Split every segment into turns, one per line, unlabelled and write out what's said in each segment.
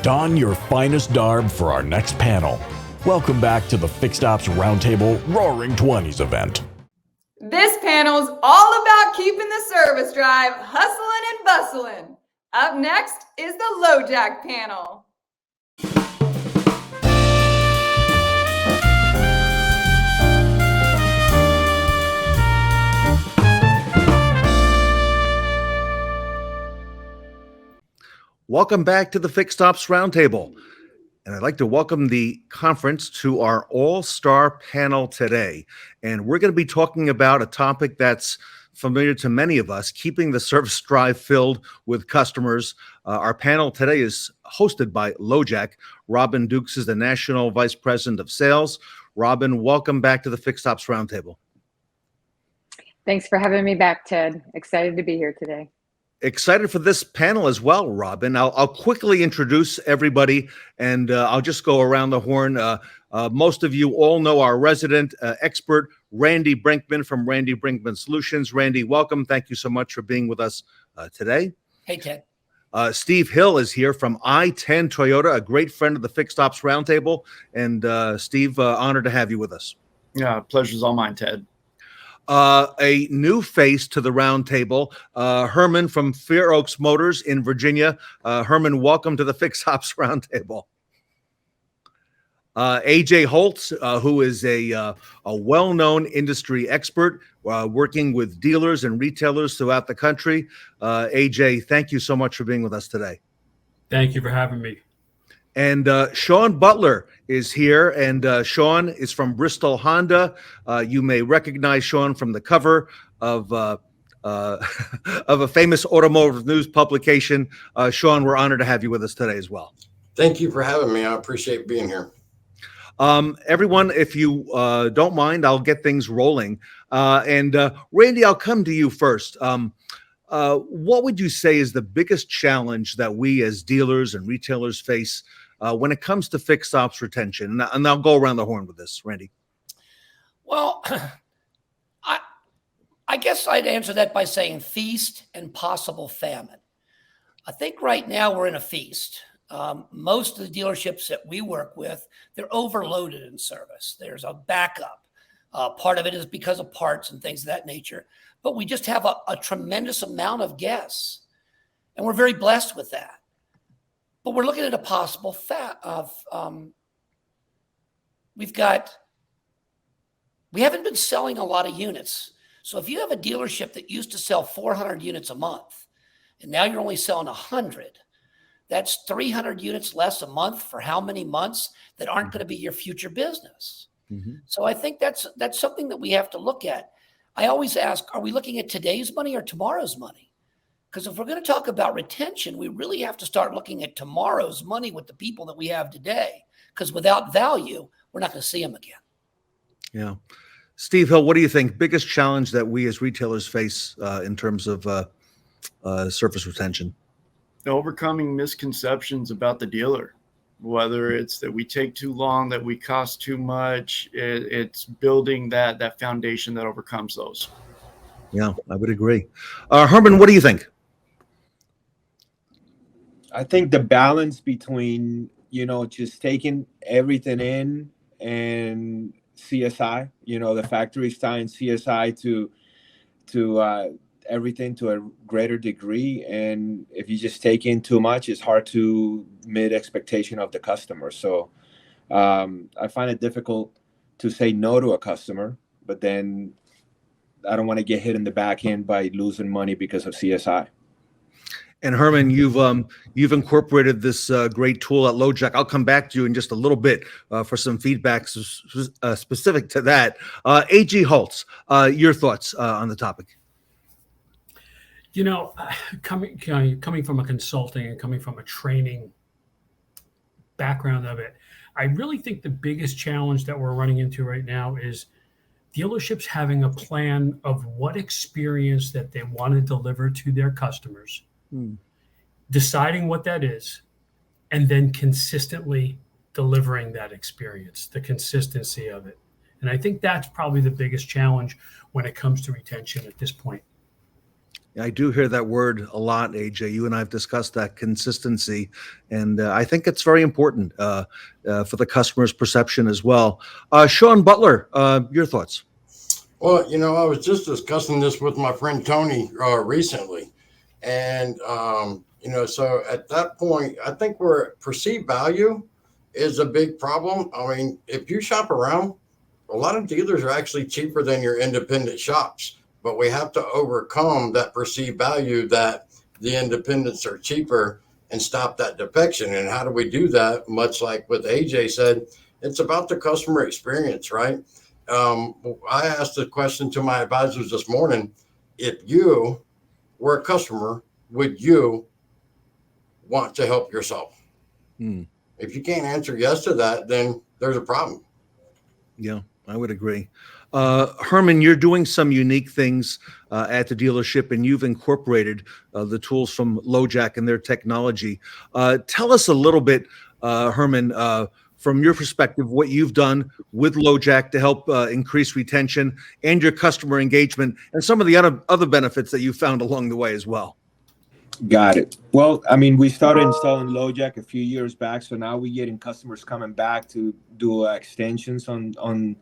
Don your finest darb for our next panel. Welcome back to the Fixed Ops Roundtable Roaring 20s event.
This panel's all about keeping the service drive hustling and bustling. Up next is the LoJack panel.
Welcome back to the Fixed Ops Roundtable. And I'd like to welcome the conference to our all-star panel today. And we're going to be talking about a topic that's familiar to many of us, keeping the service drive filled with customers. Our panel today is hosted by LoJack. Robin Dukes is the National Vice President of Sales. Robin, welcome back to the Fixed Ops Roundtable.
Thanks for having me back, Ted. Excited to be here today.
Excited for this panel as well, Robin. I'll quickly introduce everybody, and I'll just go around the horn. Most of you all know our resident expert, Randy Brenckman from Randy Brenckman Solutions. Randy, welcome. Thank you so much for being with us today.
Hey, Ted.
Steve Hill is here from I-10 Toyota, a great friend of the Fixed Ops Roundtable. And Steve, honored to have you with us.
Yeah, pleasure's all mine, Ted.
A new face to the roundtable, Hermann from Fair Oaks Motors in Virginia. Hermann, welcome to the Fixed Ops Roundtable. AJ Holst, who is a well-known industry expert, working with dealers and retailers throughout the country. AJ, thank you so much for being with us today.
Thank you for having me.
And Shawn Butler is here, and Shawn is from Bristol Honda. You may recognize Shawn from the cover of a famous automotive news publication. Shawn, we're honored to have you with us today as well.
Thank you for having me. I appreciate being here.
Everyone, if you don't mind, I'll get things rolling. Randy, I'll come to you first. What would you say is the biggest challenge that we as dealers and retailers face when it comes to fixed ops retention? And I'll go around the horn with this, Randy.
Well, I guess I'd answer that by saying feast and possible famine. I think right now we're in a feast. Most of the dealerships that we work with, they're overloaded in service. There's a backup. Part of it is because of parts and things of that nature. But we just have a tremendous amount of guests, and we're very blessed with that. But we're looking at a possible we haven't been selling a lot of units. So if you have a dealership that used to sell 400 units a month, and now you're only selling 100, that's 300 units less a month for how many months that aren't going to be your future business. Mm-hmm. So I think that's something that we have to look at. I always ask, are we looking at today's money or tomorrow's money? Because if we're going to talk about retention, we really have to start looking at tomorrow's money with the people that we have today. Because without value, we're not going to see them again.
Yeah. Steve Hill, what do you think? Biggest challenge that we as retailers face in terms of surface retention?
Overcoming misconceptions about the dealer, whether it's that we take too long, that we cost too much. It's building that foundation that overcomes those.
Yeah, I would agree. Hermann, what do you think?
I think the balance between, just taking everything in and CSI, the factory's tying CSI to everything to a greater degree. And if you just take in too much, it's hard to meet expectation of the customer. So I find it difficult to say no to a customer, but then I don't want to get hit in the back end by losing money because of CSI.
And Hermann, you've incorporated this great tool at LoJack. I'll come back to you in just a little bit for some feedback specific to that. A.G. Holst, your thoughts on the topic?
Coming from a consulting and coming from a training background of it, I really think the biggest challenge that we're running into right now is dealerships having a plan of what experience that they want to deliver to their customers, deciding what that is, and then consistently delivering that experience, the consistency of it. And I think that's probably the biggest challenge when it comes to retention at this point.
I do hear that word a lot, AJ. You and I have discussed that consistency, and I think it's very important for the customer's perception as well. Shawn, Butler, your thoughts?
Well, I was just discussing this with my friend Tony recently. And, so at that point, I think where perceived value is a big problem. I mean, if you shop around, a lot of dealers are actually cheaper than your independent shops. But we have to overcome that perceived value that the independents are cheaper and stop that defection. And how do we do that? Much like what AJ said, it's about the customer experience, right? I asked the question to my advisors this morning: if you were a customer, would you want to help yourself? If you can't answer yes to that, then there's a problem.
Yeah, I would agree. Hermann, you're doing some unique things at the dealership, and you've incorporated the tools from LoJack and their technology. Tell us a little bit, Hermann, from your perspective, what you've done with LoJack to help increase retention and your customer engagement, and some of the other benefits that you found along the way as well.
Got it. Well, I mean, we started installing LoJack a few years back, so now we're getting customers coming back to do extensions on the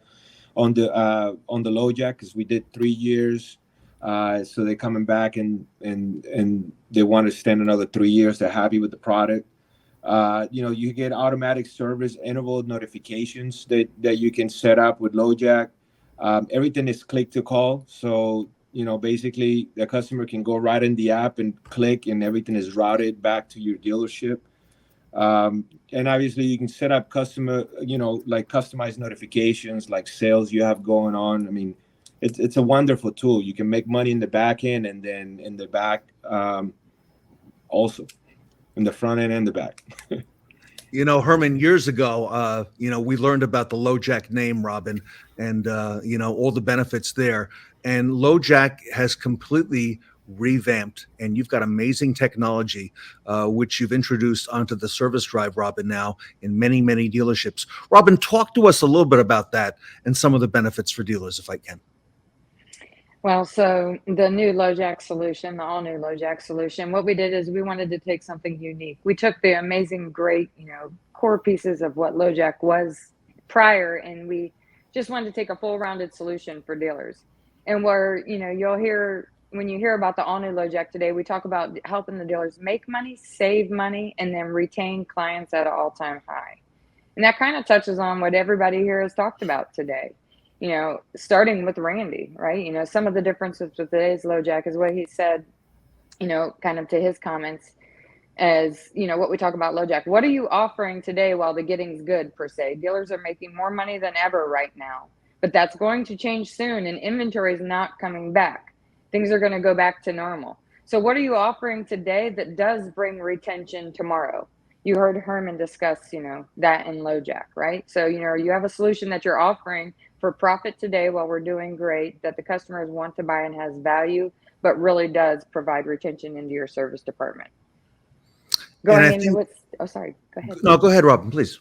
LoJack, because we did 3 years. So they're coming back and they want to extend another 3 years. They're happy with the product. You get automatic service interval notifications that you can set up with LoJack. Everything is click to call. So, basically the customer can go right in the app and click, and everything is routed back to your dealership. And obviously you can set up like customized notifications, like sales you have going on. I mean, it's a wonderful tool. You can make money in the back end, and then in the back, also in the front end and the back.
Hermann, years ago, we learned about the LoJack name, Robin, and, all the benefits there. And LoJack has completely revamped, and you've got amazing technology, which you've introduced onto the service drive, Robin, now in many, many dealerships. Robin, talk to us a little bit about that and some of the benefits for dealers, if I can.
Well, so the new LoJack solution, the all-new LoJack solution, what we did is we wanted to take something unique. We took the amazing, great, core pieces of what LoJack was prior, and we just wanted to take a full rounded solution for dealers. And where, you'll hear, when you hear about the all-new LoJack today, we talk about helping the dealers make money, save money, and then retain clients at an all-time high. And that kind of touches on what everybody here has talked about today. Starting with Randy, right? Some of the differences with today's LoJack is what he said, kind of to his comments as, what we talk about LoJack. What are you offering today while the getting's good, per se? Dealers are making more money than ever right now, but that's going to change soon, and inventory is not coming back. Things are going to go back to normal. So what are you offering today that does bring retention tomorrow? You heard Hermann discuss, that in LoJack, right? So, you have a solution that you're offering for profit today while we're doing great, that the customers want to buy and has value, but really does provide retention into your service department. Go ahead.
No, go ahead, Robin, please.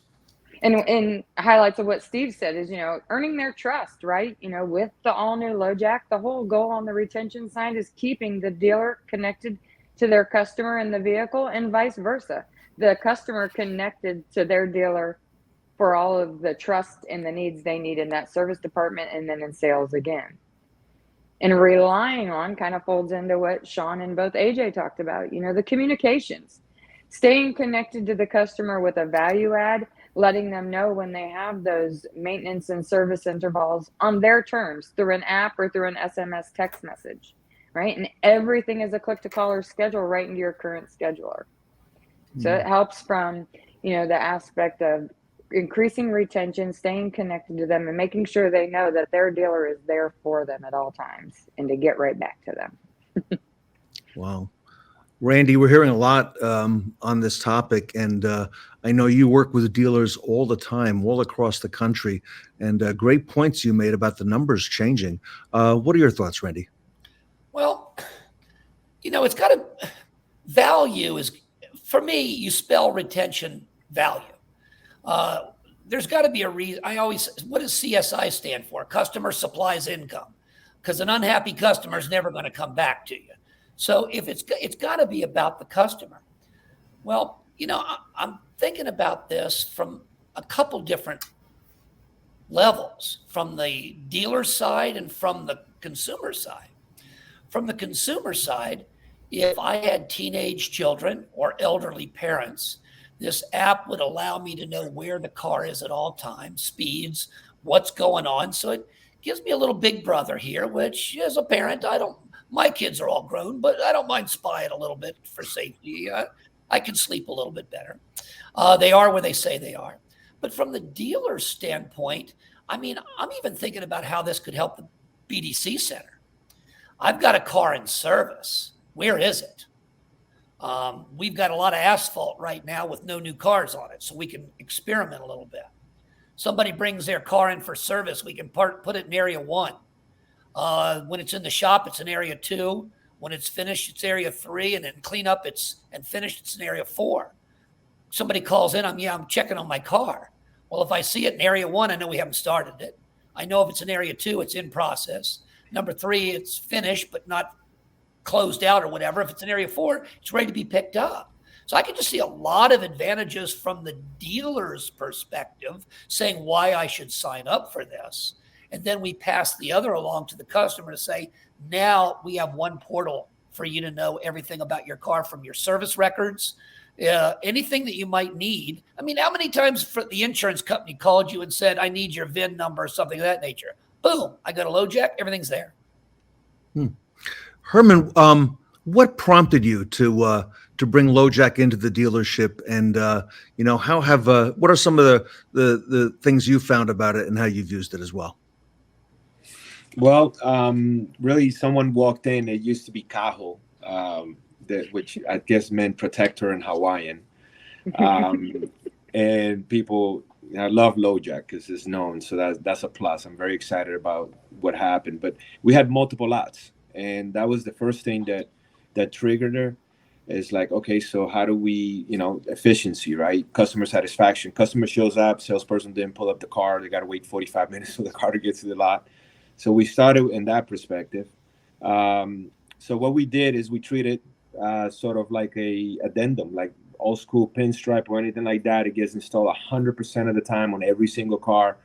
And highlights of what Steve said is, earning their trust, right? With the all new LoJack, the whole goal on the retention side is keeping the dealer connected to their customer in the vehicle, and vice versa. The customer connected to their dealer for all of the trust and the needs they need in that service department, and then in sales again. And relying on kind of folds into what Shawn and both AJ talked about, the communications, staying connected to the customer with a value add, letting them know when they have those maintenance and service intervals on their terms through an app or through an SMS text message, right? And everything is a click to call or schedule right into your current scheduler. So it helps from, the aspect of increasing retention, staying connected to them, and making sure they know that their dealer is there for them at all times and to get right back to them.
Wow. Randy, we're hearing a lot on this topic, and I know you work with dealers all the time, all across the country, and great points you made about the numbers changing. What are your thoughts, Randy?
Well, it's got a value is, for me, you spell retention value. There's got to be a reason. What does CSI stand for? Customer supplies income, because an unhappy customer is never going to come back to you. So if it's got to be about the customer. Well, I'm thinking about this from a couple different levels, from the dealer side and from the consumer side. From the consumer side, if I had teenage children or elderly parents, this app would allow me to know where the car is at all times, speeds, what's going on. So it gives me a little big brother here, which as a parent, my kids are all grown, but I don't mind spying a little bit for safety. I can sleep a little bit better. They are where they say they are. But from the dealer's standpoint, I mean, I'm even thinking about how this could help the BDC center. I've got a car in service. Where is it? We've got a lot of asphalt right now with no new cars on it, so we can experiment a little bit. Somebody brings their car in for service, we can put it in area 1. When it's in the shop, it's in area 2. When it's finished, it's area 3, and then clean up and finished, it's in area 4. Somebody calls in, I'm checking on my car. Well, if I see it in area 1, I know we haven't started it. I know if it's in area 2, it's in process. Number 3, it's finished but not closed out or whatever. If it's in area 4, it's ready to be picked up. So I can just see a lot of advantages from the dealer's perspective, saying why I should sign up for this. And then we pass the other along to the customer to say, now we have one portal for you to know everything about your car, from your service records, anything that you might need. I mean, how many times the insurance company called you and said, I need your VIN number or something of that nature? Boom, I go to LoJack, everything's there.
Hermann, what prompted you to bring LoJack into the dealership, and what are some of the things you found about it and how you've used it as well?
Well, really, someone walked in. It used to be Kaho, which I guess meant protector in Hawaiian. And people, I love LoJack because it's known, so that's a plus. I'm very excited about what happened. But we had multiple lots, and that was the first thing that triggered her. Is like, okay, so how do we, efficiency, right? Customer satisfaction. Customer shows up, salesperson didn't pull up the car. They got to wait 45 minutes for the car to get to the lot. So we started in that perspective. So what we did is we treated sort of like a addendum, like old school pinstripe or anything like that. It gets installed 100% of the time on every single car.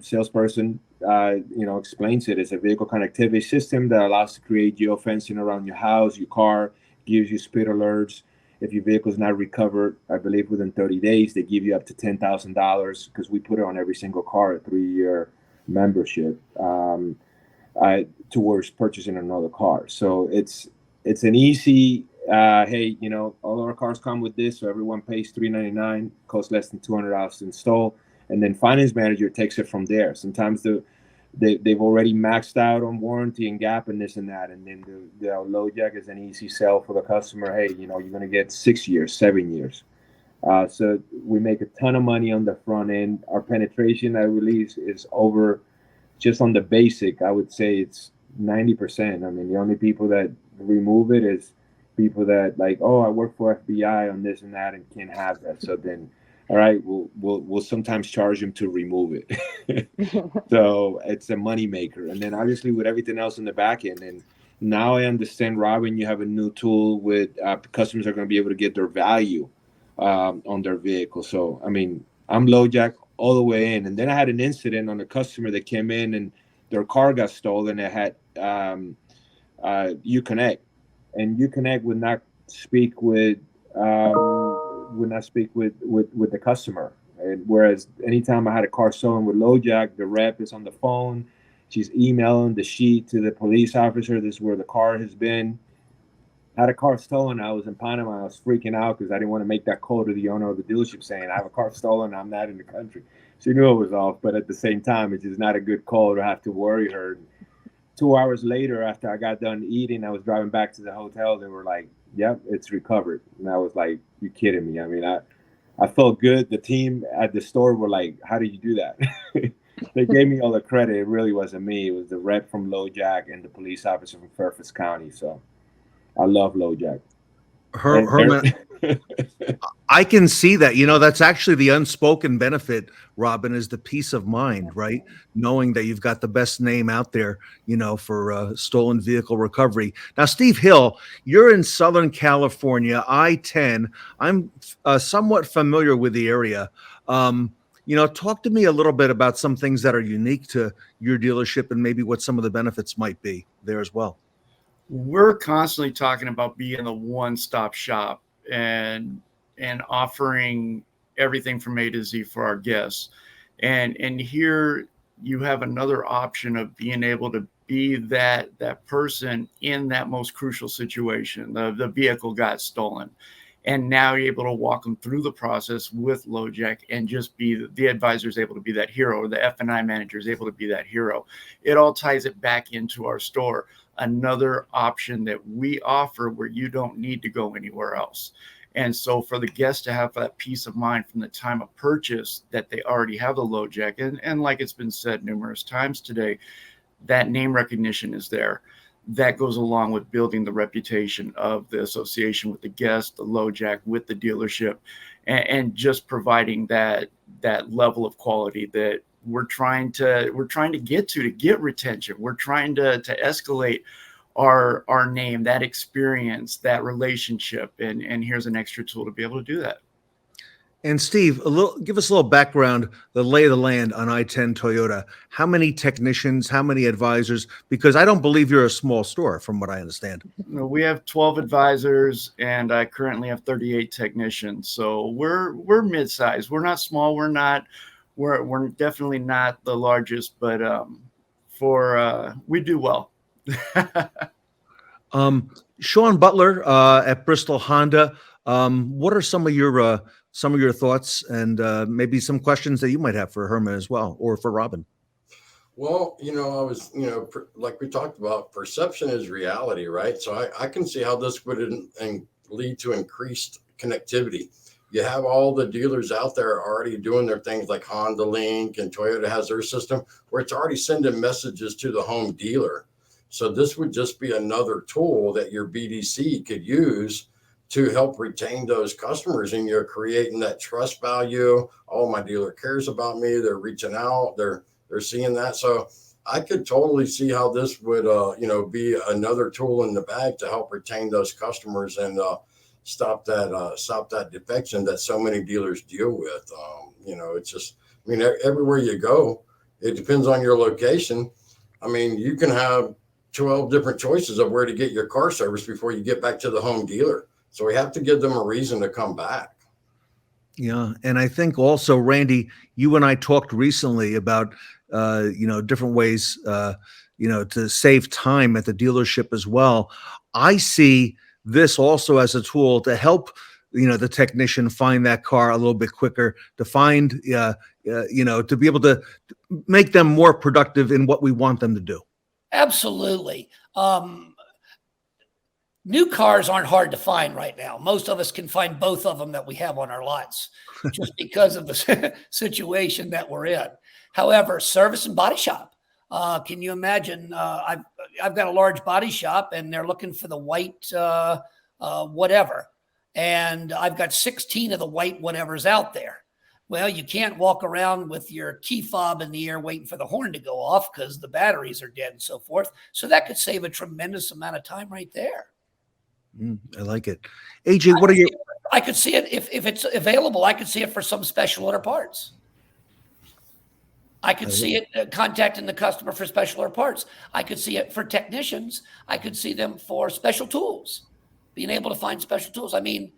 Salesperson, explains it as a vehicle connectivity system that allows to create geofencing around your house, your car, gives you speed alerts. If your vehicle is not recovered, I believe within 30 days, they give you up to $10,000 because we put it on every single car, a 3-year membership towards purchasing another car. So it's an easy, hey, all our cars come with this, so everyone pays $399, costs less than $200 to install, and then finance manager takes it from there. Sometimes they've already maxed out on warranty and gap and this and that, and then the LoJack is an easy sell for the customer. Hey, you're going to get 6 years, 7 years. So we make a ton of money on the front end. Our penetration, I release, is over, just on the basic, I would say it's 90%. I mean, the only people that remove it is people that like, oh, I work for FBI on this and that and can't have that. So then, all right, we'll sometimes charge them to remove it. So it's a money maker. And then obviously with everything else in the back end. And now I understand, Robin, you have a new tool with customers are going to be able to get their value on their vehicle. So, I mean, I'm LoJack all the way in. And then I had an incident on a customer that came in and their car got stolen. It had Uconnect, and Uconnect would not speak with the customer. And whereas anytime I had a car stolen with LoJack, the rep is on the phone. She's emailing the sheet to the police officer. This is where the car has been. I had a car stolen. I was in Panama. I was freaking out because I didn't want to make that call to the owner of the dealership saying, I have a car stolen. I'm not in the country. She knew it was off, but at the same time, it's just not a good call to have to worry her. 2 hours later, after I got done eating, I was driving back to the hotel. They were like, yep, it's recovered. And I was like, you kidding me? I mean, I felt good. The team at the store were like, how did you do that? They gave me all the credit. It really wasn't me. It was the rep from LoJack and the police officer from Fairfax County. So I love LoJack.
Hermann, I can see that. That's actually the unspoken benefit, Robin, is the peace of mind, right? Knowing that you've got the best name out there, for stolen vehicle recovery. Now, Steve Hill, you're in Southern California, I-10. I'm somewhat familiar with the area. Talk to me a little bit about some things that are unique to your dealership and maybe what some of the benefits might be there as well.
We're constantly talking about being the one-stop shop and offering everything from A to Z for our guests. And here you have another option of being able to be that person in that most crucial situation. The vehicle got stolen. And now you're able to walk them through the process with LoJack and just be the advisor is able to be that hero, or the F&I manager is able to be that hero. It all ties it back into our store. Another option that we offer where you don't need to go anywhere else. And so for the guests to have that peace of mind from the time of purchase that they already have the LoJack, and like it's been said numerous times today, that name recognition is there. That goes along with building the reputation of the association with the guest, the LoJack, with the dealership, and just providing that level of quality that we're trying to get retention. We're trying to escalate our name, that experience, that relationship, and here's an extra tool to be able to do that.
And Steve, give us a little background, the lay of the land on I-10 Toyota. How many technicians, how many advisors? Because I don't believe you're a small store from what I understand.
We have 12 advisors and I currently have 38 technicians. So we're mid-sized. We're not small. We're definitely not the largest, but we do well.
Shawn Butler at Bristol Honda. What are some of your thoughts and maybe some questions that you might have for Hermann as well, or for Robin?
Well, I was, like we talked about, perception is reality, right? So I can see how this would lead to increased connectivity. You have all the dealers out there already doing their things like Honda Link, and Toyota has their system where it's already sending messages to the home dealer. So this would just be another tool that your BDC could use to help retain those customers, and you're creating that trust value. Oh, my dealer cares about me. They're reaching out. They're seeing that. So I could totally see how this would, be another tool in the bag to help retain those customers and stop that defection that so many dealers deal with. It's just, everywhere you go, it depends on your location. You can have 12 different choices of where to get your car serviced before you get back to the home dealer. So we have to give them a reason to come back.
Yeah. And I think also, Randy, you and I talked recently about, different ways, to save time at the dealership as well. I see this also as a tool to help, the technician find that car a little bit quicker, to find, to be able to make them more productive in what we want them to do.
Absolutely. New cars aren't hard to find right now. Most of us can find both of them that we have on our lots just because of the situation that we're in. However, service and body shop. Can you imagine? I've got a large body shop and they're looking for the white whatever. And I've got 16 of the white whatevers out there. Well, you can't walk around with your key fob in the air waiting for the horn to go off because the batteries are dead and so forth. So that could save a tremendous amount of time right there.
I like it. AJ, what are you?
I could see it if it's available. I could see it for some special order parts. I could see it contacting the customer for special order parts. I could see it for technicians. I could see them for special tools, being able to find special tools. I mean,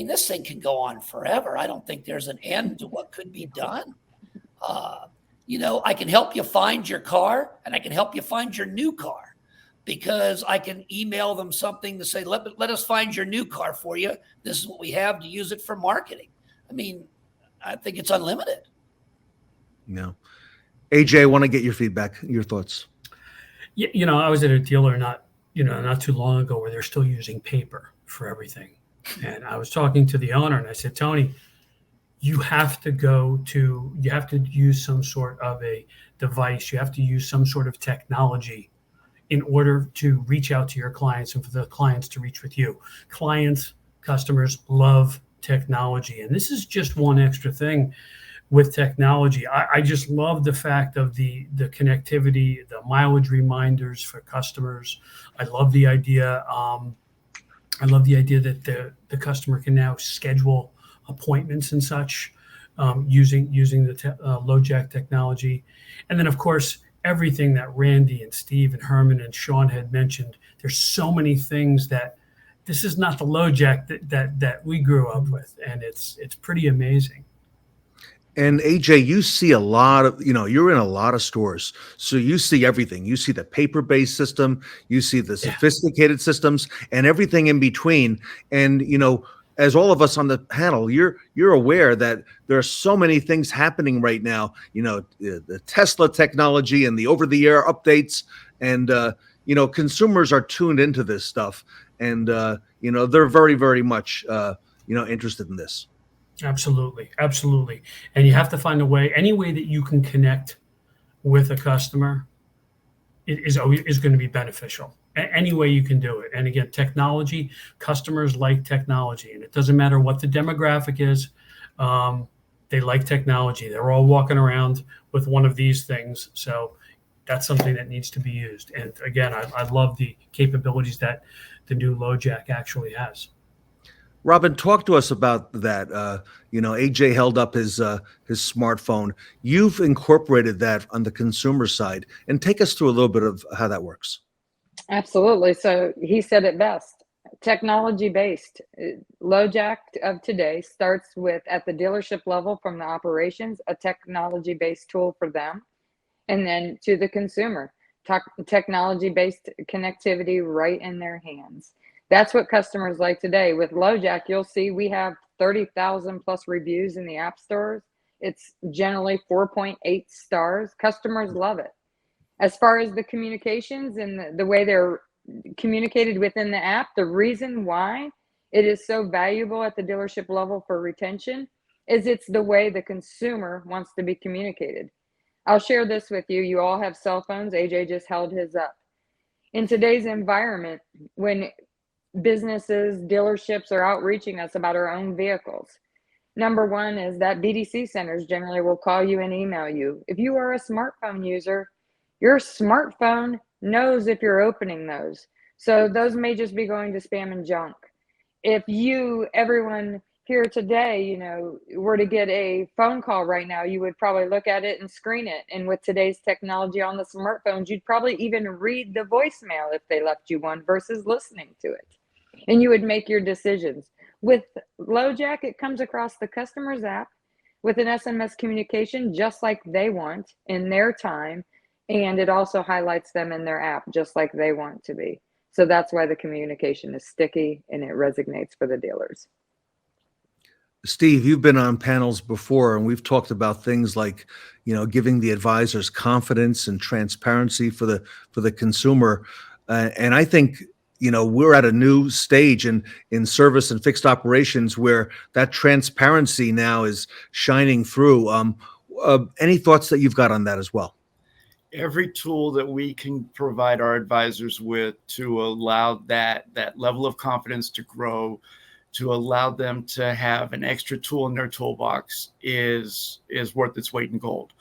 this thing can go on forever. I don't think there's an end to what could be done. I can help you find your car and I can help you find your new car. Because I can email them something to say, let us find your new car for you. This is what we have to use it for marketing. I think it's unlimited.
No. AJ, I want to get your feedback, your thoughts.
Yeah, I was at a dealer not too long ago where they're still using paper for everything. And I was talking to the owner and I said, Tony, you have to use some sort of a device. You have to use some sort of technology in order to reach out to your clients and for the clients to reach with you. Clients customers love technology. And this is just one extra thing with technology. I just love the fact of the connectivity, the mileage reminders for customers. I love the idea. That the customer can now schedule appointments and such using the LoJack technology. And then, of course, everything that Randy and Steve and Herman and Shawn had mentioned. There's so many things that this is not the LoJack that we grew up with, and it's pretty amazing.
And AJ, you see a lot of, you're in a lot of stores. So you see everything. You see the paper-based system, you see the sophisticated systems, and everything in between. And, as all of us on the panel, you're aware that there are so many things happening right now, the Tesla technology and the over-the-air updates. And, consumers are tuned into this stuff. And, they're very, very much, interested in this.
Absolutely. And you have to find any way that you can connect with a customer is going to be beneficial. Any way you can do it. And again, technology, customers like technology, and it doesn't matter what the demographic is. They like technology. They're all walking around with one of these things. So that's something that needs to be used. And again, I love the capabilities that the new LoJack actually has.
Robin, talk to us about that. AJ held up his smartphone. You've incorporated that on the consumer side, and take us through a little bit of how that works.
Absolutely. So he said it best. Technology-based. LoJack of today starts with, at the dealership level from the operations, a technology-based tool for them, and then to the consumer, technology-based connectivity right in their hands. That's what customers like today. With LoJack, you'll see we have 30,000 plus reviews in the app stores. It's generally 4.8 stars. Customers love it. As far as the communications and the way they're communicated within the app, the reason why it is so valuable at the dealership level for retention is it's the way the consumer wants to be communicated. I'll share this with you. You all have cell phones. AJ just held his up. In today's environment, when businesses, dealerships are outreaching us about our own vehicles, number one is that BDC centers generally will call you and email you. If you are a smartphone user, your smartphone knows if you're opening those. So those may just be going to spam and junk. If everyone here today, were to get a phone call right now, you would probably look at it and screen it. And with today's technology on the smartphones, you'd probably even read the voicemail if they left you one versus listening to it. And you would make your decisions. With LoJack, it comes across the customer's app with an SMS communication just like they want in their time. And it also highlights them in their app just like they want to be. So that's why the communication is sticky and it resonates for the dealers.
Steve, you've been on panels before, and we've talked about things like, giving the advisors confidence and transparency for the consumer. And I think, we're at a new stage in service and fixed operations where that transparency now is shining through. Any thoughts that you've got on that as well?
Every tool that we can provide our advisors with to allow that level of confidence to grow, to allow them to have an extra tool in their toolbox is worth its weight in gold.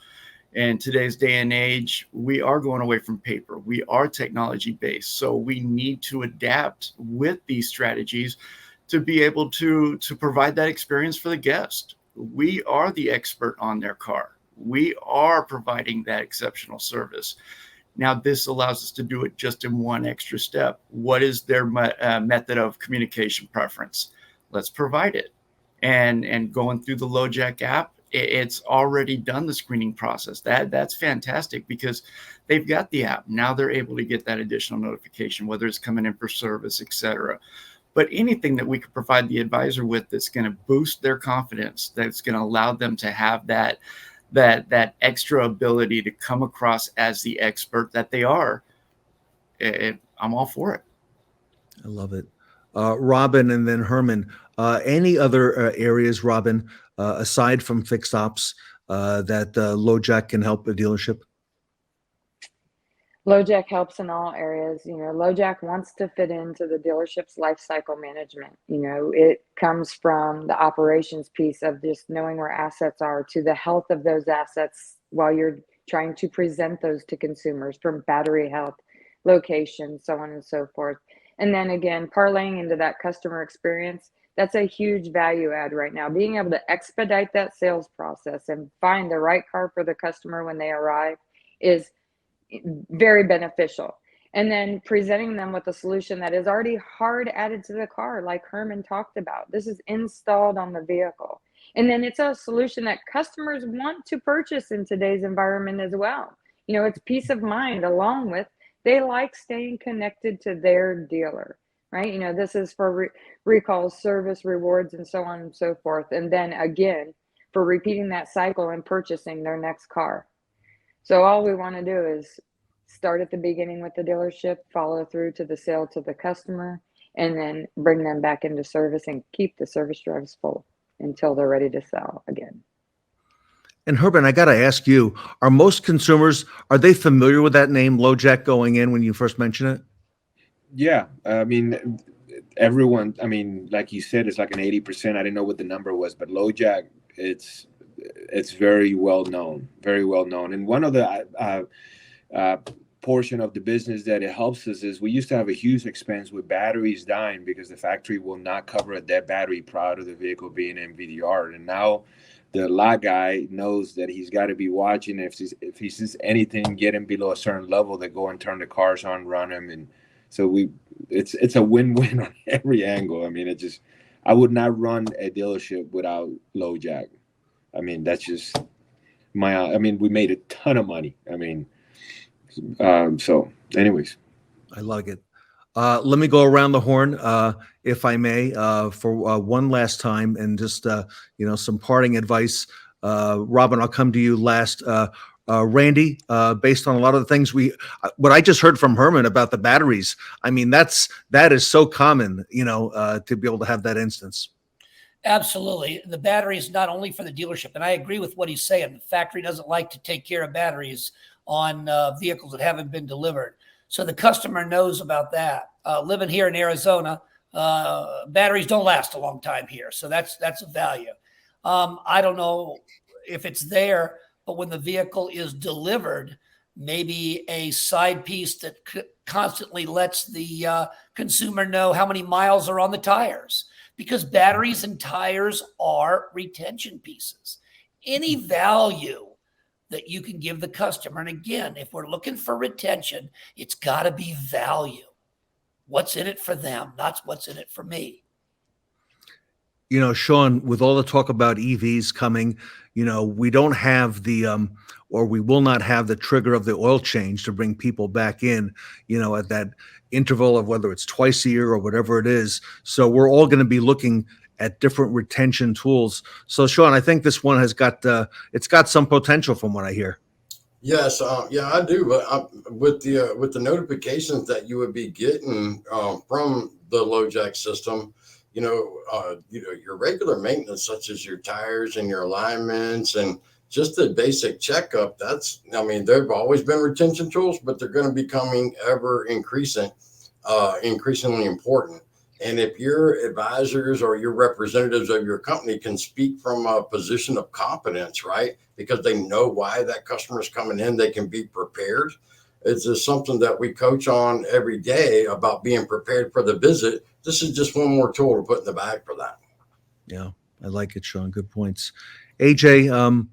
In today's day and age, we are going away from paper. We are technology based. So we need to adapt with these strategies to be able to provide that experience for the guest. We are the expert on their car. We are providing that exceptional service. Now, this allows us to do it just in one extra step. What is their method of communication preference? Let's provide it. And going through the LoJack app, it's already done the screening process. That's fantastic because they've got the app. Now they're able to get that additional notification, whether it's coming in for service, etc. But anything that we could provide the advisor with that's going to boost their confidence, that's going to allow them to have that extra ability to come across as the expert that they are, I'm all for it.
I love it. Robin and then Herman, any other areas, Robin, aside from fixed ops, that LoJack can help a dealership?
LoJack helps in all areas. LoJack wants to fit into the dealership's life cycle management. It comes from the operations piece of just knowing where assets are to the health of those assets while you're trying to present those to consumers, from battery health, location, so on and so forth. And then again, parlaying into that customer experience, that's a huge value add right now. Being able to expedite that sales process and find the right car for the customer when they arrive is very beneficial. And then presenting them with a solution that is already hard added to the car, like Hermann talked about. This is installed on the vehicle. And then it's a solution that customers want to purchase in today's environment as well. It's peace of mind, along with they like staying connected to their dealer, right? This is for recalls, service, rewards, and so on and so forth. And then again, for repeating that cycle and purchasing their next car. So all we want to do is start at the beginning with the dealership, follow through to the sale to the customer, and then bring them back into service and keep the service drives full until they're ready to sell again.
And Hermann, I got to ask you, are most consumers, are they familiar with that name LoJack going in when you first mention it?
Yeah. I mean, everyone, like you said, it's like an 80%. I didn't know what the number was, but LoJack, it's very well known, very well known. And one of the portion of the business that it helps us is we used to have a huge expense with batteries dying because the factory will not cover a dead battery prior to the vehicle being MVDR. And now the lot guy knows that he's got to be watching if he sees anything getting below a certain level, they go and turn the cars on, run them. And so it's a win-win on every angle. I would not run a dealership without LoJack. That's just we made a ton of money. So anyways.
I like it. Let me go around the horn, if I may, for one last time, and just, some parting advice. Robin, I'll come to you last. Randy, based on a lot of the things what I just heard from Hermann about the batteries, that is so common, to be able to have that instance.
Absolutely. The battery is not only for the dealership, and I agree with what he's saying. The factory doesn't like to take care of batteries on vehicles that haven't been delivered. So the customer knows about that. Living here in Arizona, batteries don't last a long time here. So that's a value. I don't know if it's there, but when the vehicle is delivered, maybe a side piece that constantly lets the consumer know how many miles are on the tires, because batteries and tires are retention pieces. Any value that you can give the customer. And again, if we're looking for retention, it's got to be value. What's in it for them, not what's in it for me.
Shawn, with all the talk about EVs coming, we don't have or we will not have the trigger of the oil change to bring people back in, at that interval of whether it's twice a year or whatever it is. So we're all going to be looking at different retention tools. So Shawn, I think this one has got, it's got some potential from what I hear.
Yes, I do. But with the notifications that you would be getting from the LoJack system, your regular maintenance, such as your tires and your alignments and just the basic checkup, there've always been retention tools, but they're going to be becoming ever increasingly important. And if your advisors or your representatives of your company can speak from a position of competence, right, because they know why that customer is coming in, they can be prepared. It's just something that we coach on every day about being prepared for the visit. This is just one more tool to put in the bag for that.
Yeah, I like it, Shawn. Good points. AJ,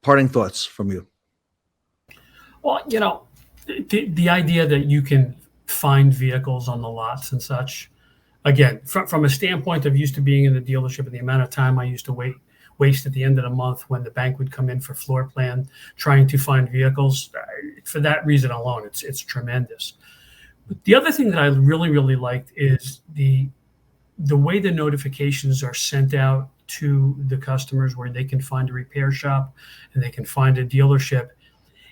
parting thoughts from you.
Well, the idea that you can find vehicles on the lots and such, again, from a standpoint of used to being in the dealership and the amount of time I used to waste at the end of the month when the bank would come in for floor plan, trying to find vehicles, for that reason alone, it's tremendous. But the other thing that I really, really liked is the way the notifications are sent out to the customers, where they can find a repair shop and they can find a dealership,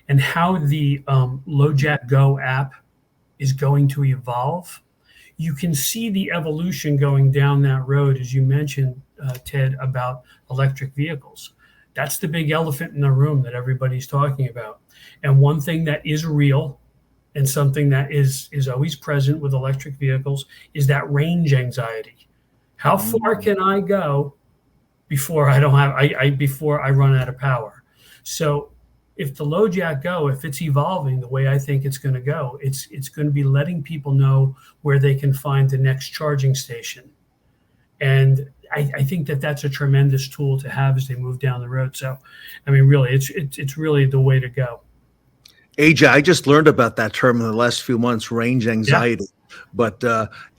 and how the LoJack Go app is going to evolve. You can see the evolution going down that road, as you mentioned, Ted, about electric vehicles. That's the big elephant in the room that everybody's talking about. And one thing that is real and something that is always present with electric vehicles is that range anxiety. How far can I go before I don't have before I run out of power? So if the LoJack Go, if it's evolving the way I think it's going to go, it's going to be letting people know where they can find the next charging station. And I think that that's a tremendous tool to have as they move down the road. So, I mean, really, it's really the way to go.
AJ, I just learned about that term in the last few months, range anxiety. Yeah. But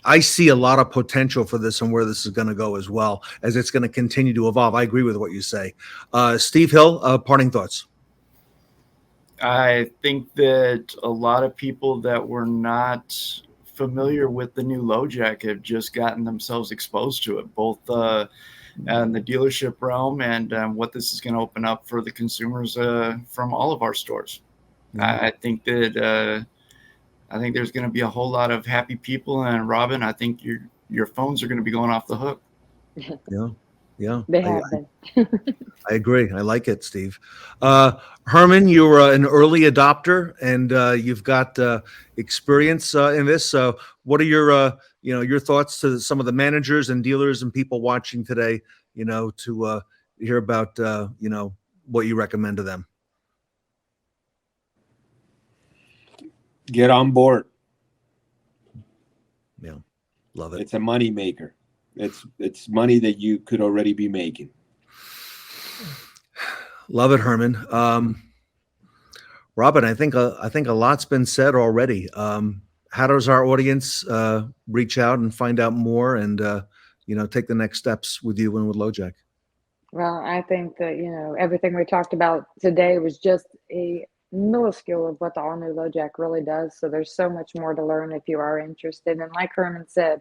I see a lot of potential for this and where this is going to go as well, as it's going to continue to evolve. I agree with what you say. Steve Hill, parting thoughts.
I think that a lot of people that were not familiar with the new LoJack have just gotten themselves exposed to it, both in the dealership realm and what this is going to open up for the consumers from all of our stores. I think that I think there's going to be a whole lot of happy people, and Robin, I think your phones are going to be going off the hook.
Yeah,
they have been.
I agree. I like it, Steve. Hermann, you're an early adopter, and you've got experience in this. So, what are your thoughts to some of the managers and dealers and people watching today? To hear about what you recommend to them.
Get on board.
Yeah, love it.
It's a money maker. It's money that you could already be making.
Love it, Hermann. Robin, I think a lot's been said already. How does our audience reach out and find out more and take the next steps with you and with LoJack?
Well, I think that everything we talked about today was just a minuscule of what the all-new LoJack really does. So there's so much more to learn if you are interested. And like Hermann said,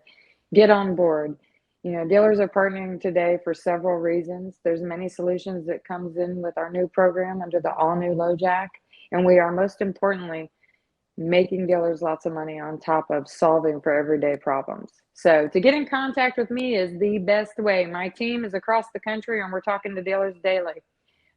get on board. Dealers are partnering today for several reasons. There's many solutions that comes in with our new program under the all-new LoJack. And we are most importantly making dealers lots of money on top of solving for everyday problems. So to get in contact with me is the best way. My team is across the country and we're talking to dealers daily.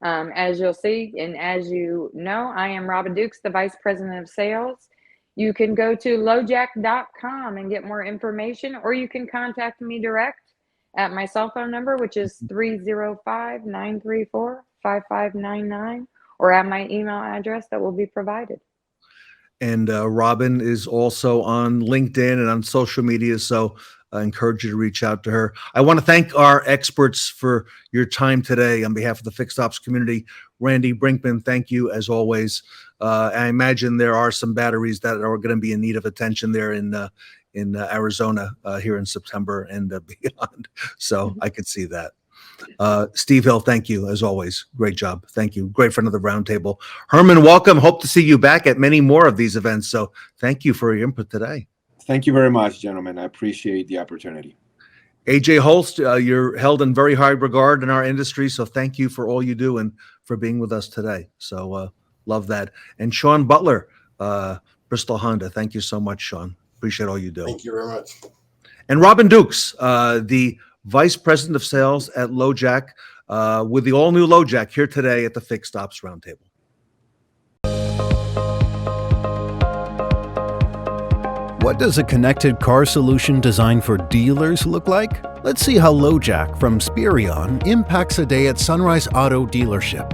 As you'll see, and as you know, I am Robin Dukes, the Vice President of Sales. You can go to LoJack.com and get more information, or you can contact me direct at my cell phone number, which is 305-934-5599, or at my email address that will be provided.
And Robin is also on LinkedIn and on social media, so I encourage you to reach out to her. I want to thank our experts for your time today on behalf of the Fixed Ops community. Randy Brenckman, thank you as always. I imagine there are some batteries that are going to be in need of attention there in Arizona here in September and beyond. So I could see that. Steve Hill, thank you as always. Great job. Thank you. Great friend of the Roundtable. Hermann, welcome. Hope to see you back at many more of these events. So thank you for your input today.
Thank you very much, gentlemen. I appreciate the opportunity.
AJ Holst, you're held in very high regard in our industry. So thank you for all you do and for being with us today. So love that. And Shawn Butler, Bristol Honda. Thank you so much, Shawn. Appreciate all you do.
Thank you very much.
And Robin Dukes, the Vice President of Sales at LoJack, with the all-new LoJack here today at the Fixed Ops Roundtable.
What does a connected car solution designed for dealers look like? Let's see how LoJack from Spirion impacts a day at Sunrise Auto Dealership.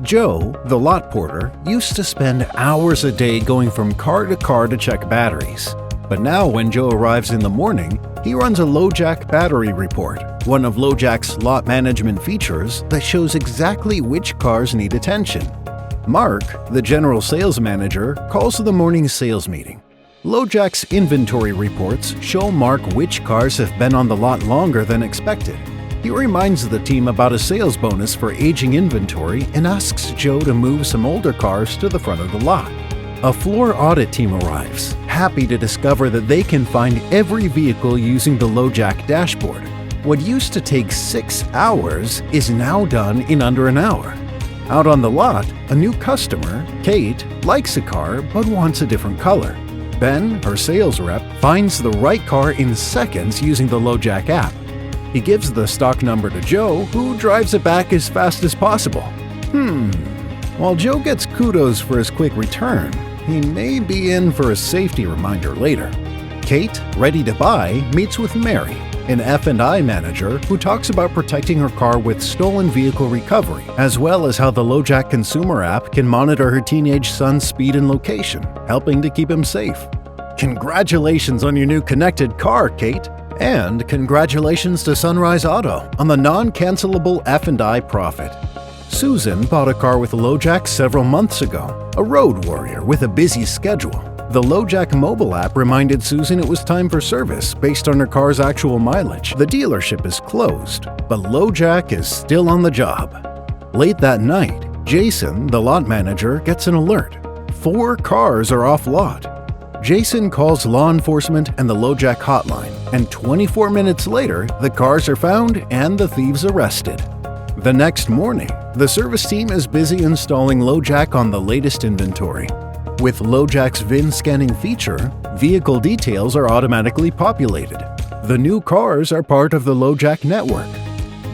Joe, the lot porter, used to spend hours a day going from car to check batteries. But now when Joe arrives in the morning, he runs a LoJack battery report, one of LoJack's lot management features that shows exactly which cars need attention. Mark, the general sales manager, calls the morning sales meeting. LoJack's inventory reports show Mark which cars have been on the lot longer than expected. He reminds the team about a sales bonus for aging inventory and asks Joe to move some older cars to the front of the lot. A floor audit team arrives, happy to discover that they can find every vehicle using the LoJack dashboard. What used to take 6 hours is now done in under an hour. Out on the lot, a new customer, Kate, likes a car but wants a different color. Ben, her sales rep, finds the right car in seconds using the LoJack app. He gives the stock number to Joe, who drives it back as fast as possible. While Joe gets kudos for his quick return, he may be in for a safety reminder later. Kate, ready to buy, meets with Mary, an F&I manager who talks about protecting her car with stolen vehicle recovery, as well as how the LoJack consumer app can monitor her teenage son's speed and location, helping to keep him safe. Congratulations on your new connected car, Kate! And congratulations to Sunrise Auto on the non-cancelable F&I profit. Susan bought a car with LoJack several months ago, a road warrior with a busy schedule. The LoJack mobile app reminded Susan it was time for service based on her car's actual mileage. The dealership is closed, but LoJack is still on the job. Late that night, Jason, the lot manager, gets an alert. 4 cars are off lot. Jason calls law enforcement and the LoJack hotline, and 24 minutes later, the cars are found and the thieves arrested. The next morning, the service team is busy installing LoJack on the latest inventory. With LoJack's VIN scanning feature, vehicle details are automatically populated. The new cars are part of the LoJack network.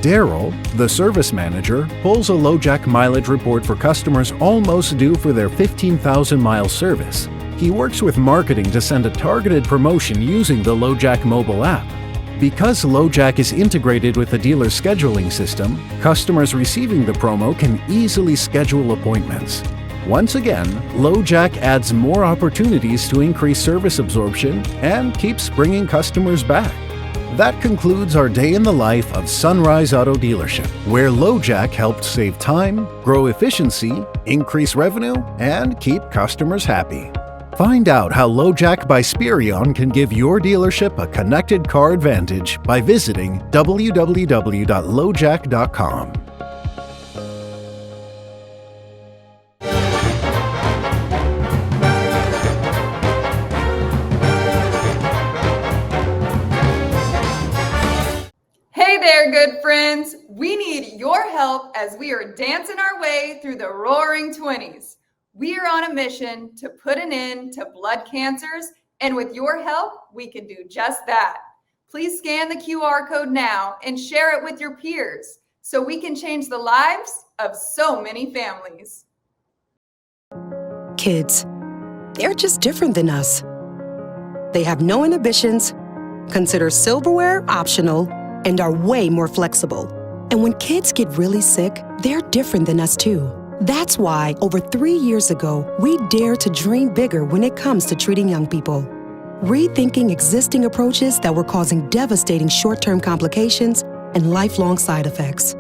Daryl, the service manager, pulls a LoJack mileage report for customers almost due for their 15,000-mile service. He works with marketing to send a targeted promotion using the LoJack mobile app. Because LoJack is integrated with the dealer's scheduling system, customers receiving the promo can easily schedule appointments. Once again, LoJack adds more opportunities to increase service absorption and keeps bringing customers back. That concludes our day in the life of Sunrise Auto Dealership, where LoJack helped save time, grow efficiency, increase revenue, and keep customers happy. Find out how LoJack by Spion can give your dealership a connected car advantage by visiting www.lojack.com.
Hey there, good friends. We need your help as we are dancing our way through the roaring 20s. We are on a mission to put an end to blood cancers, and with your help, we can do just that. Please scan the QR code now and share it with your peers so we can change the lives of so many families.
Kids, they're just different than us. They have no inhibitions, consider silverware optional, and are way more flexible. And when kids get really sick, they're different than us too. That's why, over 3 years ago, we dared to dream bigger when it comes to treating young people. Rethinking existing approaches that were causing devastating short-term complications and lifelong side effects.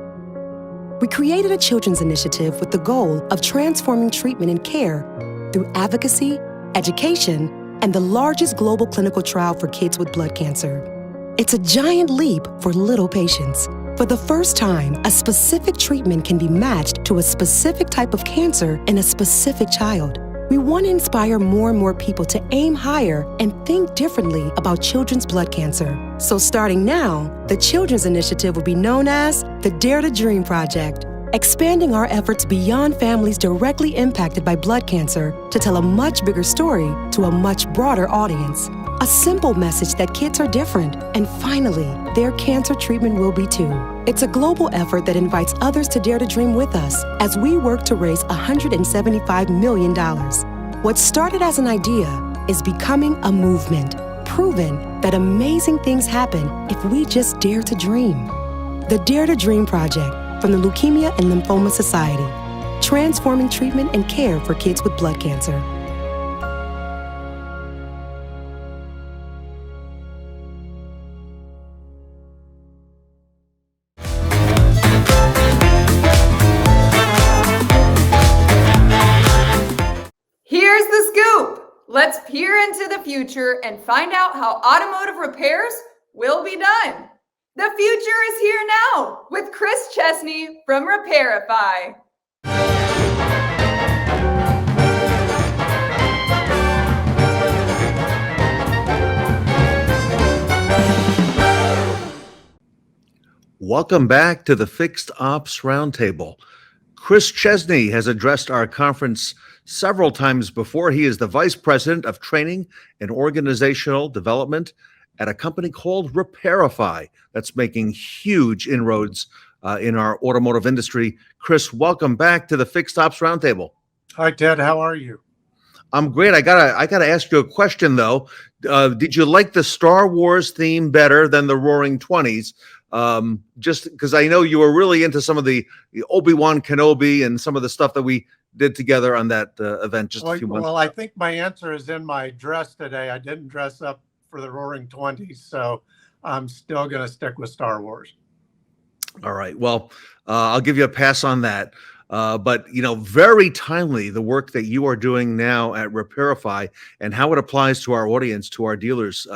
We created a children's initiative with the goal of transforming treatment and care through advocacy, education, and the largest global clinical trial for kids with blood cancer. It's a giant leap for little patients. For the first time, a specific treatment can be matched to a specific type of cancer in a specific child. We want to inspire more and more people to aim higher and think differently about children's blood cancer. So starting now, the Children's Initiative will be known as the Dare to Dream Project, expanding our efforts beyond families directly impacted by blood cancer to tell a much bigger story to a much broader audience. A simple message that kids are different, and finally, their cancer treatment will be too. It's a global effort that invites others to dare to dream with us as we work to raise $175 million. What started as an idea is becoming a movement, proven that amazing things happen if we just dare to dream. The Dare to Dream Project from the Leukemia and Lymphoma Society, transforming treatment and care for kids with blood cancer.
Here's the scoop. Let's peer into the future and find out how automotive repairs will be done. The future is here now with Chris Chesney from Repairify.
Welcome back to the Fixed Ops Roundtable. Chris Chesney has addressed our conference several times before. He is the Vice President of Training and Organizational Development at a company called Repairify that's making huge inroads in our automotive industry. Chris, welcome back to the Fixed Ops Roundtable.
Hi, Ted. How are you?
I'm great. I gotta ask you a question though. Did you like the Star Wars theme better than the Roaring Twenties? Just because I know you were really into some of the Obi-Wan Kenobi and some of the stuff that we did together on that event just a few months ago.
I think my answer is in my dress today. I didn't dress up for the Roaring Twenties, so I'm still going to stick with Star Wars.
All right. Well, I'll give you a pass on that. But, very timely, the work that you are doing now at Repairify and how it applies to our audience, to our dealers,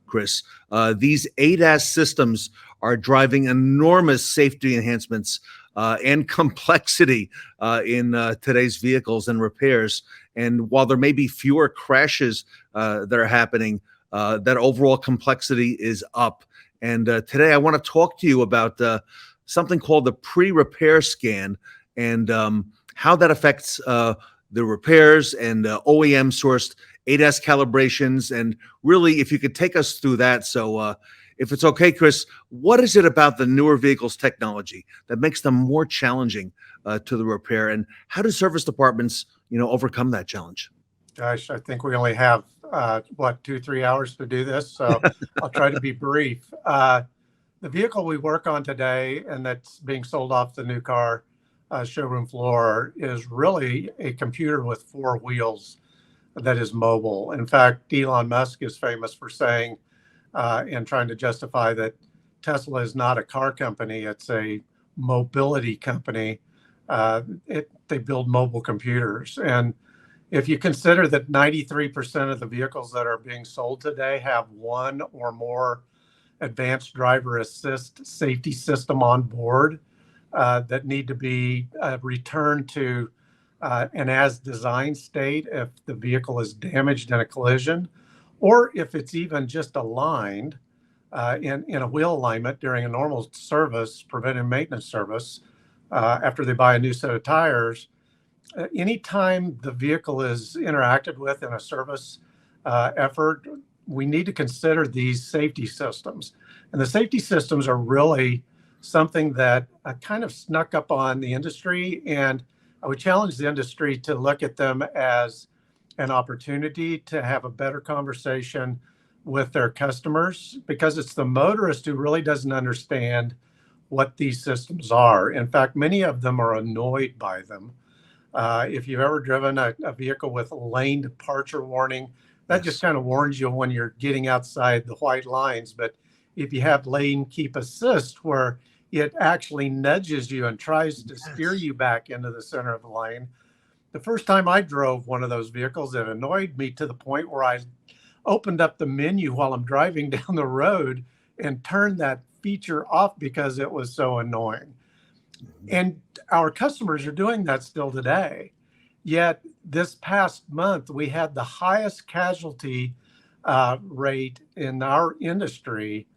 Chris. These ADAS systems are driving enormous safety enhancements and complexity in today's vehicles and repairs. And while there may be fewer crashes that are happening, that overall complexity is up. And today I want to talk to you about something called the pre-repair scan and how that affects the repairs and OEM-sourced ADAS calibrations. And really, if you could take us through that. So if it's okay, Chris, what is it about the newer vehicles technology that makes them more challenging to the repair? And how do service departments, overcome that challenge?
Gosh, I think we only have, 2-3 hours to do this. So I'll try to be brief. The vehicle we work on today and that's being sold off the new car showroom floor is really a computer with 4 wheels that is mobile. In fact, Elon Musk is famous for saying and trying to justify that Tesla is not a car company, it's a mobility company. They build mobile computers. And if you consider that 93% of the vehicles that are being sold today have one or more advanced driver assist safety system on board that need to be returned to an as designed state if the vehicle is damaged in a collision, or if it's even just aligned in a wheel alignment during a normal service, preventive maintenance service, after they buy a new set of tires. Anytime the vehicle is interacted with in a service effort, we need to consider these safety systems. And the safety systems are really something that kind of snuck up on the industry. And I would challenge the industry to look at them as an opportunity to have a better conversation with their customers, because it's the motorist who really doesn't understand what these systems are. In fact, many of them are annoyed by them. If you've ever driven a vehicle with lane departure warning, that just kind of warns you when you're getting outside the white lines. But if you have lane keep assist, where it actually nudges you and tries to steer you back into the center of the lane. The first time I drove one of those vehicles, it annoyed me to the point where I opened up the menu while I'm driving down the road and turned that feature off because it was so annoying. And our customers are doing that still today. Yet this past month, we had the highest casualty rate in our industry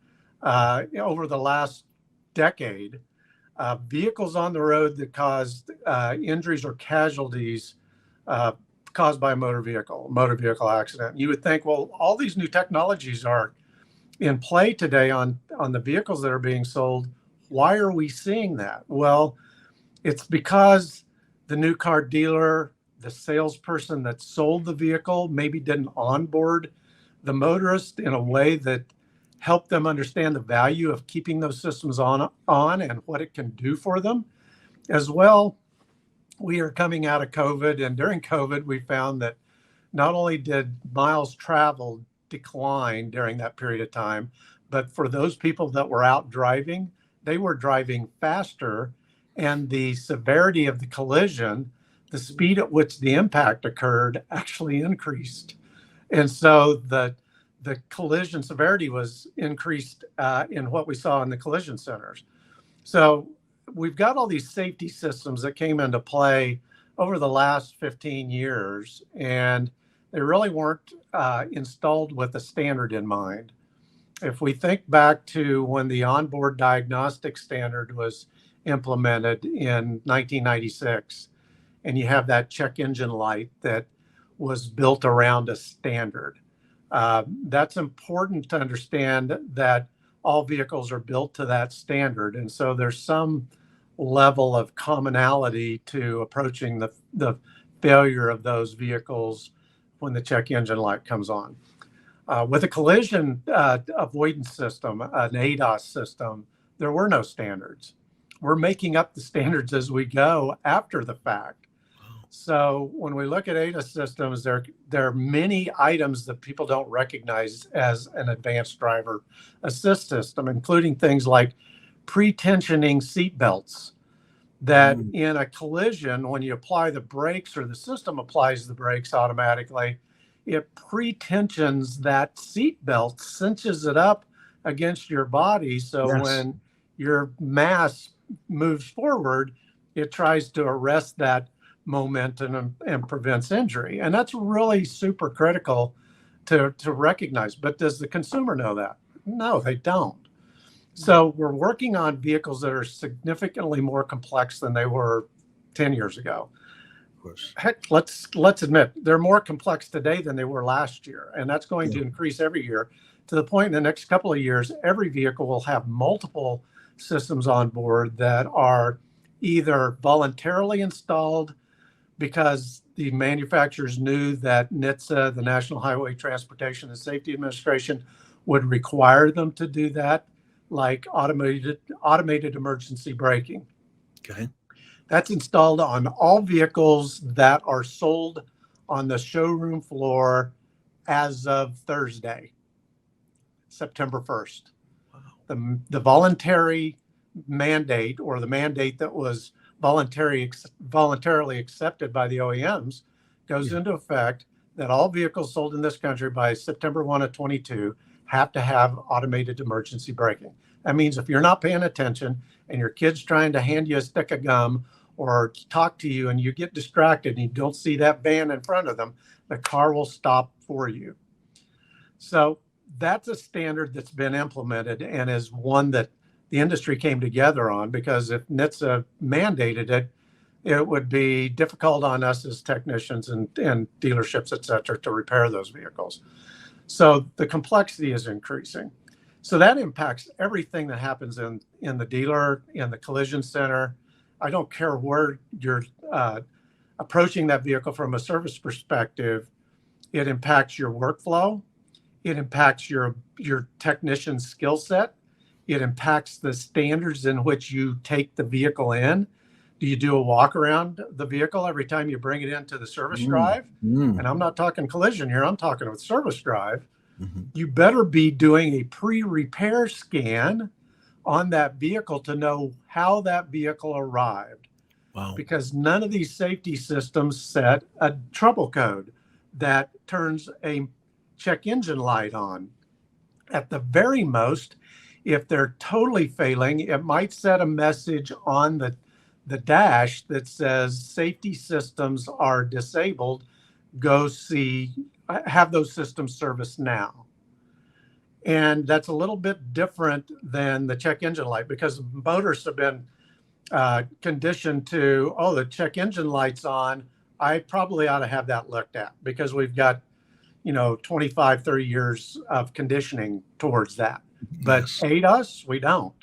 over the last decade. Vehicles on the road that caused injuries or casualties caused by a motor vehicle accident. You would think, well, all these new technologies are in play today on the vehicles that are being sold. Why are we seeing that? Well, it's because the new car dealer, the salesperson that sold the vehicle, maybe didn't onboard the motorist in a way that helped them understand the value of keeping those systems on and what it can do for them. As well, we are coming out of COVID, and during COVID, we found that not only did miles traveled decline during that period of time, but for those people that were out driving, they were driving faster, and the severity of the collision, the speed at which the impact occurred, actually increased. And so the collision severity was increased in what we saw in the collision centers. So we've got all these safety systems that came into play over the last 15 years, and they really weren't installed with a standard in mind. If we think back to when the onboard diagnostic standard was implemented in 1996, and you have that check engine light that was built around a standard. That's important to understand that all vehicles are built to that standard. And so there's some level of commonality to approaching the failure of those vehicles when the check engine light comes on. With a collision avoidance system, an ADAS system, there were no standards. We're making up the standards as we go after the fact. So when we look at ADAS systems, there are many items that people don't recognize as an advanced driver assist system, including things like pre-tensioning seat belts. That in a collision, when you apply the brakes or the system applies the brakes automatically, it pre-tensions that seat belt, cinches it up against your body. So when your mass moves forward, it tries to arrest that momentum and prevents injury. And that's really super critical to recognize. But does the consumer know that? No, they don't. So we're working on vehicles that are significantly more complex than they were 10 years ago. Of course. Heck, let's admit they're more complex today than they were last year. And that's going to increase every year to the point in the next couple of years, every vehicle will have multiple systems on board that are either voluntarily installed because the manufacturers knew that NHTSA, the National Highway Transportation and Safety Administration, would require them to do that, like automated emergency braking.
Okay.
That's installed on all vehicles that are sold on the showroom floor as of Thursday, September 1st. Wow. The voluntary mandate, or the mandate that was voluntarily accepted by the OEMs, goes into effect that all vehicles sold in this country by September 1 of 22 have to have automated emergency braking. That means if you're not paying attention and your kid's trying to hand you a stick of gum or talk to you and you get distracted and you don't see that van in front of them, the car will stop for you. So that's a standard that's been implemented and is one that the industry came together on, because if NHTSA mandated it, it would be difficult on us as technicians and dealerships, et cetera, to repair those vehicles. So the complexity is increasing. So that impacts everything that happens in the dealer, in the collision center. I don't care where you're approaching that vehicle from a service perspective. It impacts your workflow. It impacts your technician skill set. It impacts the standards in which you take the vehicle in. Do you do a walk around the vehicle every time you bring it into the service drive? And I'm not talking collision here. I'm talking with service drive. You better be doing a pre-repair scan on that vehicle to know how that vehicle arrived. Wow. Because none of these safety systems set a trouble code that turns a check engine light on. At the very most, if they're totally failing, it might set a message on the dash that says safety systems are disabled. Go have those systems serviced now. And that's a little bit different than the check engine light, because motors have been conditioned to, the check engine light's on. I probably ought to have that looked at, because we've got, 25, 30 years of conditioning towards that. But ADAS, we don't.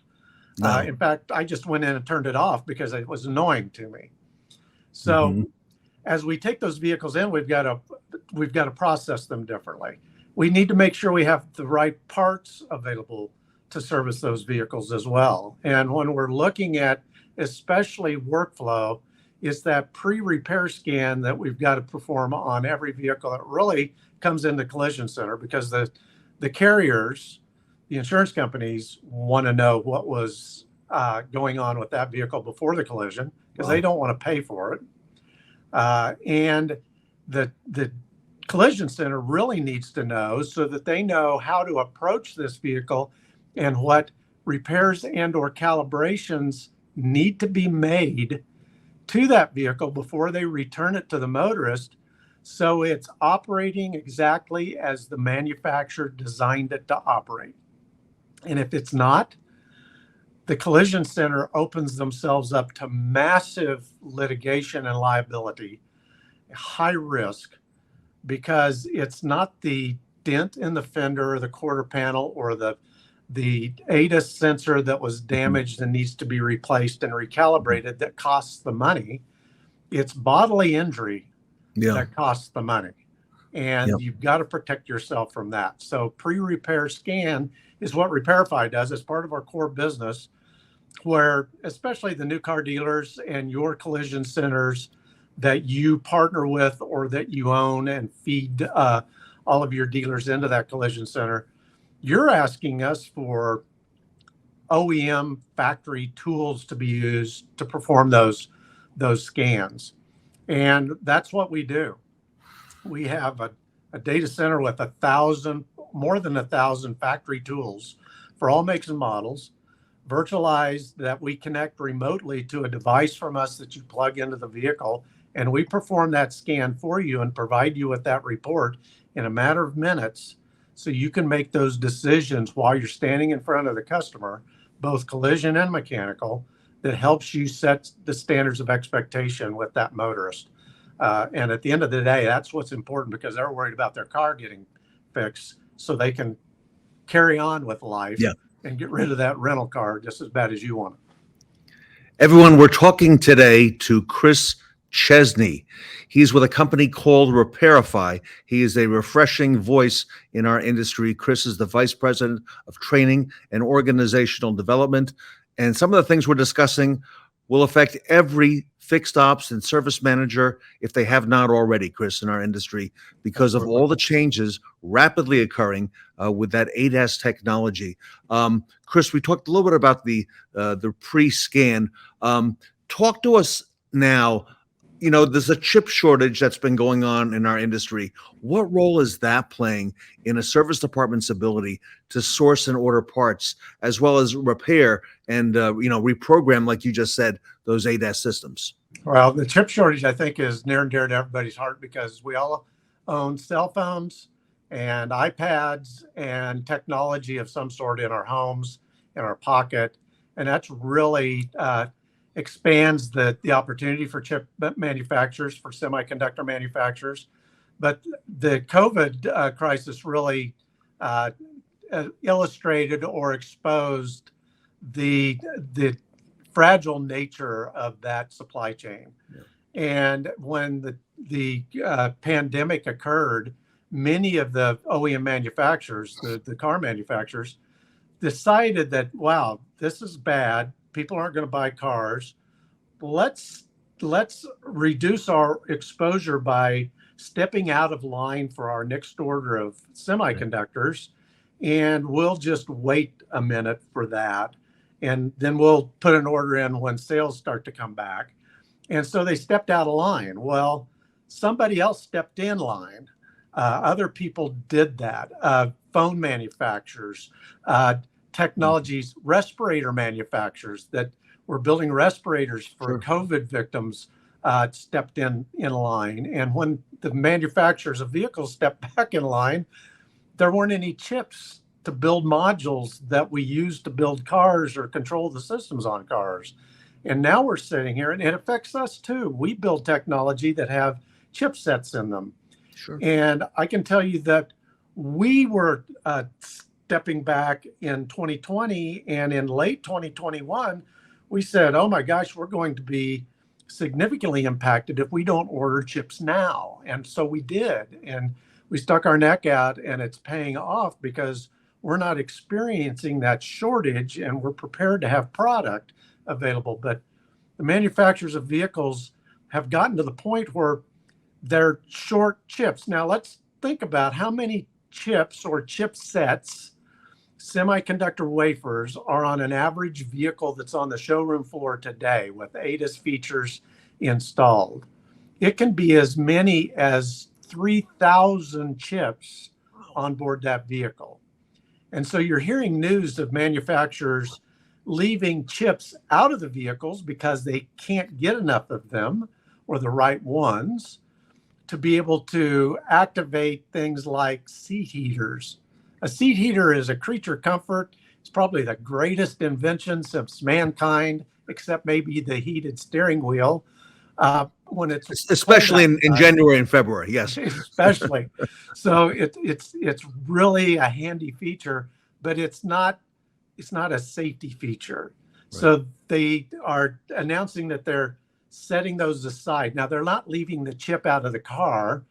No. In fact, I just went in and turned it off because it was annoying to me. So as we take those vehicles in, we've got to process them differently. We need to make sure we have the right parts available to service those vehicles as well. And when we're looking at especially workflow, it's that pre-repair scan that we've got to perform on every vehicle that really comes into collision center, because the carriers, the insurance companies, want to know what was going on with that vehicle before the collision, because they don't want to pay for it. And the collision center really needs to know, so that they know how to approach this vehicle and what repairs and or calibrations need to be made to that vehicle before they return it to the motorist, so it's operating exactly as the manufacturer designed it to operate. And if it's not, the collision center opens themselves up to massive litigation and liability, high risk, because it's not the dent in the fender or the quarter panel or the ADAS sensor that was damaged and needs to be replaced and recalibrated that costs the money. It's bodily injury that costs the money. and you've got to protect yourself from that. So pre-repair scan is what Repairify does as part of our core business, where especially the new car dealers and your collision centers that you partner with or that you own and feed all of your dealers into that collision center, you're asking us for OEM factory tools to be used to perform those scans. And that's what we do. We have a data center with more than 1,000 factory tools for all makes and models, virtualized, that we connect remotely to a device from us that you plug into the vehicle. And we perform that scan for you and provide you with that report in a matter of minutes, so you can make those decisions while you're standing in front of the customer, both collision and mechanical, that helps you set the standards of expectation with that motorist. And at the end of the day, that's what's important, because they're worried about their car getting fixed so they can carry on with life and get rid of that rental car just as bad as you want it.
Everyone, we're talking today to Chris Chesney. He's with a company called Repairify. He is a refreshing voice in our industry. Chris is the Vice President of Training and Organizational Development. And some of the things we're discussing will affect every fixed ops and service manager, if they have not already, Chris, in our industry, because of all the changes rapidly occurring with that ADAS technology. Chris, we talked a little bit about the pre-scan. Talk to us now. You know, there's a chip shortage that's been going on in our industry. What role is that playing in a service department's ability to source and order parts, as well as repair and, reprogram, like you just said, those ADAS systems?
Well, the chip shortage, I think, is near and dear to everybody's heart, because we all own cell phones and iPads and technology of some sort in our homes, in our pocket. And that's really expands the opportunity for chip manufacturers, for semiconductor manufacturers. But the COVID crisis really illustrated or exposed the fragile nature of that supply chain. And when the pandemic occurred, many of the OEM manufacturers, the car manufacturers, decided that, wow, this is bad. People aren't going to buy cars. Let's reduce our exposure by stepping out of line for our next order of semiconductors, and we'll just wait a minute for that, and then we'll put an order in when sales start to come back. And so they stepped out of line. Well, somebody else stepped in line. Other people did that. Phone manufacturers, technologies, respirator manufacturers that were building respirators for COVID victims stepped in line. And when the manufacturers of vehicles stepped back in line, there weren't any chips to build modules that we use to build cars or control the systems on cars. And now we're sitting here, and it affects us too. We build technology that have chipsets in them. And I can tell you that we were stepping back in 2020, and in late 2021, we said, oh my gosh, we're going to be significantly impacted if we don't order chips now. And so we did, and we stuck our neck out, and it's paying off because we're not experiencing that shortage, and we're prepared to have product available. But the manufacturers of vehicles have gotten to the point where they're short chips. Now let's think about how many chips or chipsets, semiconductor wafers, are on an average vehicle that's on the showroom floor today with ADAS features installed. It can be as many as 3,000 chips on board that vehicle. And so you're hearing news of manufacturers leaving chips out of the vehicles because they can't get enough of them, or the right ones, to be able to activate things like seat heaters. A seat heater is a creature comfort. It's probably the greatest invention since mankind, except maybe the heated steering wheel. When it's
especially in January and February, yes,
especially. So it's really a handy feature, but it's not a safety feature. Right. So they are announcing that they're setting those aside. Now, they're not leaving the chip out of the car.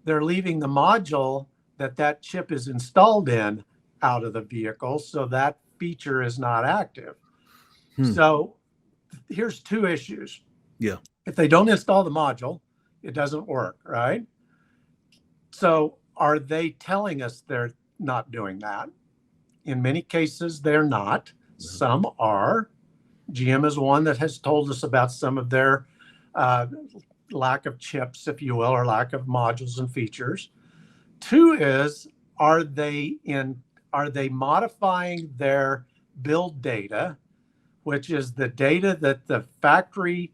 they're leaving the module that chip is installed in out of the vehicle, so that feature is not active. So here's two issues.
Yeah.
If they don't install the module, it doesn't work, right? So are they telling us they're not doing that? In many cases, they're not. Some are. GM is one that has told us about some of their lack of chips, if you will, or lack of modules and features. Two is, are they modifying their build data, which is the data that the factory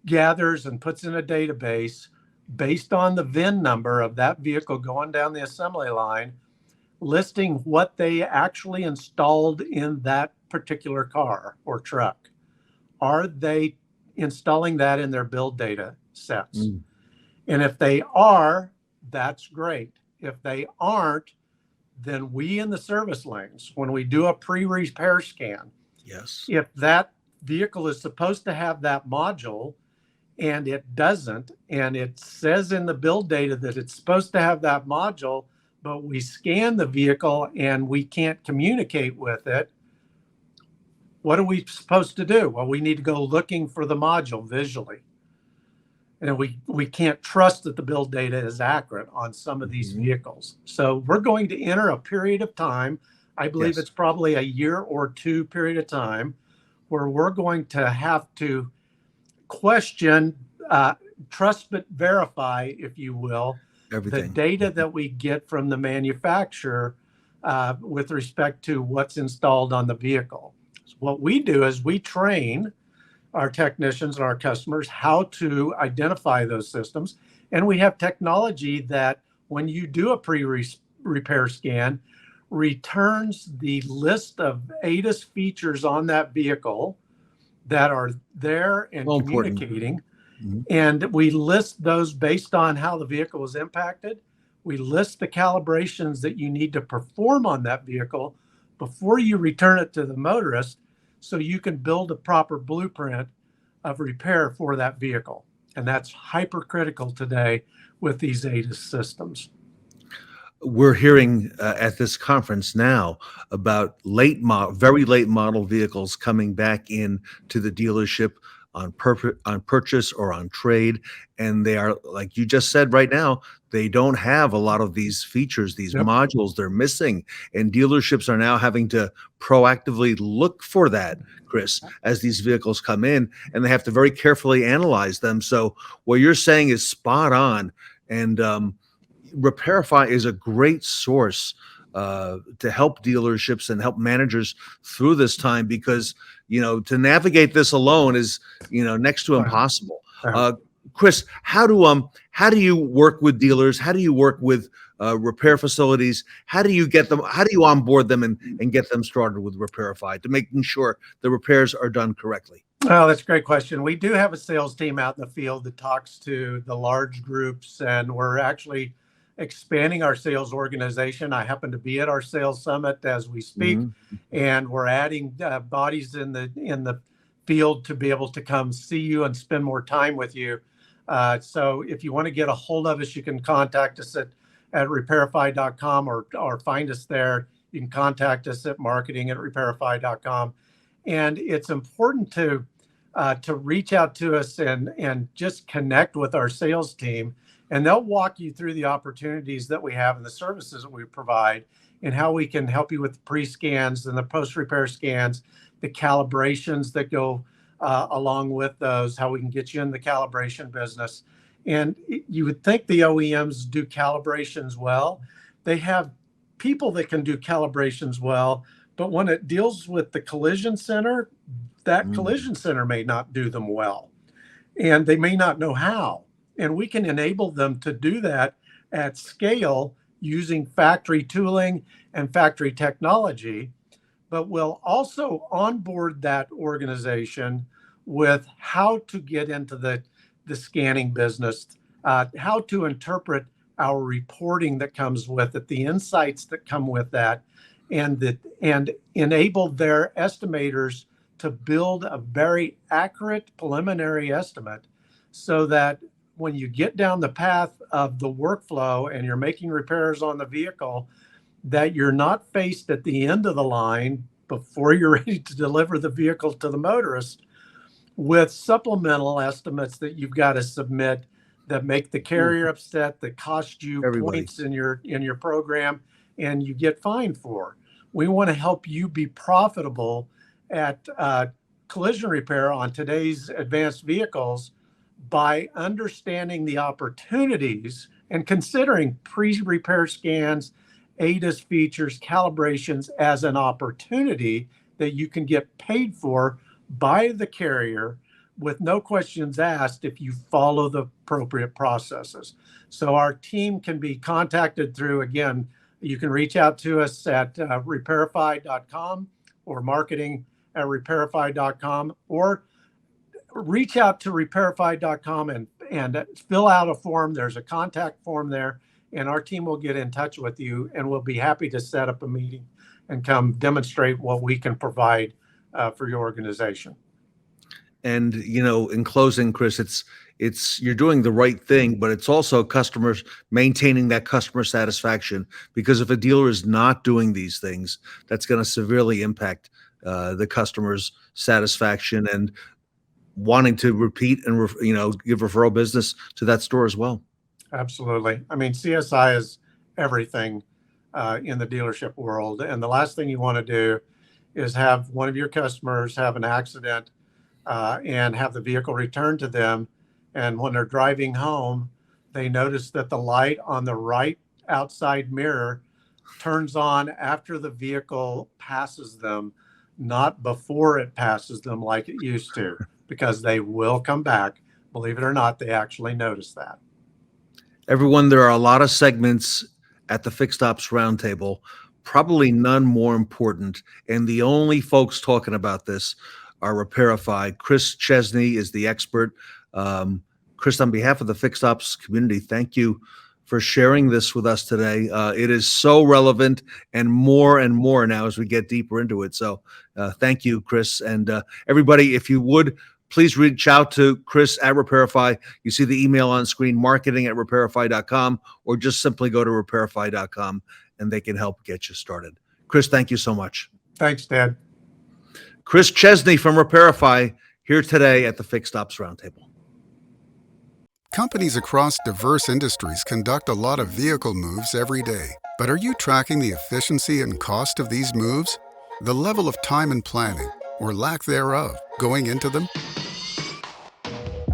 gathers and puts in a database based on the VIN number of that vehicle going down the assembly line, listing what they actually installed in that particular car or truck. Are they installing that in their build data sets? And if they are, that's great. If they aren't, then we in the service lanes, when we do a pre-repair scan, if that vehicle is supposed to have that module and it doesn't, and it says in the build data that it's supposed to have that module, but we scan the vehicle and we can't communicate with it, what are we supposed to do? Well, we need to go looking for the module visually. And we can't trust that the build data is accurate on some of these vehicles. So we're going to enter a period of time, I believe it's probably a year or two period of time, where we're going to have to question, trust but verify, if you will, the data that we get from the manufacturer with respect to what's installed on the vehicle. So what we do is we train our technicians and our customers how to identify those systems. And we have technology that when you do a pre-repair scan, returns the list of ADAS features on that vehicle that are there and communicating. And we list those based on how the vehicle was impacted. We list the calibrations that you need to perform on that vehicle before you return it to the motorist, so you can build a proper blueprint of repair for that vehicle. And that's hypercritical today with these ADAS systems.
We're hearing at this conference now about very late model vehicles coming back in to the dealership on purchase or on trade. And they are, like you just said right now, they don't have a lot of these features, these modules they're missing. And dealerships are now having to proactively look for that, Chris, as these vehicles come in, and they have to very carefully analyze them. So what you're saying is spot on. And Repairify is a great source to help dealerships and help managers through this time, because, to navigate this alone is, next to impossible. Chris, how do you work with dealers? How do you work with repair facilities? How do you onboard them and get them started with Repairify to making sure the repairs are done correctly?
Oh, that's a great question. We do have a sales team out in the field that talks to the large groups, and we're actually expanding our sales organization. I happen to be at our sales summit as we speak, and we're adding bodies in the field to be able to come see you and spend more time with you. So if you want to get a hold of us, you can contact us at repairify.com or find us there. You can contact us at marketing@repairify.com. And it's important to reach out to us and just connect with our sales team, and they'll walk you through the opportunities that we have and the services that we provide, and how we can help you with the pre-scans and the post-repair scans, the calibrations that go along with those, how we can get you in the calibration business. And you would think the OEMs do calibrations well. They have people that can do calibrations well, but when it deals with the collision center, that collision center may not do them well, and they may not know how. And we can enable them to do that at scale using factory tooling and factory technology. But we'll also onboard that organization with how to get into the scanning business, how to interpret our reporting that comes with it, the insights that come with that, and enable their estimators to build a very accurate preliminary estimate, so that when you get down the path of the workflow and you're making repairs on the vehicle, that you're not faced at the end of the line before you're ready to deliver the vehicle to the motorist with supplemental estimates that you've got to submit that make the carrier upset, that cost you points in your program, and you get fined for. We want to help you be profitable at collision repair on today's advanced vehicles by understanding the opportunities and considering pre-repair scans, ADAS features, calibrations as an opportunity that you can get paid for by the carrier with no questions asked if you follow the appropriate processes. So our team can be contacted through, again, you can reach out to us at repairify.com or marketing@repairify.com, or reach out to repairify.com and fill out a form. There's a contact form there, and our team will get in touch with you, and we'll be happy to set up a meeting and come demonstrate what we can provide for your organization.
And, you know, in closing, Chris, it's you're doing the right thing, but it's also customers maintaining that customer satisfaction, because if a dealer is not doing these things, that's going to severely impact the customer's satisfaction and wanting to repeat and give referral business to that store as well.
Absolutely. I mean, CSI is everything in the dealership world, and the last thing you want to do is have one of your customers have an accident and have the vehicle returned to them, and when they're driving home, they notice that the light on the right outside mirror turns on after the vehicle passes them, not before it passes them like it used to, because they will come back. Believe it or not, they actually notice that.
Everyone, there are a lot of segments at the Fixed Ops Roundtable, probably none more important, and the only folks talking about this are Repairify. Chris Chesney is the expert. Chris, on behalf of the Fixed Ops community, thank you for sharing this with us today. It is so relevant and more now as we get deeper into it. So thank you, Chris. And everybody, if you would, please reach out to Chris at Repairify. You see the email on screen, marketing@repairify.com, or just simply go to repairify.com and they can help get you started. Chris, thank you so much.
Thanks, Dad.
Chris Chesney from Repairify here today at the Fixed Ops Roundtable.
Companies across diverse industries conduct a lot of vehicle moves every day. But are you tracking the efficiency and cost of these moves? The level of time and planning, or lack thereof, going into them?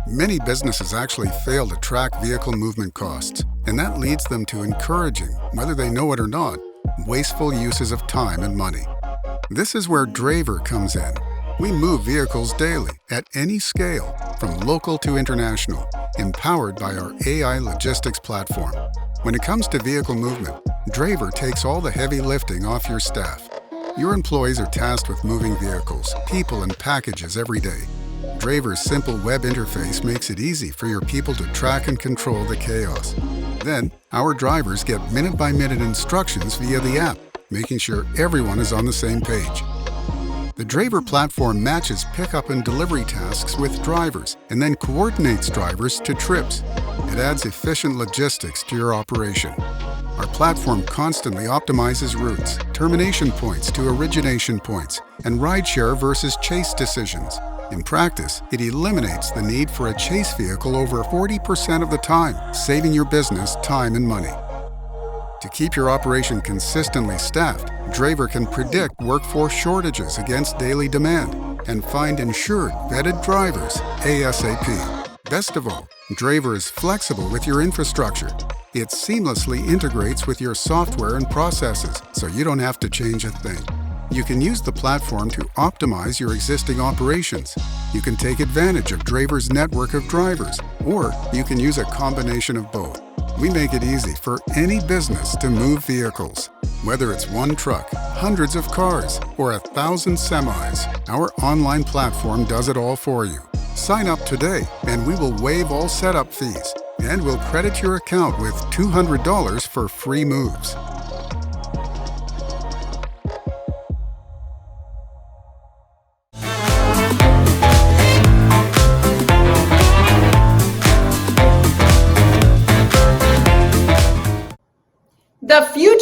Many businesses actually fail to track vehicle movement costs, and that leads them to encouraging, whether they know it or not, wasteful uses of time and money. This is where Draver comes in. We move vehicles daily, at any scale, from local to international, empowered by our AI logistics platform. When it comes to vehicle movement, Draver takes all the heavy lifting off your staff. Your employees are tasked with moving vehicles, people, and packages every day. Draver's simple web interface makes it easy for your people to track and control the chaos. Then, our drivers get minute-by-minute instructions via the app, making sure everyone is on the same page. The Draver platform matches pickup and delivery tasks with drivers and then coordinates drivers to trips. It adds efficient logistics to your operation. Our platform constantly optimizes routes, termination points to origination points, and rideshare versus chase decisions. In practice, it eliminates the need for a chase vehicle over 40% of the time, saving your business time and money. To keep your operation consistently staffed, Draver can predict workforce shortages against daily demand and find insured, vetted drivers ASAP. Best of all, Draver is flexible with your infrastructure. It seamlessly integrates with your software and processes, so you don't have to change a thing. You can use the platform to optimize your existing operations. You can take advantage of Draver's network of drivers, or you can use a combination of both. We make it easy for any business to move vehicles. Whether it's one truck, hundreds of cars, or 1,000 semis, our online platform does it all for you. Sign up today and we will waive all setup fees, and we'll credit your account with $200 for free moves.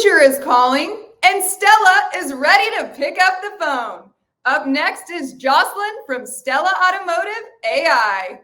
future is calling, and STELLA is ready to pick up the phone. Up next is Josselyn from STELLA Automotive AI.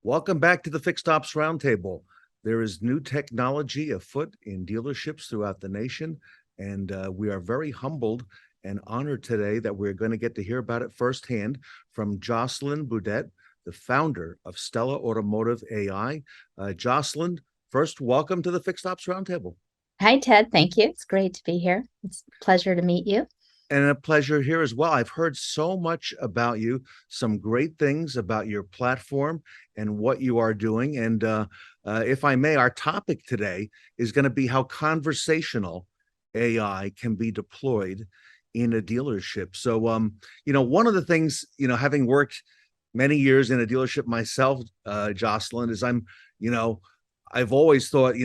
Welcome back to the Fixed Ops Roundtable. There is new technology afoot in dealerships throughout the nation, and we are very humbled and honored today that we're going to get to hear about it firsthand from Josselyn Boudett, the founder of STELLA Automotive AI. Josselyn, first, welcome to the Fixed Ops Roundtable.
Hi, Ted. Thank you. It's great to be here. It's a pleasure to meet you.
And a pleasure here as well. I've heard so much about you, some great things about your platform and what you are doing. And if I may, our topic today is going to be how conversational AI can be deployed in a dealership. So, one of the things, having worked many years in a dealership myself, Josselyn, is I've always thought,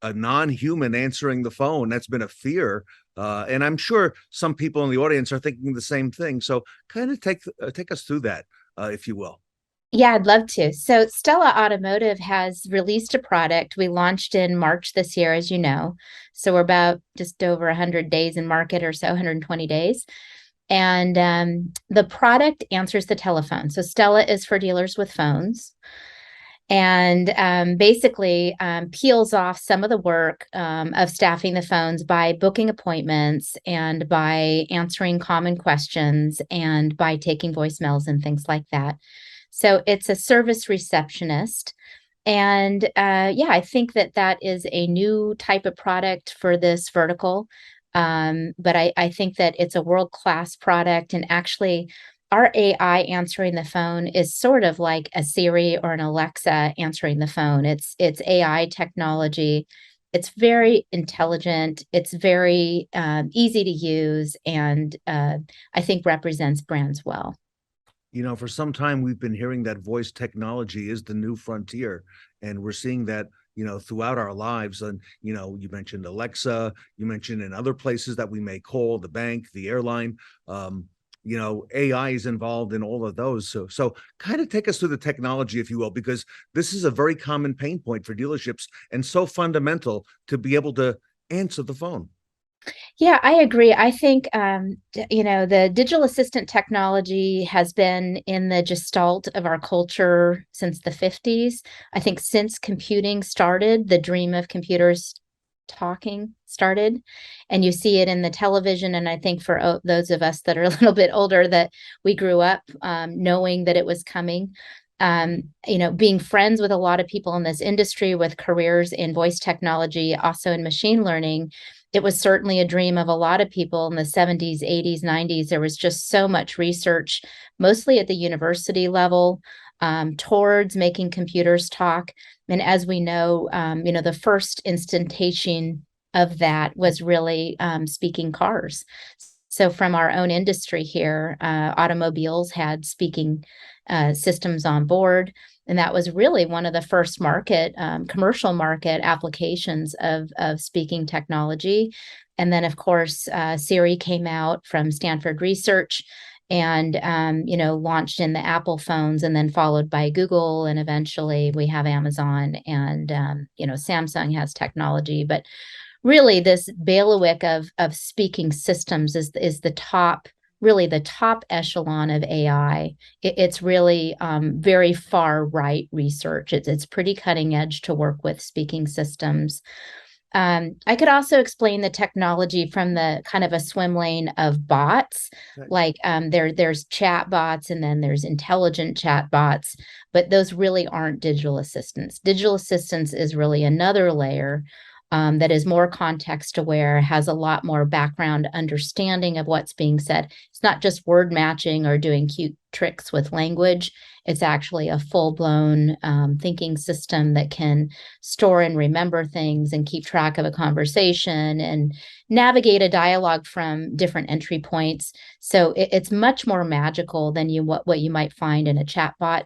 a non-human answering the phone, that's been a fear. And I'm sure some people in the audience are thinking the same thing. So kind of take us through that, if you will.
Yeah, I'd love to. So STELLA Automotive has released a product. We launched in March this year, as you know. So we're about just over 100 days in market or so, 120 days. And the product answers the telephone. So STELLA is for dealers with phones. And basically peels off some of the work of staffing the phones by booking appointments and by answering common questions and by taking voicemails and things like that. So it's a service receptionist. And I think that is a new type of product for this vertical. But I think that it's a world-class product. And actually, our AI answering the phone is sort of like a Siri or an Alexa answering the phone. It's AI technology. It's very intelligent. It's very easy to use, and I think represents brands well.
For some time, we've been hearing that voice technology is the new frontier, and we're seeing that, throughout our lives. And, you mentioned Alexa, you mentioned in other places that we may call, the bank, the airline. AI is involved in all of those. So kind of take us through the technology, if you will, because this is a very common pain point for dealerships and so fundamental to be able to answer the phone.
Yeah, I agree. I think, the digital assistant technology has been in the gestalt of our culture since the 50s. I think since computing started, the dream of computers talking started, and you see it in the television. And I think for those of us that are a little bit older, that we grew up knowing that it was coming. Being friends with a lot of people in this industry with careers in voice technology, also in machine learning, it was certainly a dream of a lot of people in the 70s, 80s, 90s. There was just so much research, mostly at the university level, towards making computers talk. And as we know, the first instantation of that was really speaking cars. So from our own industry here, automobiles had speaking systems on board. And that was really one of the first commercial market applications of speaking technology. And then, of course, Siri came out from Stanford Research and, launched in the Apple phones, and then followed by Google. And eventually we have Amazon, and, Samsung has technology. But really, this bailiwick of speaking systems is the top echelon of AI. It's really very far right research. It's pretty cutting edge to work with speaking systems. I could also explain the technology from the kind of a swim lane of bots. Okay. Like there's chat bots, and then there's intelligent chat bots, but those really aren't digital assistants. Digital assistants is really another layer that is more context aware, has a lot more background understanding of what's being said. It's not just word matching or doing cute tricks with language. It's actually a full-blown thinking system that can store and remember things and keep track of a conversation and navigate a dialogue from different entry points. So it's much more magical than what you might find in a chatbot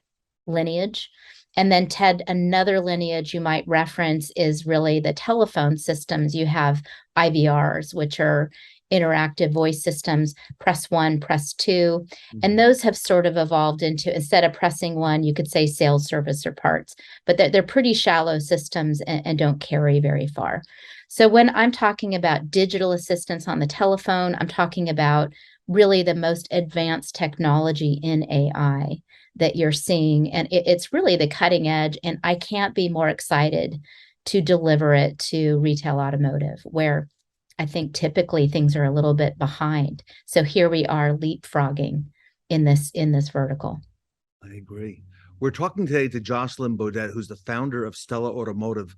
lineage. And then, Ted, another lineage you might reference is really the telephone systems. You have IVRs, which are interactive voice systems, press 1, press 2. And those have sort of evolved into, instead of pressing 1, you could say sales, service, or parts. But they're pretty shallow systems and don't carry very far. So when I'm talking about digital assistants on the telephone, I'm talking about really the most advanced technology in AI that you're seeing. And it's really the cutting edge. And I can't be more excited to deliver it to retail automotive, where I think typically things are a little bit behind. So here we are leapfrogging in this vertical.
I agree. We're talking today to Josselyn Boudett, who's the founder of STELLA Automotive.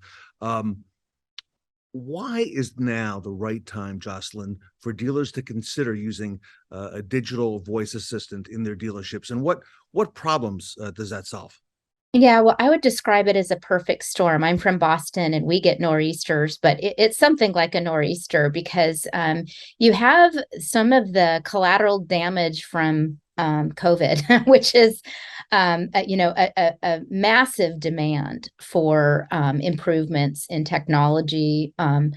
Why is now the right time, Josselyn, for dealers to consider using a digital voice assistant in their dealerships? And what problems does that solve?
Yeah, well, I would describe it as a perfect storm. I'm from Boston and we get nor'easters, but it's something like a nor'easter because you have some of the collateral damage from COVID, which is, a massive demand for improvements in technology and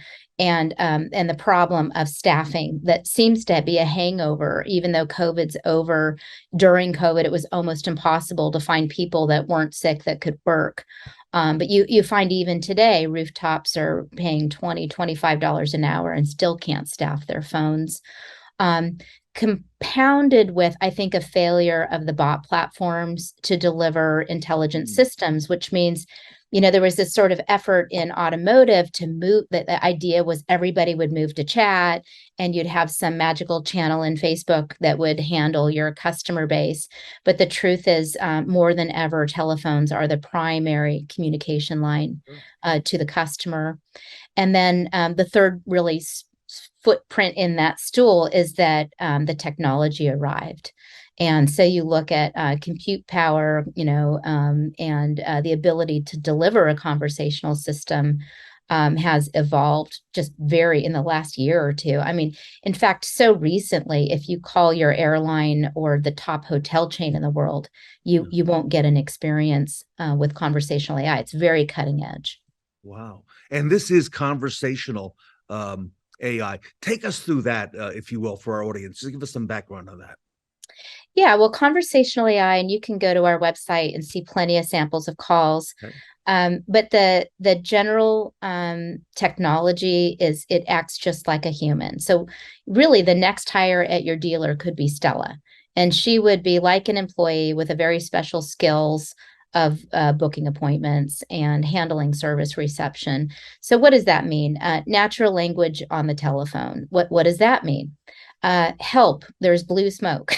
the problem of staffing that seems to be a hangover. Even though COVID's over, during COVID, it was almost impossible to find people that weren't sick that could work. But you find even today, rooftops are paying $20, $25 an hour and still can't staff their phones. Compounded with, I think, a failure of the bot platforms to deliver intelligent systems, which means, there was this sort of effort in automotive to move, that the idea was everybody would move to chat and you'd have some magical channel in Facebook that would handle your customer base. But the truth is, more than ever, telephones are the primary communication line to the customer. And then the third really footprint in that stool is that the technology arrived. And so you look at compute power, and the ability to deliver a conversational system has evolved just in the last year or two. I mean, in fact, so recently, if you call your airline or the top hotel chain in the world, you won't get an experience with conversational AI. It's very cutting edge.
Wow. And this is conversational AI. Take us through that, if you will, for our audience. Just give us some background on that.
Yeah, well, conversational AI, and you can go to our website and see plenty of samples of calls. Okay. But the general technology is it acts just like a human. So really, the next hire at your dealer could be STELLA, and she would be like an employee with a very special skills of booking appointments and handling service reception. So what does that mean? Natural language on the telephone. What does that mean? Help, there's blue smoke.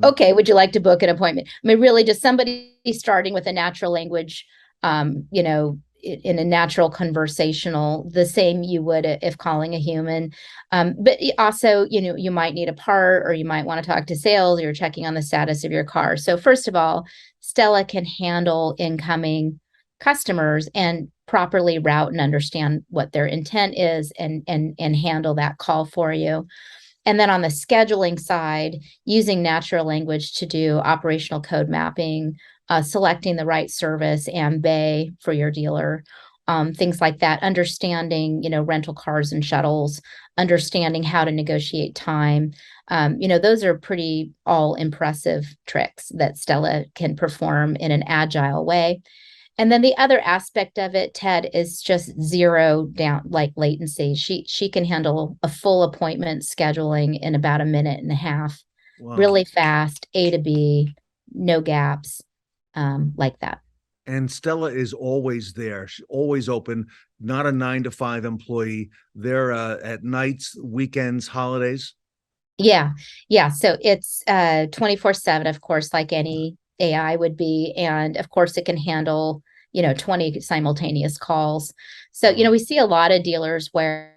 Okay, would you like to book an appointment? I mean, really, just somebody starting with a natural language, in a natural conversational, the same you would if calling a human. But also, you might need a part, or you might want to talk to sales, or you're checking on the status of your car. So first of all, STELLA can handle incoming customers and properly route and understand what their intent is and handle that call for you. And then on the scheduling side, using natural language to do operational code mapping, selecting the right service and bay for your dealer, things like that, understanding, rental cars and shuttles, understanding how to negotiate time. Those are pretty all impressive tricks that STELLA can perform in an agile way. And then the other aspect of it, Ted, is just zero down, like latency. She can handle a full appointment scheduling in about a minute and a half. Wow. Really fast, A to B, no gaps, like that.
And STELLA is always there. She's always open, not a 9-to-5 employee. They're at nights, weekends, holidays.
Yeah. So it's 24/7, of course, like any AI would be. And of course, it can handle, 20 simultaneous calls. So, we see a lot of dealers where,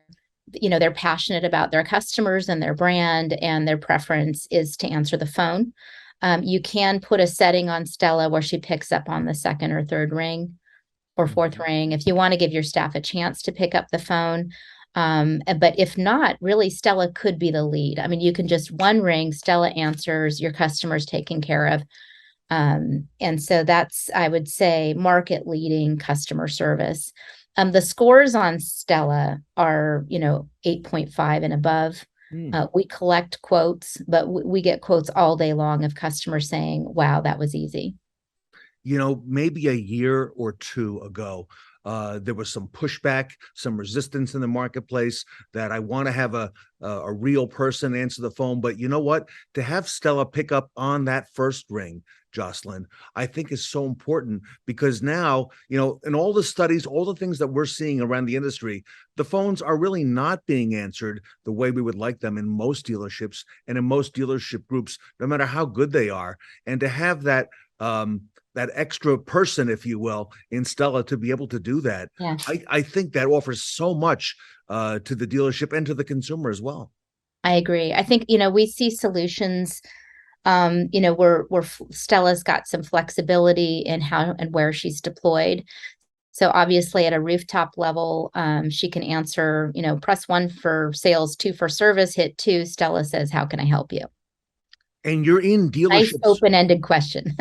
they're passionate about their customers and their brand, and their preference is to answer the phone. You can put a setting on STELLA where she picks up on the second or third ring or fourth ring if you want to give your staff a chance to pick up the phone. But if not, really, STELLA could be the lead. I mean, you can just one ring, STELLA answers, your customer's taken care of. And so that's, I would say, market leading customer service. The scores on STELLA are, 8.5 and above. We collect quotes, but we get quotes all day long of customers saying, wow, that was easy.
Maybe a year or two ago, there was some pushback, some resistance in the marketplace that I want to have a real person answer the phone. But you know what? To have STELLA pick up on that first ring, Josselyn, I think is so important, because now, in all the studies, all the things that we're seeing around the industry, the phones are really not being answered the way we would like them in most dealerships and in most dealership groups, no matter how good they are. And to have that extra person, if you will, in STELLA to be able to do that,
Yeah.
I think that offers so much to the dealership and to the consumer as well.
I agree. I think, we see solutions, where STELLA's got some flexibility in how and where she's deployed. So obviously at a rooftop level, she can answer, press 1 for sales, 2 for service, hit 2. STELLA says, how can I help you?
And you're in dealerships.
Nice open-ended question.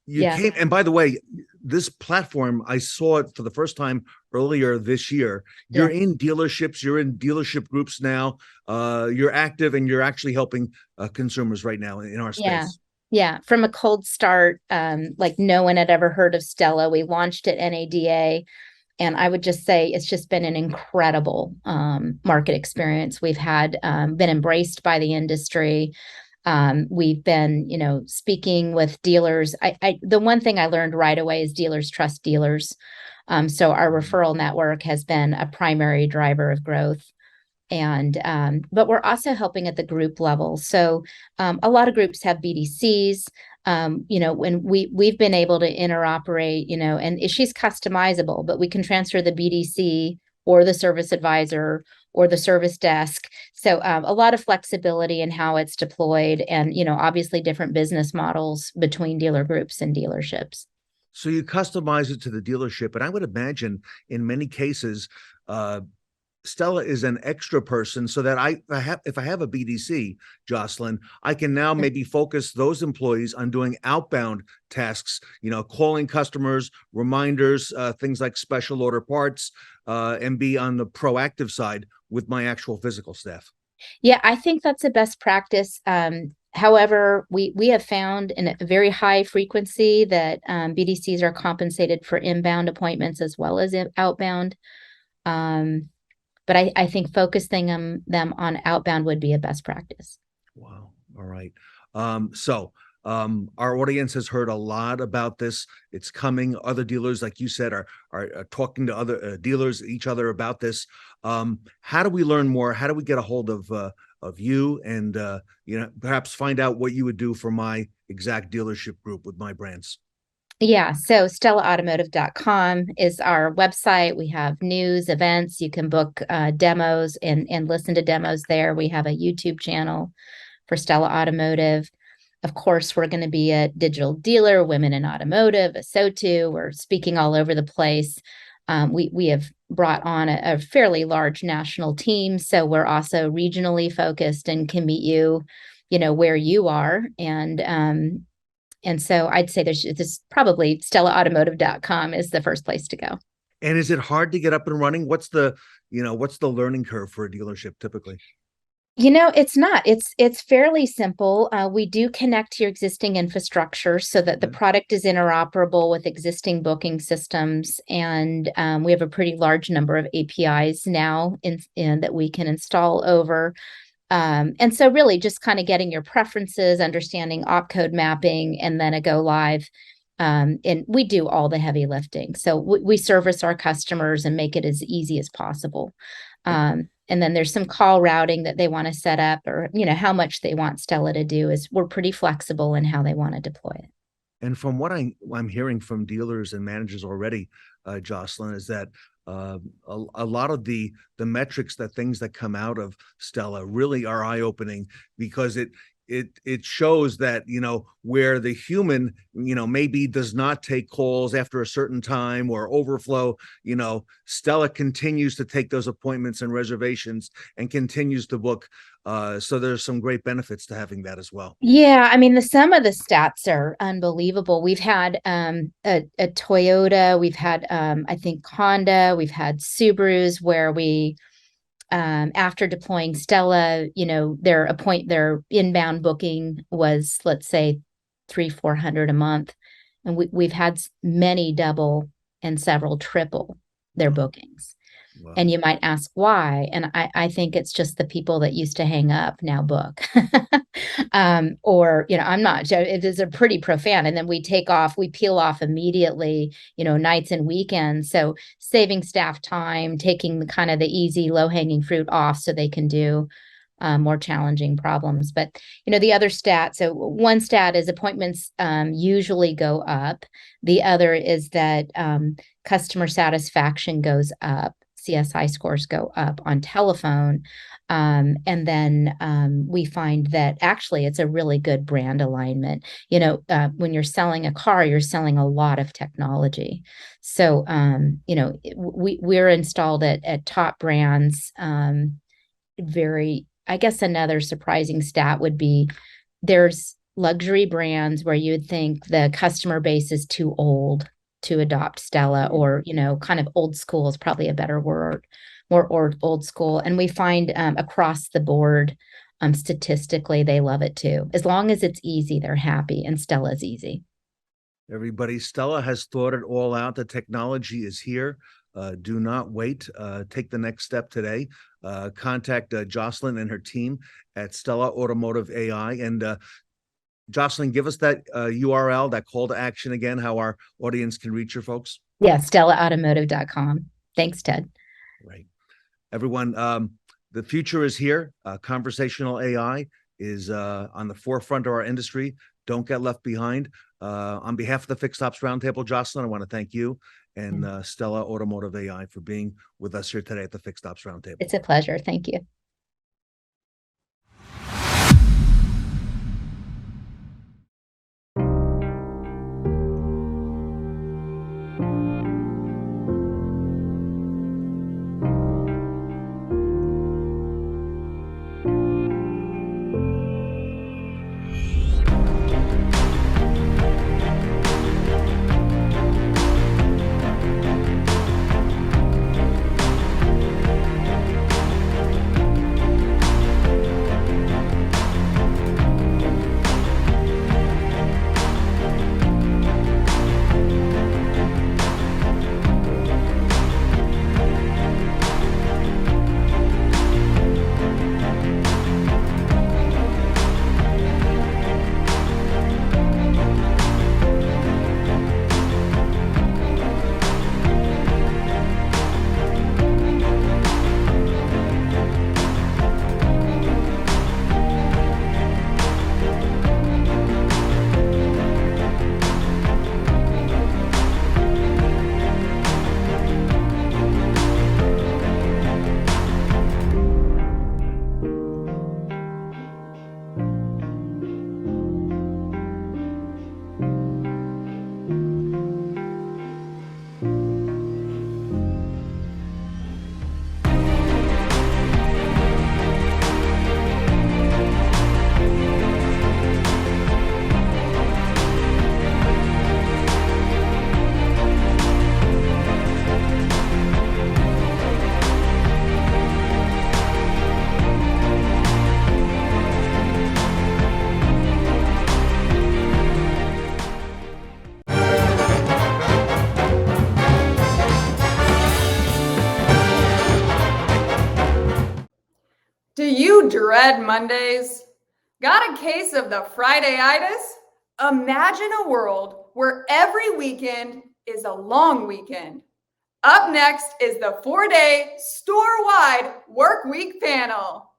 You came, and by the way, this platform, I saw it for the first time earlier this year. You're in dealerships, you're in dealership groups now. You're active, and you're actually helping consumers right now in our space.
Yeah. From a cold start, like no one had ever heard of STELLA. We launched at NADA. And I would just say it's just been an incredible market experience. We've had been embraced by the industry. We've been, speaking with dealers. The one thing I learned right away is dealers trust dealers. So our referral network has been a primary driver of growth. And but we're also helping at the group level. So a lot of groups have BDCs. When we've been able to interoperate, and she's customizable, but we can transfer the BDC or the service advisor or the service desk. So a lot of flexibility in how it's deployed, and, obviously different business models between dealer groups and dealerships.
So you customize it to the dealership. And I would imagine in many cases, STELLA is an extra person, so that if I have a BDC, Josselyn, I can now maybe focus those employees on doing outbound tasks, calling customers, reminders, things like special order parts, and be on the proactive side with my actual physical staff.
Yeah, I think that's a best practice. However, we have found in a very high frequency that BDCs are compensated for inbound appointments as well as outbound. But I think focusing them on outbound would be a best practice.
Wow. All right. So our audience has heard a lot about this. It's coming. Other dealers, like you said, are talking to other dealers, each other about this. How do we learn more? How do we get a hold of you and perhaps find out what you would do for my exact dealership group with my brands?
Yeah, so STELLAautomotive.com is our website. We have news, events. You can book demos and listen to demos there. We have a YouTube channel for STELLA Automotive. Of course, we're going to be a digital dealer, Women in Automotive, a SOTU. We're speaking all over the place. We have brought on a fairly large national team, so we're also regionally focused and can meet you, where you are. And so I'd say there's probably STELLAautomotive.com is the first place to go.
And is it hard to get up and running? What's the learning curve for a dealership typically?
It's not. It's fairly simple. We do connect to your existing infrastructure so that the product is interoperable with existing booking systems. And we have a pretty large number of APIs now in that we can install over. And so really just kind of getting your preferences, understanding opcode mapping, and then a go live. And we do all the heavy lifting. So we service our customers and make it as easy as possible. And then there's some call routing that they want to set up, or, how much they want STELLA to do. We're pretty flexible in how they want to deploy it.
And from what I'm hearing from dealers and managers already, Josselyn, is that a lot of the metrics, things that come out of STELLA really are eye-opening, because it shows that, where the human, maybe does not take calls after a certain time or overflow, STELLA continues to take those appointments and reservations and continues to book. So there's some great benefits to having that as well.
Yeah, I mean, some of the stats are unbelievable. We've had a Toyota, we've had I think Honda, we've had Subarus where we after deploying STELLA, their inbound booking was, let's say, 300-400 a month, and we've had many double and several triple their bookings. Wow. And you might ask why, and I think it's just the people that used to hang up now book. Or I'm not. It is a pretty profound. And then we peel off immediately, nights and weekends. So saving staff time, taking the kind of the easy, low-hanging fruit off so they can do more challenging problems. But the other stat, so one stat is appointments usually go up. The other is that customer satisfaction goes up. CSI scores go up on telephone. And then we find that actually it's a really good brand alignment. When you're selling a car, you're selling a lot of technology. So, we're installed at top brands. I guess another surprising stat would be there's luxury brands where you would think the customer base is too old to adopt STELLA, or, kind of old school is probably a better word, more old school. And we find across the board, statistically, they love it too. As long as it's easy, they're happy, and STELLA's easy.
Everybody, STELLA has thought it all out. The technology is here. Do not wait. Take the next step today. Contact Josselyn and her team at STELLA Automotive AI. And Josselyn, give us that URL, that call to action again, how our audience can reach your folks.
Yeah, STELLAautomotive.com. Thanks, Ted.
Right. Everyone, the future is here. Conversational AI is on the forefront of our industry. Don't get left behind. On behalf of the Fixed Ops Roundtable, Josselyn, I want to thank you and STELLA Automotive AI for being with us here today at the Fixed Ops Roundtable.
It's a pleasure. Thank you.
Do you dread Mondays? Got a case of the Friday-itis? Imagine a world where every weekend is a long weekend. Up next is the 4-day store-wide work week panel.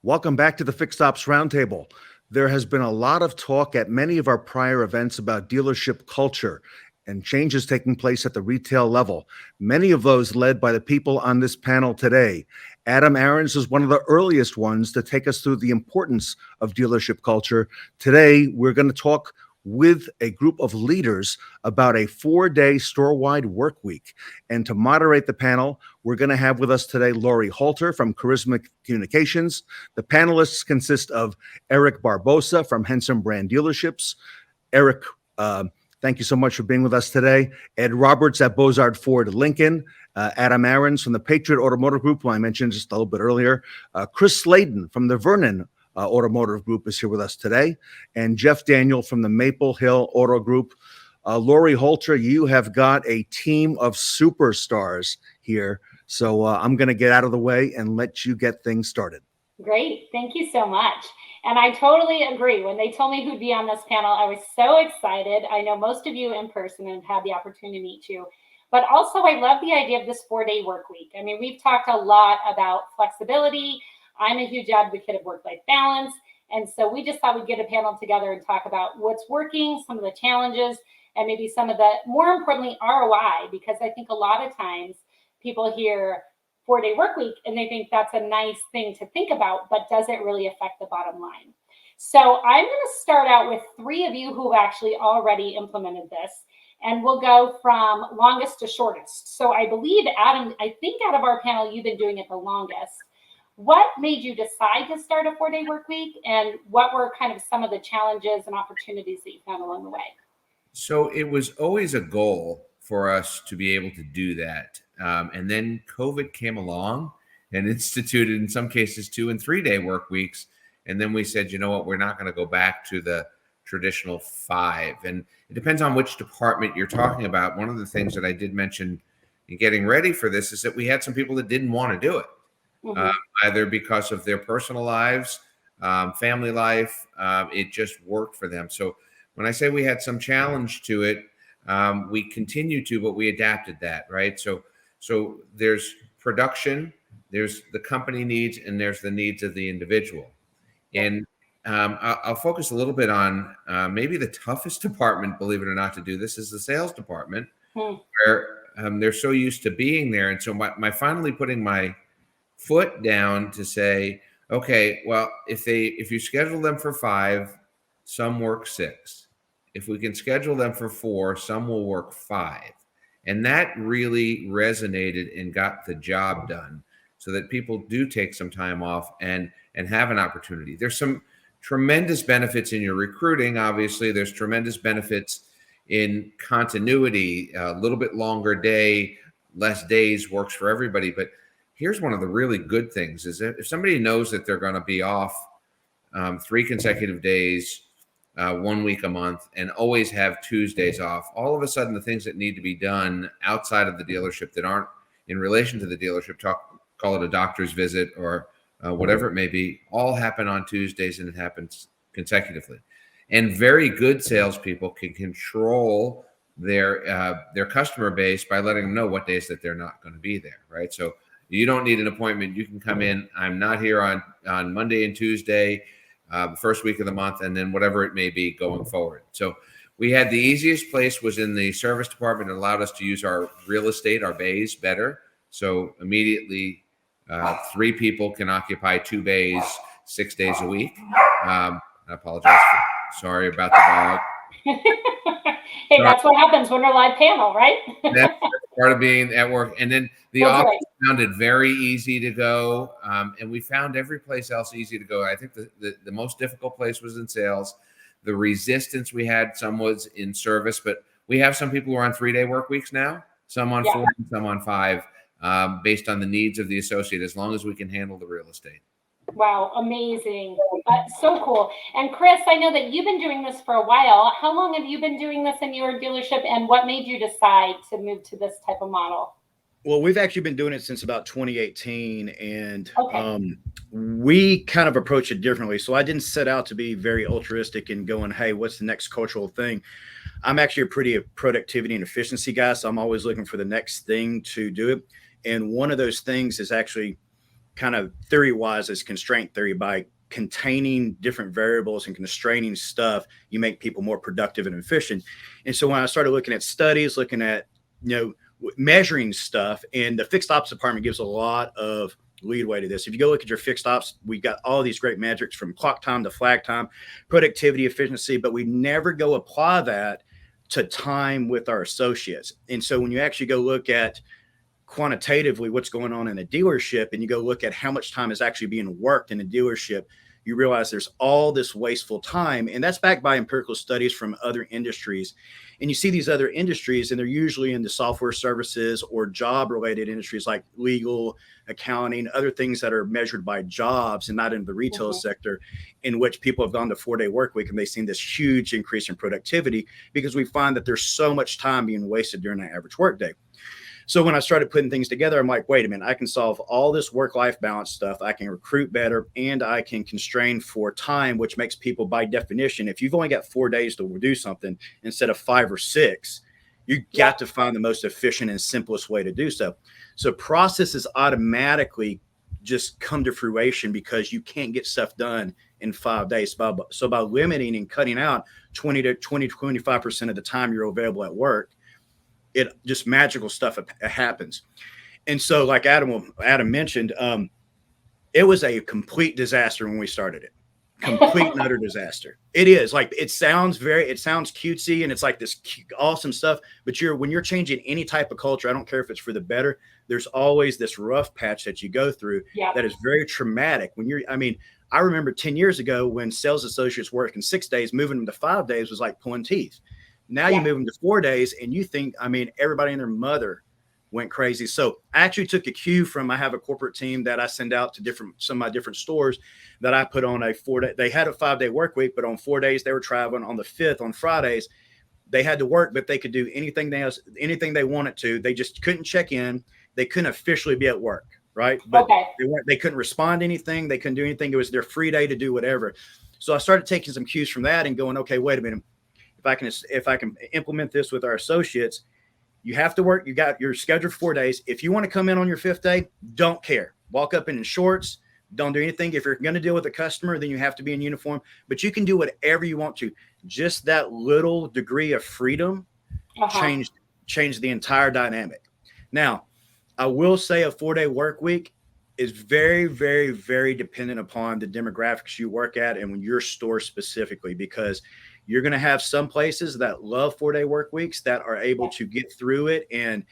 Welcome back to the Fixed Ops Roundtable. There has been a lot of talk at many of our prior events about dealership culture and changes taking place at the retail level, many of those led by the people on this panel today. Adam Arens is one of the earliest ones to take us through the importance of dealership culture. Today, we're going to talk with a group of leaders about a 4-day store-wide work week. And to moderate the panel, we're going to have with us today Laurie Halter from Charisma Communications. The panelists consist of Eric Barbosa from Henson Brand Dealerships. Eric, thank you so much for being with us today. Ed Roberts at Bozard Ford Lincoln. Adam Arens from the Patriot Automotive Group, who I mentioned just a little bit earlier. Chris Slaydon from the Vernon Automotive Group is here with us today. And Jeff Daniel from the Maple Hill Auto Group. Laurie Halter, you have got a team of superstars here. So I'm going to get out of the way and let you get things started.
Great. Thank you so much. And I totally agree. When they told me who'd be on this panel, I was so excited. I know most of you in person and had the opportunity to meet you. But also, I love the idea of this 4-day work week. I mean, we've talked a lot about flexibility. I'm a huge advocate of work-life balance. And so we just thought we'd get a panel together and talk about what's working, some of the challenges, and maybe some of the, more importantly, ROI, because I think a lot of times people hear 4-day work week and they think that's a nice thing to think about, but does it really affect the bottom line? So I'm going to start out with 3 of you who've actually already implemented this, and we'll go from longest to shortest. So I believe, Adam, I think out of our panel, you've been doing it the longest. What made you decide to start a 4-day work week, and what were kind of some of the challenges and opportunities that you found along the way?
So it was always a goal for us to be able to do that. And then COVID came along and instituted, in some cases, 2- and 3-day work weeks. And then we said, you know what, we're not going to go back to the traditional 5. And it depends on which department you're talking about. One of the things that I did mention in getting ready for this is that we had some people that didn't want to do it. Either because of their personal lives, family life, it just worked for them. So when I say we had some challenge to it, we continue to, but we adapted that, right? So there's production, there's the company needs, and there's the needs of the individual. And I'll focus a little bit on maybe the toughest department, believe it or not, to do this is the sales department, where they're so used to being there. And so my finally putting my foot down to say, okay, well, if you schedule them for 5, some work 6. If we can schedule them for 4, some will work 5. And that really resonated and got the job done so that people do take some time off and have an opportunity. There's some tremendous benefits in your recruiting. Obviously, there's tremendous benefits in continuity. A little bit longer day, less days works for everybody. But here's one of the really good things is that if somebody knows that they're going to be off 3 consecutive days, 1 week a month, and always have Tuesdays off, all of a sudden the things that need to be done outside of the dealership that aren't in relation to the dealership, call it a doctor's visit or whatever it may be, all happen on Tuesdays, and it happens consecutively. And very good salespeople can control their customer base by letting them know what days that they're not going to be there, right? So you don't need an appointment. You can come in. I'm not here on Monday and Tuesday, the first week of the month, and then whatever it may be going forward. So we had the easiest place was in the service department. It allowed us to use our real estate, our bays better. So immediately 3 people can occupy 2 bays 6 days a week. I apologize. Sorry about the dog.
Hey, that's what happens when we're live panel, right?
That's part of being at work. And then the office found it very easy to go. And we found every place else easy to go. I think the most difficult place was in sales. The resistance we had, some was in service, but we have some people who are on 3-day work weeks now, some on 4 and some on 5, based on the needs of the associate, as long as we can handle the real estate.
Wow, amazing. So cool. And Chris, I know that you've been doing this for a while. How long have you been doing this in your dealership, and what made you decide to move to this type of model?
Well, we've actually been doing it since about 2018, and we kind of approach it differently. So I didn't set out to be very altruistic and going, hey, what's the next cultural thing? I'm actually a pretty productivity and efficiency guy, so I'm always looking for the next thing to do it. And one of those things is actually kind of theory-wise is constraint theory by containing different variables and constraining stuff, you make people more productive and efficient. And so when I started looking at studies, looking at, measuring stuff, and the fixed ops department gives a lot of leadway to this. If you go look at your fixed ops, we've got all these great metrics from clock time to flag time, productivity, efficiency, but we never go apply that to time with our associates. And so when you actually go look at quantitatively what's going on in a dealership, and you go look at how much time is actually being worked in a dealership, you realize there's all this wasteful time. And that's backed by empirical studies from other industries. And you see these other industries, and they're usually in the software services or job related industries like legal, accounting, other things that are measured by jobs and not in the retail sector, in which people have gone to 4-day work week, and they've seen this huge increase in productivity because we find that there's so much time being wasted during an average work day. So when I started putting things together, I'm like, wait a minute, I can solve all this work-life balance stuff. I can recruit better, and I can constrain for time, which makes people, by definition, if you've only got 4 days to do something instead of 5 or 6, you got to find the most efficient and simplest way to do so. So processes automatically just come to fruition because you can't get stuff done in 5 days. So by limiting and cutting out 25% of the time you're available at work, it just magical stuff happens. And so like Adam mentioned, it was a complete disaster when we started it. Complete and utter disaster. It is like, it sounds cutesy and it's like this awesome stuff, but when you're changing any type of culture, I don't care if it's for the better, there's always this rough patch that you go through that is very traumatic. I remember 10 years ago when sales associates working 6 days, moving them to 5 days was like pulling teeth. Now you move them to 4 days, and you think, everybody and their mother went crazy. So I actually took a cue from, I have a corporate team that I send out to some of my different stores that I put on a 4-day. They had a 5-day work week, but on 4 days they were traveling. On the 5th, on Fridays, they had to work, but they could do anything they wanted to. They just couldn't check in. They couldn't officially be at work, right? But they couldn't respond to anything. They couldn't do anything. It was their free day to do whatever. So I started taking some cues from that and going, okay, wait a minute. If I can implement this with our associates, you have to work. You got your schedule for 4 days. If you want to come in on your 5th day, don't care. Walk up in shorts. Don't do anything. If you're going to deal with a customer, then you have to be in uniform. But you can do whatever you want to. Just that little degree of freedom changed the entire dynamic. Now, I will say a 4-day work week is very, very, very dependent upon the demographics you work at and when your store specifically, because you're going to have some places that love 4-day work weeks that are able to get through it and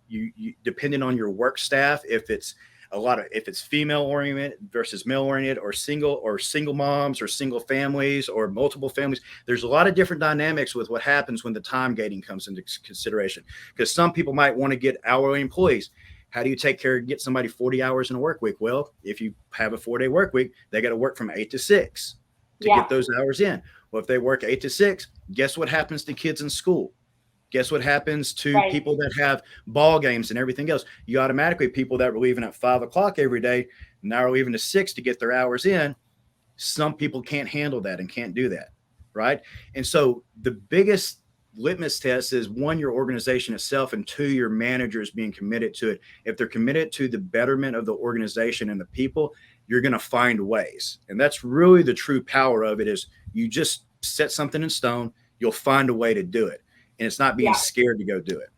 you depending on your work staff, if it's female oriented versus male oriented, or single moms or single families or multiple families, there's a lot of different dynamics with what happens when the time gating comes into consideration, because some people might want to get hourly employees. How do you get somebody 40 hours in a work week? Well, if you have a 4-day work week, they got to work from 8 to 6 to get those hours in. Well, if they work 8 to 6, guess what happens to kids in school? Guess what happens to people that have ball games and everything else? You automatically, people that were leaving at 5 o'clock every day now are leaving at 6 to get their hours in. Some people can't handle that and can't do that, right? And so the biggest litmus test is, 1, your organization itself, and 2, your managers being committed to it. If they're committed to the betterment of the organization and the people, you're going to find ways. And that's really the true power of it, is you just set something in stone, you'll find a way to do it. And it's not being scared to go do it.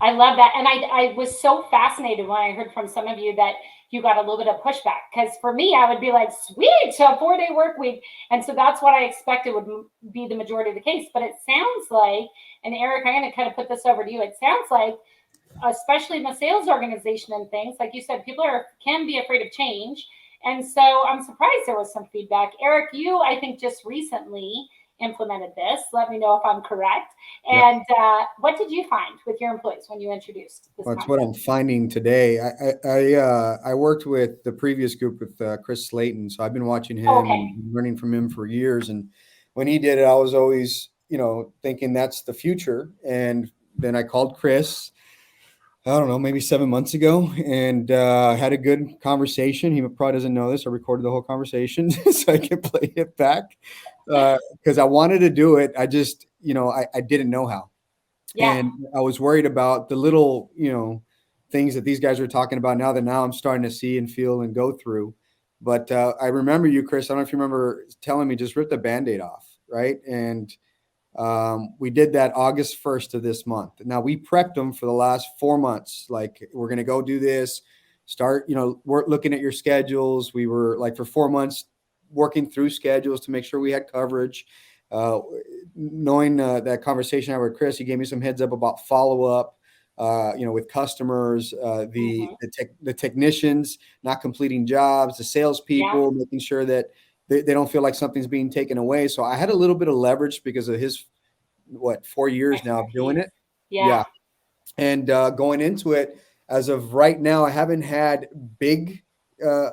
I love that. And I was so fascinated when I heard from some of you that you got a little bit of pushback, because for me, I would be like, sweet, so a 4-day work week. And so that's what I expected would be the majority of the case. But it sounds like, and Eric, I'm going to kind of put this over to you. It sounds like, especially in the sales organization and things, like you said, people can be afraid of change. And so I'm surprised there was some feedback. Eric, you, I think, just recently implemented this. Let me know if I'm correct. And what did you find with your employees when you introduced this?
That's what I'm finding today. I worked with the previous group with Chris Slaydon, so I've been watching him and learning from him for years. And when he did it, I was always, thinking that's the future. And then I called Chris, I don't know, maybe 7 months ago, and had a good conversation. He probably doesn't know this. I recorded the whole conversation so I can play it back because I wanted to do it. I just, I didn't know how. And I was worried about the little, things that these guys are talking about now I'm starting to see and feel and go through. But I remember you, Chris. I don't know if you remember telling me just rip the Band-Aid off, right? And we did that August 1st of this month. Now we prepped them for the last 4 months. Like, we're going to go do this, start, we're looking at your schedules. We were like for 4 months working through schedules to make sure we had coverage. Knowing that conversation I had with Chris, he gave me some heads up about follow-up, with customers, the technicians not completing jobs, the salespeople, making sure that they don't feel like something's being taken away. So I had a little bit of leverage because of his, 4 years now of doing it.
Yeah.
And going into it, as of right now, I haven't had big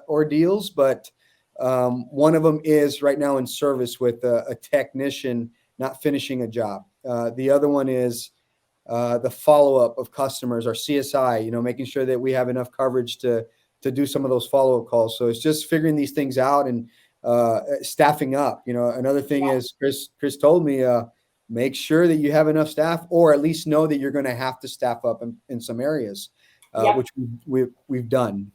ordeals, but one of them is right now in service with a technician not finishing a job. The other one is the follow-up of customers, our CSI, making sure that we have enough coverage to do some of those follow-up calls. So it's just figuring these things out and staffing up. Another thing is Chris told me, make sure that you have enough staff, or at least know that you're going to have to staff up in some areas, which we've done.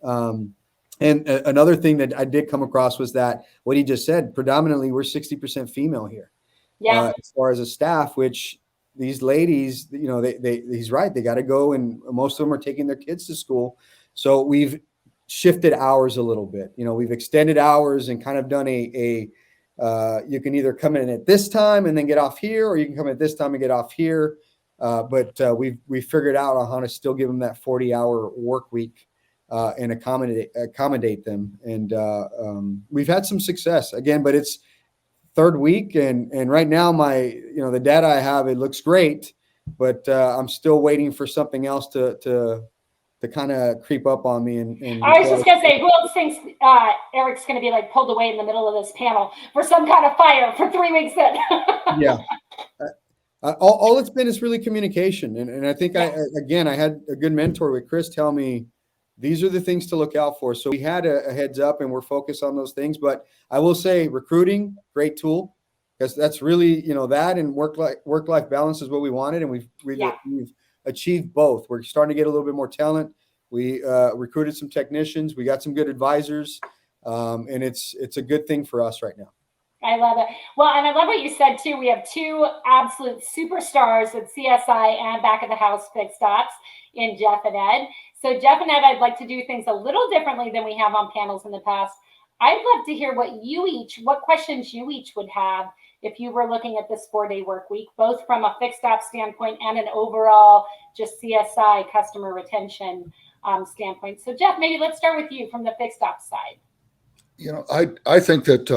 And another thing that I did come across was that what he just said, predominantly we're 60% female here. As far as a staff, which these ladies, he's right. They got to go, and most of them are taking their kids to school. So we've shifted hours a little bit. We've extended hours and kind of done you can either come in at this time and then get off here, or you can come at this time and get off here. But we figured out on how to still give them that 40-hour work week and accommodate them. And we've had some success again, but it's third week. And right now the data I have, it looks great, but I'm still waiting for something else to kind of creep up on me. And
I was just going to say, who else thinks Eric's going to be like pulled away in the middle of this panel for some kind of fire for 3 weeks then?
Yeah. All it's been is really communication. And I think I had a good mentor with Chris tell me, these are the things to look out for. So we had a heads up and we're focused on those things. But I will say recruiting, great tool, because that's really, that and work-life balance is what we wanted. And we've achieved both. We're starting to get a little bit more talent. We recruited some technicians. We got some good advisors. And it's a good thing for us right now.
I love it. Well, and I love what you said too. We have two absolute superstars at CSI and back of the house fixed ops in Jeff and Ed. So Jeff and Ed, I'd like to do things a little differently than we have on panels in the past. I'd love to hear what questions you each would have if you were looking at this 4-day work week, both from a fixed ops standpoint and an overall just CSI customer retention standpoint. So Jeff, maybe let's start with you from the fixed ops side.
I think that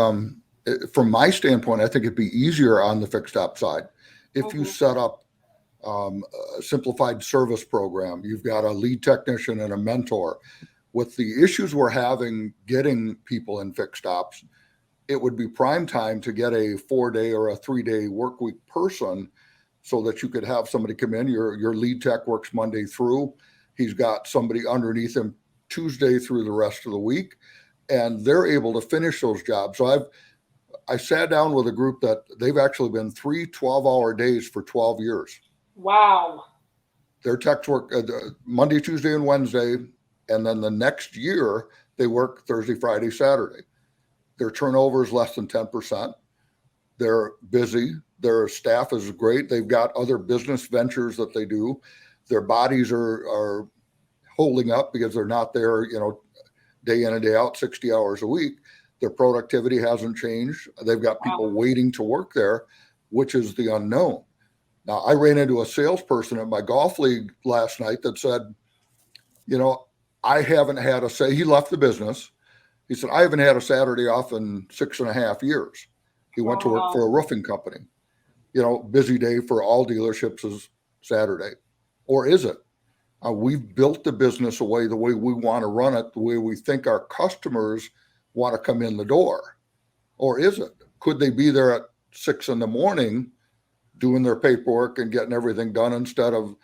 from my standpoint, I think it'd be easier on the fixed ops side if you set up a simplified service program. You've got a lead technician and a mentor. With the issues we're having getting people in fixed ops, it would be prime time to get a 4-day or a 3-day work week person so that you could have somebody come in. Your lead tech works Monday through. He's got somebody underneath him Tuesday through the rest of the week, and they're able to finish those jobs. So I sat down with a group that they've actually been 3 12-hour days for 12 years.
Wow.
Their techs work Monday, Tuesday, and Wednesday. And then the next year, they work Thursday, Friday, Saturday. Their turnover is less than 10%. They're busy. Their staff is great. They've got other business ventures that they do. Their bodies are holding up because they're not there, day in and day out, 60 hours a week. Their productivity hasn't changed. They've got people waiting to work there, which is the unknown. Now, I ran into a salesperson at my golf league last night that said, I haven't had he left the business. He said, I haven't had a Saturday off in 6.5 years. He went to work for a roofing company. Busy day for all dealerships is Saturday. Or is it? We've built the business the way we want to run it, the way we think our customers want to come in the door. Or is it? Could they be there at 6 a.m. doing their paperwork and getting everything done instead of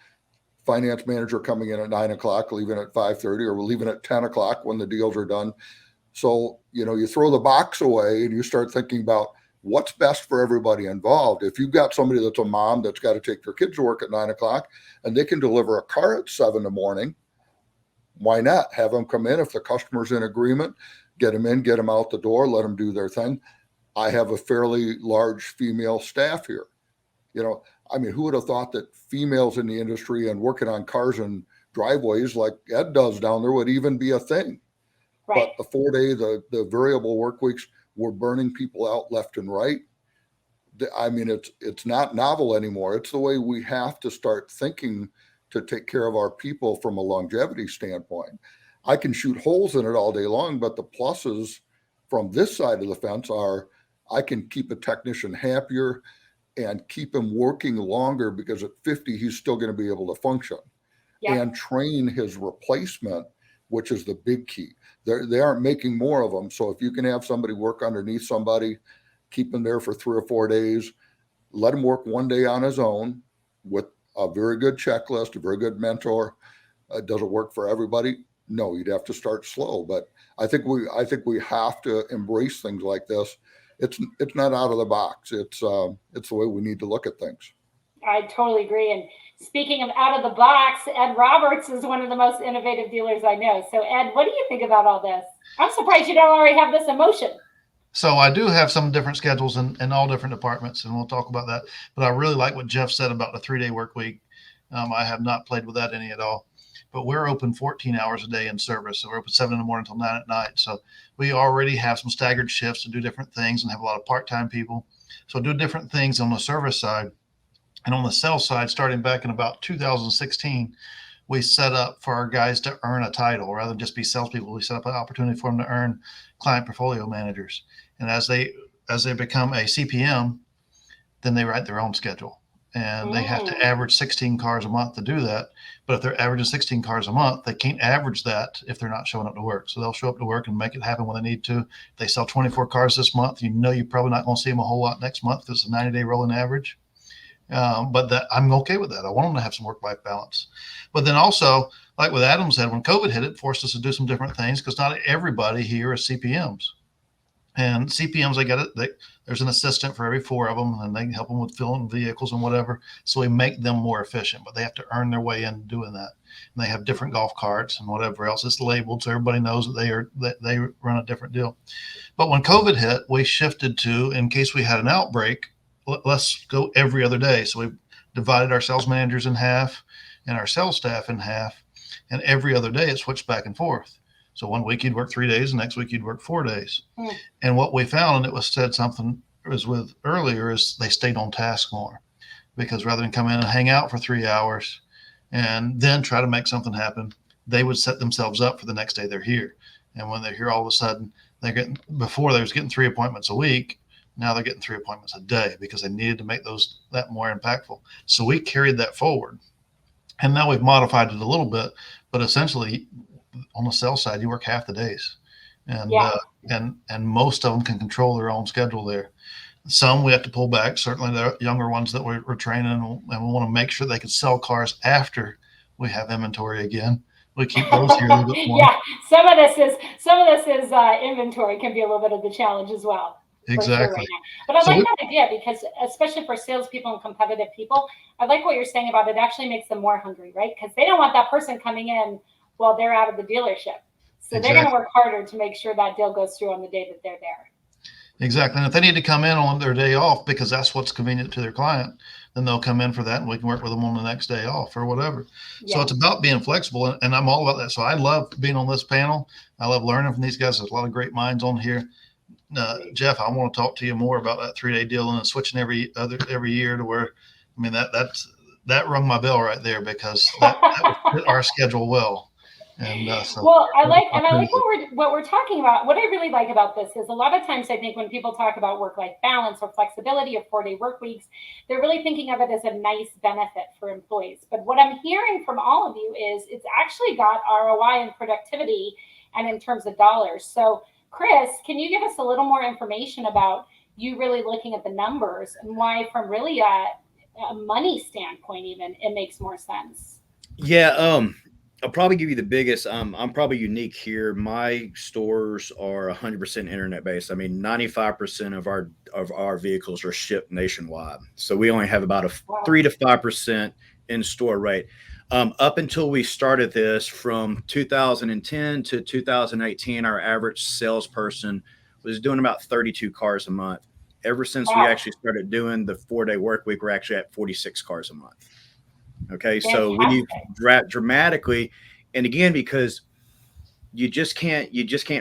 finance manager coming in at 9 o'clock, leaving at 5:30, or leaving at 10 o'clock when the deals are done? So, you throw the box away and you start thinking about what's best for everybody involved. If you've got somebody that's a mom that's got to take their kids to work at 9 o'clock and they can deliver a car at 7 a.m, why not have them come in if the customer's in agreement? get them in, get them out the door, let them do their thing. I have a fairly large female staff here. You know, I mean, who would have thought that females in the industry and working on cars and driveways like Ed does down there would even be a thing?
Right.
But the 4-day, the variable work weeks, we're burning people out left and right. I mean, it's not novel anymore. It's the way we have to start thinking to take care of our people from a longevity standpoint. I can shoot holes in it all day long, but the pluses from this side of the fence are I can keep a technician happier and keep him working longer, because at 50, he's still going to be able to function. Yeah. And train his replacement, which is the big key. They aren't making more of them. So if you can have somebody work underneath somebody, keep him there for 3 or 4 days, let him work 1 day on his own with a very good checklist, a very good mentor. Does it work for everybody? No, you'd have to start slow. But I think we have to embrace things like this. It's not out of the box. It's the way we need to look at things.
I totally agree. And speaking of out of the box, Ed Roberts is one of the most innovative dealers I know. So Ed, what do you think about all this? I'm surprised you don't already have this emotion.
So I do have some different schedules in all different departments, and we'll talk about that. But I really like what Jeff said about the 3-day work week. I have not played with that any at all. But we're open 14 hours a day in service. So we're open 7 in the morning until 9 at night. So we already have some staggered shifts to do different things and have a lot of part-time people. So do different things on the service side. And on the sales side, starting back in about 2016, we set up for our guys to earn a title rather than just be salespeople. We set up an opportunity for them to earn client portfolio managers. And as they become a CPM, then they write their own schedule. And they have to average 16 cars a month to do that. But if they're averaging 16 cars a month, they can't average that if they're not showing up to work. So they'll show up to work and make it happen when they need to. If they sell 24 cars this month, you know you're probably not going to see them a whole lot next month because it's a 90-day rolling average. But that I'm okay with that. I want them to have some work-life balance. But then also, like with Adam said, when COVID hit, it forced us to do some different things because not everybody here is CPMs. And CPMs, there's an assistant for every 4 of them, and they can help them with filling vehicles and whatever. So we make them more efficient, but they have to earn their way in doing that. And they have different golf carts and whatever else. It's labeled so everybody knows that they run a different deal. But when COVID hit, we shifted to, in case we had an outbreak, let's go every other day. So we divided our sales managers in half and our sales staff in half, and every other day it switched back and forth. So 1 week you'd work 3 days, and next week you'd work 4 days. And what we found, and it was said something was with earlier, is they stayed on task more, because rather than come in and hang out for 3 hours and then try to make something happen, they would set themselves up for the next day they're here. And when they're here, all of a sudden before they was getting 3 appointments a week, now they're getting 3 appointments a day because they needed to make that more impactful. So we carried that forward, and now we've modified it a little bit, but essentially on the sales side, you work half the days, and most of them can control their own schedule there. Some we have to pull back. Certainly the younger ones that we're training, and we want to make sure they can sell cars after we have inventory again. We keep those here a little bit more.
Yeah, some of this is inventory can be a little bit of the challenge as well.
Exactly.
Sure right now. But I like that idea, because especially for salespeople and competitive people, I like what you're saying about it actually makes them more hungry, right? Because they don't want that person coming in while they're out of the dealership. So they're going to work harder to make sure that deal goes through on the day that they're there.
Exactly. And if they need to come in on their day off because that's what's convenient to their client, then they'll come in for that, and we can work with them on the next day off or whatever. Yeah. So it's about being flexible, and I'm all about that. So I love being on this panel. I love learning from these guys. There's a lot of great minds on here. Jeff, I want to talk to you more about that 3-day deal and switching every year to where, I mean, that rung my bell right there, because that would fit our schedule well. And
well, I like what we're talking about. What I really like about this is a lot of times I think when people talk about work-life balance or flexibility of 4-day work weeks, they're really thinking of it as a nice benefit for employees. But what I'm hearing from all of you is it's actually got ROI and productivity and in terms of dollars. So Chris, can you give us a little more information about you really looking at the numbers and why from really a money standpoint even it makes more sense?
Yeah, I'll probably give you the biggest. I'm probably unique here. My stores are 100% internet based. I mean, 95% of our vehicles are shipped nationwide. So we only have about a 3 to 5% in store rate. Up until we started this from 2010 to 2018, our average salesperson was doing about 32 cars a month. Ever since we actually started doing the 4-day work week, we're actually at 46 cars a month. Okay. So we've dramatically, and again, because you just can't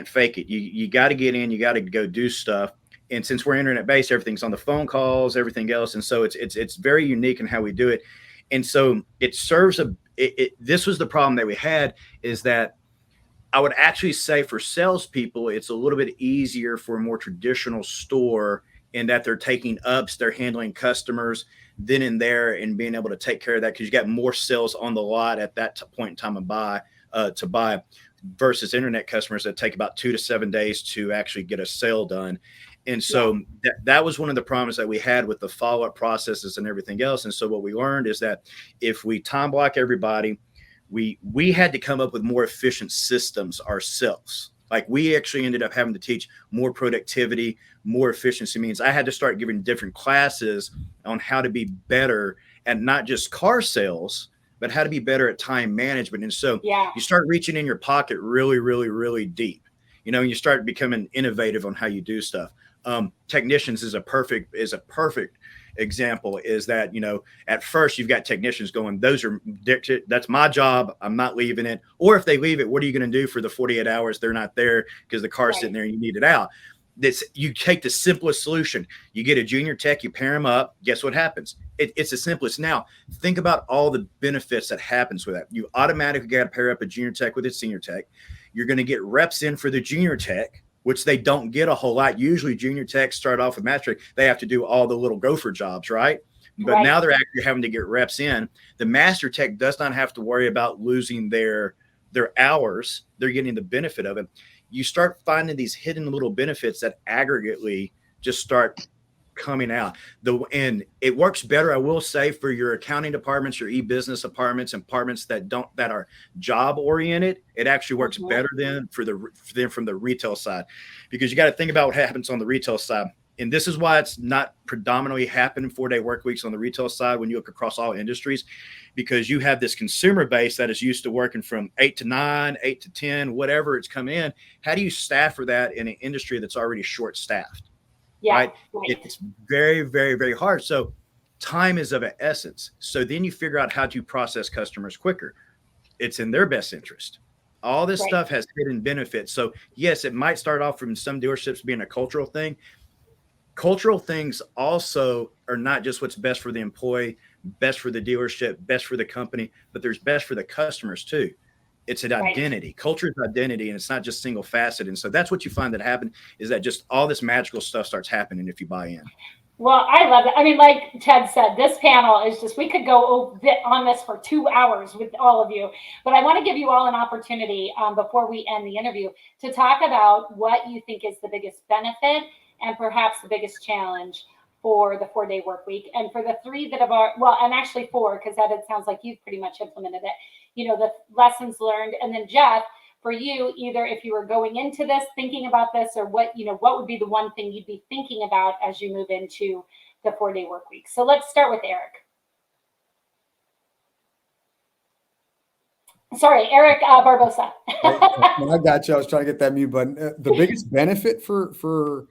fake it. You got to get in, you got to go do stuff. And since we're internet based, everything's on the phone calls, everything else. And so it's very unique in how we do it. And so it serves this was the problem that we had, is that I would actually say for salespeople, it's a little bit easier for a more traditional store in that they're taking ups, they're handling customers then and there and being able to take care of that, because you got more sales on the lot at that point in time to buy versus internet customers that take about 2 to 7 days to actually get a sale done. And so that was one of the problems that we had with the follow-up processes and everything else. And so what we learned is that if we time block everybody, we had to come up with more efficient systems ourselves. Like we actually ended up having to teach more productivity, more efficiency. Means I had to start giving different classes on how to be better at not just car sales, but how to be better at time management. And so you start reaching in your pocket really, really, really deep, and you start becoming innovative on how you do stuff. Technicians is a perfect example, is that, at first you've got technicians going, that's my job, I'm not leaving it. Or if they leave it, what are you going to do for the 48 hours they're not there because the car's sitting there and you need it out? You take the simplest solution. You get a junior tech, you pair them up. Guess what happens? It's the simplest. Now, think about all the benefits that happens with that. You automatically got to pair up a junior tech with a senior tech. You're going to get reps in for the junior tech, which they don't get a whole lot. Usually junior techs start off with master tech. They have to do all the little gopher jobs, right? But now they're actually having to get reps in. The master tech does not have to worry about losing their hours. They're getting the benefit of it. You start finding these hidden little benefits that aggregately just start coming out. And it works better, I will say, for your accounting departments, your e-business departments, and departments that are job oriented. It actually works better than from the retail side, because you got to think about what happens on the retail side. And this is why it's not predominantly happening 4-day work weeks on the retail side when you look across all industries, because you have this consumer base that is used to working from 8 to 9, 8 to 10, whatever it's coming in. How do you staff for that in an industry that's already short staffed? Right? It's very, very, very hard. So time is of an essence. So then you figure out how to process customers quicker. It's in their best interest. All this stuff has hidden benefits. So yes, it might start off from some dealerships being a cultural thing. Cultural things also are not just what's best for the employee, best for the dealership, best for the company, but there's best for the customers too. It's an identity. Culture is identity, and it's not just single faceted. And so that's what you find that happen, is that just all this magical stuff starts happening if you buy in.
Well, I love it. I mean, like Ted said, this panel is just, we could go on this for 2 hours with all of you, but I want to give you all an opportunity before we end the interview to talk about what you think is the biggest benefit and perhaps the biggest challenge for the 4-day work week. And for the 3 that have, and actually 4, because that it sounds like you've pretty much implemented it, the lessons learned. And then Jeff, for you, either if you were going into this, thinking about this, or what would be the one thing you'd be thinking about as you move into the 4-day work week. So let's start with Eric. Sorry, Eric Barbosa.
I got you. I was trying to get that mute button. The biggest benefit for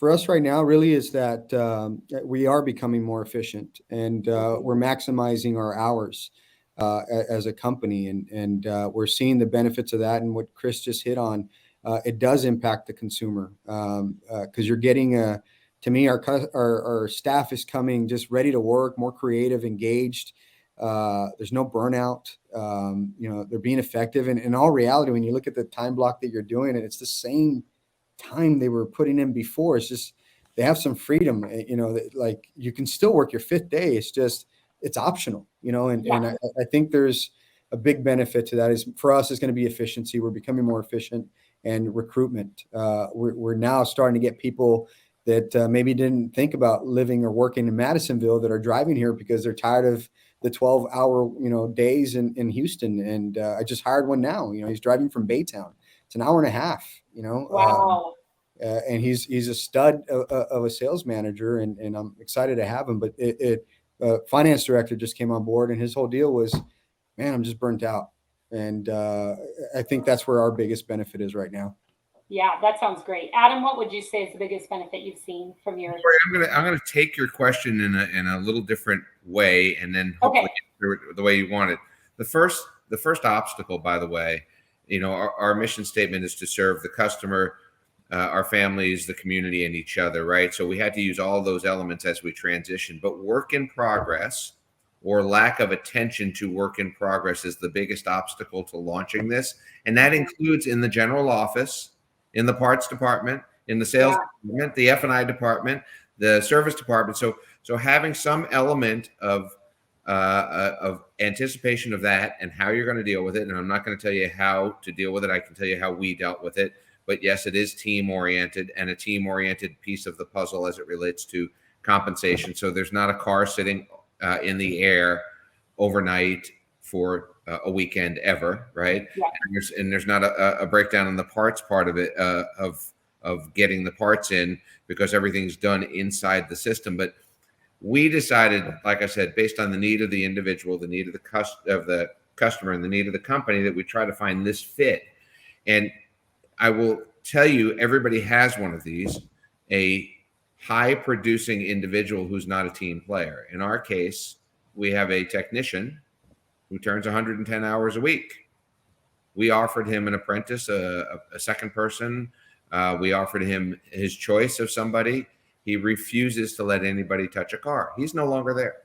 us right now really is that we are becoming more efficient, and we're maximizing our hours as a company, and we're seeing the benefits of that. And what Chris just hit on, it does impact the consumer, because you're getting to me, our staff is coming just ready to work, more creative, engaged. There's no burnout. They're being effective. And in all reality, when you look at the time block that you're doing, and it's the same time they were putting in before, it's just they have some freedom. Like you can still work your 5th day. It's just it's optional. And I think there's a big benefit to that. Is for us is going to be efficiency. We're becoming more efficient, and recruitment. We're now starting to get people that maybe didn't think about living or working in Madisonville that are driving here because they're tired of the 12-hour days in Houston. And I just hired one now. He's driving from Baytown. It's an hour and a half.
Wow.
And he's a stud of a sales manager, and I'm excited to have him. But finance director just came on board, and his whole deal was, man, I'm just burnt out. And I think that's where our biggest benefit is right now.
Yeah, that sounds great. Adam, what would you say is the biggest benefit you've seen from your?
I'm gonna take your question in a little different way, and then hopefully answer it the way you want it. The first obstacle, by the way, our mission statement is to serve the customer, our families, the community, and each other, right? So we had to use all those elements as we transition. But work in progress, or lack of attention to work in progress, is the biggest obstacle to launching this, and that includes in the general office, in the parts department, in the sales department, the F&I department, the service department. So having some element of anticipation of that and how you're going to deal with it. And I'm not going to tell you how to deal with it. I can tell you how we dealt with it. But yes, it is team oriented, and a team oriented piece of the puzzle as it relates to compensation. So there's not a car sitting in the air overnight for a weekend ever, right? Yeah. And there's not a breakdown in the parts part of it, of getting the parts in, because everything's done inside the system. But we decided, like I said, based on the need of the individual, the need of the customer, and the need of the company, that we try to find this fit. And I will tell you, everybody has one of these, a high producing individual who's not a team player. In our case, we have a technician who turns 110 hours a week. We offered him an apprentice, a second person. We offered him his choice of somebody. He refuses to let anybody touch a car. He's no longer there.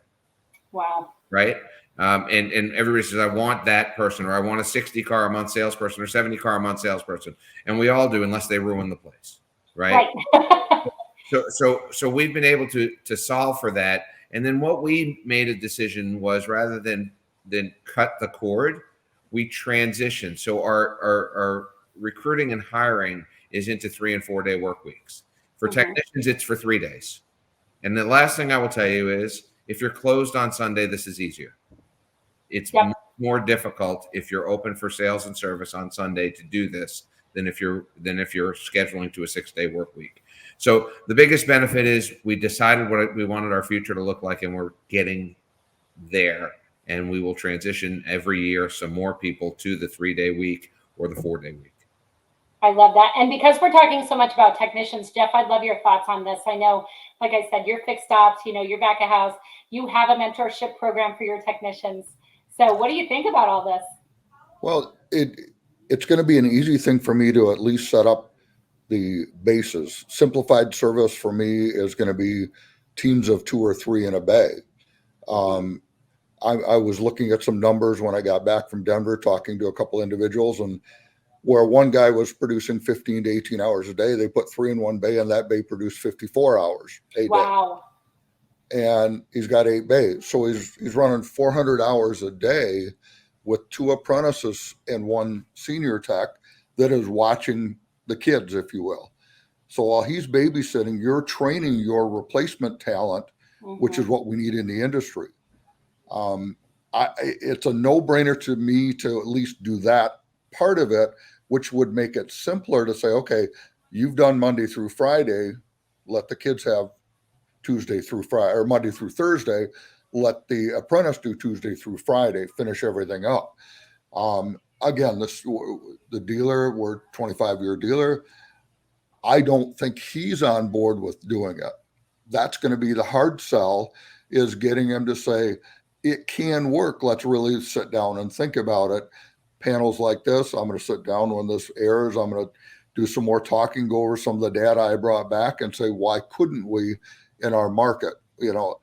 Wow.
Right? And everybody says, I want that person, or I want a 60 car a month salesperson, or 70 car a month salesperson. And we all do, unless they ruin the place. Right. So we've been able to solve for that. And then what we made a decision was, rather than cut the cord, we transitioned. So our recruiting and hiring is into 3 and 4 day work weeks. For technicians, it's for 3 days. And the last thing I will tell you is, if you're closed on Sunday, this is easier. It's more difficult if you're open for sales and service on Sunday to do this than if you're scheduling to a 6 day work week. So the biggest benefit is we decided what we wanted our future to look like, and we're getting there. And we will transition every year some more people to the 3 day week or the 4 day week.
I love that. And because we're talking so much about technicians, Jeff, I'd love your thoughts on this. I know, like I said, you're fixed ops, you're back of house. You have a mentorship program for your technicians. So what do you think about all this?
Well, it's going to be an easy thing for me to at least set up the bases. Simplified service for me is going to be teams of 2 or 3 in a bay. I was looking at some numbers when I got back from Denver, talking to a couple individuals, and where one guy was producing 15 to 18 hours a day, they put 3 in one bay, and that bay produced 54 hours a day.
Wow.
And he's got 8 bays. So he's running 400 hours a day with 2 apprentices and 1 senior tech that is watching the kids, if you will. So while he's babysitting, you're training your replacement talent, which is what we need in the industry. It's a no-brainer to me to at least do that part of it, which would make it simpler to say, okay, you've done Monday through Friday, let the kids have Tuesday through Friday, or Monday through Thursday, let the apprentice do Tuesday through Friday, finish everything up. Again, the dealer, we're 25-year dealer. I don't think he's on board with doing it. That's going to be the hard sell, is getting him to say, it can work. Let's really sit down and think about it. Panels like this, I'm going to sit down when this airs. I'm going to do some more talking, go over some of the data I brought back, and say, why couldn't we in our market? The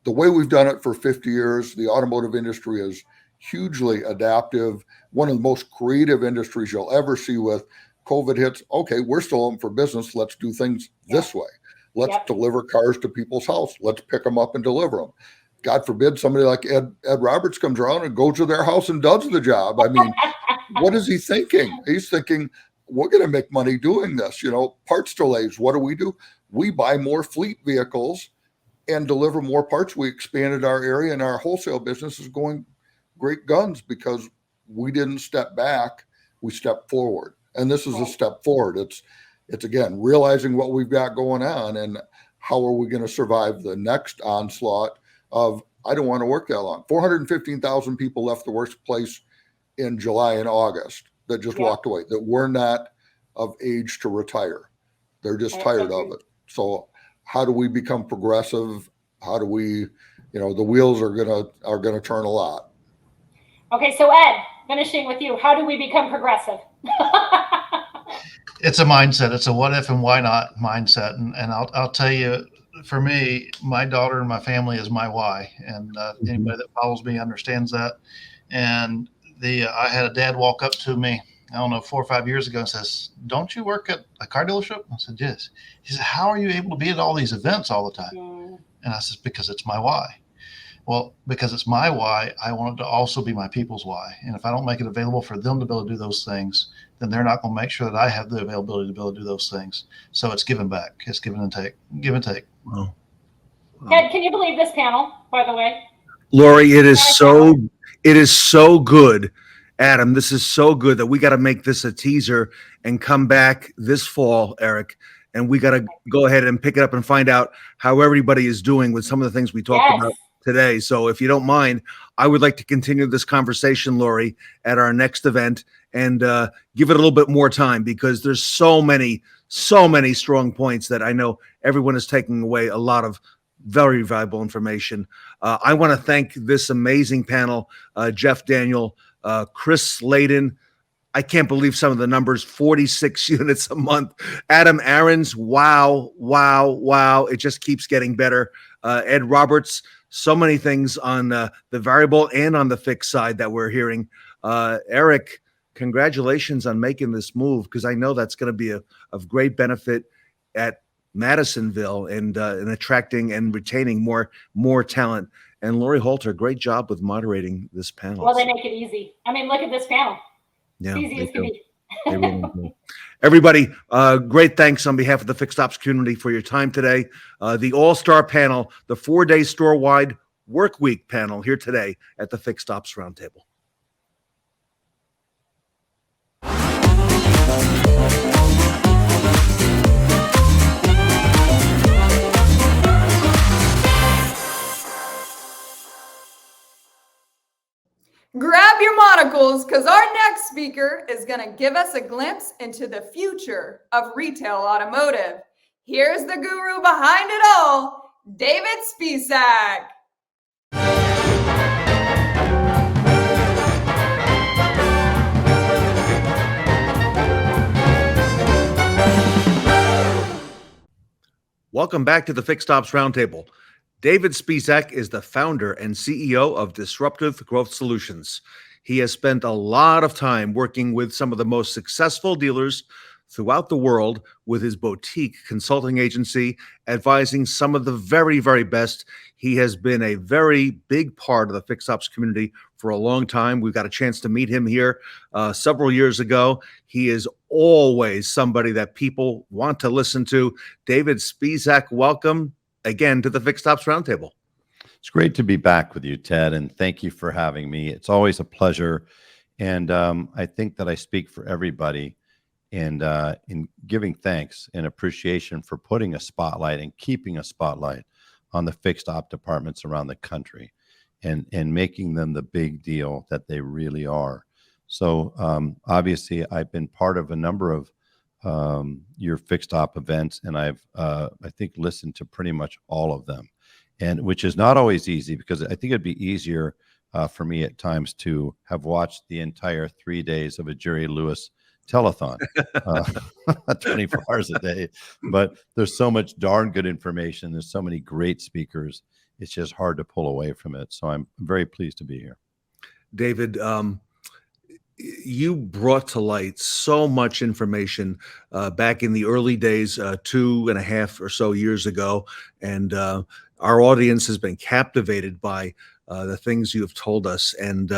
way we've done it for 50 years, the automotive industry is hugely adaptive. One of the most creative industries you'll ever see. With COVID hits, okay, we're still open for business. Let's do things this way. Let's deliver cars to people's house. Let's pick them up and deliver them. God forbid somebody like Ed Roberts comes around and goes to their house and does the job. I mean, what is he thinking? He's thinking, we're going to make money doing this. Parts delays. What do? We buy more fleet vehicles and deliver more parts. We expanded our area, and our wholesale business is going great guns because we didn't step back. We stepped forward. And this is a step forward. It's again, realizing what we've got going on and how are we going to survive the next onslaught of I don't want to work that long. 415,000 people left the workplace in July and August that just walked away, that were not of age to retire. They're just tired of it. So how do we become progressive? How do we, the wheels are gonna turn a lot.
Okay, so Ed, finishing with you, how do we become progressive?
It's a mindset. It's a what if and why not mindset. And I'll tell you, for me, my daughter and my family is my why. And anybody that follows me understands that. And I had a dad walk up to me, I don't know, 4 or 5 years ago and says, "Don't you work at a car dealership?" I said, "Yes." He said, "How are you able to be at all these events all the time?" And I said, "Because it's my why." Well, because it's my why, I want it to also be my people's why. And if I don't make it available for them to be able to do those things, then they're not going to make sure that I have the availability to be able to do those things. So it's giving back. It's give and take.
Wow.
Ed, can you believe this panel, by the way?
Laurie, it is so good. Adam, this is so good that we got to make this a teaser and come back this fall, Eric. And we got to go ahead and pick it up and find out how everybody is doing with some of the things we talked about today. So if you don't mind, I would like to continue this conversation, Laurie, at our next event and give it a little bit more time, because there's so many strong points that I know everyone is taking away a lot of very valuable information. I want to thank this amazing panel, Jeff Daniel, Chris Slaydon. I can't believe some of the numbers, 46 units a month. Adam Arens, wow. It just keeps getting better. Ed Roberts, so many things on the variable and on the fixed side that we're hearing. Eric, congratulations on making this move, because I know that's going to be of great benefit at Madisonville and attracting and retaining more talent. And Laurie Halter, great job with moderating this panel.
Well, they make it easy. I mean, look at this panel.
Yeah,
it's easy as can be.
They really do. Everybody, great thanks on behalf of the Fixed Ops community for your time today. The all-star panel, the 4-day store-wide work week panel here today at the Fixed Ops Roundtable.
Grab your monocles, because our next speaker is going to give us a glimpse into the future of retail automotive. Here's the guru behind it all, David Spisak.
Welcome back to the Fixed Ops Roundtable. David Spisak is the founder and CEO of Disruptive Growth Solutions. He has spent a lot of time working with some of the most successful dealers throughout the world with his boutique consulting agency, advising some of the very, very best. He has been a very big part of the Fixed Ops community for a long time. We've got a chance to meet him here several years ago. He is always somebody that people want to listen to. David Spisak, welcome again to the Fixed Ops Roundtable.
It's great to be back with you, Ted, and thank you for having me. It's always a pleasure, and I think that I speak for everybody in giving thanks and appreciation for putting a spotlight and keeping a spotlight on the fixed op departments around the country and making them the big deal that they really are. So obviously, I've been part of a number of your fixed op events, and I've I think listened to pretty much all of them, and which is not always easy, because I think it'd be easier for me at times to have watched the entire 3 days of a Jerry Lewis telethon 24 hours a day. But there's so much darn good information. There's so many great speakers. It's just hard to pull away from it. So I'm very pleased to be here.
David, you brought to light so much information back in the early days, 2.5 or so years ago. And our audience has been captivated by the things you have told us. And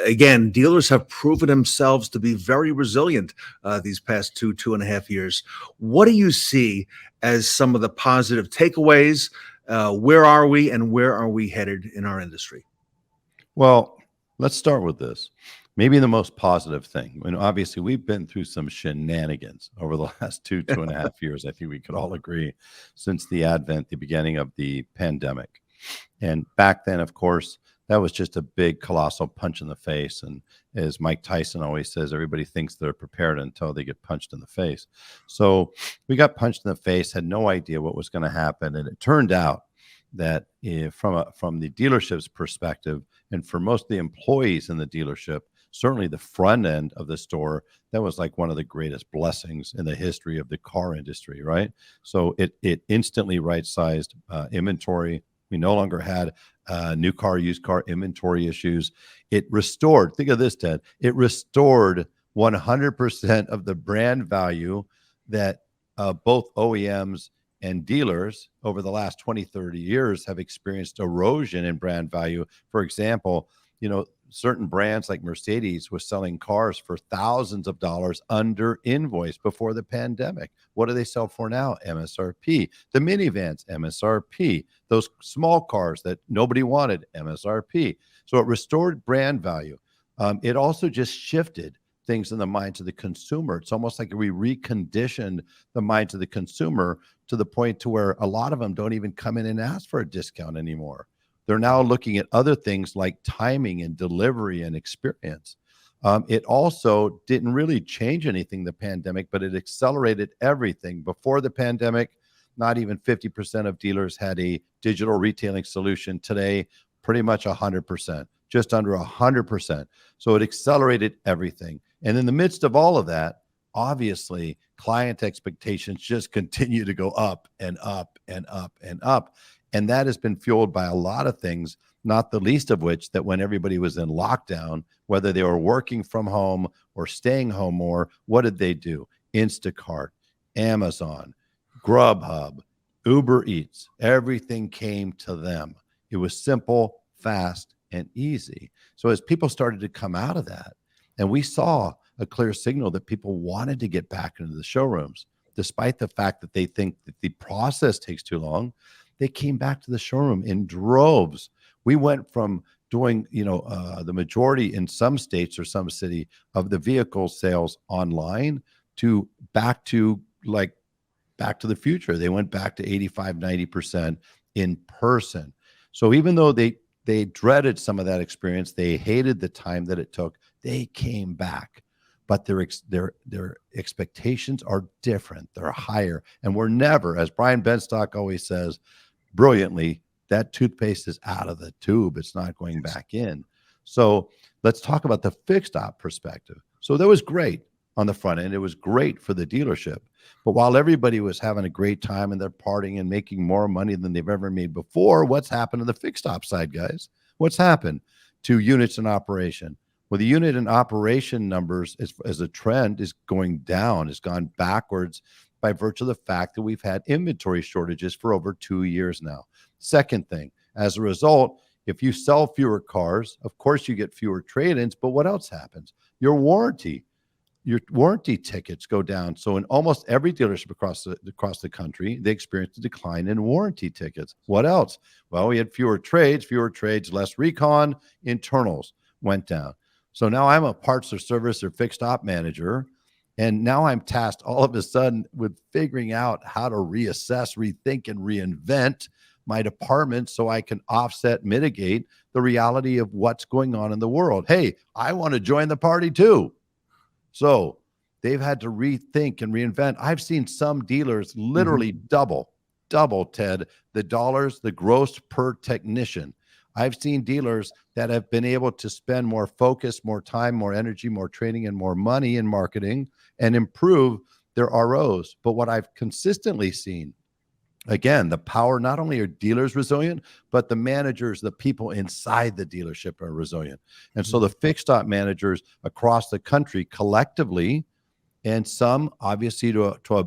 again, dealers have proven themselves to be very resilient these past 2.5 years. What do you see as some of the positive takeaways? Where are we, and where are we headed in our industry?
Well, let's start with this. Maybe the most positive thing, and obviously we've been through some shenanigans over the last 2.5 years. I think we could all agree, since the beginning of the pandemic. And back then, of course, that was just a big, colossal punch in the face. And as Mike Tyson always says, everybody thinks they're prepared until they get punched in the face. So we got punched in the face, had no idea what was going to happen. And it turned out that from the dealership's perspective, and for most of the employees in the dealership, certainly the front end of the store, that was like one of the greatest blessings in the history of the car industry, right? So it instantly right-sized inventory. We no longer had new car, used car inventory issues. It restored, think of this, Ted, it restored 100% of the brand value that both OEMs and dealers over the last 20, 30 years have experienced erosion in brand value. For example, certain brands like Mercedes was selling cars for thousands of dollars under invoice before the pandemic. What do they sell for now? MSRP. The minivans, MSRP. Those small cars that nobody wanted, MSRP. So it restored brand value. It also just shifted things in the minds of the consumer. It's almost like we reconditioned the minds of the consumer to the point to where a lot of them don't even come in and ask for a discount anymore. They're now looking at other things like timing and delivery and experience. It also didn't really change anything, the pandemic, but it accelerated everything. Before the pandemic, not even 50% of dealers had a digital retailing solution. Today, pretty much 100%, just under 100%. So it accelerated everything. And in the midst of all of that, obviously, client expectations just continue to go up and up and up and up. And that has been fueled by a lot of things, not the least of which that when everybody was in lockdown, whether they were working from home or staying home more, what did they do? Instacart, Amazon, Grubhub, Uber Eats, everything came to them. It was simple, fast, and easy. So as people started to come out of that, and we saw a clear signal that people wanted to get back into the showrooms, despite the fact that they think that the process takes too long, they came back to the showroom in droves. We went from doing, the majority in some states or some city of the vehicle sales online to back to the future. They went back to 85, 90% in person. So even though they dreaded some of that experience, they hated the time that it took, they came back. But their expectations are different. They're higher. And we're never, as Brian Benstock always says brilliantly, that toothpaste is out of the tube. It's not going back in. So let's talk about the fixed op perspective. So that was great on the front end. It was great for the dealership. But while everybody was having a great time and they're partying and making more money than they've ever made before, what's happened to the fixed op side, guys? What's happened to units in operation? Well, the unit in operation numbers as a trend is going down, has gone backwards by virtue of the fact that we've had inventory shortages for over 2 years now. Second thing, as a result, if you sell fewer cars, of course you get fewer trade-ins, but what else happens? Your warranty tickets go down. So in almost every dealership across the country, they experienced a decline in warranty tickets. What else? Well, we had fewer trades, less recon, internals went down. So now I'm a parts or service or fixed op manager, and now I'm tasked all of a sudden with figuring out how to reassess, rethink, and reinvent my department so I can offset, mitigate the reality of what's going on in the world. Hey, I want to join the party too. So they've had to rethink and reinvent. I've seen some dealers literally double, Ted, the dollars, the gross per technician. I've seen dealers that have been able to spend more focus, more time, more energy, more training, and more money in marketing and improve their ROs. But what I've consistently seen, again, the power, not only are dealers resilient, but the managers, the people inside the dealership are resilient. And so the fixed op managers across the country collectively, and some obviously to a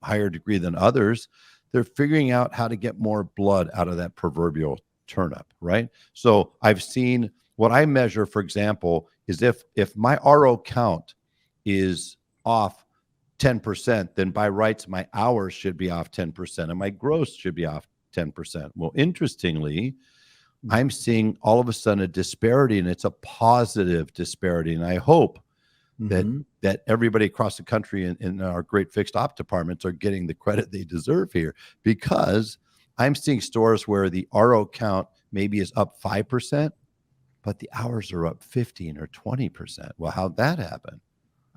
higher degree than others, they're figuring out how to get more blood out of that proverbial turnip, right? So I've seen what I measure, for example, is if my RO count is off 10%, then by rights, my hours should be off 10% and my gross should be off 10%. Well, interestingly, I'm seeing all of a sudden a disparity, and it's a positive disparity. And I hope that everybody across the country in our great fixed op departments are getting the credit they deserve here, because I'm seeing stores where the RO count maybe is up 5%, but the hours are up 15 or 20%. Well, how'd that happen?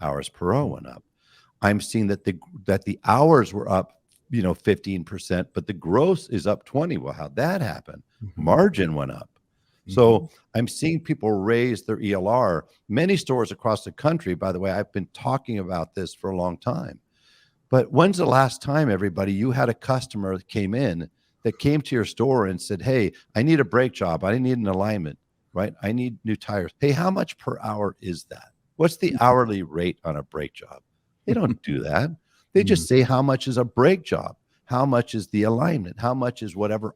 Hours per RO went up. I'm seeing that the hours were up, 15%, but the gross is up 20. Well, how'd that happen? Margin went up. So I'm seeing people raise their ELR. Many stores across the country, by the way, I've been talking about this for a long time. But when's the last time, everybody, you had a customer that came to your store and said, hey, I need a brake job. I need an alignment, right? I need new tires. Hey, how much per hour is that? What's the hourly rate on a brake job? They don't do that. They just say, how much is a brake job? How much is the alignment? How much is whatever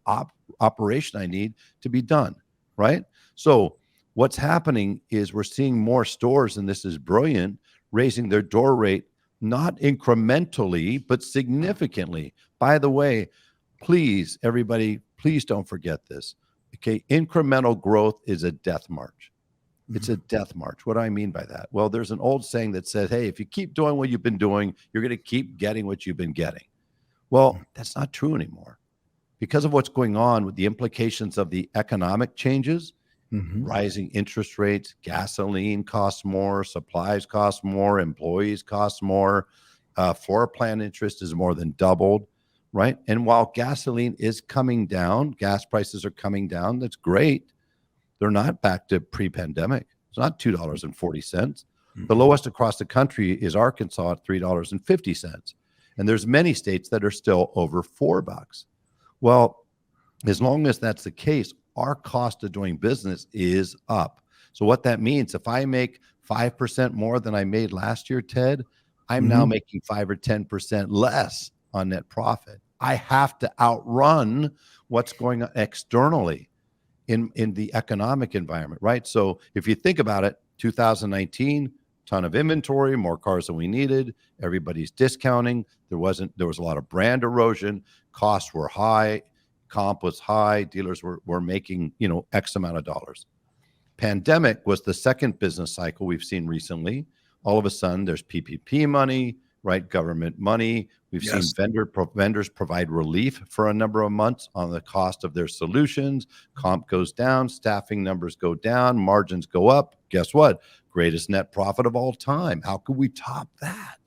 operation I need to be done, right? So what's happening is we're seeing more stores, and this is brilliant, raising their door rate, not incrementally, but significantly. By the way, please, everybody, please don't forget this. Okay, incremental growth is a death march. It's a death march. What do I mean by that? Well, there's an old saying that says, hey, if you keep doing what you've been doing, you're going to keep getting what you've been getting. Well, that's not true anymore. Because of what's going on with the implications of the economic changes, rising interest rates, gasoline costs more, supplies cost more, employees cost more, floor plan interest is more than doubled, right? And while gasoline is coming down, gas prices are coming down, that's great. They're not back to pre-pandemic. It's not $2.40. The lowest across the country is Arkansas at $3.50. And there's many states that are still over $4. Well, as long as that's the case, our cost of doing business is up. So what that means, if I make 5% more than I made last year, Ted, I'm now making 5 or 10% less on net profit. I have to outrun what's going on externally in the economic environment, right? So if you think about it, 2019, ton of inventory, more cars than we needed. Everybody's discounting. There was a lot of brand erosion. Costs were high. Comp was high. Dealers were making, X amount of dollars. Pandemic was the second business cycle we've seen recently. All of a sudden, there's PPP money, right? Government money. We've seen vendors provide relief for a number of months on the cost of their solutions. Comp goes down, staffing numbers go down, margins go up. Guess what? Greatest net profit of all time. How could we top that?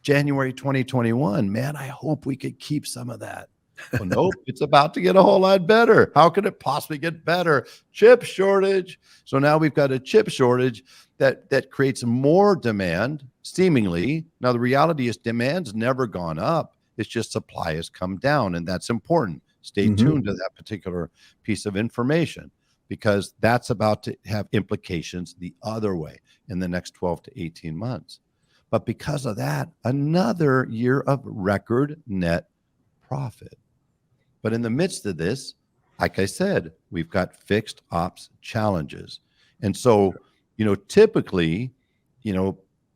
January 2021, man, I hope we could keep some of that. Well, nope, it's about to get a whole lot better. How could it possibly get better? Chip shortage. So now we've got a chip shortage that creates more demand, seemingly. Now, the reality is demand's never gone up. It's just supply has come down, and that's important. Stay tuned to that particular piece of information, because that's about to have implications the other way in the next 12 to 18 months. But because of that, another year of record net profit. But in the midst of this, like I said, we've got fixed ops challenges. And so, typically,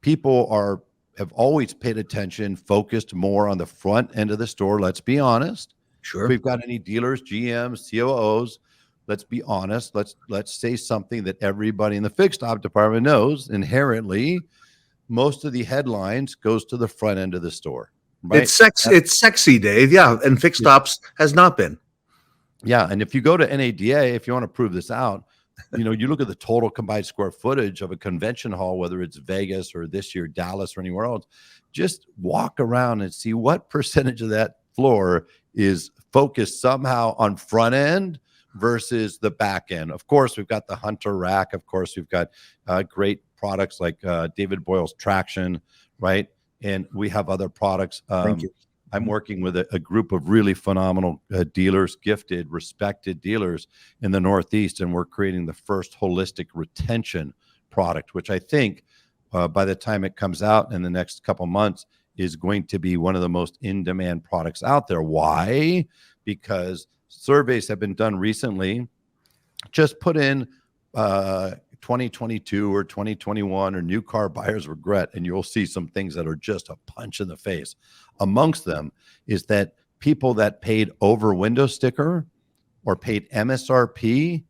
people have always paid attention, focused more on the front end of the store. Let's be honest.
Sure.
If we've got any dealers, GMs, COOs, let's be honest. Let's say something that everybody in the fixed op department knows. Inherently, most of the headlines goes to the front end of the store. Right?
It's sexy, Dave. Yeah. And fixed ops has not been.
Yeah. And if you go to NADA, if you want to prove this out, you look at the total combined square footage of a convention hall, whether it's Vegas or this year, Dallas or anywhere else, just walk around and see what percentage of that floor is focused somehow on front end versus the back end. Of course, we've got the Hunter rack. Of course, we've got great products like David Boyle's traction, right? And we have other products.
Thank you.
I'm working with a group of really phenomenal dealers, gifted, respected dealers in the Northeast, and we're creating the first holistic retention product, which I think by the time it comes out in the next couple months is going to be one of the most in-demand products out there. Why? Because surveys have been done recently. Just put in 2022 or 2021 or new car buyers regret, and you'll see some things that are just a punch in the face. Amongst them is that people that paid over window sticker or paid MSRP,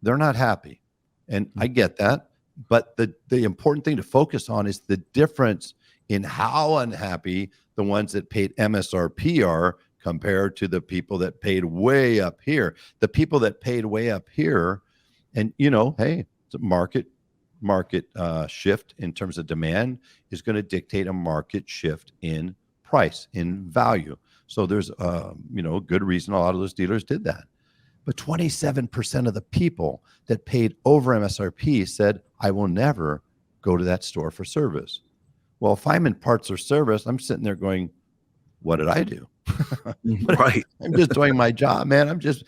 they're not happy. And I get that. But the important thing to focus on is the difference in how unhappy the ones that paid MSRP are compared to the people that paid way up here. The people that paid way up here, and hey, it's a market shift in terms of demand is going to dictate a market shift in price, in value. So there's a good reason a lot of those dealers did that. But 27% of the people that paid over MSRP said, I will never go to that store for service. Well, if I'm in parts or service, I'm sitting there going, what did I do?
Right.
I'm just doing my job, man. I'm just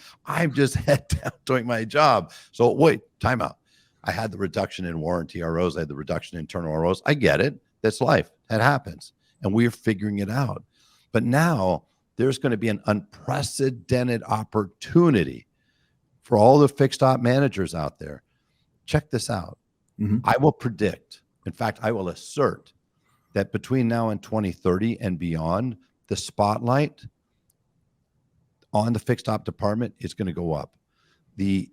head down doing my job. So wait, time out. I had the reduction in warranty ROs. I had the reduction in internal ROs. I get it. That's life. That happens. And we're figuring it out. But now there's going to be an unprecedented opportunity for all the fixed op managers out there. Check this out. I will predict, in fact, I will assert that between now and 2030 and beyond, the spotlight on the fixed op department is going to go up. The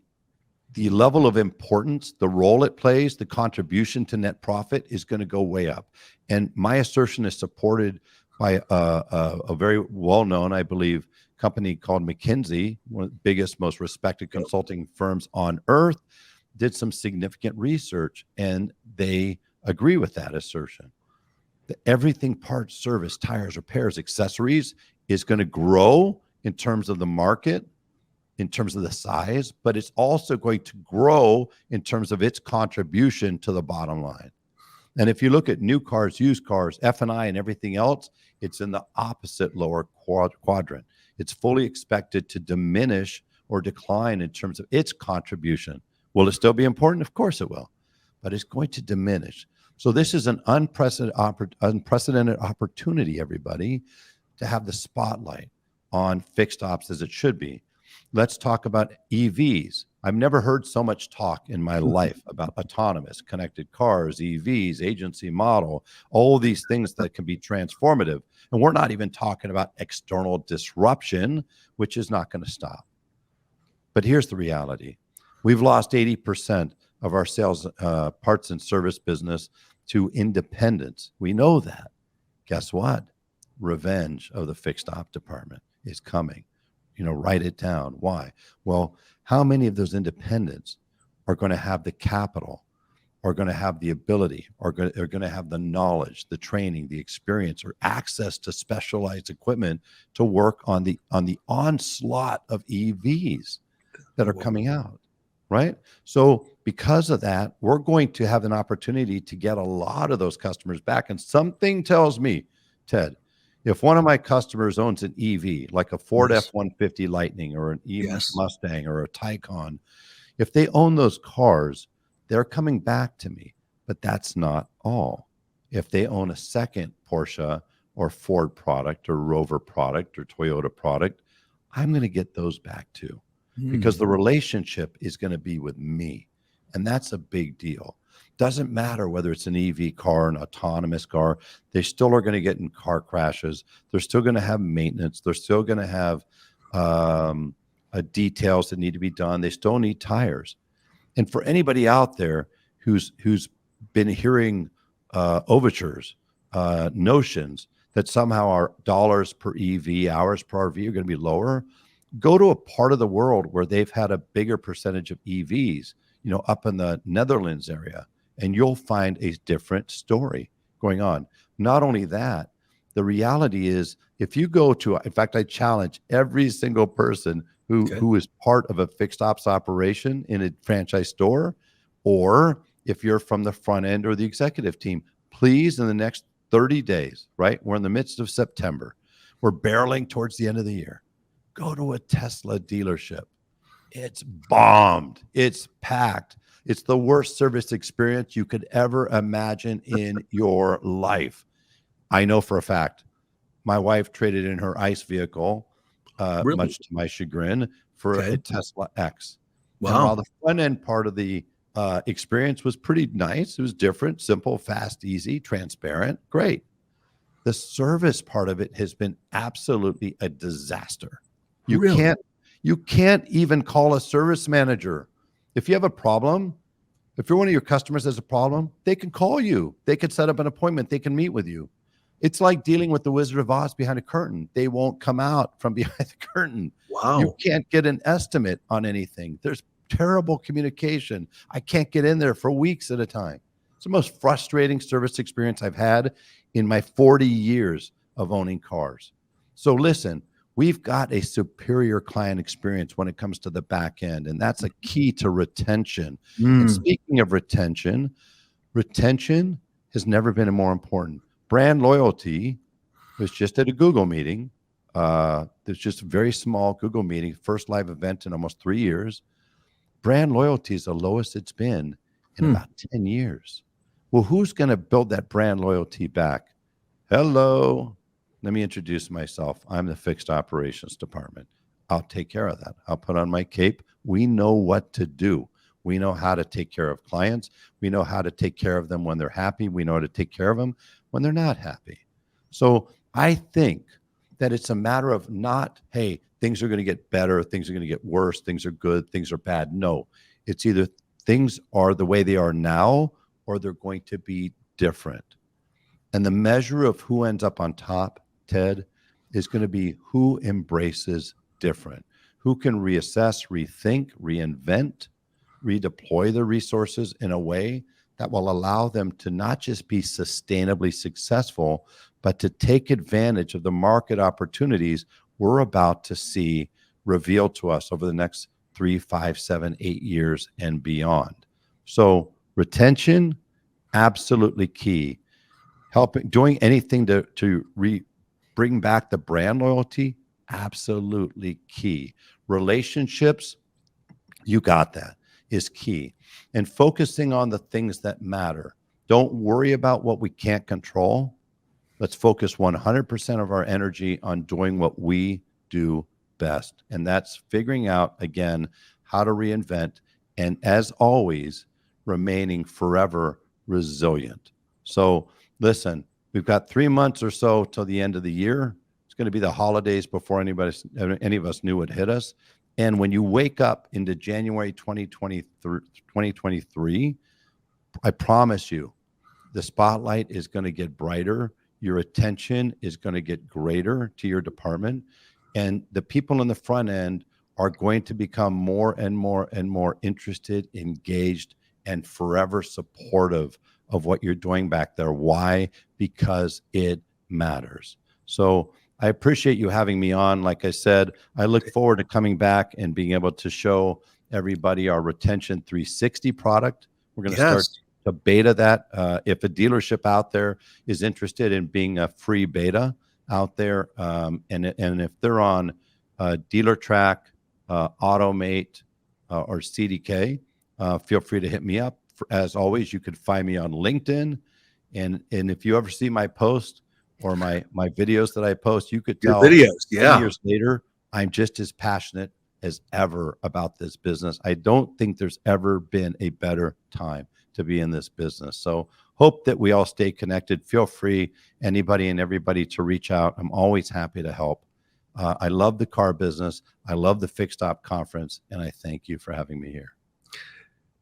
level of importance, the role it plays, the contribution to net profit is going to go way up. And my assertion is supported by a very well-known, I believe, company called McKinsey, one of the biggest, most respected consulting firms on earth, did some significant research, and they agree with that assertion. That everything parts, service, tires, repairs, accessories is going to grow in terms of the market, in terms of the size, but it's also going to grow in terms of its contribution to the bottom line. And if you look at new cars, used cars, F&I, and everything else, it's in the opposite lower quadrant. It's fully expected to diminish or decline in terms of its contribution. Will it still be important? Of course it will, but it's going to diminish. So this is an unprecedented opportunity, everybody, to have the spotlight on fixed ops as it should be. Let's talk about EVs. I've never heard so much talk in my life about autonomous, connected cars, EVs, agency model, all these things that can be transformative. And we're not even talking about external disruption, which is not going to stop. But here's the reality. We've lost 80% of our sales, parts and service business to independents. We know that. Guess what? Revenge of the fixed op department is coming. Write it down. Why? Well, how many of those independents are going to have the capital, are going to have the ability, are going to have the knowledge, the training, the experience, or access to specialized equipment to work on the onslaught of EVs that are coming out, right? So because of that, we're going to have an opportunity to get a lot of those customers back. And something tells me, Ted, if one of my customers owns an EV, like a Ford F-150 Lightning or an Mustang or a Taycan, if they own those cars, they're coming back to me. But that's not all. If they own a second Porsche or Ford product or Rover product or Toyota product, I'm going to get those back too, because the relationship is going to be with me. And that's a big deal. Doesn't matter whether it's an EV car, an autonomous car, they still are going to get in car crashes. They're still going to have maintenance. They're still going to have details that need to be done. They still need tires. And for anybody out there who's been hearing overtures, notions that somehow our dollars per EV, hours per RV are going to be lower, go to a part of the world where they've had a bigger percentage of EVs, up in the Netherlands area, and you'll find a different story going on. Not only that, the reality is if you go to, in fact, I challenge every single person who is part of a fixed ops operation in a franchise store, or if you're from the front end or the executive team, please, in the next 30 days, right? We're in the midst of September. We're barreling towards the end of the year. Go to a Tesla dealership. It's bombed. It's packed. It's the worst service experience you could ever imagine in your life. I know for a fact. My wife traded in her ICE vehicle, much to my chagrin, for a Tesla X. Wow. And while the front end part of the experience was pretty nice, it was different, simple, fast, easy, transparent, great. The service part of it has been absolutely a disaster. You can't even call a service manager. If you have a problem, if you're one of your customers has a problem, they can call you. They can set up an appointment. They can meet with you. It's like dealing with the Wizard of Oz behind a curtain. They won't come out from behind the curtain.
Wow.
You can't get an estimate on anything. There's terrible communication. I can't get in there for weeks at a time. It's the most frustrating service experience I've had in my 40 years of owning cars. So listen, we've got a superior client experience when it comes to the back end, and that's a key to retention. And speaking of retention has never been more important. Brand loyalty was just at a Google meeting. There's just a very small Google meeting, first live event in almost 3 years. Brand loyalty is the lowest it's been in about 10 years. Well, who's going to build that brand loyalty back? Hello. Let me introduce myself. I'm the fixed operations department. I'll take care of that. I'll put on my cape. We know what to do. We know how to take care of clients. We know how to take care of them when they're happy. We know how to take care of them when they're not happy. So I think that it's a matter of not, hey, things are going to get better, things are going to get worse, things are good, things are bad. No, it's either things are the way they are now or they're going to be different. And the measure of who ends up on top, Ted, is going to be who embraces different, who can reassess, rethink, reinvent, redeploy the resources in a way that will allow them to not just be sustainably successful, but to take advantage of the market opportunities we're about to see revealed to us over the next 3, 5, 7, 8 years and beyond. So retention, absolutely key. Doing anything to bring back the brand loyalty, absolutely key. Relationships, you got that, is key. And focusing on the things that matter. Don't worry about what we can't control. Let's focus 100% of our energy on doing what we do best. And that's figuring out, again, how to reinvent. And as always, remaining forever resilient. So listen, we've got 3 months or so till the end of the year. It's going to be the holidays before any of us knew would hit us. And when you wake up into January 2023, I promise you, the spotlight is going to get brighter. Your attention is going to get greater to your department. And the people in the front end are going to become more and more and more interested, engaged, and forever supportive of what you're doing back there. Why? Because it matters. So I appreciate you having me on. Like I said, I look forward to coming back and being able to show everybody our Retention 360 product. We're going to start to beta that. If a dealership out there is interested in being a free beta out there, and if they're on DealerTrack, Automate, or CDK, feel free to hit me up. As always, you could find me on LinkedIn. And if you ever see my post or my videos that I post, you could tell
your videos,
10 years later, I'm just as passionate as ever about this business. I don't think there's ever been a better time to be in this business. So hope that we all stay connected. Feel free, anybody and everybody, to reach out. I'm always happy to help. I love the car business. I love the Fixed Op Conference, and I thank you for having me here.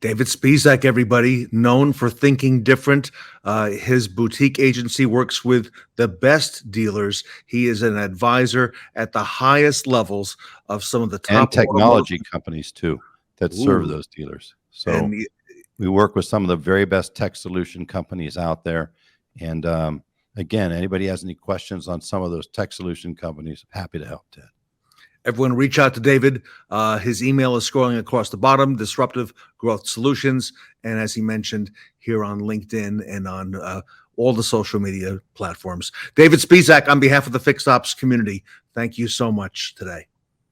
David Spisak, everybody, known for thinking different. His boutique agency works with the best dealers. He is an advisor at the highest levels of some of the top
and technology companies too that serve those dealers. So we work with some of the very best tech solution companies out there. And again, anybody has any questions on some of those tech solution companies, happy to help, Ted.
Everyone reach out to David. His email is scrolling across the bottom, Disruptive Growth Solutions. And as he mentioned, here on LinkedIn and on all the social media platforms. David Spisak, on behalf of the Fixed Ops community, thank you so much today.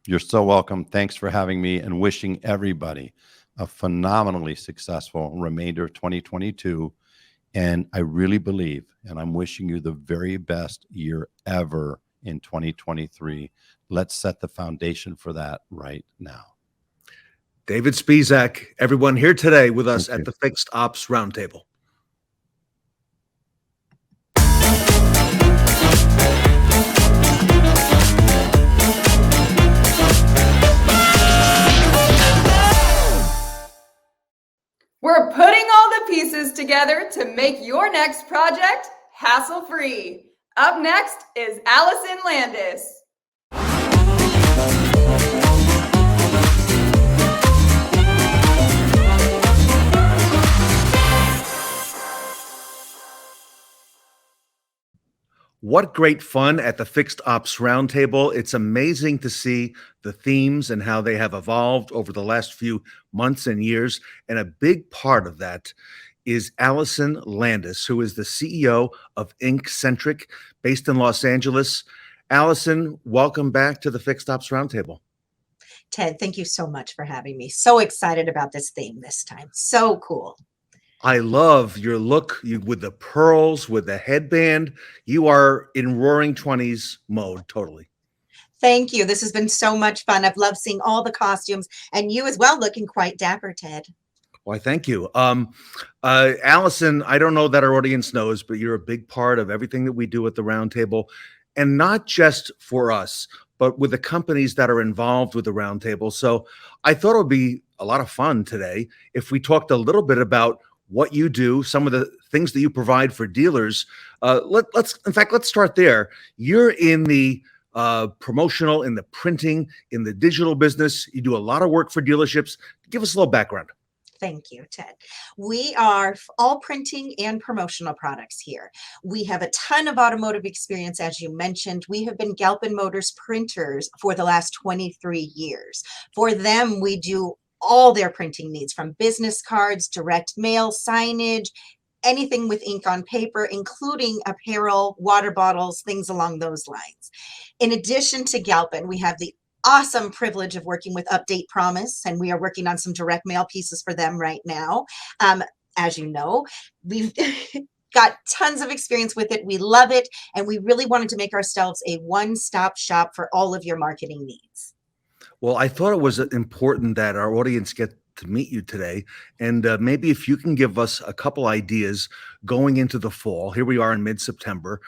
You're so welcome. Thanks for having me, and wishing everybody a phenomenally successful remainder of 2022. And I really believe, and I'm wishing you the very best year ever in 2023. Let's set the foundation for that right now.
David Spisak, everyone here today with us at the Fixed Ops Roundtable.
We're putting all the pieces together to make your next project hassle-free. Up next is Alyson Landis.
What great fun at the Fixed Ops Roundtable. It's amazing to see the themes and how they have evolved over the last few months and years. And a big part of that is Alyson Landis, who is the CEO of Inkcentric, based in Los Angeles. Alyson, welcome back to the Fixed Ops Roundtable.
Ted, thank you so much for having me. So excited about this theme this time. So cool.
I love your look with the pearls, with the headband. You are in Roaring Twenties mode, totally.
Thank you. This has been so much fun. I've loved seeing all the costumes, and you as well, looking quite dapper, Ted.
Why, thank you. Alyson, I don't know that our audience knows, but you're a big part of everything that we do at the Roundtable, and not just for us, but with the companies that are involved with the Roundtable. So I thought it would be a lot of fun today if we talked a little bit about what you do, some of the things that you provide for dealers. Let's start there. You're in the promotional, in the printing, in the digital business. You do a lot of work for dealerships. Give us a little background.
Thank you, Ted. We are all printing and promotional products here. We have a ton of automotive experience, as you mentioned. We have been Galpin Motors printers for the last 23 years. For them, we do all their printing needs, from business cards, direct mail, signage, anything with ink on paper, including apparel, water bottles, things along those lines. In addition to Galpin, we have the awesome privilege of working with Update Promise, and we are working on some direct mail pieces for them right now. As you know, we've got tons of experience with it. We love it, and we really wanted to make ourselves a one-stop shop for all of your marketing needs.
Well, I thought it was important that our audience get to meet you today. And maybe if you can give us a couple ideas going into the fall. Here we are in mid-September.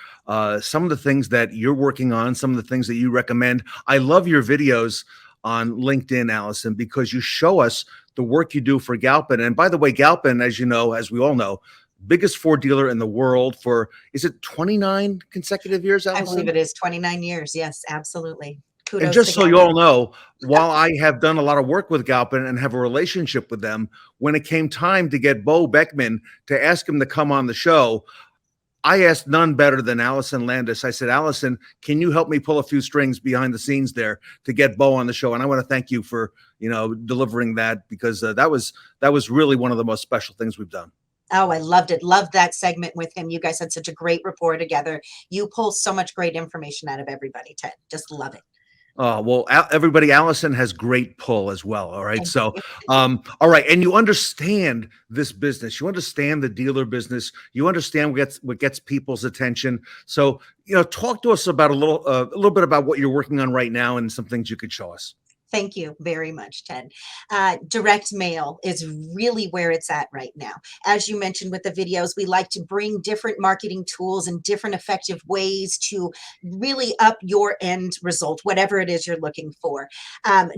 Some of the things that you're working on, some of the things that you recommend. I love your videos on LinkedIn, Alyson, because you show us the work you do for Galpin. And by the way, Galpin, as you know, as we all know, biggest Ford dealer in the world for, is it 29 consecutive years, Alyson?
I believe it is 29 years. Yes, absolutely. Kudos
and just
to
so
Galpin.
you all know, while I have done a lot of work with Galpin and have a relationship with them, when it came time to get Bo Brenckman to ask him to come on the show, I asked none better than Alyson Landis. I said, Alyson, can you help me pull a few strings behind the scenes there to get Bo on the show? And I want to thank you for, delivering that, because that was really one of the most special things we've done.
Oh, I loved it. Loved that segment with him. You guys had such a great rapport together. You pull so much great information out of everybody, Ted. Just love it.
Well, everybody, Alyson has great pull as well. All right. So, all right. And you understand this business. You understand the dealer business. You understand what gets people's attention. So, talk to us about a little bit about what you're working on right now and some things you could show us.
Thank you very much, Ted. Direct mail is really where it's at right now. As you mentioned with the videos, we like to bring different marketing tools and different effective ways to really up your end result, whatever it is you're looking for.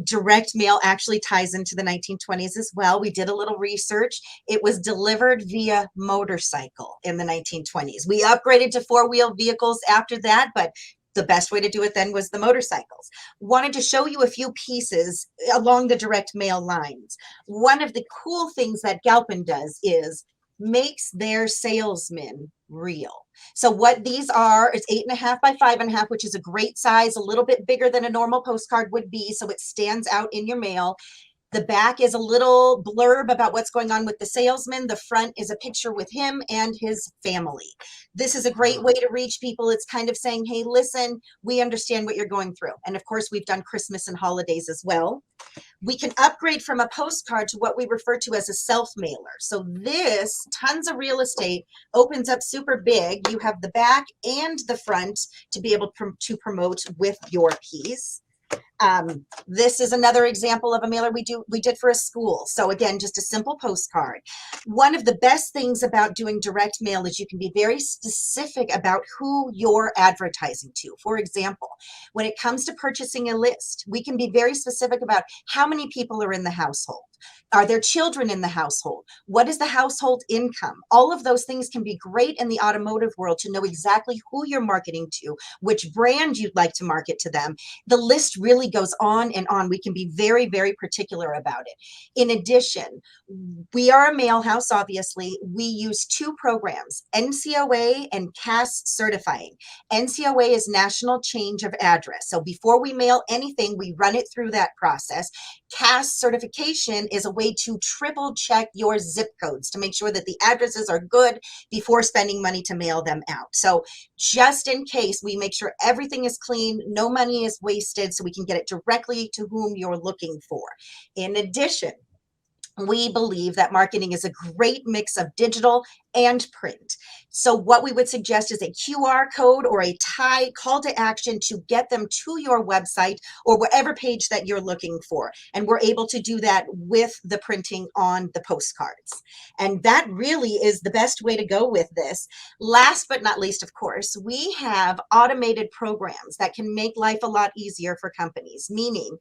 Direct mail actually ties into the 1920s as well. We did a little research. It was delivered via motorcycle in the 1920s. We upgraded to four-wheel vehicles after that, but the best way to do it then was the motorcycles. Wanted to show you a few pieces along the direct mail lines. One of the cool things that Galpin does is makes their salesmen real. So what these are is 8.5 by 5.5, which is a great size, a little bit bigger than a normal postcard would be. So it stands out in your mail. The back is a little blurb about what's going on with the salesman. The front is a picture with him and his family. This is a great way to reach people. It's kind of saying, hey, listen, we understand what you're going through. And of course, we've done Christmas and holidays as well. We can upgrade from a postcard to what we refer to as a self-mailer. So this, tons of real estate, opens up super big. You have the back and the front to be able to promote with your piece. This is another example of a mailer we did for a school. So again, just a simple postcard. One of the best things about doing direct mail is you can be very specific about who you're advertising to. For example, when it comes to purchasing a list, we can be very specific about how many people are in the household. Are there children in the household? What is the household income? All of those things can be great in the automotive world to know exactly who you're marketing to, which brand you'd like to market to them. The list really goes on and on. We can be very, very particular about it. In addition, we are a mail house, obviously. We use two programs, NCOA and CAS certifying. NCOA is National Change of Address. So before we mail anything, we run it through that process. CAS certification is a way to triple check your zip codes to make sure that the addresses are good before spending money to mail them out. So just in case, we make sure everything is clean, no money is wasted, so we can get it directly to whom you're looking for. In addition, we believe that marketing is a great mix of digital and print. So what we would suggest is a QR code or a tie call to action to get them to your website or whatever page that you're looking for. And we're able to do that with the printing on the postcards. And that really is the best way to go with this. Last but not least, of course, we have automated programs that can make life a lot easier for companies, meaning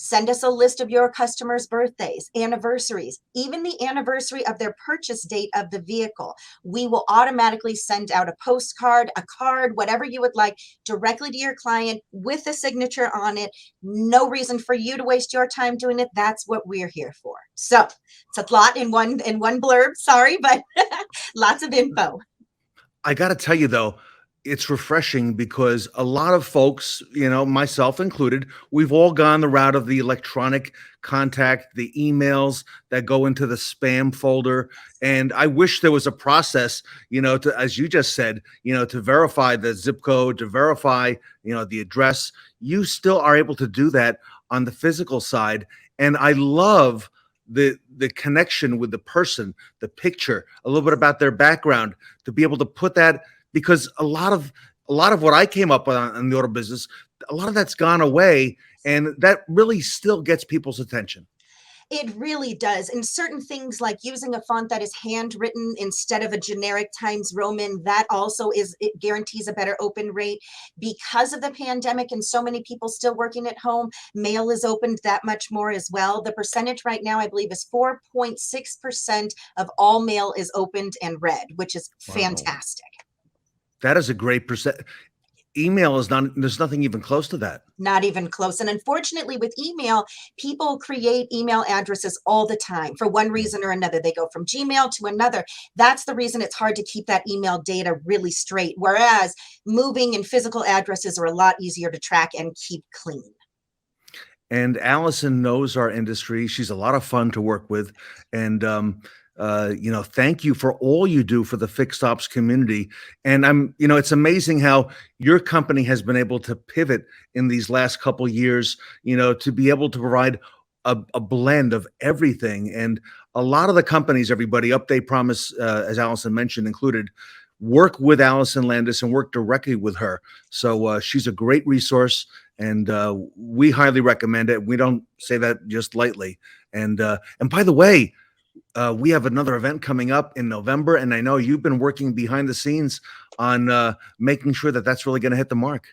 send us a list of your customers' birthdays, anniversaries, even the anniversary of their purchase date of the vehicle. We will automatically send out a postcard, a card, whatever you would like, directly to your client with a signature on it. No reason for you to waste your time doing it. That's what we're here for. So it's a lot in one blurb. Sorry, but lots of info.
I got to tell you, though, it's refreshing because a lot of folks, myself included, we've all gone the route of the electronic contact, the emails that go into the spam folder. And I wish there was a process, to, as you just said, to verify the zip code, to verify, the address. You still are able to do that on the physical side. And I love the connection with the person, the picture, a little bit about their background, to be able to put that. Because a lot of what I came up on in the auto business, a lot of that's gone away, and that really still gets people's attention.
It really does. And certain things like using a font that is handwritten instead of a generic Times Roman, that also it guarantees a better open rate. Because of the pandemic and so many people still working at home, mail is opened that much more as well. The percentage right now, I believe, is 4.6% of all mail is opened and read, which is fantastic.
That is a great percent. Email is not, there's nothing even close to that.
Not even close. And unfortunately with email, people create email addresses all the time for one reason or another. They go from Gmail to another. That's the reason it's hard to keep that email data really straight. Whereas moving and physical addresses are a lot easier to track and keep clean.
And Alyson knows our industry. She's a lot of fun to work with. And, thank you for all you do for the fixed ops community. And it's amazing how your company has been able to pivot in these last couple of years, to be able to provide a blend of everything. And a lot of the companies, everybody, Update Promise, as Alyson mentioned, included, work with Alyson Landis and work directly with her. So she's a great resource, and we highly recommend it. We don't say that just lightly. And by the way, we have another event coming up in November, and I know you've been working behind the scenes on making sure that that's really going to hit the mark.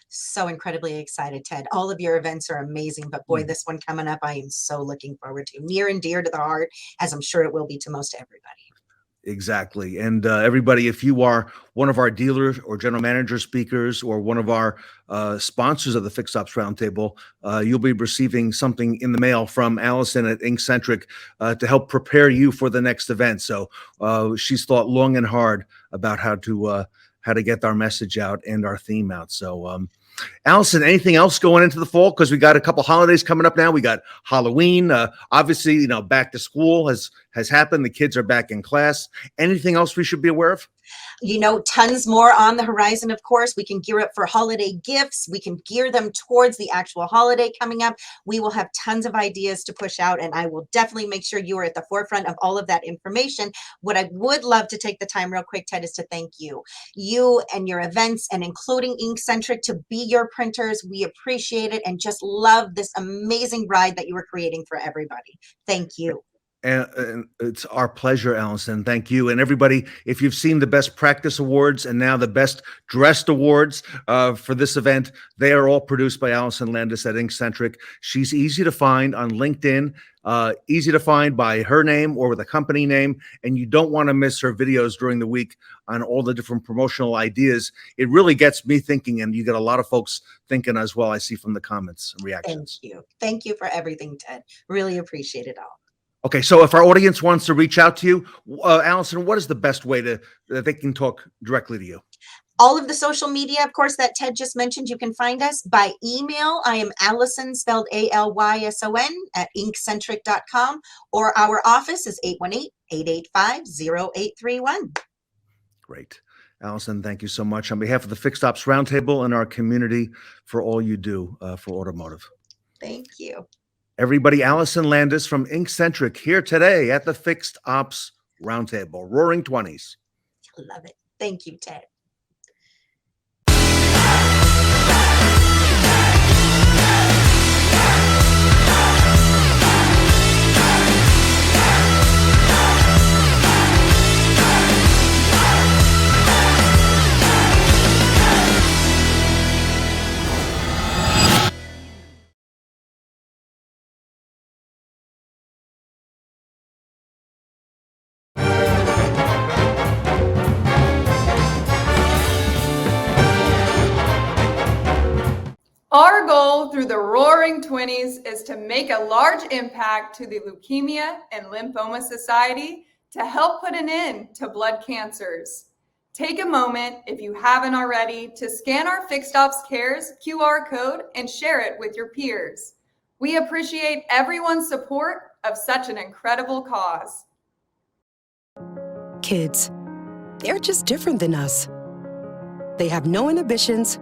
So incredibly excited, Ted. All of your events are amazing, but boy, this one coming up, I am so looking forward to. Near and dear to the heart, as I'm sure it will be to most everybody.
Exactly. And everybody, if you are one of our dealers or general manager speakers or one of our sponsors of the Fixed Ops Roundtable, you'll be receiving something in the mail from Alyson at Inkcentric to help prepare you for the next event. So she's thought long and hard about how to get our message out and our theme out. So Alyson, anything else going into the fall? Because we got a couple holidays coming up now. We got Halloween. Obviously, back to school has has happened. The kids are back in class. Anything else we should be aware of?
You know, tons more on the horizon, of course. We can gear up for holiday gifts. We can gear them towards the actual holiday coming up. We will have tons of ideas to push out, and I will definitely make sure you are at the forefront of all of that information. What I would love to take the time real quick, Ted, is to thank you. You and your events, and including Inkcentric, to be your printers. We appreciate it and just love this amazing ride that you are creating for everybody. Thank you.
And it's our pleasure, Alyson. Thank you. And everybody, if you've seen the Best Practice Awards and now the Best Dressed Awards for this event, they are all produced by Alyson Landis at Inkcentric. She's easy to find on LinkedIn, easy to find by her name or with a company name, and you don't want to miss her videos during the week on all the different promotional ideas. It really gets me thinking, and you get a lot of folks thinking as well, I see from the comments and reactions.
Thank you. Thank you for everything, Ted. Really appreciate it all.
Okay, so if our audience wants to reach out to you, Alyson, what is the best way that they can talk directly to you?
All of the social media, of course, that Ted just mentioned, you can find us by email. I am Alyson, spelled Alyson, at inkcentric.com, or our office is 818-885-0831.
Great. Alyson, thank you so much on behalf of the Fixed Ops Roundtable and our community for all you do for automotive.
Thank you.
Everybody, Alyson Landis from Inkcentric here today at the Fixed Ops Roundtable, Roaring 20s.
Love it. Thank you, Ted.
Our goal through the Roaring Twenties is to make a large impact to the Leukemia and Lymphoma Society to help put an end to blood cancers. Take a moment, if you haven't already, to scan our Fixed Ops Cares QR code and share it with your peers. We appreciate everyone's support of such an incredible cause.
Kids, they're just different than us. They have no inhibitions,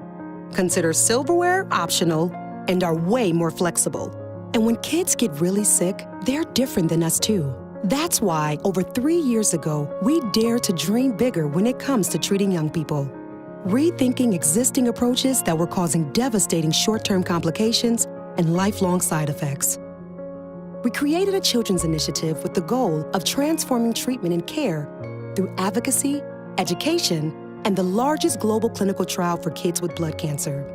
consider silverware optional, and are way more flexible. And when kids get really sick, they're different than us too. That's why over 3 years ago, we dared to dream bigger when it comes to treating young people. Rethinking existing approaches that were causing devastating short-term complications and lifelong side effects. We created a children's initiative with the goal of transforming treatment and care through advocacy, education, and the largest global clinical trial for kids with blood cancer.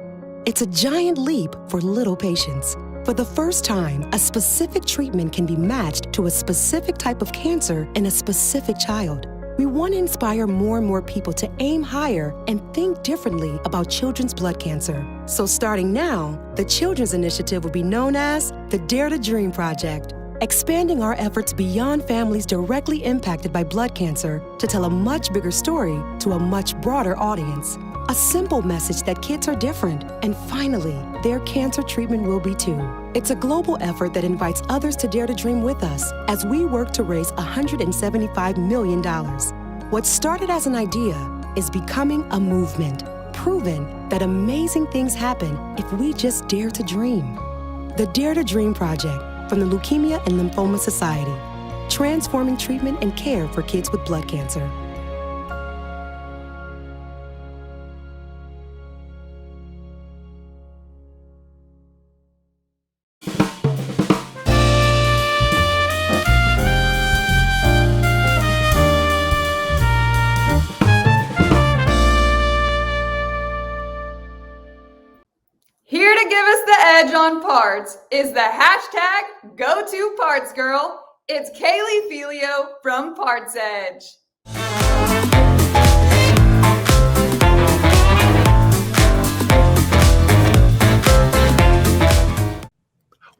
It's a giant leap for little patients. For the first time, a specific treatment can be matched to a specific type of cancer in a specific child. We want to inspire more and more people to aim higher and think differently about children's blood cancer. So starting now, the Children's Initiative will be known as the Dare to Dream Project, expanding our efforts beyond families directly impacted by blood cancer to tell a much bigger story to a much broader audience. A simple message that kids are different, and finally, their cancer treatment will be too. It's a global effort that invites others to dare to dream with us as we work to raise $175 million. What started as an idea is becoming a movement, proven that amazing things happen if we just dare to dream. The Dare to Dream Project from the Leukemia and Lymphoma Society, transforming treatment and care for kids with blood cancer.
Here to give us the edge on parts is the hashtag #GoToPartsGirl. It's Kaylee Felio from PartsEdge.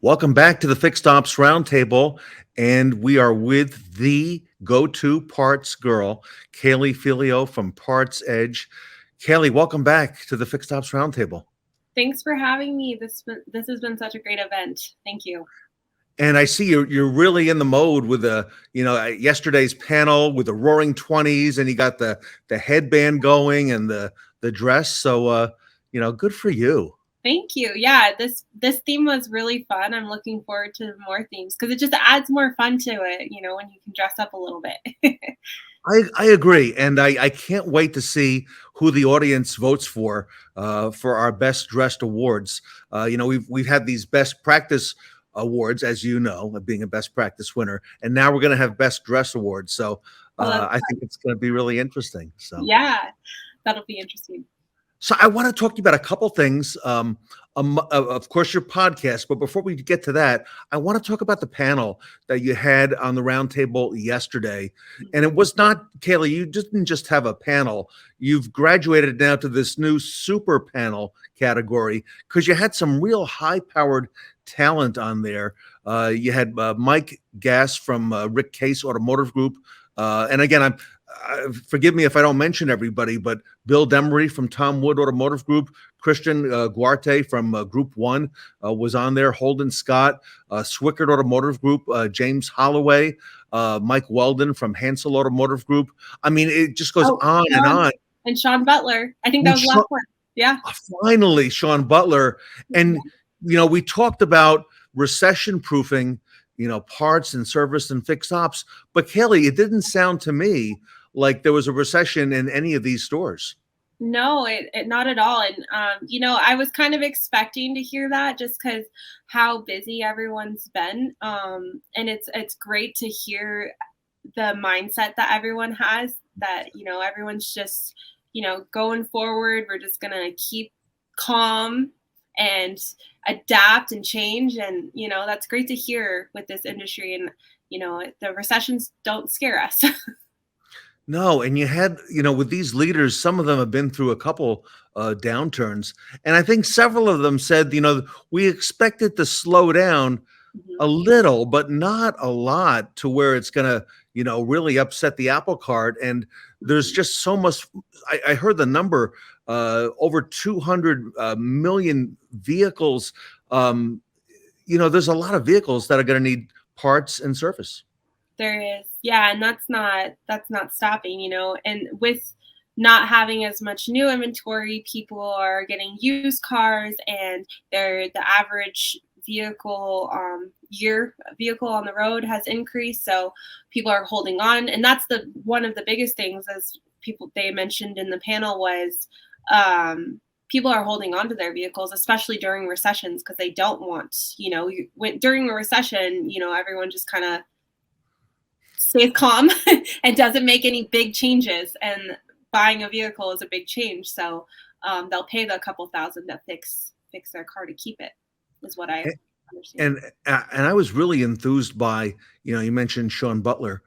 Welcome back to the Fixed Ops Roundtable, and we are with the go-to parts girl, Kaylee Felio from PartsEdge. Kaylee, welcome back to the Fixed Ops Roundtable.
Thanks for having me. This has been such a great event. Thank you.
And I see you're really in the mode with yesterday's panel with the Roaring Twenties, and you got the headband going and the dress. So good for you.
Thank you. Yeah, this theme was really fun. I'm looking forward to more themes because it just adds more fun to it, when you can dress up a little bit.
I agree, and I can't wait to see who the audience votes for our best dressed awards. We've had these best practice awards, as you know, being a best practice winner, and now we're going to have best dress awards. So I think it's going to be really interesting. So
yeah, that'll be interesting.
So I want to talk to you about a couple things. Of course, your podcast, but before we get to that, I want to talk about the panel that you had on the roundtable yesterday. And it was not, Kaylee, you didn't just have a panel. You've graduated now to this new super panel category because you had some real high-powered talent on there. You had Mike Gass from Rick Case Automotive Group. And again, forgive me if I don't mention everybody, but Bill Demery from Tom Wood Automotive Group, Christian Guarte from Group One was on there, Holden Scott, Swickard Automotive Group, James Holloway, Mike Weldon from Hansel Automotive Group. I mean, it just goes on and on.
And Shawn Butler. I think that was the last one. Yeah.
Finally, Shawn Butler. And, we talked about recession proofing, parts and service and fixed ops. But Kaylee, it didn't sound to me like there was a recession in any of these stores.
No, it not at all. And, I was kind of expecting to hear that just because how busy everyone's been. And it's great to hear the mindset that everyone has that, everyone's just, going forward. We're just going to keep calm and adapt and change. And, that's great to hear with this industry. And, the recessions don't scare us.
No, and you had, with these leaders, some of them have been through a couple downturns. And I think several of them said, we expect it to slow down a little, but not a lot to where it's going to, really upset the apple cart. And there's just so much. I heard the number, over 200 million vehicles. There's a lot of vehicles that are going to need parts and service.
There is. Yeah. And that's not stopping, and with not having as much new inventory, people are getting used cars and the average vehicle vehicle on the road has increased. So people are holding on. And that's one of the biggest things as they mentioned in the panel was, people are holding on to their vehicles, especially during recessions, because they don't want, during a recession, everyone just kind of stays calm and doesn't make any big changes. And buying a vehicle is a big change. So they'll pay the couple thousand to fix their car to keep it, is what I understand.
And I was really enthused by, you mentioned Shawn Butler.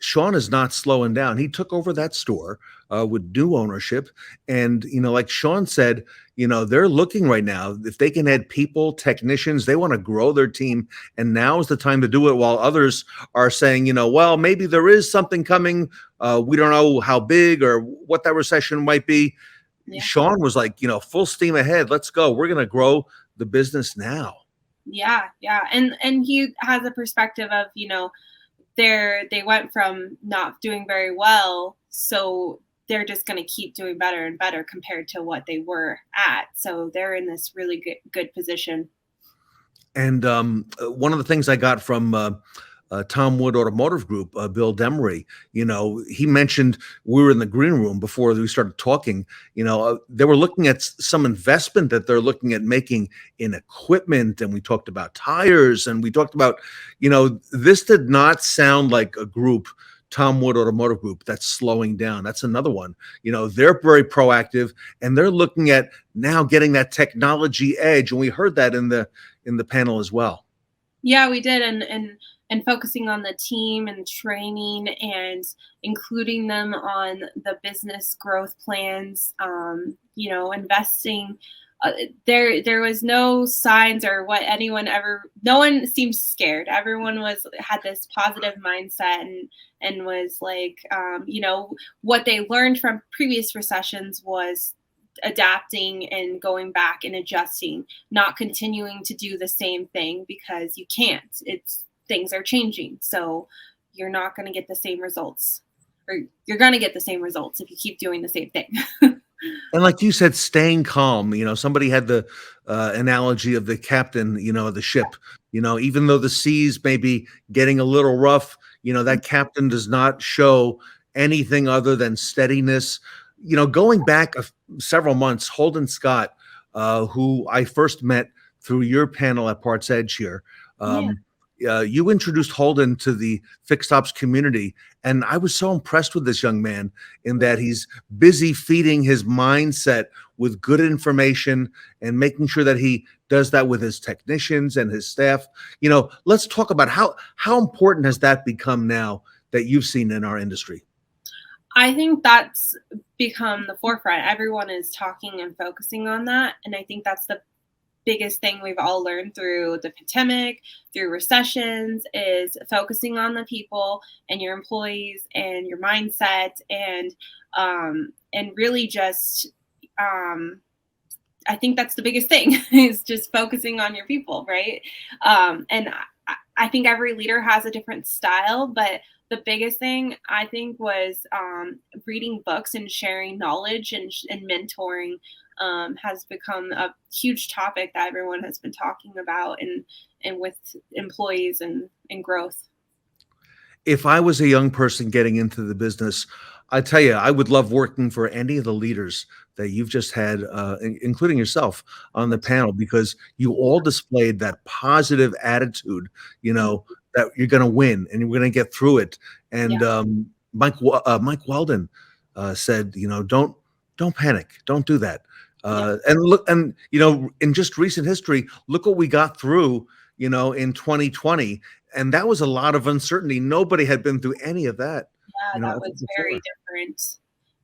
Shawn is not slowing down. He took over that store with new ownership. And, like Shawn said, they're looking right now, if they can add people, technicians, they want to grow their team. And now is the time to do it, while others are saying, well, maybe there is something coming. We don't know how big or what that recession might be. Yeah. Shawn was like, full steam ahead. Let's go. We're going to grow the business now.
Yeah. Yeah. And he has a perspective of, they went from not doing very well, so they're just going to keep doing better and better compared to what they were at. So they're in this really good position.
And one of the things I got from Tom Wood Automotive Group, Bill Demery, he mentioned, we were in the green room before we started talking, they were looking at some investment that they're looking at making in equipment. And we talked about tires, and we talked about, this did not sound like a group, Tom Wood Automotive Group, that's slowing down. That's another one. They're very proactive, and they're looking at now getting that technology edge. And we heard that in the panel as well.
Yeah, we did. And focusing on the team and training and including them on the business growth plans, investing. There was no signs or no one seemed scared. Everyone had this positive mindset and was like, what they learned from previous recessions was adapting and going back and adjusting, not continuing to do the same thing because you can't. Things are changing. So you're not going to get the same results, or you're going to get the same results if you keep doing the same thing.
And like you said, staying calm. Somebody had the analogy of the captain, of the ship. Even though the seas may be getting a little rough, that captain does not show anything other than steadiness. Going back several months, Holden Scott, who I first met through your panel at PartsEdge here, you introduced Holden to the Fixed Ops community, and I was so impressed with this young man in that he's busy feeding his mindset with good information and making sure that he does that with his technicians and his staff. Let's talk about how important has that become now that you've seen in our industry?
I think that's become the forefront. Everyone is talking and focusing on that, and I think that's the biggest thing we've all learned through the pandemic, through recessions, is focusing on the people and your employees and your mindset, and really just I think that's the biggest thing is just focusing on your people, right? And I think every leader has a different style, but the biggest thing I think was reading books and sharing knowledge and mentoring has become a huge topic that everyone has been talking about and with employees and growth.
If I was a young person getting into the business, I tell you, I would love working for any of the leaders that you've just had, including yourself on the panel, because you all displayed that positive attitude, that you're going to win and you're going to get through it. And Mike Weldon said, don't panic, don't do that. And look, and in just recent history, look what we got through, in 2020, and that was a lot of uncertainty. Nobody had been through any of that.
Yeah, that was very different.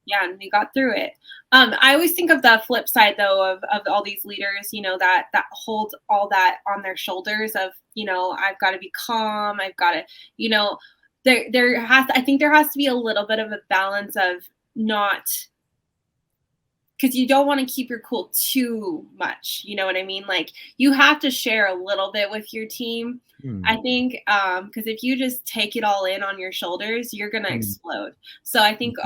Yeah, and we got through it. I always think of the flip side, though, of all these leaders, that hold all that on their shoulders of, I've got to be calm. I've got to, I think there has to be a little bit of a balance of not, because you don't want to keep your cool too much. You know what I mean? Like, you have to share a little bit with your team. I think, because if you just take it all in on your shoulders, you're going to explode. So I think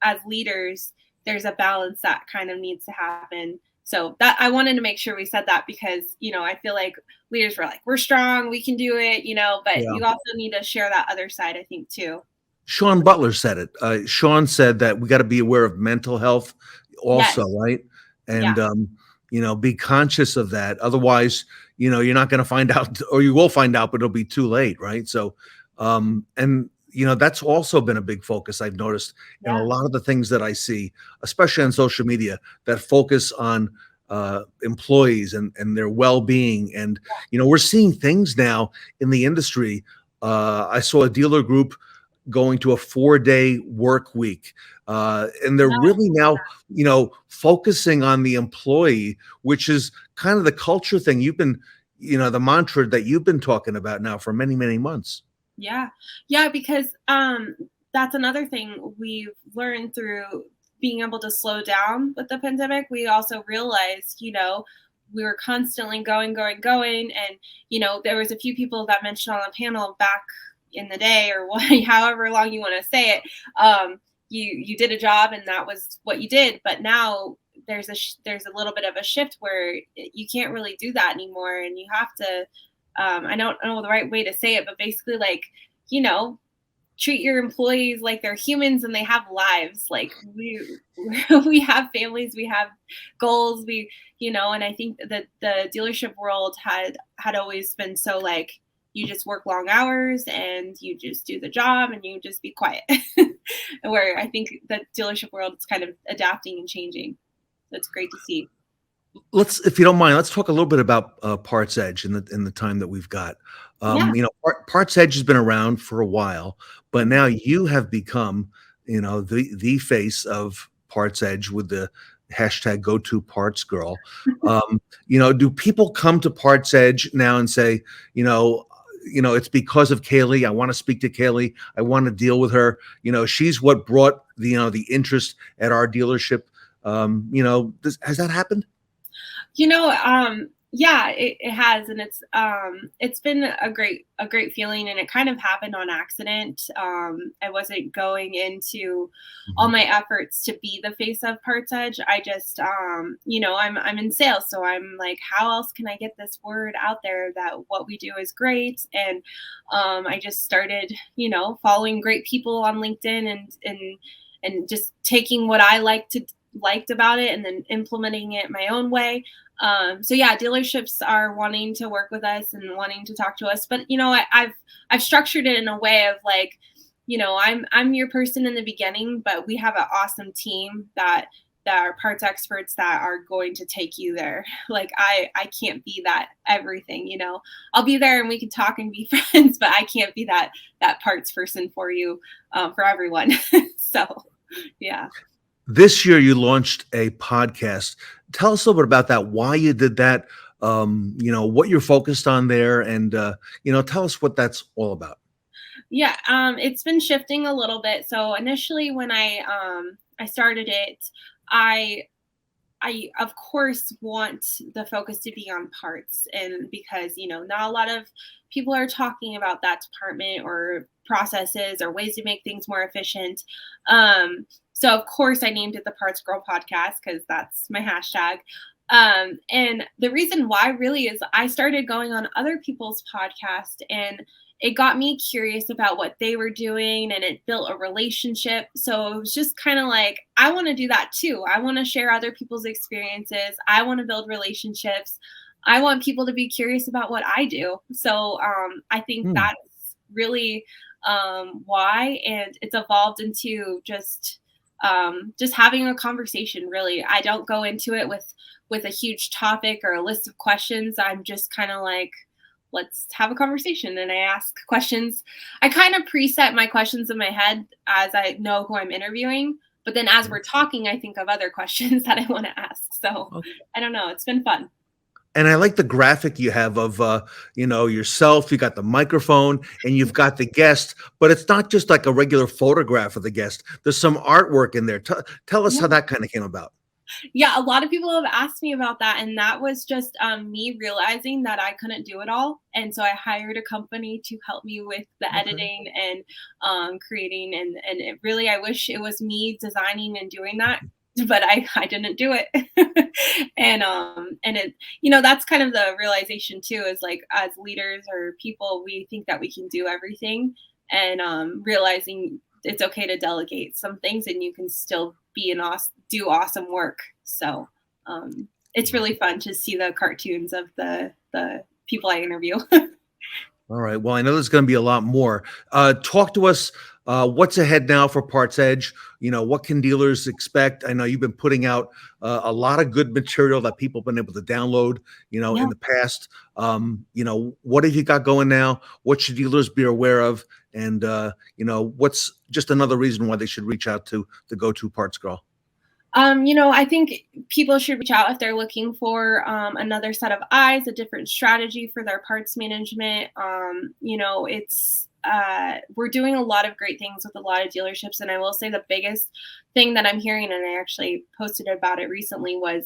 as leaders, there's a balance that kind of needs to happen. So that I wanted to make sure we said that because, I feel like leaders were like, we're strong, we can do it, but you also need to share that other side, I think, too.
Shawn Butler said it. Shawn said that we got to be aware of mental health also, right? And, be conscious of that. Otherwise, you're not going to find out, or you will find out, but it'll be too late, right? So, that's also been a big focus I've noticed in a lot of the things that I see, especially on social media, that focus on employees and their well-being. And, we're seeing things now in the industry. I saw a dealer group going to a 4-day work week. And they're really now, focusing on the employee, which is kind of the culture thing you've been, the mantra that you've been talking about now for many, many months.
Yeah. Yeah. Because that's another thing we've learned through being able to slow down with the pandemic. We also realized, we were constantly going. And, there was a few people that mentioned on the panel back in the day, or however long you want to say it, you did a job and that was what you did. But now there's a little bit of a shift where you can't really do that anymore, and you have to. I don't know the right way to say it, but basically, like, treat your employees like they're humans and they have lives. Like we have families, we have goals, and I think that the dealership world had always been so like, you just work long hours and you just do the job and you just be quiet. Where I think the dealership world is kind of adapting and changing. So it's great to see.
If you don't mind, let's talk a little bit about PartsEdge in the time that we've got. PartsEdge has been around for a while, but now you have become, the face of PartsEdge with the hashtag #GoToPartsGirl. Do people come to PartsEdge now and say, it's because of Kaylee. I want to speak to Kaylee. I want to deal with her. She's what brought the interest at our dealership. Has that happened?
Yeah, it has, and it's been a great feeling, and it kind of happened on accident. I wasn't going into all my efforts to be the face of PartsEdge. I just, I'm in sales, so I'm like, how else can I get this word out there that what we do is great? And I just started, following great people on LinkedIn and just taking what I liked about it and then implementing it my own way. So yeah, dealerships are wanting to work with us and wanting to talk to us, but I've structured it in a way of like, I'm your person in the beginning, but we have an awesome team that are parts experts that are going to take you there. Like I can't be that everything, I'll be there and we can talk and be friends, but I can't be that parts person for you, for everyone. So yeah.
This year you launched a podcast. Tell us a little bit about that, why you did that, what you're focused on there, and tell us what that's all about.
Yeah, it's been shifting a little bit. So initially when I started it, I of course want the focus to be on parts, and because not a lot of people are talking about that department or processes or ways to make things more efficient. So of course I named it the Parts Girl Podcast because that's my hashtag. And the reason why really is I started going on other people's podcasts, and it got me curious about what they were doing, and it built a relationship. So it was just kind of like, I want to do that too. I want to share other people's experiences. I want to build relationships. I want people to be curious about what I do. So I think that's really why, and it's evolved into just having a conversation. Really, I don't go into it with a huge topic or a list of questions. I'm just kind of like, let's have a conversation, and I ask questions. I kind of preset my questions in my head as I know who I'm interviewing, but then as we're talking, I think of other questions that I want to ask. So I don't know, it's been fun.
And I like the graphic you have of, yourself. You got the microphone and you've got the guest, but it's not just like a regular photograph of the guest. There's some artwork in there. Tell us how that kind of came about.
Yeah, a lot of people have asked me about that, and that was just me realizing that I couldn't do it all, and so I hired a company to help me with the editing and creating, and it really, I wish it was me designing and doing that, but I didn't do it. And it, that's kind of the realization too, is like, as leaders or people, we think that we can do everything, and realizing it's okay to delegate some things, and you can still be do awesome work. So it's really fun to see the cartoons of the people I interview.
All right. Well, I know there's going to be a lot more. Talk to us. What's ahead now for PartsEdge? What can dealers expect? I know you've been putting out a lot of good material that people have been able to download, in the past. What have you got going now? What should dealers be aware of? And, what's just another reason why they should reach out to the go-to Parts Girl?
I think people should reach out if they're looking for another set of eyes, a different strategy for their parts management. We're doing a lot of great things with a lot of dealerships. And I will say the biggest thing that I'm hearing, and I actually posted about it recently, was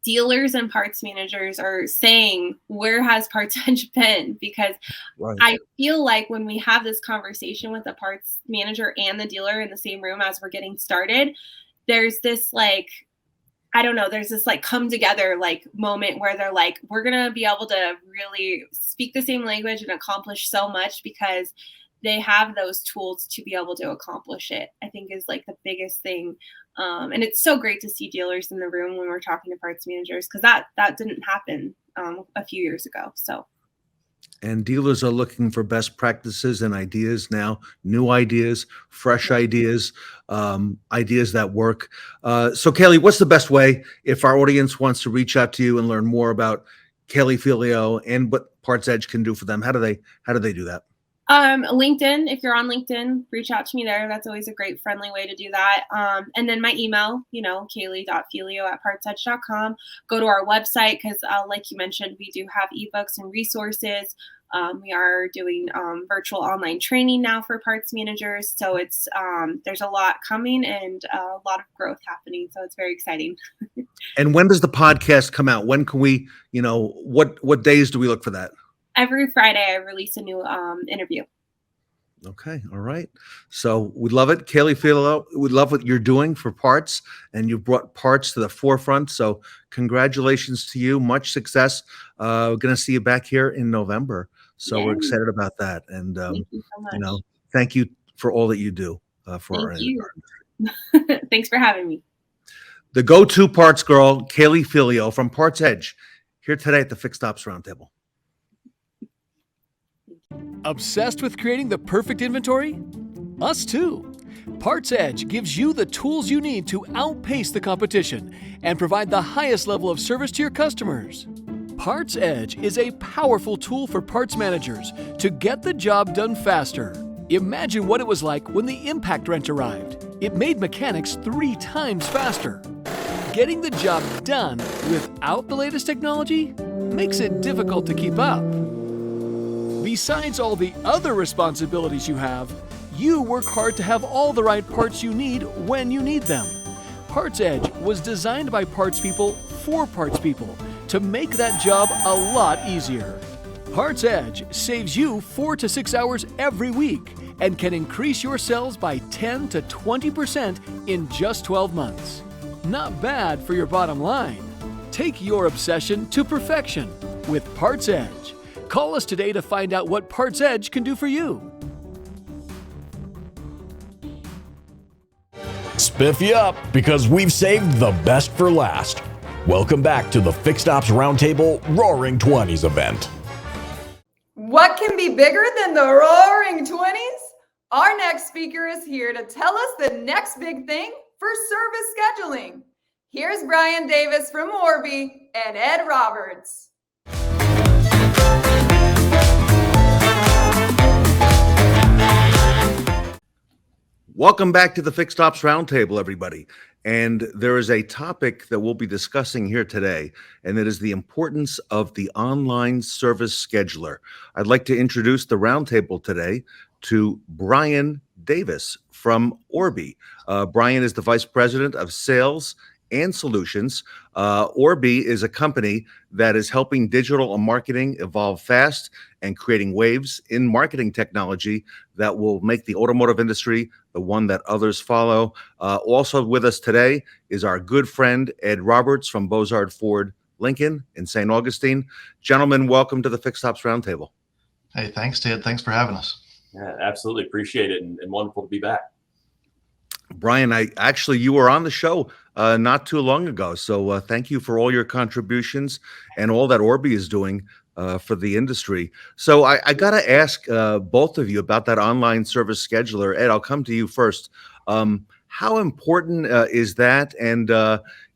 dealers and parts managers are saying, where has PartsEdge been? Because I feel like when we have this conversation with the parts manager and the dealer in the same room as we're getting started, there's this there's this come together moment where they're like, we're going to be able to really speak the same language and accomplish so much because they have those tools to be able to accomplish it, I think is the biggest thing. And it's so great to see dealers in the room when we're talking to parts managers, because that didn't happen a few years ago. So.
And dealers are looking for best practices and ideas now, new ideas, fresh ideas, ideas that work. So Kaylee, what's the best way if our audience wants to reach out to you and learn more about Kaylee Felio and what PartsEdge can do for them? How do they do that?
LinkedIn. If you're on LinkedIn, reach out to me there. That's always a great, friendly way to do that. And then my email, Kaylee.felio@partsedge.com. Go to our website because, like you mentioned, we do have ebooks and resources. We are doing virtual online training now for parts managers. So it's there's a lot coming and a lot of growth happening. So it's very exciting.
And when does the podcast come out? When can we, what days do we look for that?
Every Friday, I release a new interview.
Okay. All right. So we love it. Kaylee, Felio, we love what you're doing for parts, and you've brought parts to the forefront. So congratulations to you. Much success. We're going to see you back here in November. So we're excited about that. And,
thank you so much.
Thank you for all that you do for our
industry. Thanks for having me.
The go-to parts girl, Kaylee Felio from PartsEdge, here today at the Fixed Ops Roundtable.
Obsessed with creating the perfect inventory? Us too. PartsEdge gives you the tools you need to outpace the competition and provide the highest level of service to your customers. PartsEdge is a powerful tool for parts managers to get the job done faster. Imagine what it was like when the impact wrench arrived. It made mechanics 3 times faster. Getting the job done without the latest technology makes it difficult to keep up. Besides all the other responsibilities you have, you work hard to have all the right parts you need when you need them. PartsEdge was designed by parts people for parts people to make that job a lot easier. PartsEdge saves you 4 to 6 hours every week and can increase your sales by 10 to 20% in just 12 months. Not bad for your bottom line. Take your obsession to perfection with PartsEdge. Call us today to find out what PartsEdge can do for you.
Spiffy up, because we've saved the best for last. Welcome back to the Fixed Ops Roundtable Roaring Twenties event.
What can be bigger than the Roaring Twenties? Our next speaker is here to tell us the next big thing for service scheduling. Here's Brian Davis from Orby and Ed Roberts.
Welcome back to the Fixed Ops Roundtable, everybody. And there is a topic that we'll be discussing here today, and that is the importance of the online service scheduler. I'd like to introduce the roundtable today to Brian Davis from Orby. Brian is the Vice President of Sales and Solutions. Orby is a company that is helping digital marketing evolve fast and creating waves in marketing technology that will make the automotive industry the one that others follow. Also with us today is our good friend, Ed Roberts from Bozard Ford Lincoln in St. Augustine. Gentlemen, welcome to the Fixed Ops Roundtable.
Hey, thanks, Ted. Thanks for having us.
Yeah, absolutely. Appreciate it and wonderful to be back.
Brian, you were on the show not too long ago. So thank you for all your contributions and all that Orby is doing for the industry. So I got to ask both of you about that online service scheduler. Ed, I'll come to you first. How important is that? And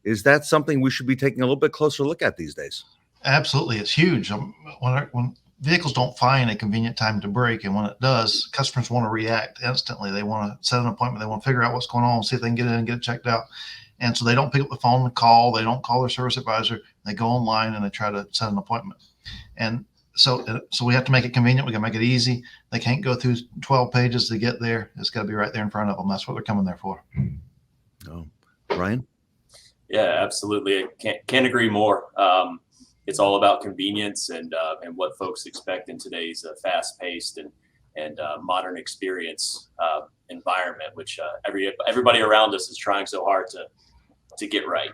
is that something we should be taking a little bit closer look at these days?
Absolutely. It's huge. When vehicles don't find a convenient time to break, and when it does, customers want to react instantly. They want to set an appointment. They want to figure out what's going on, see if they can get in and get it checked out. And so they don't pick up the phone and call. They don't call their service advisor. They go online and they try to set an appointment. And so we have to make it convenient. We got to make it easy. They can't go through 12 pages to get there. It's got to be right there in front of them. That's what they're coming there for.
Oh, Brian?
Yeah, absolutely. I can't agree more. It's all about convenience and what folks expect in today's fast-paced and modern experience environment, which everybody around us is trying so hard to get right.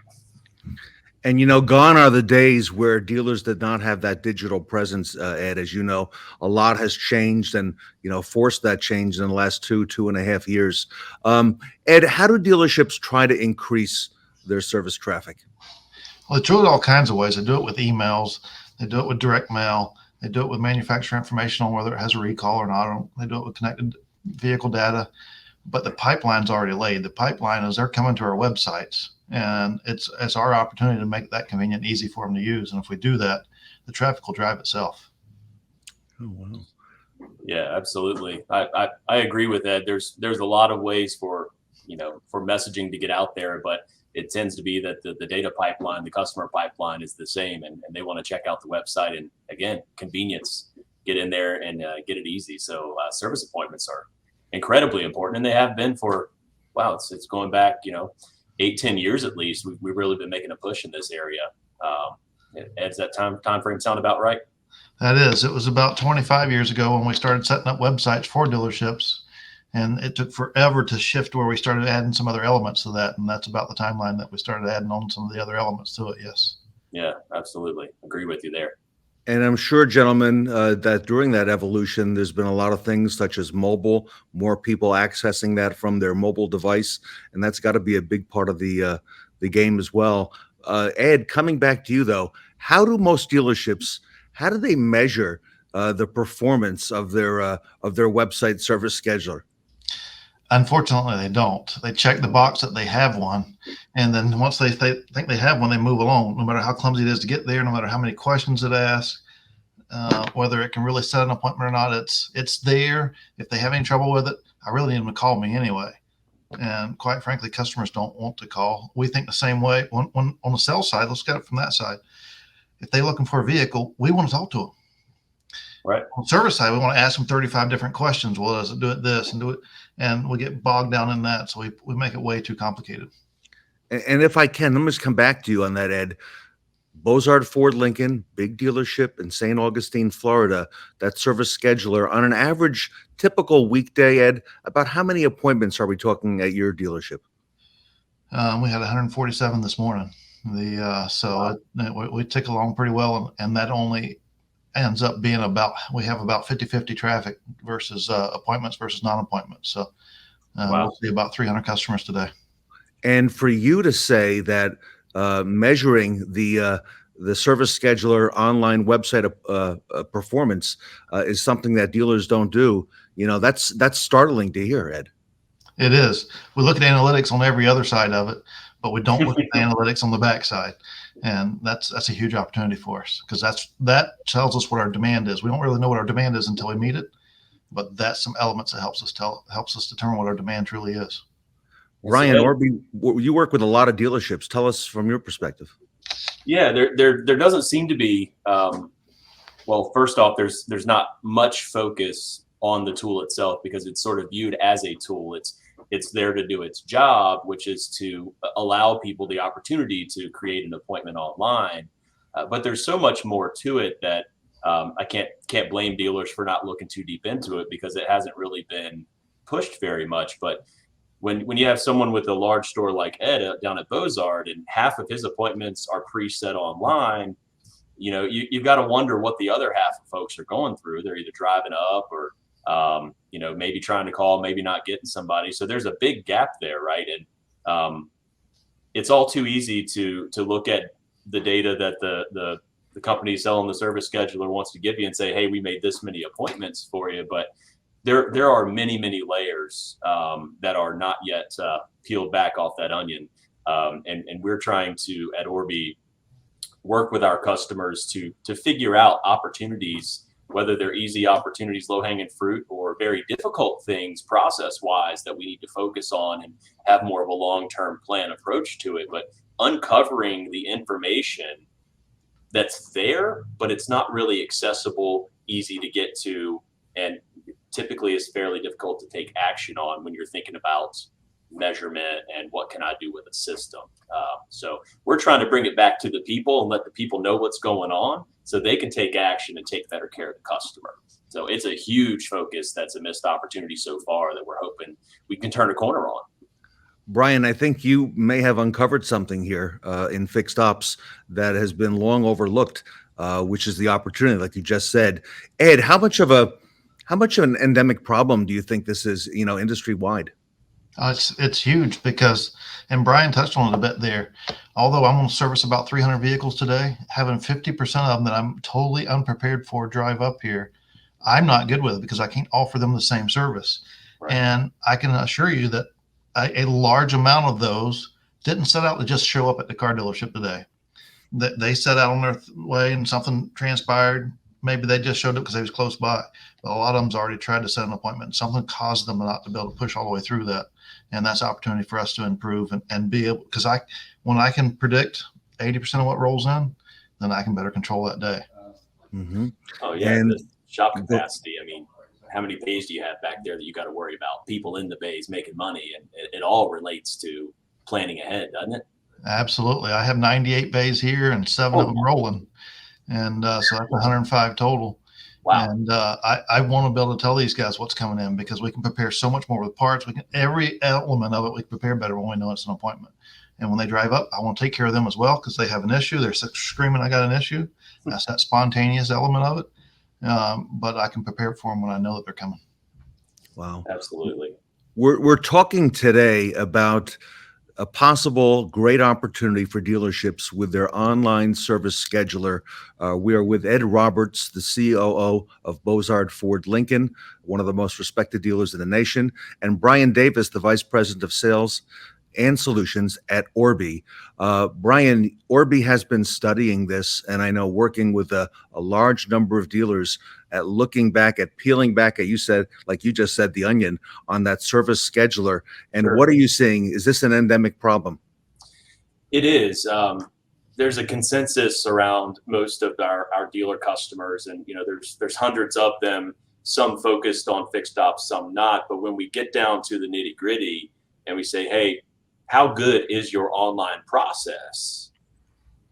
And, gone are the days where dealers did not have that digital presence, Ed. As you know, a lot has changed and, forced that change in the last 2.5 years. Ed, how do dealerships try to increase their service traffic?
Well, they do it all kinds of ways. They do it with emails. They do it with direct mail. They do it with manufacturer information on whether it has a recall or not. They do it with connected vehicle data. But the pipeline's already laid. The pipeline is they're coming to our websites, and it's our opportunity to make that convenient and easy for them to use. And if we do that, the traffic will drive itself.
Oh, wow.
Yeah, absolutely. I agree with Ed. There's a lot of ways for messaging to get out there, but it tends to be that the data pipeline, the customer pipeline is the same, and they want to check out the website. And again, convenience get in there and get it easy. So service appointments are incredibly important, and they have been for, wow, it's going back, 8-10 years at least. We've really been making a push in this area. Does that time frame sound about right?
That is. It was about 25 years ago when we started setting up websites for dealerships, and it took forever to shift where we started adding some other elements to that. And that's about the timeline that we started adding on some of the other elements to it. Yes.
Yeah, absolutely. Agree with you there.
And I'm sure, gentlemen, that during that evolution, there's been a lot of things such as mobile, more people accessing that from their mobile device, and that's got to be a big part of the game as well. Ed, coming back to you though, how do most dealerships, how do they measure the performance of their website service scheduler?
Unfortunately, they don't. They check the box that they have one, and then once they think they have one, they move along. No matter how clumsy it is to get there, no matter how many questions it asks, whether it can really set an appointment or not, it's there. If they have any trouble with it, I really need them to call me anyway. And quite frankly, customers don't want to call. We think the same way. When on the sales side, let's get it from that side. If they're looking for a vehicle, we want to talk to them.
Right.
On the service side, we want to ask them 35 different questions. Well, does it do it this and do it? And we get bogged down in that. So we make it way too complicated.
And if I can, let me just come back to you on that, Ed. Bozard Ford Lincoln, big dealership in St. Augustine, Florida, that service scheduler on an average typical weekday, Ed, about how many appointments are we talking at your dealership?
We had 147 this morning. We tick along pretty well, and that only ends up being we have about 50-50 traffic versus appointments versus non-appointments. So we'll see about 300 customers today.
And for you to say that measuring the service scheduler online website performance is something that dealers don't do, that's startling to hear, Ed.
It is. We look at analytics on every other side of it, but we don't look at the analytics on the back side. And that's a huge opportunity for us, because that tells us what our demand is. We don't really know what our demand is until we meet it, but that's some elements that helps us determine what our demand truly is.
Ryan Orby, you work with a lot of dealerships. Tell us from your perspective.
Yeah, there doesn't seem to be. Well, first off, there's not much focus on the tool itself, because it's sort of viewed as a tool. It's there to do its job, which is to allow people the opportunity to create an appointment online. But there's so much more to it that I can't blame dealers for not looking too deep into it, because it hasn't really been pushed very much. But when you have someone with a large store like Ed down at Bozard, and half of his appointments are preset online, you've got to wonder what the other half of folks are going through. They're either driving up or maybe trying to call, maybe not getting somebody. So there's a big gap there, right? And it's all too easy to look at the data that the company selling the service scheduler wants to give you and say, hey, we made this many appointments for you. But there are many layers that are not yet peeled back off that onion. And we're trying to, at Orby, work with our customers to figure out opportunities, whether they're easy opportunities, low-hanging fruit, or very difficult things process-wise that we need to focus on and have more of a long-term plan approach to it. But uncovering the information that's there, but it's not really accessible, easy to get to, and typically is fairly difficult to take action on when you're thinking about measurement and what can I do with a system. So we're trying to bring it back to the people and let the people know what's going on so they can take action and take better care of the customer. So it's a huge focus that's a missed opportunity so far that we're hoping we can turn a corner on.
Brian, I think you may have uncovered something here in fixed ops that has been long overlooked, which is the opportunity, like you just said. Ed, how much of an endemic problem do you think this is, industry wide?
It's huge, because, and Brian touched on it a bit there, although I'm going to service about 300 vehicles today, having 50% of them that I'm totally unprepared for drive up here, I'm not good with it, because I can't offer them the same service. Right. And I can assure you that a large amount of those didn't set out to just show up at the car dealership today. They set out on their way and something transpired. Maybe they just showed up because they was close by. But a lot of them's already tried to set an appointment. Something caused them not to be able to push all the way through that. And that's an opportunity for us to improve and be able, because when I can predict 80% of what rolls in, then I can better control that day.
Mm-hmm.
Oh yeah.
And
shop capacity. I mean, how many bays do you have back there that you got to worry about? People in the bays making money, and it all relates to planning ahead, doesn't it?
Absolutely. I have 98 bays here and 7 of them rolling. And so that's 105 total.
Wow.
And I want to be able to tell these guys what's coming in, because we can prepare so much more with parts. We can, every element of it, we can prepare better when we know it's an appointment. And when they drive up, I want to take care of them as well, because they have an issue. They're screaming, I got an issue. That's that spontaneous element of it. But I can prepare for them when I know that they're coming.
Wow.
Absolutely.
We're talking today about a possible great opportunity for dealerships with their online service scheduler. We are with Ed Roberts, the COO of Bozard Ford Lincoln, one of the most respected dealers in the nation, and Brian Davis, the Vice President of Sales and Solutions at Orbi. Brian, Orbi has been studying this, and I know working with a large number of dealers at looking back at peeling back at, you said, like you just said, the onion on that service scheduler. And
Sure.
What are you seeing? Is this an endemic problem?
It is. There's a consensus around most of our dealer customers, and there's hundreds of them, some focused on fixed ops, some not. But when we get down to the nitty gritty and we say, hey, how good is your online process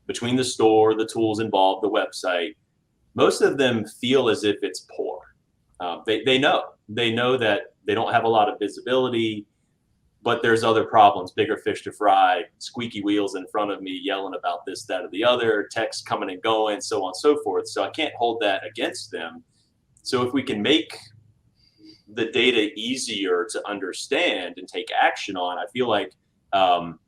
between the store, the tools involved, the website? Most of them feel as if it's poor. They know that they don't have a lot of visibility, but there's other problems, bigger fish to fry, squeaky wheels in front of me yelling about this, that, or the other, texts coming and going, so on and so forth. So I can't hold that against them. So if we can make the data easier to understand and take action on, I feel like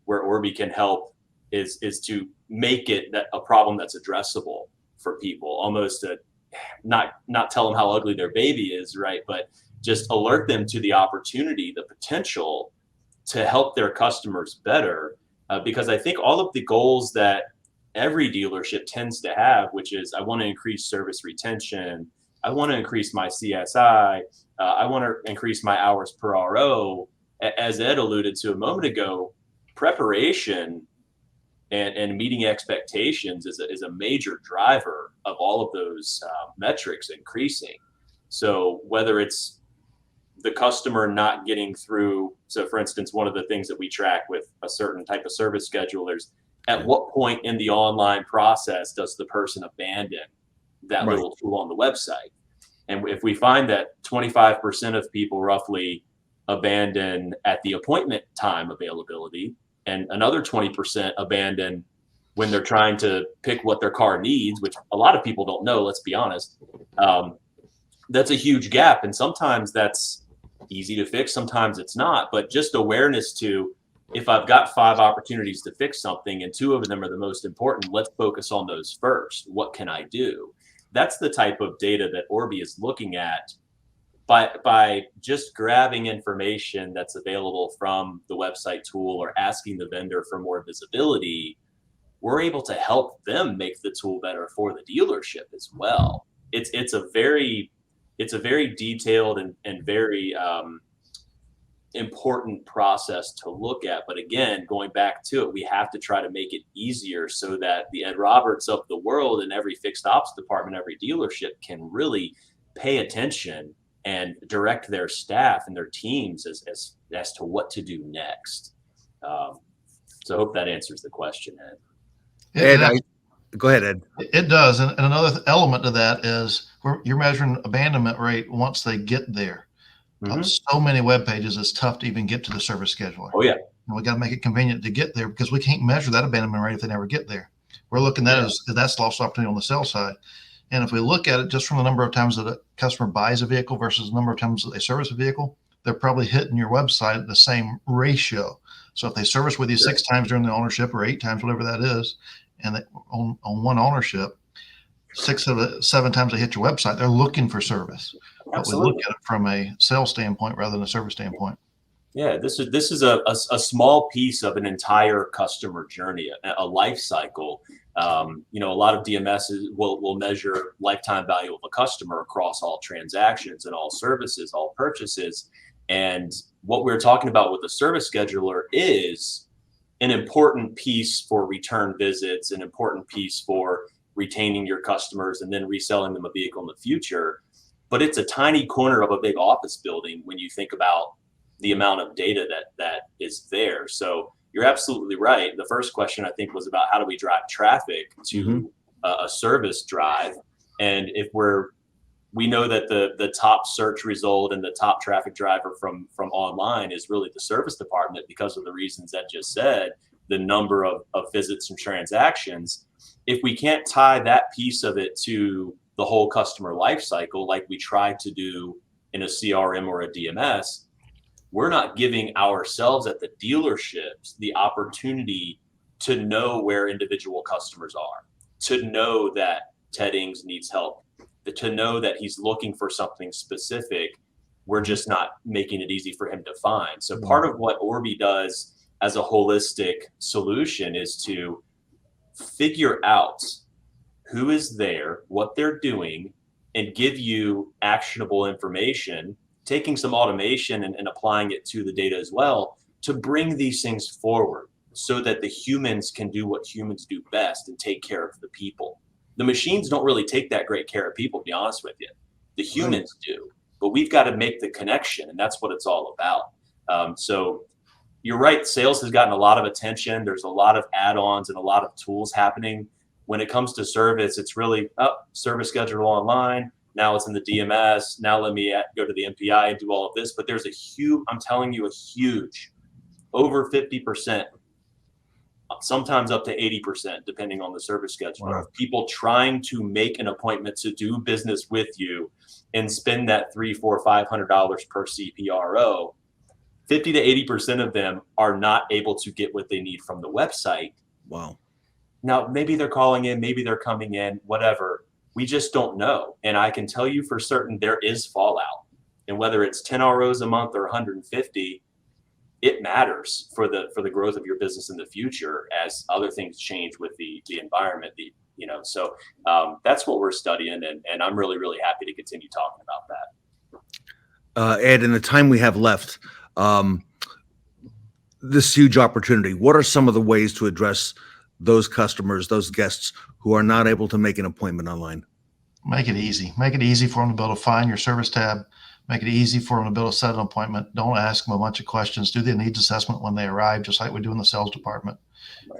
where Orbi can help is to make it a problem that's addressable for people, almost not tell them how ugly their baby is, right? But just alert them to the opportunity, the potential to help their customers better. Because I think all of the goals that every dealership tends to have, which is, I want to increase service retention, I want to increase my CSI, I want to increase my hours per RO. As Ed alluded to a moment ago, preparation and meeting expectations is a major driver of all of those metrics increasing. So whether it's the customer not getting through, so for instance, one of the things that we track with a certain type of service schedulers, at what point in the online process does the person abandon that
Right.
little tool on the website? And if we find that 25% of people roughly abandon at the appointment time availability, and another 20% abandon when they're trying to pick what their car needs, which a lot of people don't know, let's be honest, that's a huge gap. And sometimes that's easy to fix, sometimes it's not. But just awareness to, if I've got 5 opportunities to fix something and 2 of them are the most important, let's focus on those first. What can I do? That's the type of data that Orbi is looking at by just grabbing information that's available from the website tool or asking the vendor for more visibility. We're able to help them make the tool better for the dealership as well. It's a very detailed and very important process to look at. But again, going back to it, we have to try to make it easier so that the Ed Roberts of the world and every fixed ops department, every dealership can really pay attention and direct their staff and their teams as to what to do next. So I hope that answers the question, Ed.
Go ahead, Ed.
It does. And another element of that is you're measuring abandonment rate once they get there.
Mm-hmm.
So many web pages, it's tough to even get to the service scheduler.
Oh, yeah.
And we got to make it convenient to get there, because we can't measure that abandonment rate if they never get there. We're looking at it as that's lost opportunity on the sell side. And if we look at it just from the number of times that a customer buys a vehicle versus the number of times that they service a vehicle, they're probably hitting your website the same ratio. So if they service with you 6 times during the ownership, or 8 times, whatever that is, and they, on one ownership, 6 of the 7 times they hit your website, they're looking for service. But we look at it from a sales standpoint rather than a service standpoint.
Yeah, this is a small piece of an entire customer journey, a life cycle. A lot of DMSs will measure lifetime value of a customer across all transactions and all services, all purchases. And what we're talking about with the service scheduler is an important piece for return visits, an important piece for retaining your customers and then reselling them a vehicle in the future. but it's a tiny corner of a big office building when you think about the amount of data that is there. So you're absolutely right. The first question I think was about how do we drive traffic to a service drive, and if we know that the top search result and the top traffic driver from online is really the service department because of the reasons Ed just said, the number of visits and transactions. If we can't tie that piece of it to the whole customer life cycle, like we try to do in a CRM or a DMS, we're not giving ourselves at the dealerships the opportunity to know where individual customers are, to know that Ted Ings needs help, to know that he's looking for something specific. We're just not making it easy for him to find. So part of what Orbi does as a holistic solution is to figure out who is there, what they're doing, and give you actionable information, taking some automation and applying it to the data as well, to bring these things forward so that the humans can do what humans do best and take care of the people. The machines don't really take that great care of people, to be honest with you. The humans do, but we've got to make the connection, and that's what it's all about. So you're right, sales has gotten a lot of attention. There's a lot of add-ons and a lot of tools happening. When it comes to service, it's really, service schedule online. Now it's in the DMS. Now let me go to the MPI and do all of this. But there's a huge, I'm telling you, a huge, over 50%, sometimes up to 80%, depending on the service schedule, of people trying to make an appointment to do business with you and spend that $300, $400, $500 per CPRO. 50 to 80% of them are not able to get what they need from the website.
Wow.
Now, maybe they're calling in, maybe they're coming in, whatever. We just don't know. And I can tell you for certain there is fallout. And whether it's 10 ROs a month or 150, it matters for the growth of your business in the future as other things change with the environment. So that's what we're studying, and I'm really, really happy to continue talking about that.
Ed, in the time we have left, this huge opportunity, what are some of the ways to address those customers, those guests who are not able to make an appointment online?
Make it easy. Make it easy for them to be able to find your service tab. Make it easy for them to be able to set an appointment. Don't ask them a bunch of questions. Do the needs assessment when they arrive, just like we do in the sales department.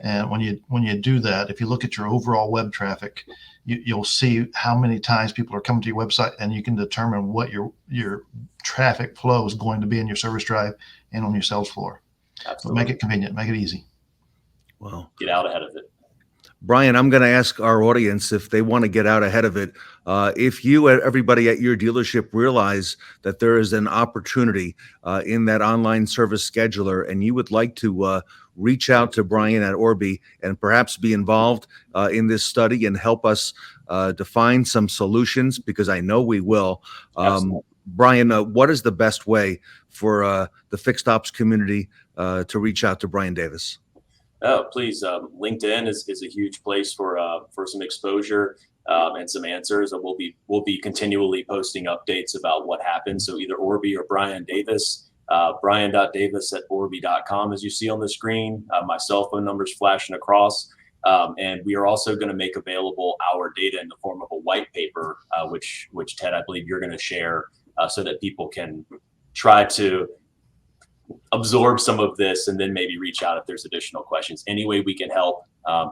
And when you do that, if you look at your overall web traffic, you'll see how many times people are coming to your website, and you can determine what your traffic flow is going to be in your service drive and on your sales floor. Absolutely. So make it convenient, make it easy.
Wow.
Get out ahead of it.
Brian, I'm going to ask our audience if they want to get out ahead of it. If you, everybody at your dealership, realize that there is an opportunity in that online service scheduler, and you would like to reach out to Brian at Orbi and perhaps be involved in this study and help us define some solutions, because I know we will. Brian, what is the best way for the fixed ops community to reach out to Brian Davis?
Oh, please. LinkedIn is a huge place for some exposure and some answers. And we'll be continually posting updates about what happened. So either Orbi or Brian Davis, brian.davis@orbi.com, as you see on the screen. My cell phone number is flashing across. And we are also going to make available our data in the form of a white paper, which Ted, I believe you're going to share so that people can try to absorb some of this and then maybe reach out if there's additional questions. Any way we can help,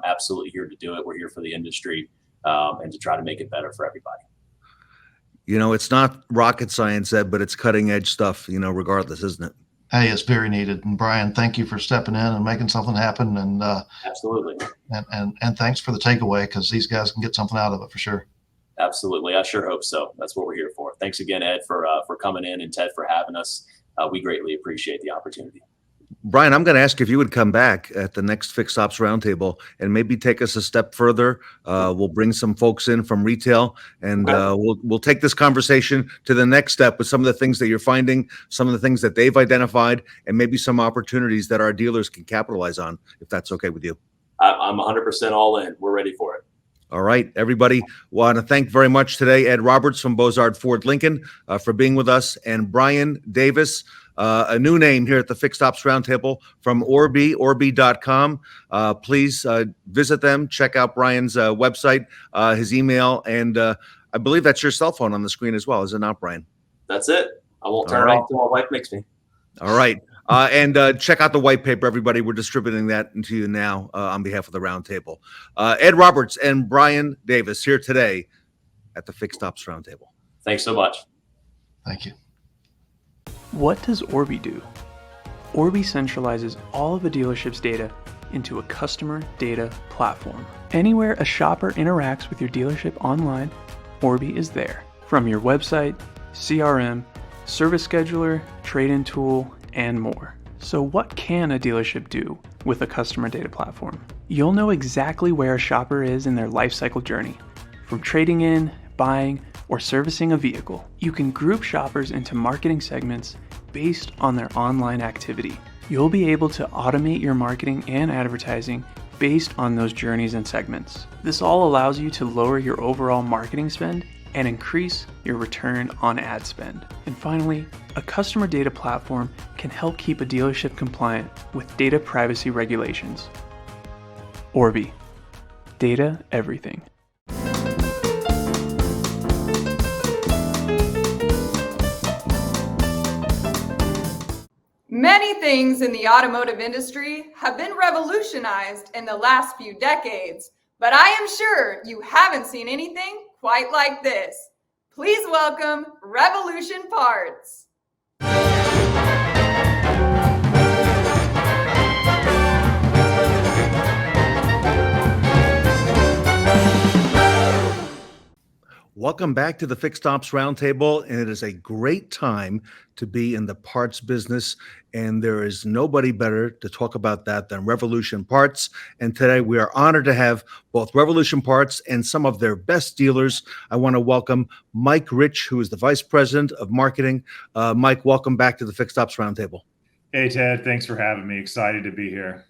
absolutely here to do it. We're here for the industry and to try to make it better for everybody.
It's not rocket science, Ed, but it's cutting edge stuff, regardless, isn't it?
Hey, it's very needed. And Brian, thank you for stepping in and making something happen. And
absolutely.
And thanks for the takeaway, because these guys can get something out of it for sure.
Absolutely. I sure hope so. That's what we're here for. Thanks again, Ed, for coming in, and Ted for having us. We greatly appreciate the opportunity.
Brian, I'm going to ask if you would come back at the next Fixed Ops Roundtable and maybe take us a step further. We'll bring some folks in from retail, and we'll take this conversation to the next step with some of the things that you're finding, some of the things that they've identified, and maybe some opportunities that our dealers can capitalize on, if that's okay with you.
I'm 100% all in. We're ready for it.
All right, everybody. Want to thank very much today Ed Roberts from Bozard Ford Lincoln for being with us, and Brian Davis, a new name here at the Fixed Ops Roundtable from orbi.com. Please visit them, check out Brian's website, his email, and I believe that's your cell phone on the screen as well, is it not, Brian?
That's it. I won't turn
All
it
right.
off till my wife makes me.
All right. And check out the white paper, everybody. We're distributing that to you now on behalf of the Roundtable. Ed Roberts and Brian Davis here today at the Fixed Ops Roundtable.
Thanks so much.
Thank you.
What does Orbi do? Orbi centralizes all of a dealership's data into a customer data platform. Anywhere a shopper interacts with your dealership online, Orbi is there. From your website, CRM, service scheduler, trade-in tool, and more. So what can a dealership do with a customer data platform? You'll know exactly where a shopper is in their lifecycle journey, from trading in, buying, or servicing a vehicle. You can group shoppers into marketing segments based on their online activity. You'll be able to automate your marketing and advertising based on those journeys and segments. This all allows you to lower your overall marketing spend and increase your return on ad spend. And finally, a customer data platform can help keep a dealership compliant with data privacy regulations. Orbi. Data everything.
Many things in the automotive industry have been revolutionized in the last few decades, but I am sure you haven't seen anything quite like this. Please welcome Revolution Parts.
Welcome back to the Fixed Ops Roundtable, and it is a great time to be in the parts business, and there is nobody better to talk about that than Revolution Parts. And today we are honored to have both Revolution Parts and some of their best dealers. I want to welcome Mike Rich, who is the Vice President of Marketing. Mike, welcome back to the Fixed Ops Roundtable.
Hey, Ted, thanks for having me. Excited to be here.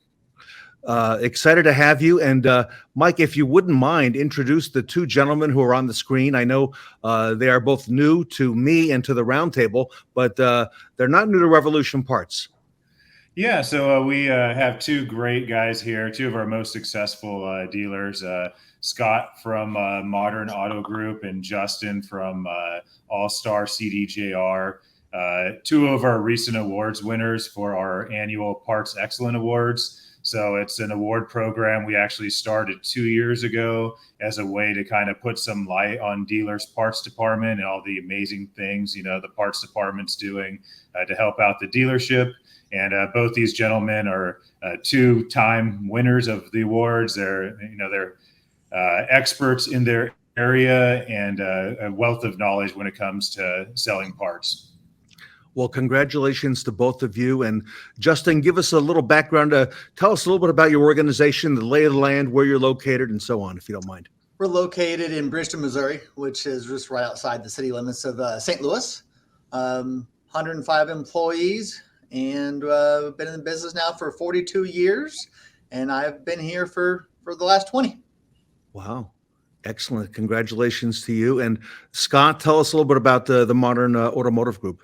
Excited to have you. And Mike, if you wouldn't mind, introduce the two gentlemen who are on the screen. I know they are both new to me and to the Roundtable, but they're not new to Revolution Parts.
Yeah, so we have two great guys here, two of our most successful dealers, Scott from Modern Auto Group and Justin from All-Star CDJR. Two of our recent awards winners for our annual Parts Excellent Awards. So it's an award program we actually started 2 years ago as a way to kind of put some light on dealers' parts department and all the amazing things, you know, the parts department's doing to help out the dealership. And both these gentlemen are two-time winners of the awards. They're experts in their area and a wealth of knowledge when it comes to selling parts.
Well, congratulations to both of you. And Justin, give us a little background. Tell us a little bit about your organization, the lay of the land, where you're located, and so on, if you don't mind.
We're located in Bridgeton, Missouri, which is just right outside the city limits of St. Louis. 105 employees, and been in the business now for 42 years. And I've been here for the last 20.
Wow. Excellent. Congratulations to you. And Scott, tell us a little bit about the Modern Automotive Group.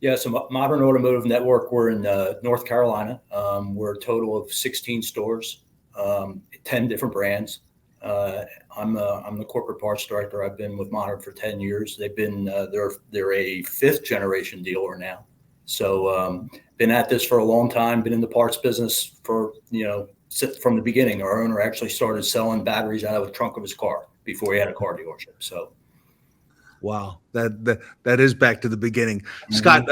Yeah, so Modern Automotive Network, we're in North Carolina. We're a total of 16 stores, 10 different brands. I'm the corporate parts director. I've been with Modern for 10 years. They've been they're a fifth generation dealer now. So been at this for a long time. Been in the parts business for from the beginning. Our owner actually started selling batteries out of the trunk of his car before he had a car dealership. So.
Wow, that is back to the beginning. Scott,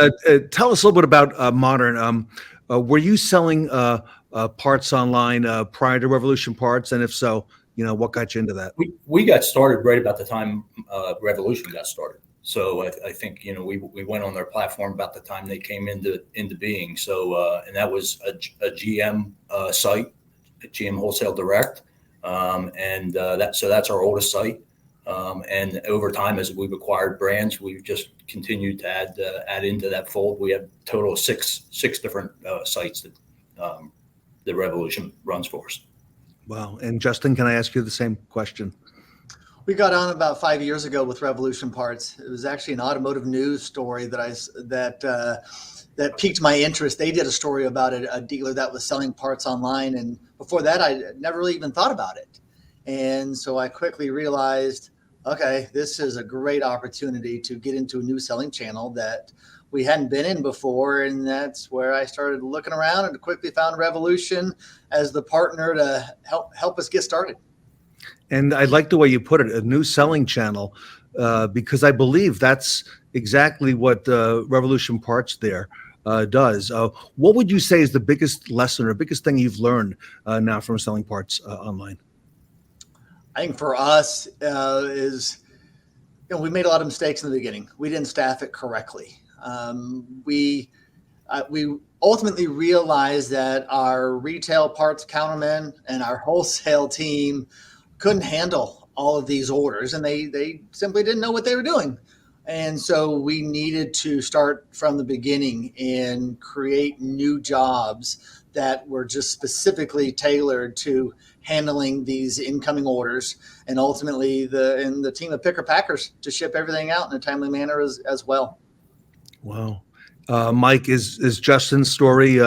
tell us a little bit about Modern. Were you selling parts online prior to Revolution Parts? And if so, what got you into that?
We got started right about the time Revolution got started. So I think, we went on their platform about the time they came into being. So, and that was a GM site, a GM Wholesale Direct. So that's our oldest site. And over time, as we've acquired brands, we've just continued to add into that fold. We have a total of six different sites that the Revolution runs for us.
Wow. And Justin, can I ask you the same question?
We got on about 5 years ago with Revolution Parts. It was actually an automotive news story that piqued my interest. They did a story about a dealer that was selling parts online, and before that, I never really even thought about it. And so I quickly realized, okay, this is a great opportunity to get into a new selling channel that we hadn't been in before. And that's where I started looking around and quickly found Revolution as the partner to help us get started.
And I like the way you put it, a new selling channel, because I believe that's exactly what Revolution Parts there does. What would you say is the biggest lesson or biggest thing you've learned now from selling parts online?
I think for us is, we made a lot of mistakes in the beginning. We didn't staff it correctly. We ultimately realized that our retail parts countermen and our wholesale team couldn't handle all of these orders, and they simply didn't know what they were doing. And so we needed to start from the beginning and create new jobs that were just specifically tailored to handling these incoming orders, and ultimately the team of picker packers to ship everything out in a timely manner as well.
Wow. Mike, is Justin's story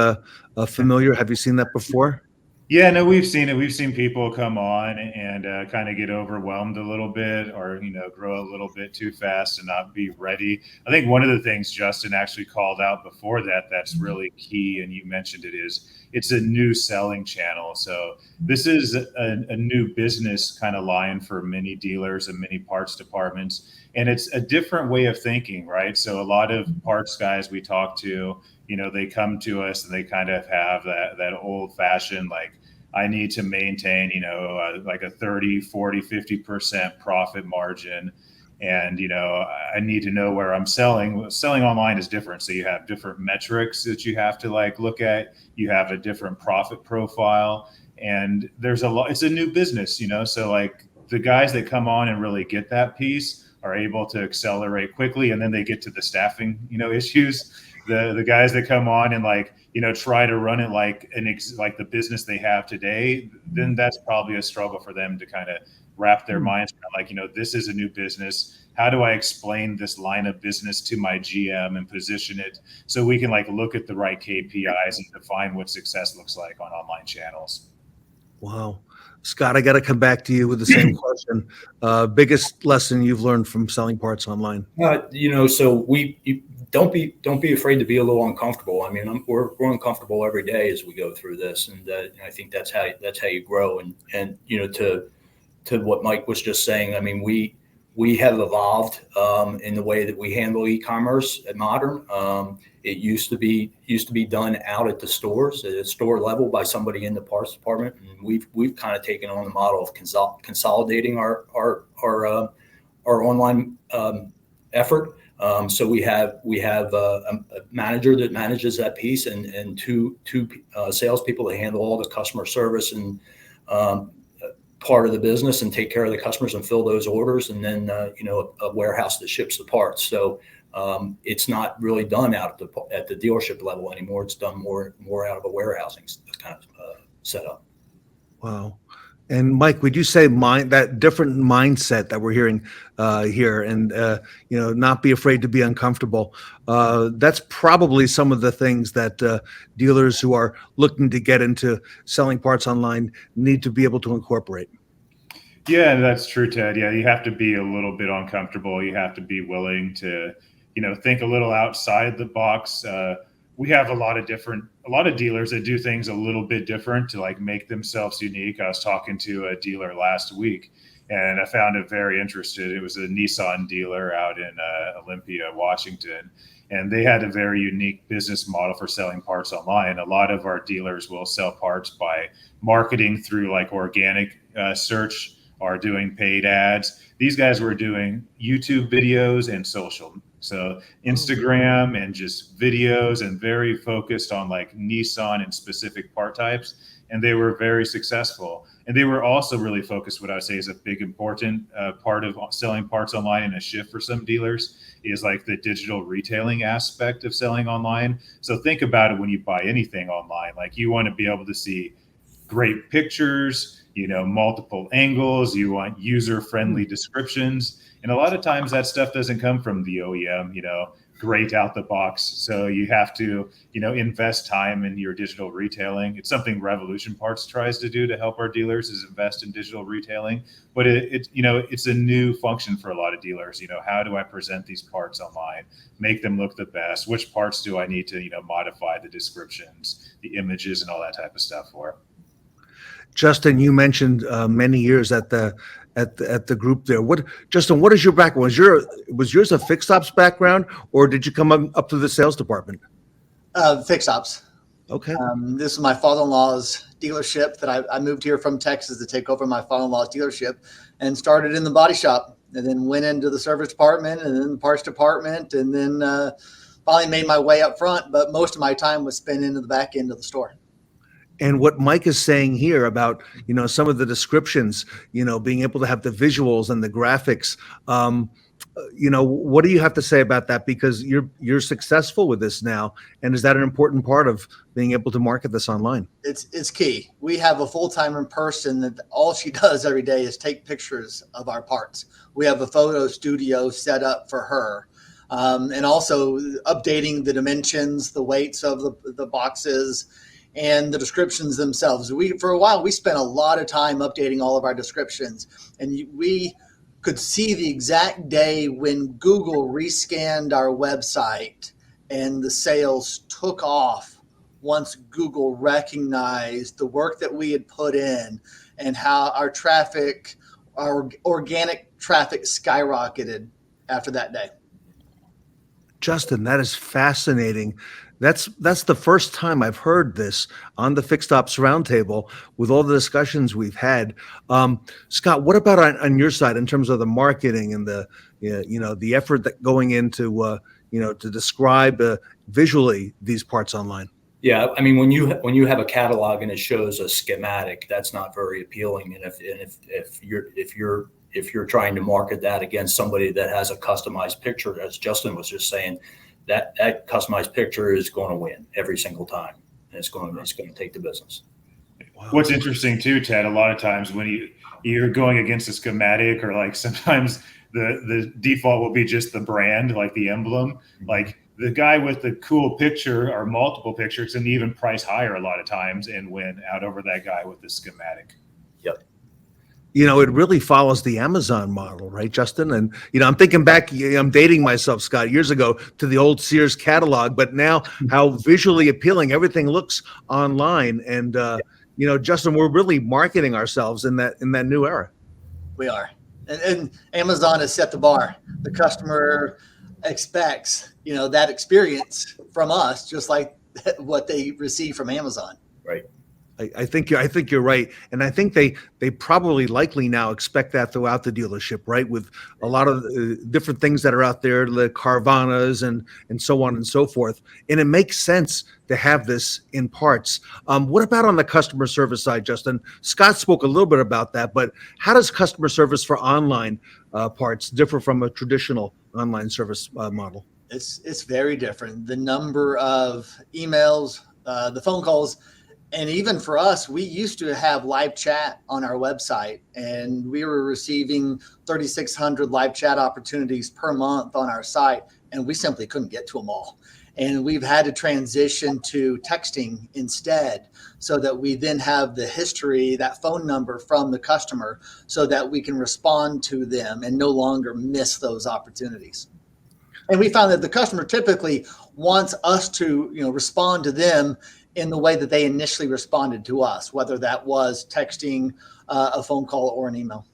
familiar? Have you seen that before?
Yeah, no, we've seen it. We've seen people come on and kind of get overwhelmed a little bit, or grow a little bit too fast and not be ready. I think one of the things Justin actually called out before that's really key, and you mentioned it's a new selling channel. So this is a new business kind of line for many dealers and many parts departments, and it's a different way of thinking, right? So a lot of parts guys we talk to, they come to us and they kind of have that old fashioned, like, I need to maintain, like a 30, 40, 50% profit margin. And, I need to know where I'm selling. Selling online is different. So you have different metrics that you have to look at. You have a different profit profile, and there's a lot, it's a new business, so the guys that come on and really get that piece are able to accelerate quickly. And then they get to the staffing, issues. The guys that come on and try to run it like the business they have today, then that's probably a struggle for them to kind of wrap their minds around, this is a new business. How do I explain this line of business to my GM and position it so we can look at the right KPIs and define what success looks like on online channels?
Wow. Scott, I got to come back to you with the same question. Biggest lesson you've learned from selling parts online?
So don't be afraid to be a little uncomfortable. I mean, we're uncomfortable every day as we go through this, and I think that's how you grow. And to what Mike was just saying, I mean, we have evolved in the way that we handle e-commerce at Modern. It used to be done out at the stores, at a store level by somebody in the parts department, and we've kind of taken on the model of consolidating our online effort. So we have a manager that manages that piece, and two salespeople that handle all the customer service and part of the business and take care of the customers and fill those orders, and then a warehouse that ships the parts. So it's not really done out at the dealership level anymore. It's done more out of a warehousing kind of setup.
Wow. And Mike, would you say that different mindset that we're hearing here, and not be afraid to be uncomfortable? That's probably some of the things that dealers who are looking to get into selling parts online need to be able to incorporate.
Yeah, that's true, Ted. Yeah, you have to be a little bit uncomfortable. You have to be willing to, think a little outside the box. We have a lot of dealers that do things a little bit different to make themselves unique. I was talking to a dealer last week, and I found it very interesting. It was a Nissan dealer out in Olympia, Washington, and they had a very unique business model for selling parts online. A lot of our dealers will sell parts by marketing through organic search or doing paid ads. These guys were doing YouTube videos and social. So Instagram and just videos, and very focused on Nissan and specific part types. And they were very successful. And they were also really focused, what I would say is a big important part of selling parts online, and a shift for some dealers is the digital retailing aspect of selling online. So think about it when you buy anything online, you want to be able to see great pictures, multiple angles, you want user-friendly descriptions. And a lot of times that stuff doesn't come from the OEM, great out the box. So you have to, invest time in your digital retailing. It's something Revolution Parts tries to do to help our dealers, is invest in digital retailing. But it's a new function for a lot of dealers. How do I present these parts online, make them look the best? Which parts do I need to, modify the descriptions, the images, and all that type of stuff for?
Justin, you mentioned many years at the group there. Justin, what is your background? Was yours a fixed ops background, or did you come up to the sales department?
Fixed ops.
Okay.
This is my father-in-law's dealership that I moved here from Texas to take over my father-in-law's dealership, and started in the body shop, and then went into the service department, and then the parts department, and then finally made my way up front. But most of my time was spent into the back end of the store.
And what Mike is saying here about, some of the descriptions, being able to have the visuals and the graphics, what do you have to say about that? Because you're successful with this now. And is that an important part of being able to market this online?
It's key. We have a full-time person that all she does every day is take pictures of our parts. We have a photo studio set up for her. And also updating the dimensions, the weights of the boxes, and the descriptions themselves. For a while, we spent a lot of time updating all of our descriptions, and we could see the exact day when Google rescanned our website and the sales took off once Google recognized the work that we had put in, and how our organic traffic skyrocketed after that day.
Justin, that is fascinating. That's the first time I've heard this on the Fixed Ops Roundtable with all the discussions we've had. Scott, what about on your side in terms of the marketing and the effort that going into to describe visually these parts online?
Yeah, I mean, when you have a catalog and it shows a schematic, that's not very appealing. And if you're trying to market that against somebody that has a customized picture, as Justin was just saying, that customized picture is going to win every single time, and it's going to take the business.
Wow. What's interesting too, Ted, a lot of times when you're going against a schematic, or like sometimes the default will be just the brand, like the emblem, like the guy with the cool picture or multiple pictures can even price higher a lot of times and win out over that guy with the schematic.
Yep.
It really follows the Amazon model, right, Justin? And, I'm thinking back, I'm dating myself, Scott, years ago to the old Sears catalog, but now how visually appealing everything looks online. And, Justin, we're really marketing ourselves in that new era.
We are. And Amazon has set the bar. The customer expects, that experience from us, just like what they receive from Amazon.
Right.
I think you're right, and I think they probably likely now expect that throughout the dealership, right? With a lot of different things that are out there, the Carvanas and so on and so forth, and it makes sense to have this in parts. What about on the customer service side, Justin? Scott spoke a little bit about that, but how does customer service for online parts differ from a traditional online service model?
It's very different. The number of emails, the phone calls. And even for us, we used to have live chat on our website, and we were receiving 3,600 live chat opportunities per month on our site, and we simply couldn't get to them all. And we've had to transition to texting instead, so that we then have the history, that phone number from the customer, so that we can respond to them and no longer miss those opportunities. And we found that the customer typically wants us to, respond to them in the way that they initially responded to us, whether that was texting, a phone call, or an email.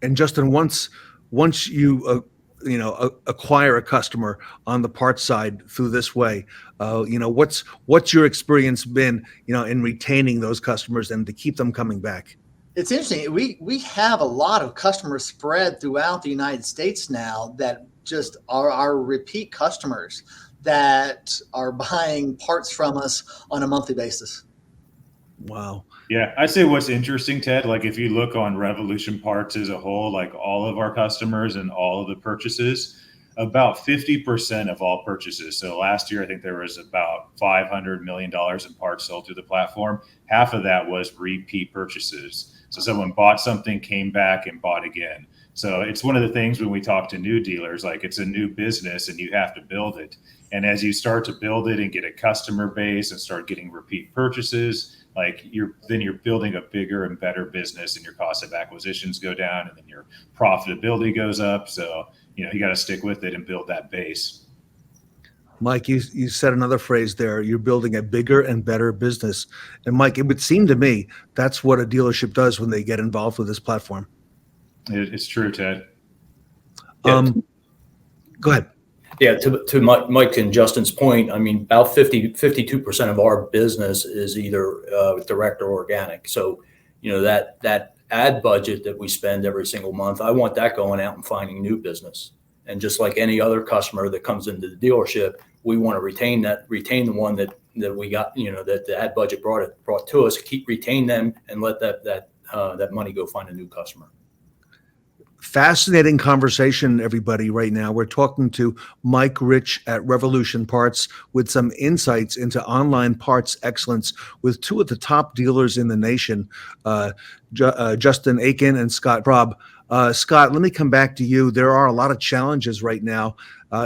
And Justin, once you acquire a customer on the parts side through this way, what's your experience been, in retaining those customers and to keep them coming back?
It's interesting. We have a lot of customers spread throughout the United States now that just are our repeat customers that are buying parts from us on a monthly basis.
Wow.
Yeah, I'd say what's interesting, Ted, like if you look on Revolution Parts as a whole, like all of our customers and all of the purchases, about 50% of all purchases. So last year, I think there was about $500 million in parts sold through the platform. Half of that was repeat purchases. So someone bought something, came back and bought again. So it's one of the things when we talk to new dealers, like it's a new business and you have to build it. And as you start to build it and get a customer base and start getting repeat purchases, like you're building a bigger and better business, and your cost of acquisitions go down, and then your profitability goes up. So, you got to stick with it and build that base.
Mike, you said another phrase there. You're building a bigger and better business. And Mike, it would seem to me that's what a dealership does when they get involved with this platform.
It's true, Ted.
Go ahead.
Yeah, to Mike and Justin's point, I mean, about 52% of our business is either direct or organic. So, that ad budget that we spend every single month, I want that going out and finding new business. And just like any other customer that comes into the dealership, we want to retain the one that we got, that the ad budget brought to us, retain them and let that money go find a new customer.
Fascinating conversation, everybody, right now. We're talking to Mike Rich at Revolution Parts with some insights into online parts excellence with two of the top dealers in the nation, Justin Aiken and Scott Prob. Scott, let me come back to you. There are a lot of challenges right now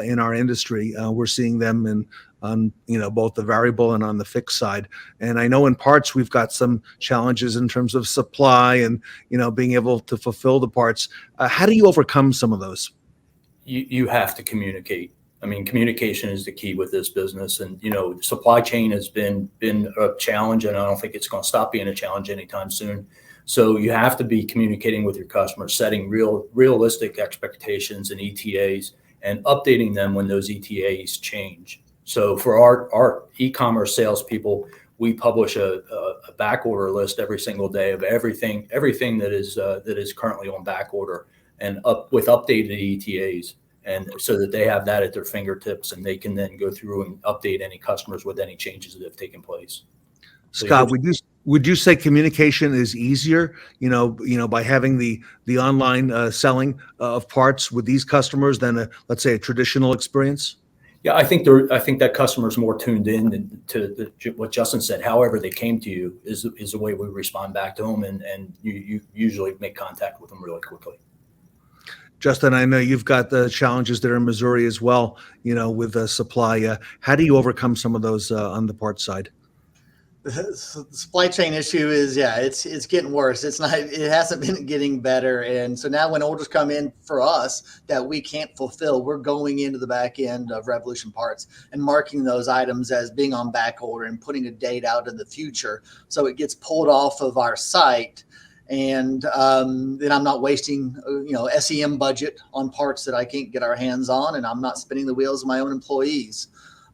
in our industry. We're seeing them on both the variable and on the fixed side. And I know in parts we've got some challenges in terms of supply and being able to fulfill the parts. How do you overcome some of those?
You have to communicate. I mean, communication is the key with this business. And supply chain has been a challenge, and I don't think it's going to stop being a challenge anytime soon. So you have to be communicating with your customers, setting realistic expectations and ETAs, and updating them when those ETAs change. So for our e-commerce salespeople, we publish a back order list every single day of everything that is currently on back order, and with updated ETAs, and so that they have that at their fingertips, and they can then go through and update any customers with any changes that have taken place.
Scott, would you say communication is easier, by having the online selling of parts with these customers than let's say a traditional experience?
Yeah, I think that customer's more tuned in to what Justin said. However they came to you is the way we respond back to them, and you usually make contact with them really quickly.
Justin, I know you've got the challenges there in Missouri as well, with the supply. How do you overcome some of those on the parts side?
The supply chain issue is, it's getting worse. It hasn't been getting better. And so now when orders come in for us that we can't fulfill, we're going into the back end of Revolution Parts and marking those items as being on back order and putting a date out in the future. So it gets pulled off of our site. And then I'm not wasting, SEM budget on parts that I can't get our hands on, and I'm not spinning the wheels of my own employees.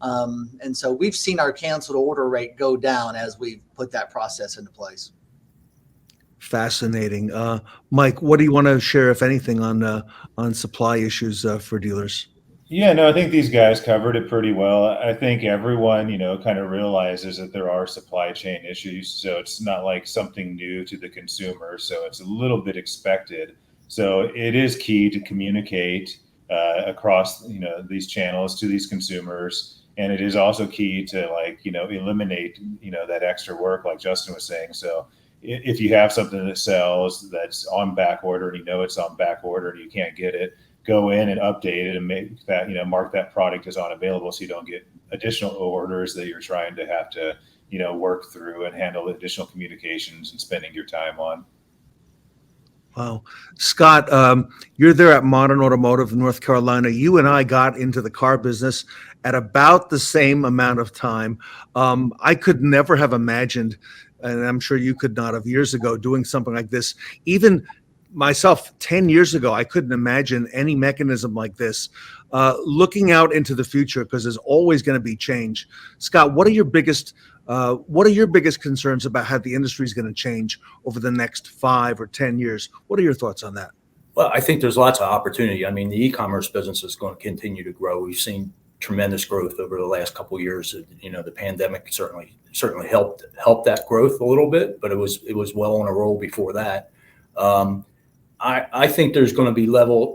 And so we've seen our canceled order rate go down as we've put that process into place.
Fascinating. Mike, what do you want to share, if anything, on supply issues for dealers?
Yeah, no, I think these guys covered it pretty well. I think everyone, kind of realizes that there are supply chain issues. So it's not like something new to the consumer. So it's a little bit expected. So it is key to communicate across, these channels to these consumers. And it is also key to eliminate, that extra work like Justin was saying. So if you have something that sells that's on back order and it's on back order and you can't get it, go in and update it and make that, mark that product as unavailable so you don't get additional orders that you're trying to have to, work through and handle additional communications and spending your time on.
Wow. Scott, you're there at Modern Automotive in North Carolina. You and I got into the car business at about the same amount of time. I could never have imagined, and I'm sure you could not have years ago, doing something like this. Even myself, 10 years ago, I couldn't imagine any mechanism like this. Looking out into the future, because there's always going to be change. Scott, what are your biggest concerns about how the industry is going to change over the next 5 or 10 years? What are your thoughts on that?
Well, I think there's lots of opportunity. I mean, the e-commerce business is going to continue to grow. We've seen tremendous growth over the last couple of years. The pandemic certainly helped that growth a little bit, but it was well on a roll before that. I think there's going to be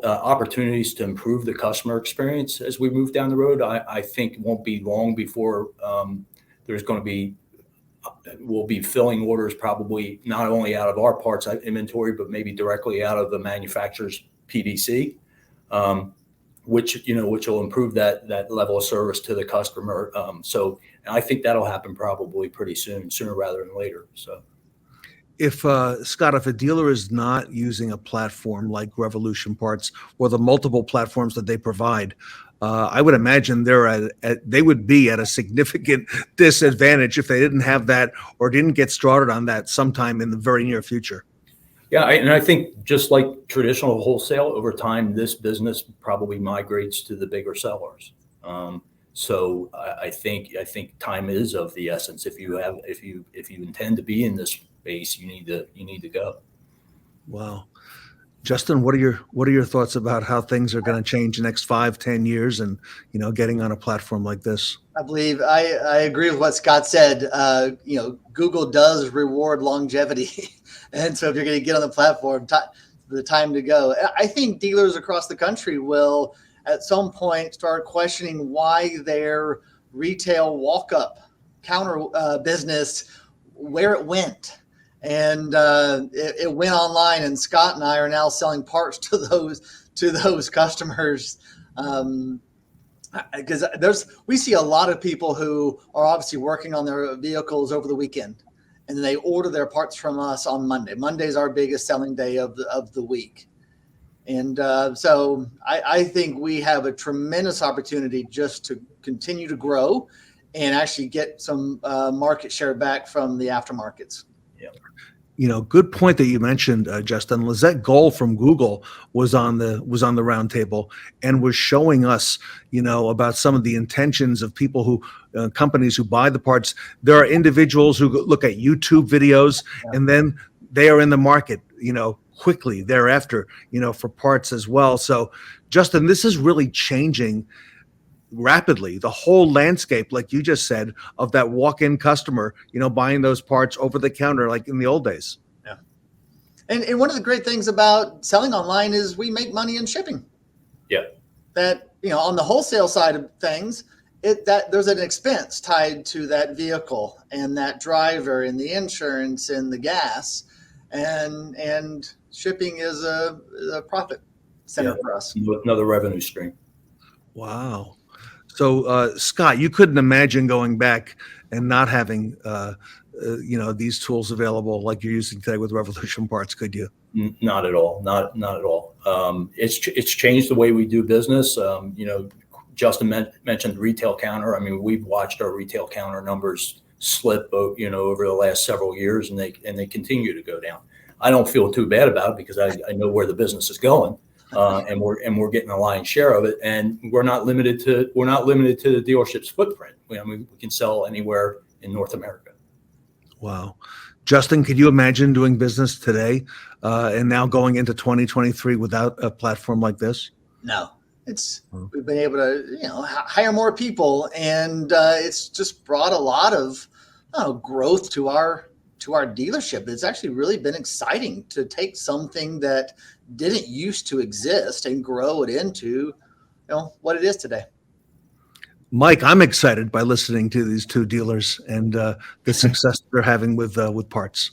opportunities to improve the customer experience as we move down the road. I think it won't be long before we'll be filling orders probably not only out of our parts inventory, but maybe directly out of the manufacturer's PDC, which will improve that level of service to the customer. So I think that'll happen probably pretty soon, sooner rather than later. So.
If Scott, if a dealer is not using a platform like Revolution Parts or the multiple platforms that they provide, I would imagine they would be at a significant disadvantage if they didn't have that or didn't get started on that sometime in the very near future.
Yeah, and I think just like traditional wholesale, over time, this business probably migrates to the bigger sellers. So I think time is of the essence. If you intend to be in this space, you need to go.
Wow. Justin, what are your thoughts about how things are going to change the next 5-10 years and, getting on a platform like this?
I believe I agree with what Scott said. Google does reward longevity. And so if you're going to get on the platform, the time to go. I think dealers across the country will at some point start questioning why their retail walk-up counter business, where it went. And it went online, and Scott and I are now selling parts to those customers. Because we see a lot of people who are obviously working on their vehicles over the weekend, and then they order their parts from us on Monday. Monday's our biggest selling day of the week. And so I think we have a tremendous opportunity just to continue to grow and actually get some market share back from the aftermarkets.
Good point that you mentioned, Justin. Lizette Gold from Google was on the roundtable and was showing us, about some of the intentions of people who, companies who buy the parts. There are individuals who look at YouTube videos and then they are in the market, quickly thereafter, for parts as well. So, Justin, this is really changing rapidly the whole landscape, like you just said, of that walk-in customer, buying those parts over the counter like in the old days.
Yeah. And one of the great things about selling online is we make money in shipping.
Yeah.
That, on the wholesale side of things, that there's an expense tied to that vehicle and that driver and the insurance and the gas, and shipping is a profit center for us.
Another revenue stream.
Wow. So, Scott, you couldn't imagine going back and not having, these tools available like you're using today with Revolution Parts, could you?
Not at all. Not at all. It's changed the way we do business. Justin mentioned retail counter. I mean, we've watched our retail counter numbers slip, over the last several years, and they continue to go down. I don't feel too bad about it because I know where the business is going. And we're getting a lion's share of it, and we're not limited to the dealership's footprint. We can sell anywhere in North America.
Wow, Justin, could you imagine doing business today and now going into 2023 without a platform like this?
No, we've been able to hire more people, and it's just brought a lot of growth to our dealership. It's actually really been exciting to take something that didn't used to exist and grow it into what it is today.
Mike, I'm excited by listening to these two dealers and the success they're having with parts.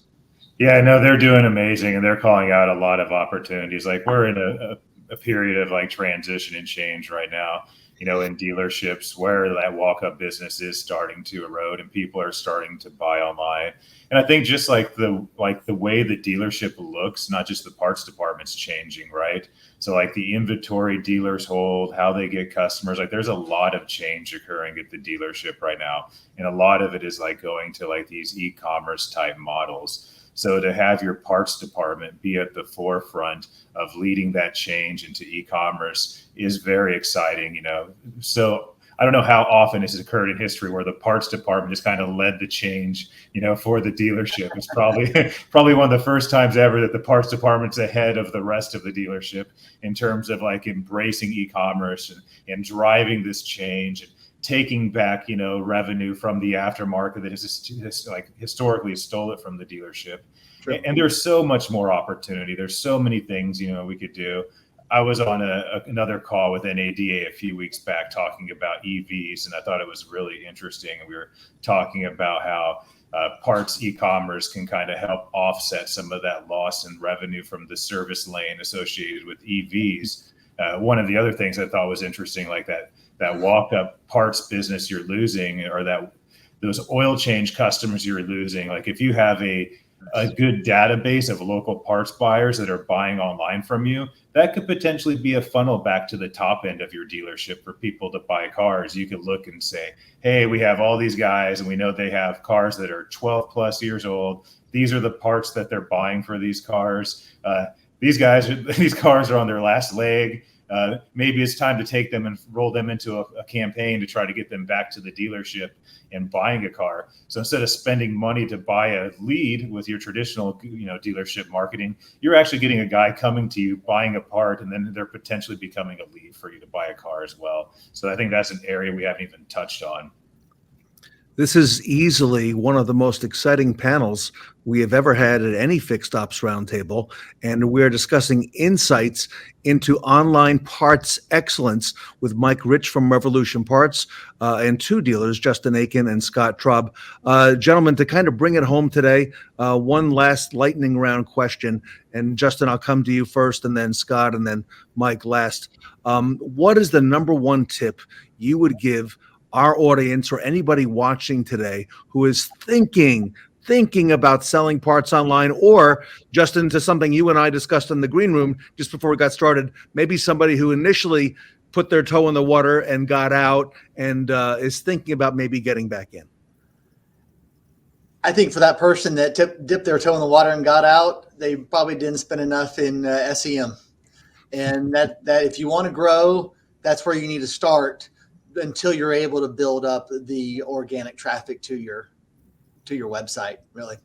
Yeah, no, they're doing amazing, and they're calling out a lot of opportunities. Like, we're in a period of like transition and change right now, in dealerships where that walk-up business is starting to erode and people are starting to buy online. And I think just like the way the dealership looks, not just the parts department's changing, right? So like the inventory dealers hold, how they get customers, like there's a lot of change occurring at the dealership right now. And a lot of it is like going to like these e-commerce type models. So to have your parts department be at the forefront of leading that change into e-commerce is very exciting, So I don't know how often this has occurred in history where the parts department just kind of led the change, for the dealership. It's probably one of the first times ever that the parts department's ahead of the rest of the dealership in terms of like embracing e-commerce and driving this change and taking back, revenue from the aftermarket that has like historically stole it from the dealership. True. And there's so much more opportunity. There's so many things, we could do. I was on another call with NADA a few weeks back talking about EVs, and I thought it was really interesting. And we were talking about how parts e-commerce can kind of help offset some of that loss in revenue from the service lane associated with EVs. One of the other things I thought was interesting, like that walk-up parts business you're losing, or those oil change customers you're losing. Like if you have a good database of local parts buyers that are buying online from you, that could potentially be a funnel back to the top end of your dealership for people to buy cars. You could look and say, hey, we have all these guys and we know they have cars that are 12 plus years old. These are the parts that they're buying for these cars. These cars are on their last leg. Maybe it's time to take them and roll them into a campaign to try to get them back to the dealership and buying a car. So instead of spending money to buy a lead with your traditional, dealership marketing, you're actually getting a guy coming to you, buying a part, and then they're potentially becoming a lead for you to buy a car as well. So I think that's an area we haven't even touched on.
This is easily one of the most exciting panels we have ever had at any Fixed Ops Roundtable, and we're discussing insights into online parts excellence with Mike Rich from Revolution Parts and two dealers, Justin Aiken and Scott Trubb. Gentlemen, to kind of bring it home today, one last lightning round question, and Justin, I'll come to you first, and then Scott, and then Mike last. What is the number one tip you would give our audience or anybody watching today who is thinking about selling parts online, or just into something you and I discussed in the green room just before we got started, maybe somebody who initially put their toe in the water and got out and is thinking about maybe getting back in?
I think for that person that dipped their toe in the water and got out, they probably didn't spend enough in SEM. And that if you want to grow, that's where you need to start until you're able to build up the organic traffic to your website, really.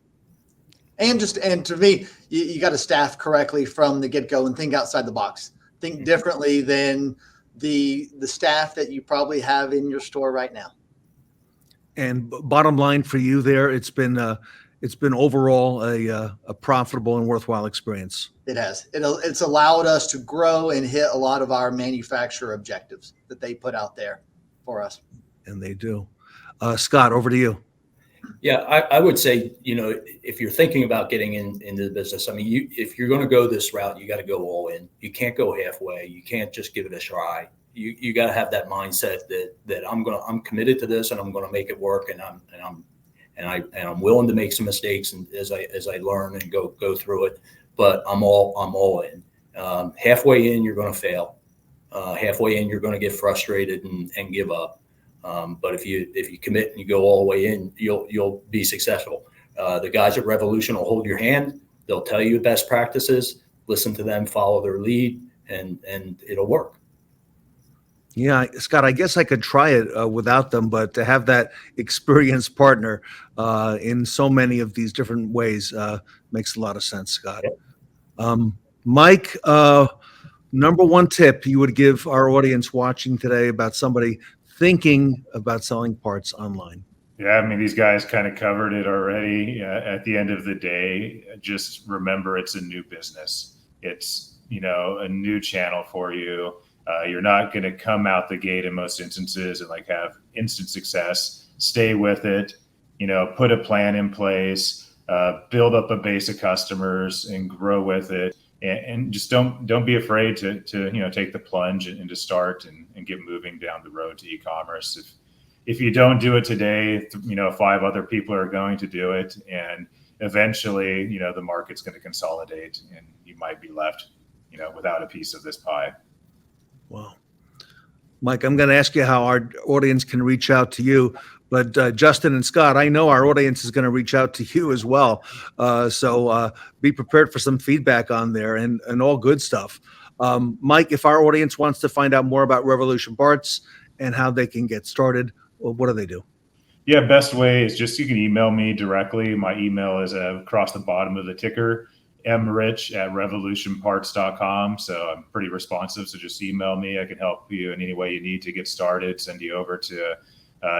And to me, you got to staff correctly from the get-go and think outside the box. Think differently than the staff that you probably have in your store right now.
And bottom line for you there, it's been overall a profitable and worthwhile experience.
It has. It's allowed us to grow and hit a lot of our manufacturer objectives that they put out there for us.
And they do. Scott, over to you.
Yeah, I would say, if you're thinking about getting into the business, I mean, if you're going to go this route, you got to go all in. You can't go halfway. You can't just give it a try. You got to have that mindset that I'm committed to this and I'm going to make it work, and I'm willing to make some mistakes and as I learn and go through it. But I'm all in. Halfway in, you're going to fail. Halfway in, you're going to get frustrated and give up. But if you commit and you go all the way in, you'll be successful. The guys at Revolution will hold your hand. They'll tell you best practices. Listen to them, follow their lead, and it'll work.
Yeah, Scott, I guess I could try it without them, but to have that experienced partner in so many of these different ways makes a lot of sense, Scott. Mike, number one tip you would give our audience watching today about somebody thinking about selling parts online?
Yeah, I mean, these guys kind of covered it already. At the end of the day, just remember it's a new business. It's, a new channel for you. You're not going to come out the gate in most instances and have instant success. Stay with it, put a plan in place, build up a base of customers and grow with it. And just don't be afraid to take the plunge and to start and get moving down the road to e-commerce. If you don't do it today, 5 other people are going to do it, and eventually, the market's going to consolidate, and you might be left, without a piece of this pie.
Wow. Mike, I'm going to ask you how our audience can reach out to you, but Justin and Scott, I know our audience is going to reach out to you as well. So be prepared for some feedback on there and all good stuff. Mike, if our audience wants to find out more about Revolution Parts and how they can get started, what do they do?
Yeah, best way is you can email me directly. My email is across the bottom of the ticker, mrich@revolutionparts.com. So I'm pretty responsive. So just email me. I can help you in any way you need to get started, send you over to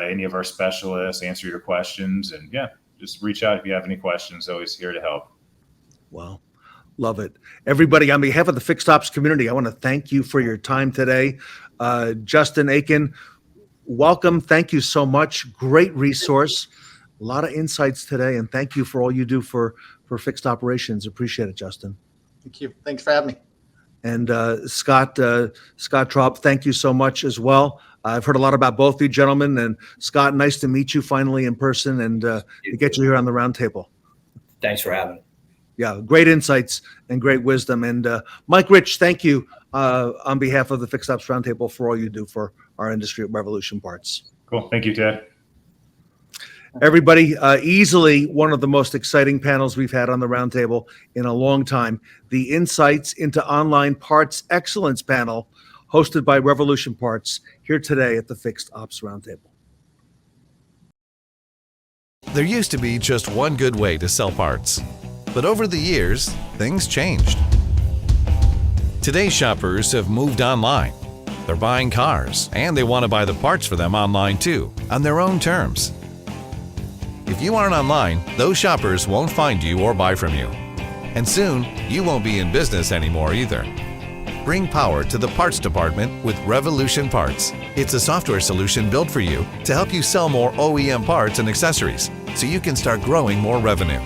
any of our specialists, answer your questions. And yeah, just reach out if you have any questions. Always here to help.
Wow. Love it. Everybody, on behalf of the Fixed Ops community, I want to thank you for your time today. Justin Aiken, welcome. Thank you so much. Great resource. lot of insights today, and thank you for all you do for fixed operations. Appreciate it, Justin.
Thank you. Thanks for having me.
And Scott Traub, thank you so much as well. I've heard a lot about both of you gentlemen, and Scott, nice to meet you finally in person and to get you here on the roundtable.
Thanks for having me.
Yeah, great insights and great wisdom. And Mike Rich, thank you on behalf of the Fixed Ops Roundtable for all you do for our industry at Revolution Parts.
Cool. Thank you, Ted.
Everybody, easily one of the most exciting panels we've had on the roundtable in a long time. The Insights into Online Parts Excellence panel, hosted by Revolution Parts, here today at the Fixed Ops Roundtable.
There used to be just one good way to sell parts, but over the years, things changed. Today's shoppers have moved online. They're buying cars, and they want to buy the parts for them online too, on their own terms. If you aren't online, those shoppers won't find you or buy from you. And soon, you won't be in business anymore either. Bring power to the parts department with Revolution Parts. It's a software solution built for you to help you sell more OEM parts and accessories so you can start growing more revenue.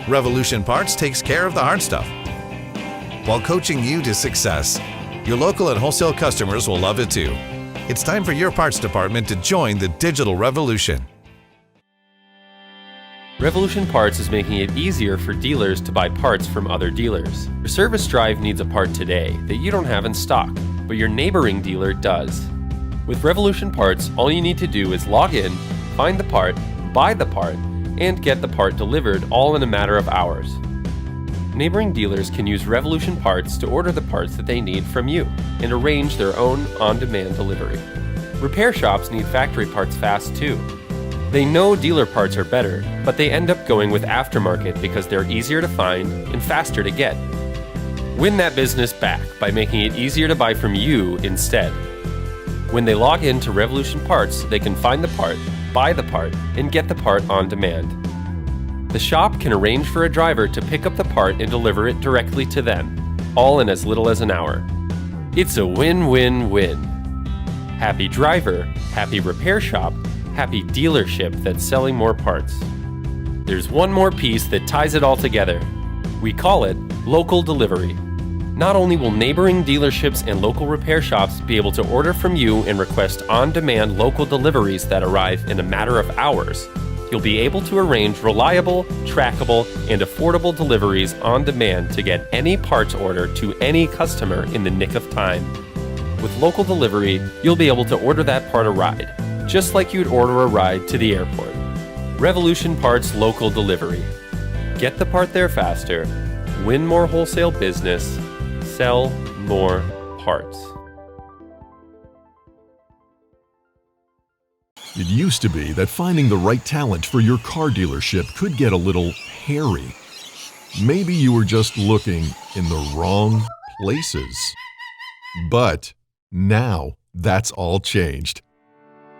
Revolution Parts takes care of the hard stuff while coaching you to success. Your local and wholesale customers will love it too. It's time for your parts department to join the digital revolution.
Revolution Parts is making it easier for dealers to buy parts from other dealers. Your service drive needs a part today that you don't have in stock, but your neighboring dealer does. With Revolution Parts, all you need to do is log in, find the part, buy the part, and get the part delivered all in a matter of hours. Neighboring dealers can use Revolution Parts to order the parts that they need from you and arrange their own on-demand delivery. Repair shops need factory parts fast too. They know dealer parts are better, but they end up going with aftermarket because they're easier to find and faster to get. Win that business back by making it easier to buy from you instead. When they log in to Revolution Parts, they can find the part, buy the part, and get the part on demand. The shop can arrange for a driver to pick up the part and deliver it directly to them, all in as little as an hour. It's a win-win-win. Happy driver, happy repair shop, happy dealership that's selling more parts. There's one more piece that ties it all together. We call it local delivery. Not only will neighboring dealerships and local repair shops be able to order from you and request on-demand local deliveries that arrive in a matter of hours, you'll be able to arrange reliable, trackable, and affordable deliveries on demand to get any parts order to any customer in the nick of time. With local delivery, you'll be able to order that part a ride, just like you'd order a ride to the airport. Revolution Parts Local Delivery. Get the part there faster, win more wholesale business, sell more parts.
It used to be that finding the right talent for your car dealership could get a little hairy. Maybe you were just looking in the wrong places. But now that's all changed.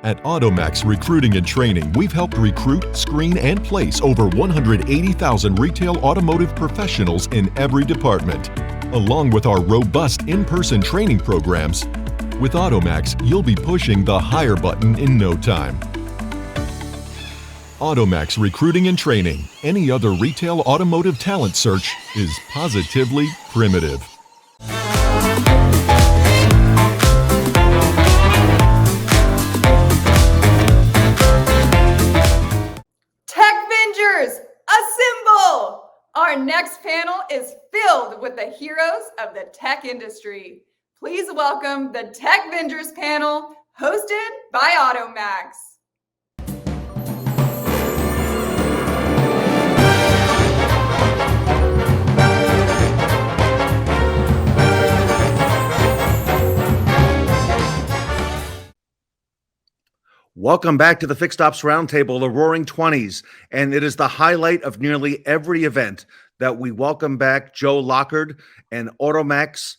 At Automax Recruiting and Training, we've helped recruit, screen, and place over 180,000 retail automotive professionals in every department. Along with our robust in-person training programs, with Automax, you'll be pushing the hire button in no time. Automax Recruiting and Training. Any other retail automotive talent search is positively primitive.
Assemble! Our next panel is filled with the heroes of the tech industry. Please welcome the Tech Vengers panel, hosted by Automax.
Welcome back to the Fixed Ops Roundtable, the Roaring Twenties, and it is the highlight of nearly every event that we welcome back Joe Lockard and Automax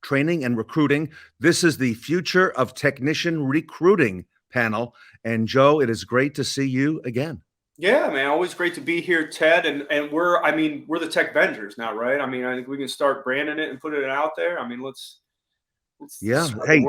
Training and Recruiting. This is the Future of Technician Recruiting panel, and Joe, it is great to see you again.
Yeah, man, always great to be here, Ted. And we're the Tech Vengers now, right? I mean, I think we can start branding it and putting it out there. I mean, let's
yeah. Hey,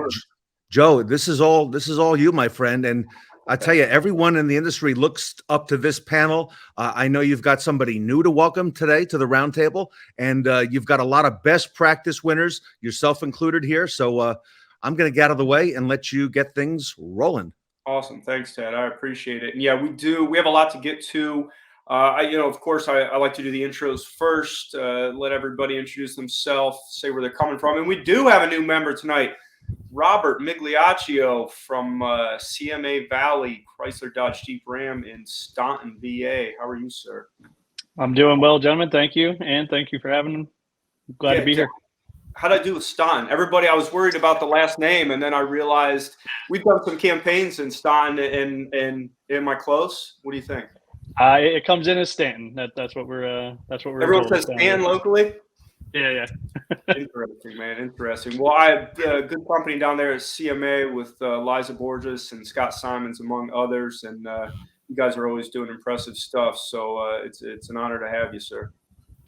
Joe, this is all you, my friend. And I tell you, everyone in the industry looks up to this panel. I know you've got somebody new to welcome today to the roundtable, and you've got a lot of best practice winners, yourself included here. So I'm going to get out of the way and let you get things rolling.
Awesome. Thanks, Ted. I appreciate it. And yeah, we do. We have a lot to get to. Of course, I like to do the intros first, let everybody introduce themselves, say where they're coming from. And we do have a new member tonight, Robert Migliaccio from CMA Valley, Chrysler Dodge Jeep Ram in Staunton, VA. How are you, sir?
I'm doing well, gentlemen. Thank you. And thank you for having me. Glad to be here.
How'd I do with Staunton? Everybody, I was worried about the last name, and then I realized we've done some campaigns in Staunton, and am I close? What do you think?
It comes in as Stanton. That's what we're
Everyone says Stan locally?
Yeah.
Interesting, man. Interesting. Well, I have good company down there at CMA with Liza Borges and Scott Simons, among others, and you guys are always doing impressive stuff. So it's an honor to have you, sir.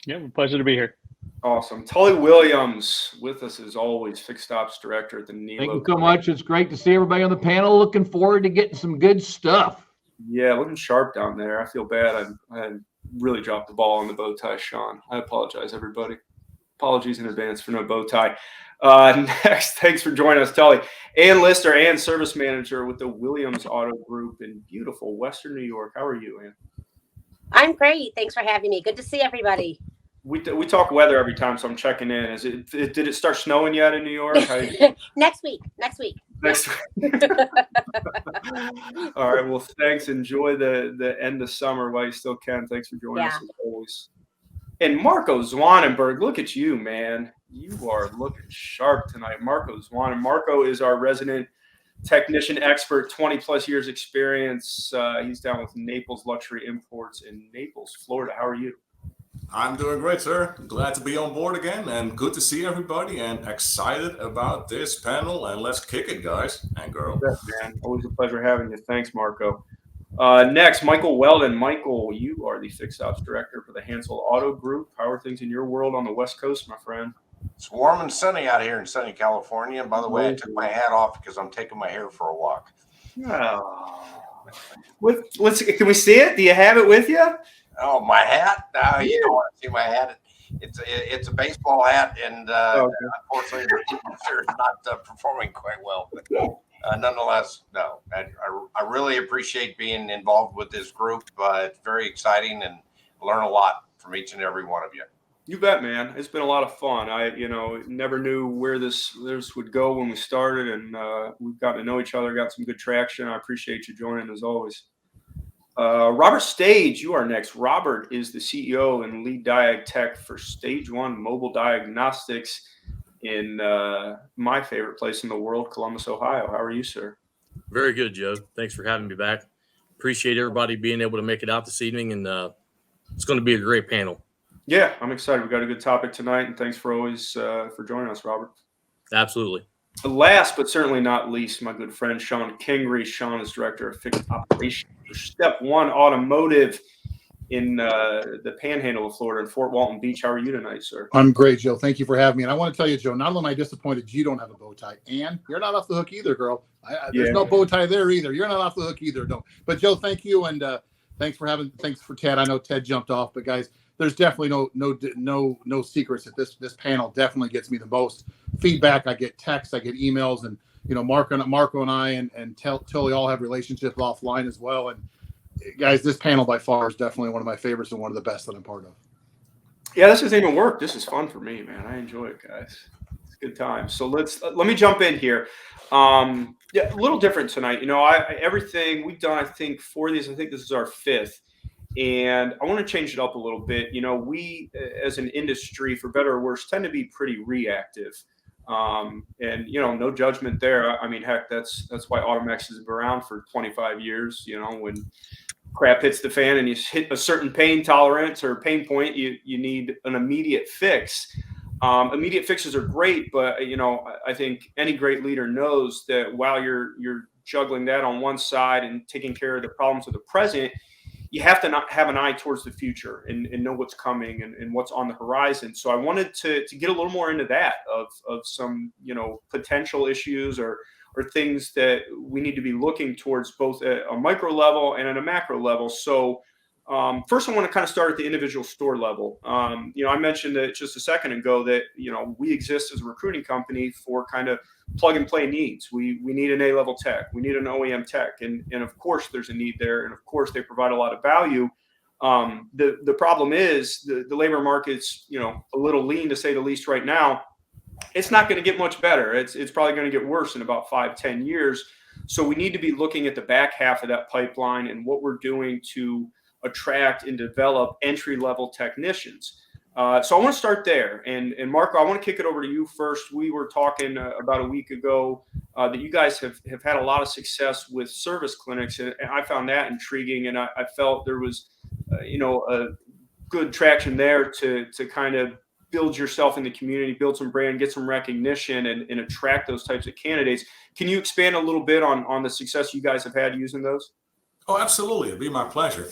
Yeah, pleasure to be here.
Awesome. Tully Williams with us as always, Fixed Ops Director at the NELO.
Thank you so much. It's great to see everybody on the panel. Looking forward to getting some good stuff.
Yeah, looking sharp down there. I feel bad. I really dropped the ball on the bow tie, Shawn. I apologize, everybody. Apologies in advance for no bow tie. Next, thanks for joining us, Tully. Ann Lister, Ann Service Manager with the Williams Auto Group in beautiful Western New York. How are you, Ann?
I'm great. Thanks for having me. Good to see everybody.
We talk weather every time, so I'm checking in. Did it start snowing yet in New York?
Next week.
Next week. All right. Well, thanks. Enjoy the end of summer while you still can. Thanks for joining us as always. And Marco Zwanenberg, look at you, man. You are looking sharp tonight. Marco Zwanen. Marco is our resident technician expert, 20 plus years experience. He's down with Naples Luxury Imports in Naples, Florida. How are you?
I'm doing great, sir. Glad to be on board again and good to see everybody and excited about this panel. And let's kick it, guys and girls.
Yes, man. Always a pleasure having you. Thanks, Marco. Next, Michael Weldon. Michael, you are the Fixed Ops Director for the Hansel Auto Group. How are things in your world on the West Coast, my friend?
It's warm and sunny out here in sunny California. And by the way, I took my hat off because I'm taking my hair for a walk.
Oh. Can we see it? Do you have it with you?
Oh, my hat? No, you don't want to see my hat. It's a baseball hat, and unfortunately, the shirt is not performing quite well. But nonetheless, no, I really appreciate being involved with this group. It's very exciting, and learn a lot from each and every one of you.
You bet, man. It's been a lot of fun. I never knew where this would go when we started, and we've gotten to know each other, got some good traction. I appreciate you joining as always. Robert Stage, you are next. Robert is the CEO and lead diag tech for Stage 1 Mobile Diagnostics in my favorite place in the world, Columbus, Ohio. How are you, sir?
Very good, Joe. Thanks for having me back. Appreciate everybody being able to make it out this evening, and it's going to be a great panel.
Yeah, I'm excited. We've got a good topic tonight, and thanks for always for joining us, Robert.
Absolutely.
Last but certainly not least, my good friend Shawn Kingery. Shawn is Director of Fixed Operations for Step 1 Automotive in the Panhandle of Florida in Fort Walton Beach. How are you tonight, sir?
I'm great, Joe. Thank you for having me. And I want to tell you, Joe, not only am I disappointed you don't have a bow tie, and you're not off the hook either, girl. There's no bow tie there either. You're not off the hook either. No. But Joe, thank you, and thanks for Ted. I know Ted jumped off, but guys, there's definitely no secrets that this panel definitely gets me the most feedback. I get texts, I get emails, and Marco and I and Tully all have relationships offline as well. And guys, this panel by far is definitely one of my favorites and one of the best that I'm part of.
Yeah, this doesn't even work. This is fun for me, man. I enjoy it, guys. It's a good time. So let me jump in here. Yeah, a little different tonight. Everything we've done, I think 4 of these. I think this is our 5th. And I want to change it up a little bit. We, as an industry, for better or worse, tend to be pretty reactive. And no judgment there. I mean, heck, that's why Automex has been around for 25 years. When crap hits the fan and you hit a certain pain tolerance or pain point, you need an immediate fix. Immediate fixes are great, but I think any great leader knows that while you're juggling that on one side and taking care of the problems of the present, you have to not have an eye towards the future and know what's coming and what's on the horizon. So I wanted to get a little more into that of some, potential issues or are things that we need to be looking towards both at a micro level and at a macro level. So first, I want to kind of start at the individual store level. I mentioned it just a second ago that, we exist as a recruiting company for kind of plug and play needs. We need an A-level tech. We need an OEM tech. And of course, there's a need there. And of course, they provide a lot of value. The problem is the labor market's, a little lean, to say the least, right now. It's not going to get much better. It's probably going to get worse in about 5-10 years. So we need to be looking at the back half of that pipeline and what we're doing to attract and develop entry-level technicians. So I want to start there. And Marco, I want to kick it over to you first. We were talking about a week ago that you guys have had a lot of success with service clinics, and I found that intriguing. And I felt there was, a good traction there to kind of build yourself in the community, build some brand, get some recognition, and attract those types of candidates. Can you expand a little bit on the success you guys have had using those?
Oh, absolutely. It'd be my pleasure.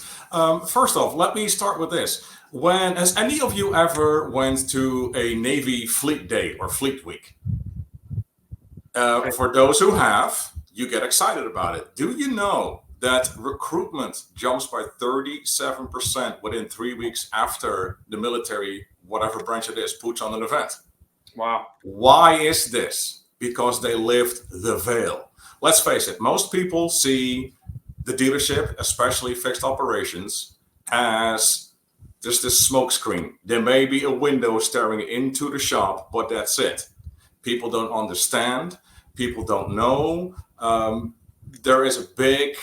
First off, let me start with this. Has any of you ever went to a Navy Fleet Day or Fleet Week? For those who have, you get excited about it. Do you know that recruitment jumps by 37% within 3 weeks after the military, whatever branch it is, puts on an event?
Wow.
Why is this? Because they lift the veil. Let's face it, most people see the dealership, especially fixed operations, as just a smoke screen. There may be a window staring into the shop, but that's it. People don't understand. People don't know. There is a big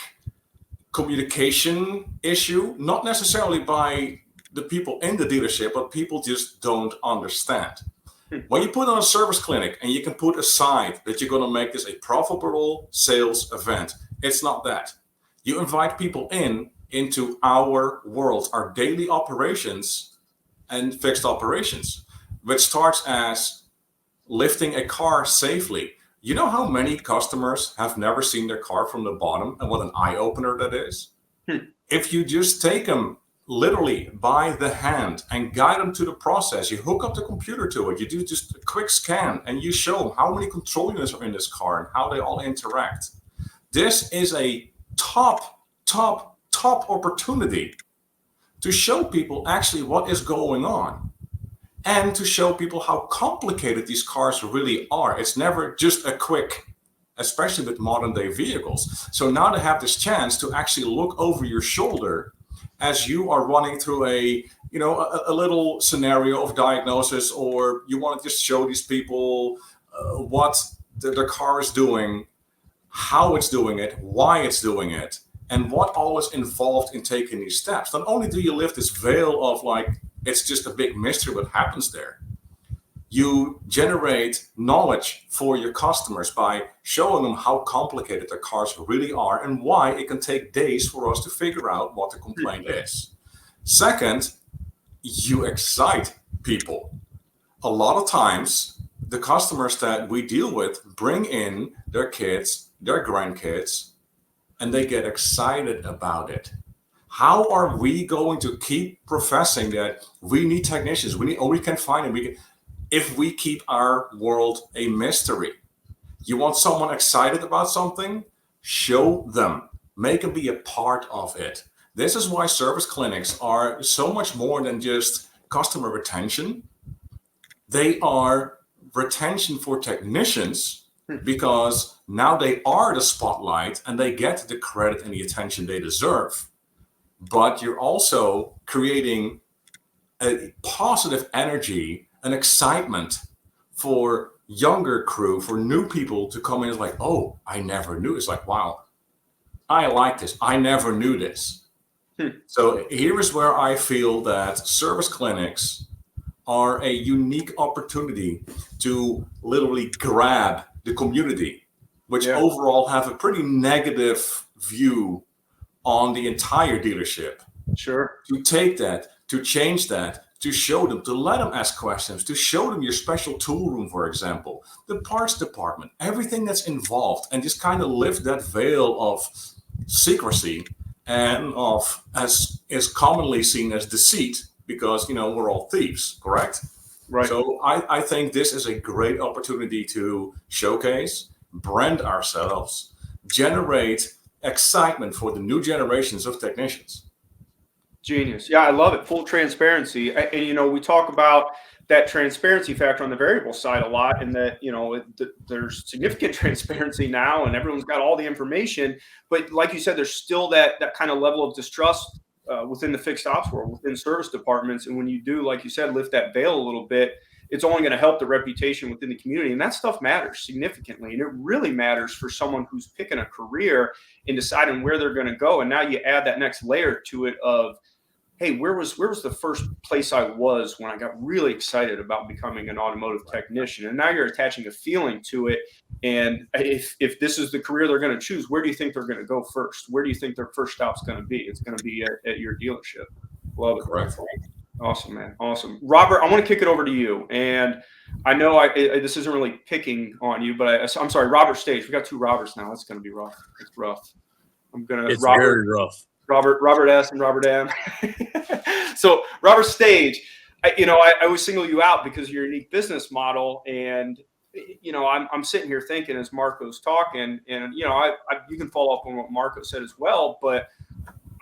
communication issue, not necessarily by the people in the dealership, but people just don't understand. When you put on a service clinic and you can put aside that you're going to make this a profitable sales event, it's not that. You invite people into our world, our daily operations and fixed operations, which starts as lifting a car safely. You know how many customers have never seen their car from the bottom and what an eye-opener that is? If you just take them literally by the hand and guide them to the process, you hook up the computer to it, you do just a quick scan and you show them how many control units are in this car and how they all interact. This is a top opportunity to show people actually what is going on and to show people how complicated these cars really are. It's never just a quick, especially with modern day vehicles. So now they have this chance to actually look over your shoulder as you are running through a little scenario of diagnosis, or you want to just show these people what their car is doing, how it's doing it, why it's doing it, and what all is involved in taking these steps. Not only do you lift this veil of it's just a big mystery what happens there, you generate knowledge for your customers by showing them how complicated their cars really are and why it can take days for us to figure out what the complaint is. Second, you excite people. A lot of times, the customers that we deal with bring in their kids, their grandkids, and they get excited about it. How are we going to keep professing that we need technicians, we can find them, if we keep our world a mystery? You want someone excited about something? Show them. Make them be a part of it. This is why service clinics are so much more than just customer retention. They are retention for technicians, because now they are the spotlight and they get the credit and the attention they deserve. But you're also creating a positive energy, an excitement for younger crew, for new people to come in. It's like, oh, I never knew. It's like, wow, I like this. I never knew this. So here is where I feel that service clinics are a unique opportunity to literally grab the community, which overall have a pretty negative view on the entire dealership.
Sure.
To take that, to change that, to show them, to let them ask questions, to show them your special tool room, for example, the parts department, everything that's involved, and just kind of lift that veil of secrecy and of, as is commonly seen as deceit, because, we're all thieves, correct?
Right.
So I think this is a great opportunity to showcase, brand ourselves, generate excitement for the new generations of technicians.
Genius. Yeah, I love it. Full transparency. And, you know, we talk about that transparency factor on the variable side a lot, and that, you know, there's significant transparency now and everyone's got all the information. But like you said, there's still that kind of level of distrust within the fixed ops world, within service departments. And when you do, like you said, lift that veil a little bit, it's only going to help the reputation within the community. And that stuff matters significantly. And it really matters for someone who's picking a career and deciding where they're going to go. And now you add that next layer to it of, hey, where was the first place I was when I got really excited about becoming an automotive technician? And now you're attaching a feeling to it. And if this is the career they're going to choose, where do you think they're going to go first? Where do you think their first stop's going to be? It's going to be at your dealership. Love it.
Correct.
Awesome, man. Awesome. Robert, I want to kick it over to you. And I know this isn't really picking on you, but I'm sorry, Robert Stage. We got two Roberts now. It's going to be rough. It's rough.
It's very rough.
Robert S. and Robert M. So Robert Stage, I always single you out because of your unique business model. And, you know, I'm sitting here thinking as Marco's talking, and, you know, you can follow up on what Marco said as well, but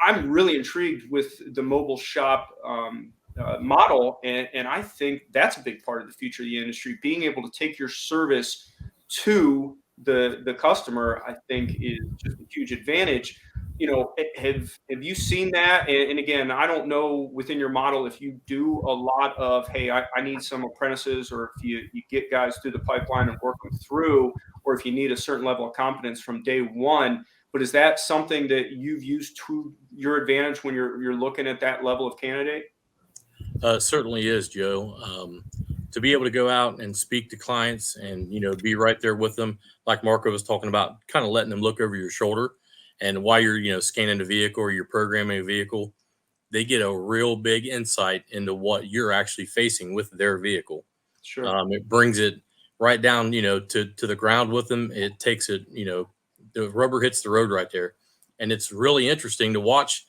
I'm really intrigued with the mobile shop model. And I think that's a big part of the future of the industry. Being able to take your service to the customer, I think, is just a huge advantage. You know, have you seen that? And again, I don't know within your model if you do a lot of, hey, I need some apprentices, or if you get guys through the pipeline and work them through, or if you need a certain level of competence from day one. But is that something that you've used to your advantage when you're looking at that level of candidate?
Certainly is, Joe. To be able to go out and speak to clients and, you know, be right there with them, like Marco was talking about, kind of letting them look over your shoulder. And while you're, you know, scanning the vehicle or you're programming a vehicle, they get a real big insight into what you're actually facing with their vehicle.
Sure.
It brings it right down, you know, to the ground with them. It takes it, you know, the rubber hits the road right there. And it's really interesting to watch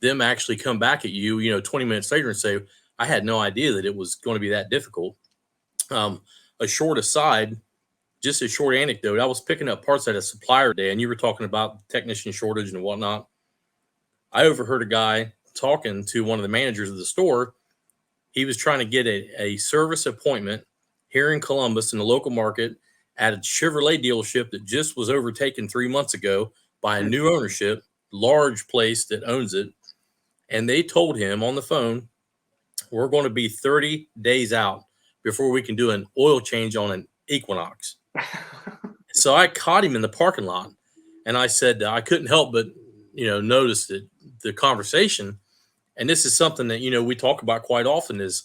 them actually come back at you, you know, 20 minutes later and say, I had no idea that it was going to be that difficult. A short aside, just a short anecdote. I was picking up parts at a supplier day, and you were talking about technician shortage and whatnot. I overheard a guy talking to one of the managers of the store. He was trying to get a service appointment here in Columbus in the local market at a Chevrolet dealership that just was overtaken 3 months ago by a new ownership, large place that owns it. And they told him on the phone, we're going to be 30 days out before we can do an oil change on an Equinox. So I caught him in the parking lot, and I said I couldn't help but, you know, notice that the conversation, and this is something that, you know, we talk about quite often, is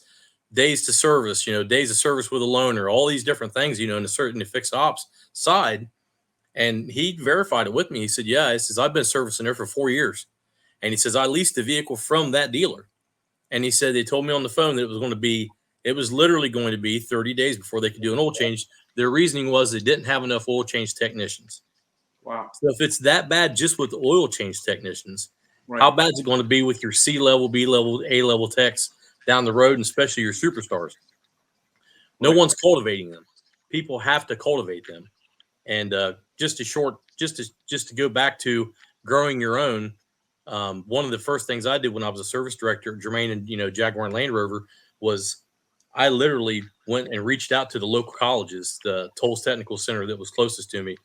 days to service, you know, days of service with a loaner, all these different things, you know, in the fixed ops side. And he verified it with me. He said, yeah, he says, I've been servicing there for 4 years. And he says, I leased the vehicle from that dealer. And he said, they told me on the phone that it was literally going to be 30 days before they could do an oil change. Their reasoning was they didn't have enough oil change technicians.
Wow.
So if it's that bad just with oil change technicians,
right,
how bad is it going to be with your C level, B level, A level techs down the road, and especially your superstars? No one's cultivating them. People have to cultivate them. And just to go back to growing your own, one of the first things I did when I was a service director at Germain and, you know, Jaguar and Land Rover was I literally went and reached out to the local colleges, the Tolles Technical Center that was closest to me,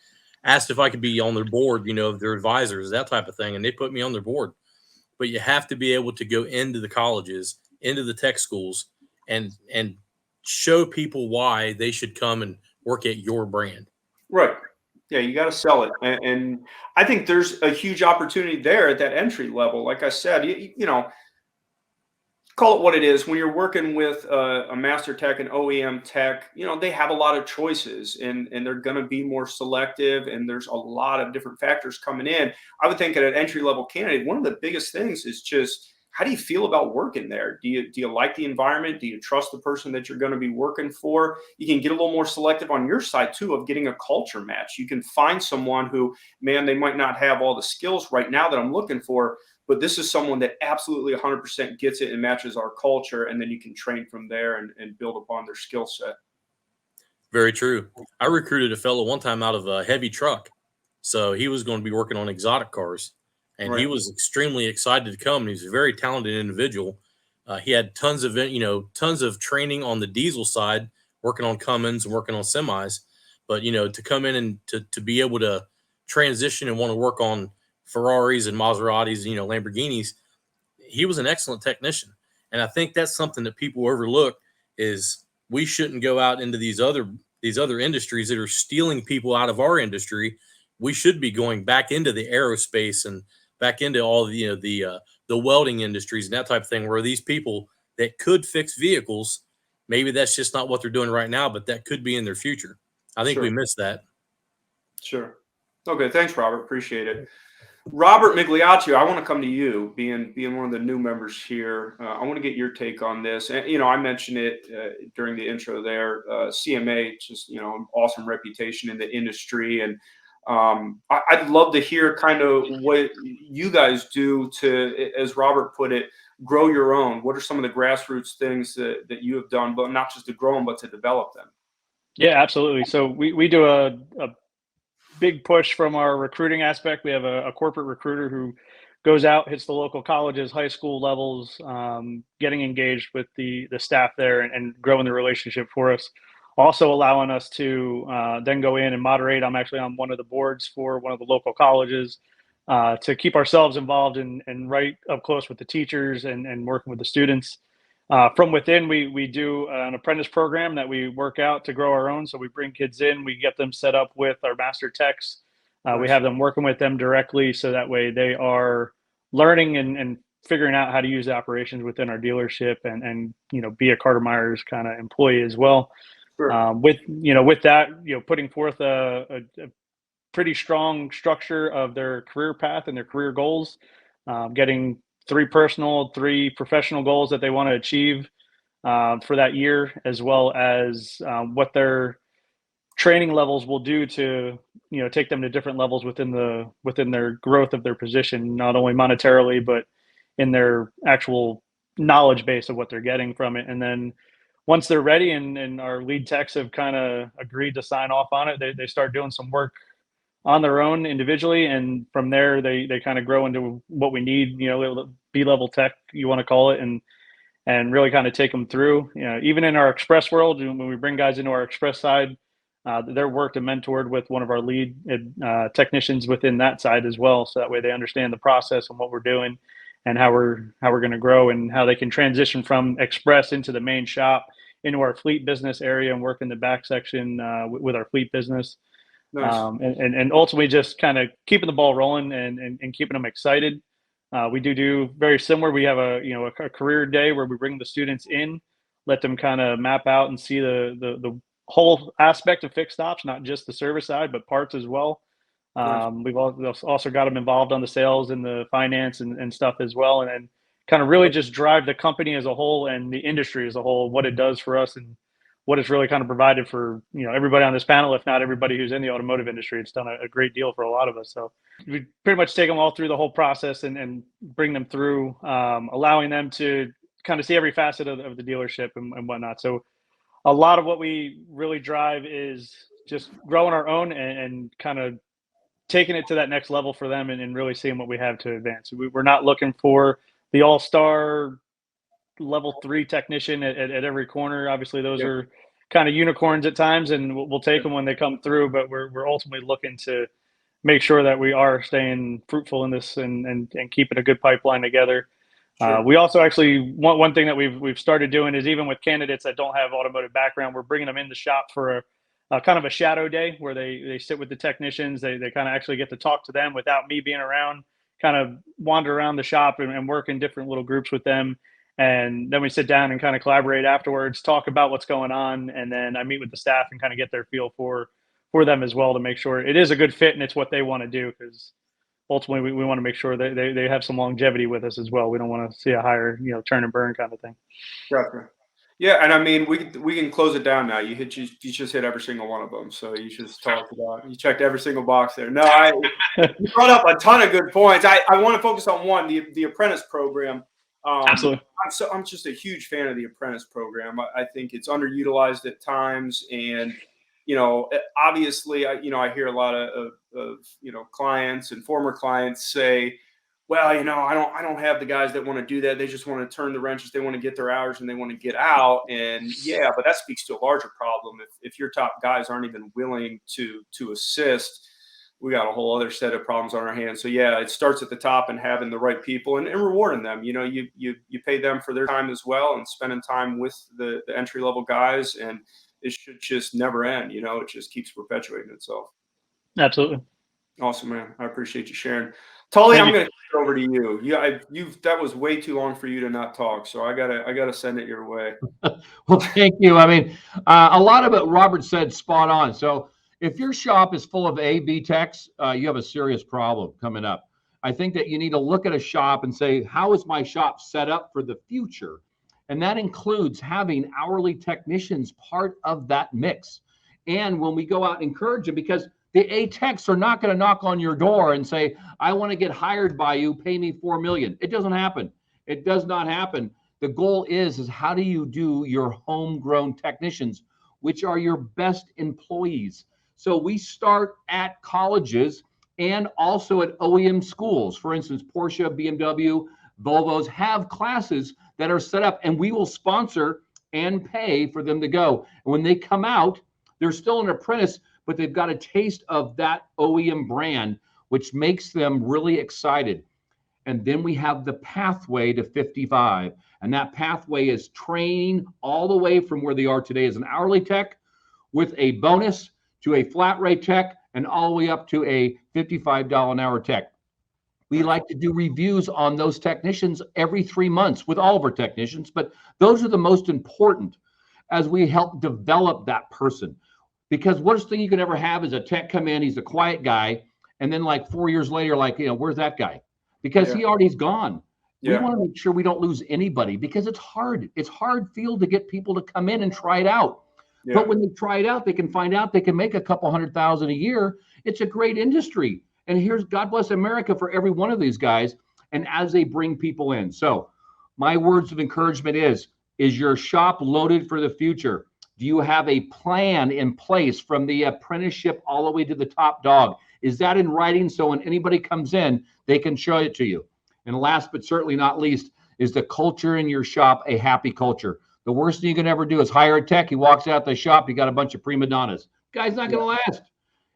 asked if I could be on their board, you know, their advisors, that type of thing. And they put me on their board. But you have to be able to go into the colleges, into the tech schools, and show people why they should come and work at your brand.
Right. Yeah, you got to sell it. And I think there's a huge opportunity there at that entry level. Like I said, you know, call it what it is. When you're working with a master tech and OEM tech, you know, they have a lot of choices, and they're going to be more selective, and there's a lot of different factors coming in. I would think at an entry level candidate, one of the biggest things is just, how do you feel about working there? Do you like the environment? Do you trust the person that you're going to be working for? You can get a little more selective on your side too of getting a culture match. You can find someone who, man, they might not have all the skills right now that I'm looking for, but this is someone that absolutely 100% gets it and matches our culture. And then you can train from there and build upon their skill set.
Very true. I recruited a fellow one time out of a heavy truck. So he was going to be working on exotic cars, and he
Right.
was extremely excited to come. He's a very talented individual. He had tons of training on the diesel side, working on Cummins and working on semis. But, to come in and to be able to transition and want to work on Ferraris and Maseratis, Lamborghinis, he was an excellent technician. And I think that's something that people overlook is we shouldn't go out into these other industries that are stealing people out of our industry. We should be going back into the aerospace and back into all the welding industries and that type of thing, where these people that could fix vehicles, maybe that's just not what they're doing right now, but that could be in their future. I think
Sure.
we missed that.
Sure. Okay. Thanks, Robert. Appreciate it. Robert Migliaccio, I want to come to you, being one of the new members here. I want to get your take on this. And, I mentioned it during the intro there. CMA, just, an awesome reputation in the industry. And I'd love to hear kind of what you guys do to, as Robert put it, grow your own. What are some of the grassroots things that you have done, but not just to grow them, but to develop them?
Yeah, absolutely. So we do a big push from our recruiting aspect. We have a corporate recruiter who goes out, hits the local colleges, high school levels, getting engaged with the staff there and growing the relationship for us. Also allowing us to then go in and moderate. I'm actually on one of the boards for one of the local colleges to keep ourselves involved and right up close with the teachers and working with the students. From within, we do an apprentice program that we work out to grow our own. So we bring kids in, we get them set up with our master techs. We have them working with them directly, so that way they are learning and figuring out how to use the operations within our dealership and be a Carter Myers kind of employee as well.
Sure.
With that, putting forth a pretty strong structure of their career path and their career goals, getting 3 personal, 3 professional goals that they want to achieve for that year, as well as what their training levels will do to take them to different levels within their growth of their position, not only monetarily but in their actual knowledge base of what they're getting from it. And then once they're ready and our lead techs have kind of agreed to sign off on it, they start doing some work on their own individually, and from there they kind of grow into what we need, B-level tech, you want to call it, and really kind of take them through. Even in our express world, when we bring guys into our express side, they're worked and mentored with one of our lead technicians within that side as well, so that way they understand the process and what we're doing and how we're going to grow and how they can transition from express into the main shop, into our fleet business area and work in the back section with our fleet business.
Nice.
And ultimately just kind of keeping the ball rolling and keeping them excited. We do very similar. We have a career day where we bring the students in, let them kind of map out and see the whole aspect of fixed ops, not just the service side, but parts as well. We've also got them involved on the sales and the finance and stuff as well. And then kind of really just drive the company as a whole and the industry as a whole, what it does for us and what it's really kind of provided for, everybody on this panel, if not everybody who's in the automotive industry. It's done a great deal for a lot of us. So we pretty much take them all through the whole process and bring them through, allowing them to kind of see every facet of the dealership and whatnot. So a lot of what we really drive is just growing our own and kind of taking it to that next level for them and really seeing what we have to advance. We're not looking for the all-star level 3 technician at every corner. Obviously those are kind of unicorns at times, and we'll take them when they come through, but we're ultimately looking to make sure that we are staying fruitful in this and keeping a good pipeline together.
Sure.
We also actually, one thing that we've started doing is, even with candidates that don't have automotive background, we're bringing them in the shop for a kind of a shadow day where they sit with the technicians. They kind of actually get to talk to them without me being around, kind of wander around the shop and work in different little groups with them. And then we sit down and kind of collaborate afterwards, talk about what's going on. And then I meet with the staff and kind of get their feel for them as well, to make sure it is a good fit and it's what they want to do. Because ultimately we want to make sure that they have some longevity with us as well. We don't want to see a higher, turn and burn kind of thing.
Definitely. Yeah. And I mean, we can close it down now. You just hit every single one of them. So you just talked about, you checked every single box there. No, you brought up a ton of good points. I want to focus on one, the apprentice program.
Absolutely.
I'm just a huge fan of the apprentice program. I think it's underutilized at times, and Obviously, I hear a lot of clients and former clients say, well, I don't have the guys that want to do that. They just want to turn the wrenches. They want to get their hours and they want to get out. And yeah, but that speaks to a larger problem. If your top guys aren't even willing to assist, we got a whole other set of problems on our hands. So yeah, it starts at the top and having the right people and rewarding them. You pay them for their time as well, and spending time with the entry level guys, and it should just never end. It just keeps perpetuating itself.
Absolutely.
Awesome, man. I appreciate you sharing. Tully, I'm going to turn it over to you. That was way too long for you to not talk, so I gotta send it your way.
Well, thank you. I mean, a lot of it Robert said spot on. So if your shop is full of A/B techs, you have a serious problem coming up. I think that you need to look at a shop and say, how is my shop set up for the future? And that includes having hourly technicians part of that mix. And when we go out and encourage them, because the A techs are not going to knock on your door and say, I want to get hired by you, pay me $4 million. It doesn't happen. It does not happen. The goal is how do you do your homegrown technicians, which are your best employees? So we start at colleges and also at OEM schools. For instance, Porsche, BMW, Volvos have classes that are set up, and we will sponsor and pay for them to go. And when they come out, they're still an apprentice, but they've got a taste of that OEM brand, which makes them really excited. And then we have the pathway to 55. And that pathway is training all the way from where they are today as an hourly tech with a bonus to a flat rate tech and all the way up to a $55 an hour tech. We like to do reviews on those technicians every 3 months with all of our technicians, but those are the most important as we help develop that person. Because worst thing you can ever have is a tech come in, he's a quiet guy, and then like 4 years later, where's that guy? Because he already's gone. We want to make sure we don't lose anybody, because it's hard. It's hard field to get people to come in and try it out. Yeah. But when they try it out, they can find out they can make a couple $100,000 a year. It's a great industry. And here's God bless America for every one of these guys. And as they bring people in. So my words of encouragement is your shop loaded for the future? Do you have a plan in place from the apprenticeship all the way to the top dog? Is that in writing so when anybody comes in, they can show it to you? And last but certainly not least, is the culture in your shop a happy culture? The worst thing you can ever do is hire a tech. He walks out the shop, you got a bunch of prima donnas. Guy's not going to last.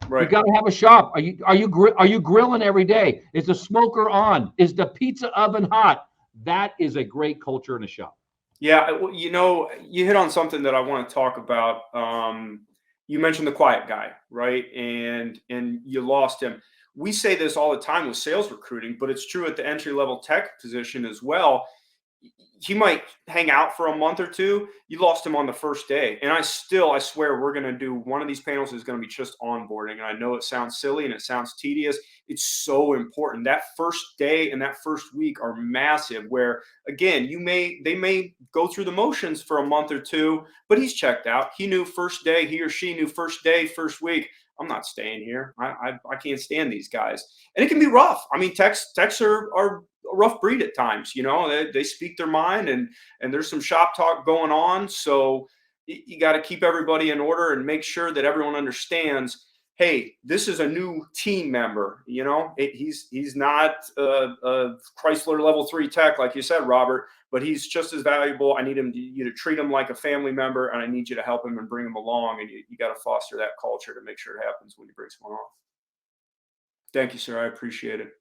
Right. You got to have a shop. Are you grilling every day? Is the smoker on? Is the pizza oven hot? That is a great culture in a shop.
Yeah, you hit on something that I want to talk about. You mentioned the quiet guy, right? And you lost him. We say this all the time with sales recruiting, but it's true at the entry-level tech position as well. He might hang out for a month or two. You lost him on the first day. And I swear we're going to do one of these panels is going to be just onboarding. And I know it sounds silly and it sounds tedious. It's so important. That first day and that first week are massive, where again, they may go through the motions for a month or two, but he's checked out. He or she knew first day, first week, I'm not staying here. I can't stand these guys. And it can be rough. I mean, techs are a rough breed at times. They speak their mind, and there's some shop talk going on. So you got to keep everybody in order and make sure that everyone understands, hey, this is a new team member. He's not a Chrysler level 3 tech, like you said, Robert, but he's just as valuable. I need you to treat him like a family member, and I need you to help him and bring him along. And you got to foster that culture to make sure it happens when you bring someone on. Thank you, sir. I appreciate it.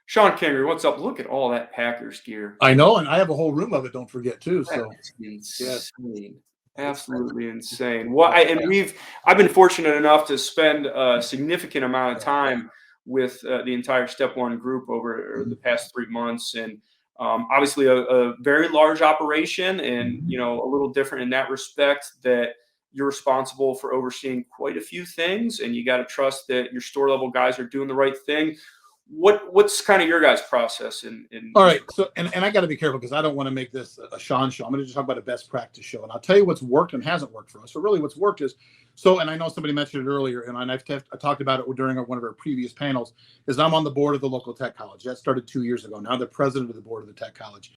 Shawn Kingery, what's up? Look at all that Packers gear.
I know, and I have a whole room of it. Don't forget too. So
insane. Absolutely insane. Well, I've been fortunate enough to spend a significant amount of time with the entire Step One group over the past 3 months, and obviously a very large operation, and a little different in that respect, that you're responsible for overseeing quite a few things, and you got to trust that your store level guys are doing the right thing. What's kind of your guys' process in
all right, so and I got to be careful because I don't want to make this a Shawn show. I'm going to just talk about a best practice show, and I'll tell you what's worked and hasn't worked for us. So really what's worked is So, and I know somebody mentioned it earlier, and I talked about it during one of our previous panels, is I'm on the board of the local tech college. That started 2 years ago. Now the president of the board of the tech college.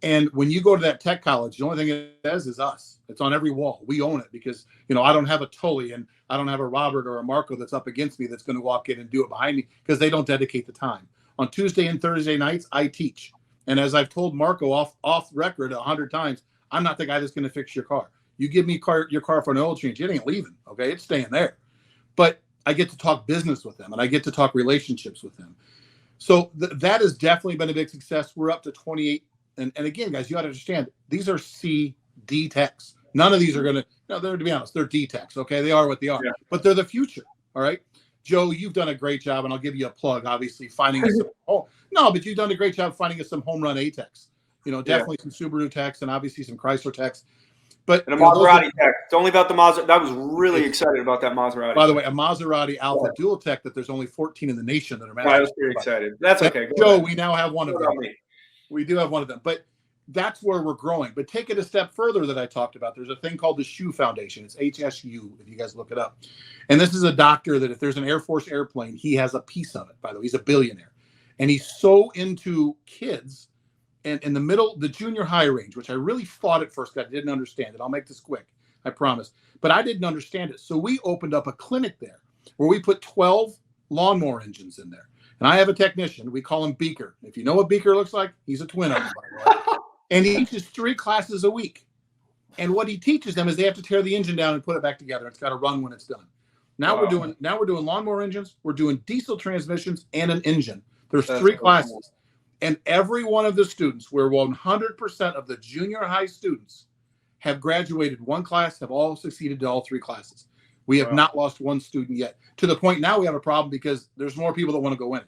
And when you go to that tech college, the only thing it says is us. It's on every wall. We own it because, I don't have a Tully and I don't have a Robert or a Marco that's up against me that's going to walk in and do it behind me because they don't dedicate the time. On Tuesday and Thursday nights, I teach. And as I've told Marco off record 100 times, I'm not the guy that's going to fix your car. You give me your car for an oil change, it ain't leaving, okay? It's staying there. But I get to talk business with them, and I get to talk relationships with them. So that has definitely been a big success. We're up to 28. And again, guys, you got to understand, these are C, D techs. None of these are going to, to be honest, they're D techs, okay? They are what they are. Yeah. But they're the future, all right? Joe, you've done a great job, and I'll give you a plug, obviously, finding us but you've done a great job finding us some home run A techs. Definitely some Subaru techs and obviously some Chrysler techs. But
and a Maserati tech. It's only about the Maserati. I was really excited about that Maserati.
By the way, a Maserati Alpha dual tech that there's only 14 in the nation that are.
I was pretty excited. That's okay.
Joe, we now have one of them. We do have one of them, but that's where we're growing. But take it a step further that I talked about. There's a thing called the SHU Foundation. It's HSU, if you guys look it up. And this is a doctor that if there's an Air Force airplane, he has a piece of it, by the way. He's a billionaire. And he's so into kids. And in the junior high range, which I really fought at first, I didn't understand it. I'll make this quick, I promise. But I didn't understand it. So we opened up a clinic there where we put 12 lawnmower engines in there. And I have a technician. We call him Beaker. If you know what Beaker looks like, he's a twin of him, by the way. And he teaches 3 classes a week. And what he teaches them is they have to tear the engine down and put it back together. It's got to run when it's done. Now we're doing lawnmower engines. We're doing diesel transmissions and an engine. There's 3 classes. Cool. And every one of the students, where 100% of the junior high students have graduated one class, have all succeeded to all 3 classes. We have not lost one student yet. To the point now we have a problem because there's more people that want to go in.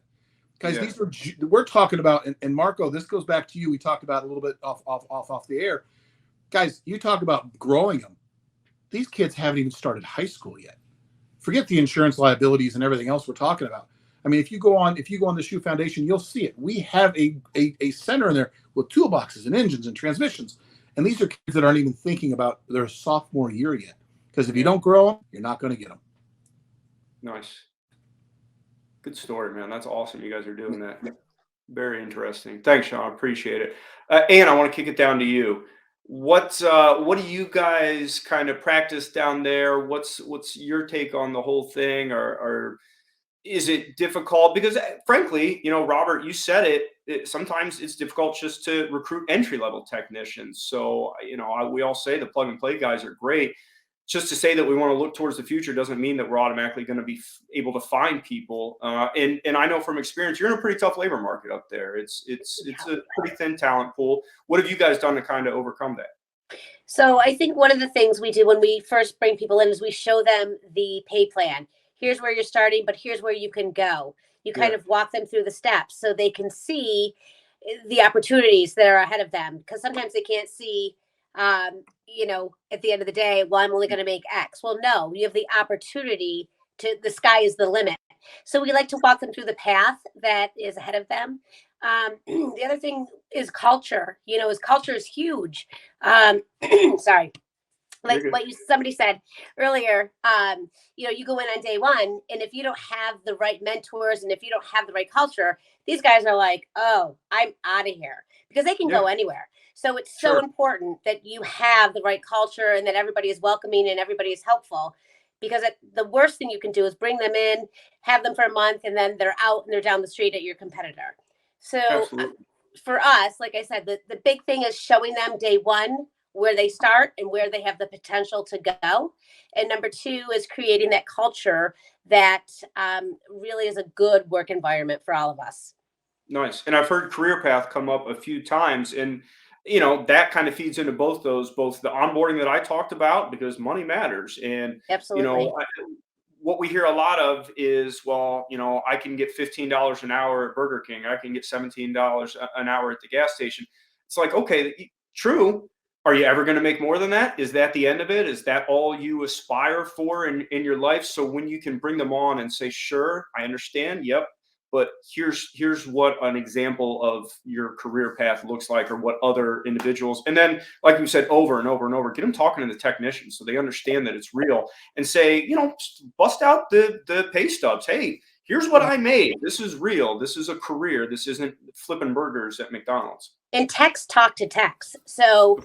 Guys, we're talking about, and Marco, this goes back to you. We talked about a little bit off the air. Guys, you talk about growing them. These kids haven't even started high school yet. Forget the insurance liabilities and everything else we're talking about. I mean, if you go on the SHU Foundation, you'll see it. We have a center in there with toolboxes and engines and transmissions. And these are kids that aren't even thinking about their sophomore year yet. Because if you don't grow them, you're not going to get them.
Nice. Good story, man. That's awesome. You guys are doing that. Very interesting. Thanks, Shawn. I appreciate it. Ann, I want to kick it down to you. What do you guys kind of practice down there? What's your take on the whole thing? Or is it difficult? Because frankly, Robert, you said it, sometimes it's difficult just to recruit entry-level technicians. So, we all say the plug-and-play guys are great. Just to say that we want to look towards the future doesn't mean that we're automatically going to be able to find people. And I know from experience, you're in a pretty tough labor market up there. It's a pretty thin talent pool. What have you guys done to kind of overcome that?
So I think one of the things we do when we first bring people in is we show them the pay plan. Here's where you're starting, but here's where you can go. You kind of walk them through the steps so they can see the opportunities that are ahead of them. Because sometimes they can't see, at the end of the day, well, I'm only going to make X. Well, no, you have the opportunity the sky is the limit. So we like to walk them through the path that is ahead of them. The other thing is culture. Culture is huge. Sorry. Like what somebody said earlier, you go in on day one, and if you don't have the right mentors and if you don't have the right culture, these guys are like, oh, I'm out of here, because they can go anywhere. So it's so important that you have the right culture and that everybody is welcoming and everybody is helpful, because the worst thing you can do is bring them in, have them for a month, and then they're out and they're down the street at your competitor. So for us, like I said, the big thing is showing them day one where they start and where they have the potential to go. And number 2 is creating that culture that really is a good work environment for all of us.
Nice. And I've heard career path come up a few times, and that kind of feeds into both the onboarding that I talked about, because money matters. And
absolutely,
what we hear a lot of is, well, I can get $15 an hour at Burger King. I can get $17 an hour at the gas station. It's like, okay, true. Are you ever going to make more than that? Is that the end of it? Is that all you aspire for in your life? So when you can bring them on and say, sure, I understand. Yep. but here's what an example of your career path looks like, or what other individuals. And then, like you said, over and over and over, get them talking to the technicians so they understand that it's real, and say, bust out the pay stubs. Hey, here's what I made. This is real. This is a career. This isn't flipping burgers at McDonald's.
And techs talk to techs. So,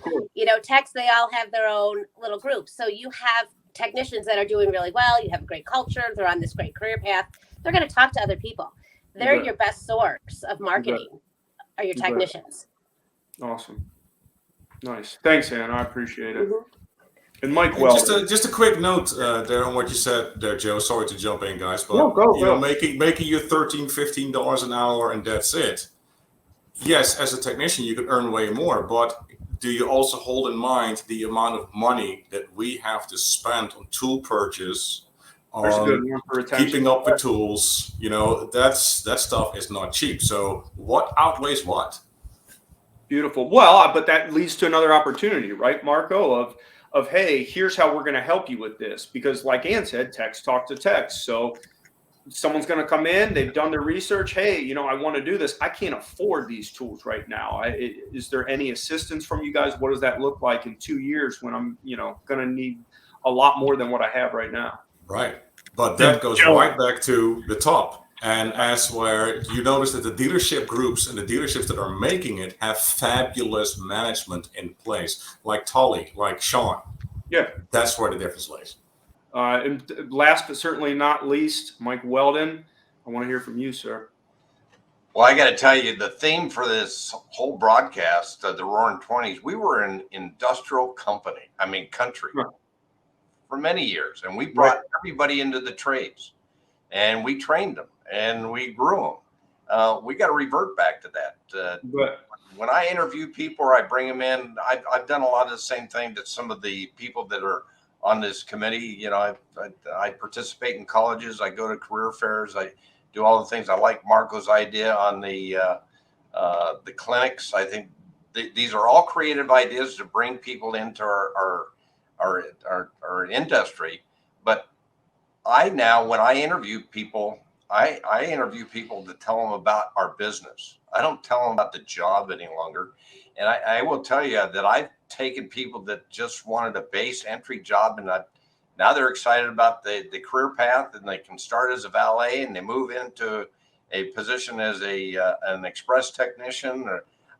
techs, they all have their own little groups. So you have technicians that are doing really well. You have a great culture. They're on this great career path. They're going to talk to other people. They're your best source of marketing, are your technicians.
Awesome. Nice. Thanks, Ann. I appreciate it. And Mike,
just a quick note there on what you said there, Joe. Sorry to jump in, guys, but
go.
Making you $13, $15 an hour and that's it. Yes, as a technician, you can earn way more, but do you also hold in mind the amount of money that we have to spend on tool purchase, on keeping up with tools? That stuff is not cheap. So what outweighs what?
Beautiful. Well, but that leads to another opportunity, right, Marco, of hey, here's how we're going to help you with this. Because like Ann said, techs talk to techs. So someone's going to come in, they've done their research. Hey, I want to do this. I can't afford these tools right now. Is there any assistance from you guys? What does that look like in 2 years when I'm, going to need a lot more than what I have right now?
Right. But that goes right back to the top. And as where you notice that the dealership groups and the dealerships that are making it have fabulous management in place, like Tully, like Shawn.
Yeah.
That's where the difference lays.
And last but certainly not least, Mike Weldon, I want to hear from you, sir.
Well, I got to tell you, the theme for this whole broadcast, the Roaring Twenties, we were an industrial country for many years. And we brought everybody into the trades, and we trained them, and we grew them. We got to revert back to that. When I interview people or I bring them in, I've done a lot of the same thing that some of the people that are on this committee. I participate in colleges. I go to career fairs. I do all the things. I like Marco's idea on the clinics. I think these are all creative ideas to bring people into our industry. But when I interview people, I interview people to tell them about our business. I don't tell them about the job any longer. And I will tell you that I've taken people that just wanted a base entry job, and now they're excited about the career path, and they can start as a valet and they move into a position as an express technician.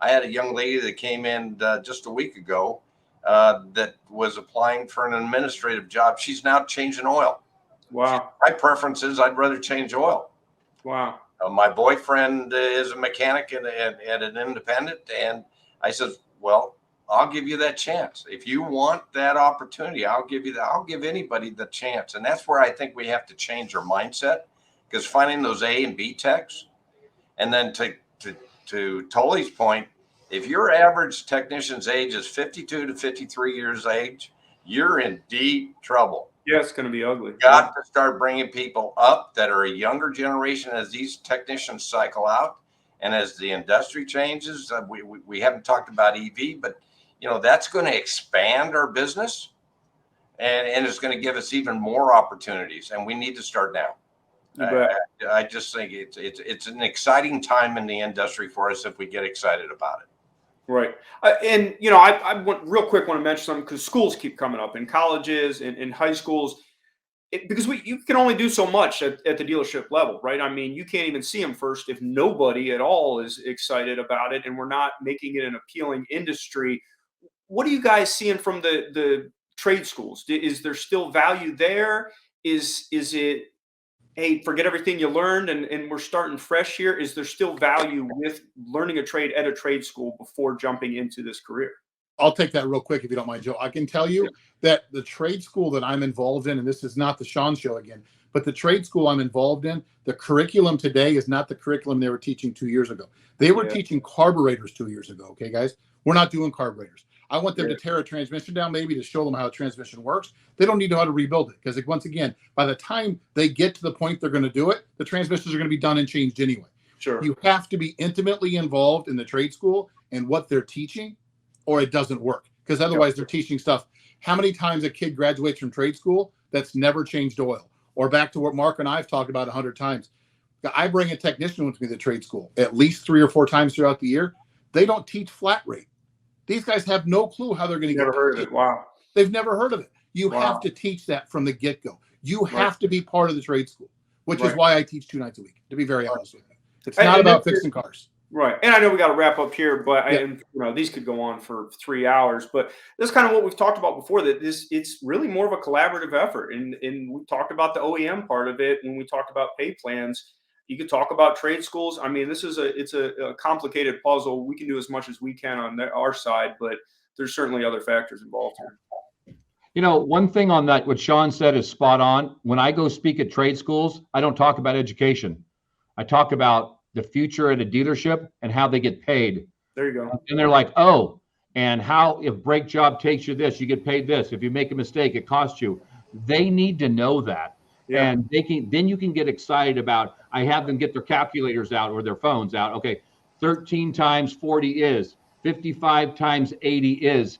I had a young lady that came in just a week ago that was applying for an administrative job. She's now changing oil.
Wow.
My preference is I'd rather change oil.
Wow.
My boyfriend is a mechanic at an independent, and I said, well, I'll give you that chance. If you want that opportunity, I'll give you that. I'll give anybody the chance. And that's where I think we have to change our mindset, because finding those A and B techs, and then to Tully's point, if your average technician's age is 52 to 53 years age, you're in deep trouble.
Yeah, it's going to be ugly.
Got to start bringing people up that are a younger generation as these technicians cycle out. And as the industry changes, we haven't talked about EV, but that's going to expand our business, and it's going to give us even more opportunities. And we need to start now. I just think it's an exciting time in the industry for us if we get excited about it.
Right. And, I real quick want to mention something, because schools keep coming up in colleges and in high schools, because you can only do so much at the dealership level, right? I mean, you can't even see them first if nobody at all is excited about it, and we're not making it an appealing industry. What are you guys seeing from the trade schools? Is there still value there? Is it, hey, forget everything you learned and we're starting fresh here? Is there still value with learning a trade at a trade school before jumping into this career?
I'll take that real quick if you don't mind, Joe. I can tell you that the trade school that I'm involved in, and this is not the Shawn show again, but the trade school I'm involved in, the curriculum today is not the curriculum they were teaching 2 years ago. They were teaching carburetors 2 years ago. Okay, guys, we're not doing carburetors. I want them to tear a transmission down, maybe to show them how a transmission works. They don't need to know how to rebuild it, because once again, by the time they get to the point they're going to do it, the transmissions are going to be done and changed anyway.
Sure.
You have to be intimately involved in the trade school and what they're teaching, or it doesn't work, because otherwise they're teaching stuff. How many times a kid graduates from trade school that's never changed oil? Or back to what Mark and I have talked about 100 times. I bring a technician with me to the trade school at least 3 or 4 times throughout the year. They don't teach flat rate. These guys have no clue how they're going to get.
Never heard of it. Wow.
They've never heard of it. You
Wow.
have to teach that from the get-go. You have to be part of the trade school, which is
Right.
why I teach 2 nights a week, to be very honest with you. It's
And-
not
and
about
it's-
fixing cars.
Right. And I know we got to wrap up here, but
Yeah.
and these could go on for 3 hours, but that's kind of what we've talked about before, that it's really more of a collaborative effort. And we talked about the OEM part of it when we talked about pay plans. You could talk about trade schools. I mean, it's a complicated puzzle. We can do as much as we can on our side, but there's certainly other factors involved here.
You know, one thing on that, what Shawn said is spot on. When I go speak at trade schools, I don't talk about education. I talk about the future at a dealership and how they get paid.
There you go.
And they're like, oh, and how if brake job takes you this, you get paid this. If you make a mistake, it costs you. They need to know that.
Yeah.
And then you can get excited about, I have them get their calculators out or their phones out. Okay, 13 times 40 is, 55 times 80 is.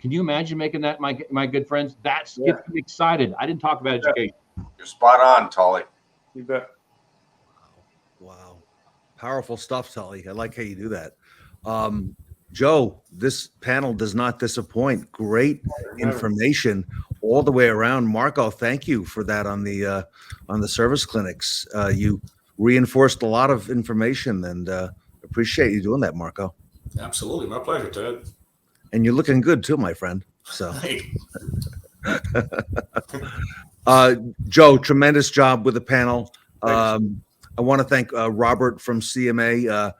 Can you imagine making that, my good friends? That's gets me excited. I didn't talk about education.
You're spot on, Tully.
You bet.
Wow. Powerful stuff, Tully. I like how you do that. Joe, this panel does not disappoint. Great information all the way around. Marco, thank you for that on the service clinics. You reinforced a lot of information, and appreciate you doing that, Marco.
Absolutely. My pleasure, Ted.
And you're looking good too, my friend. So,
Hey.
Joe, tremendous job with the panel. I want to thank Robert from CMA.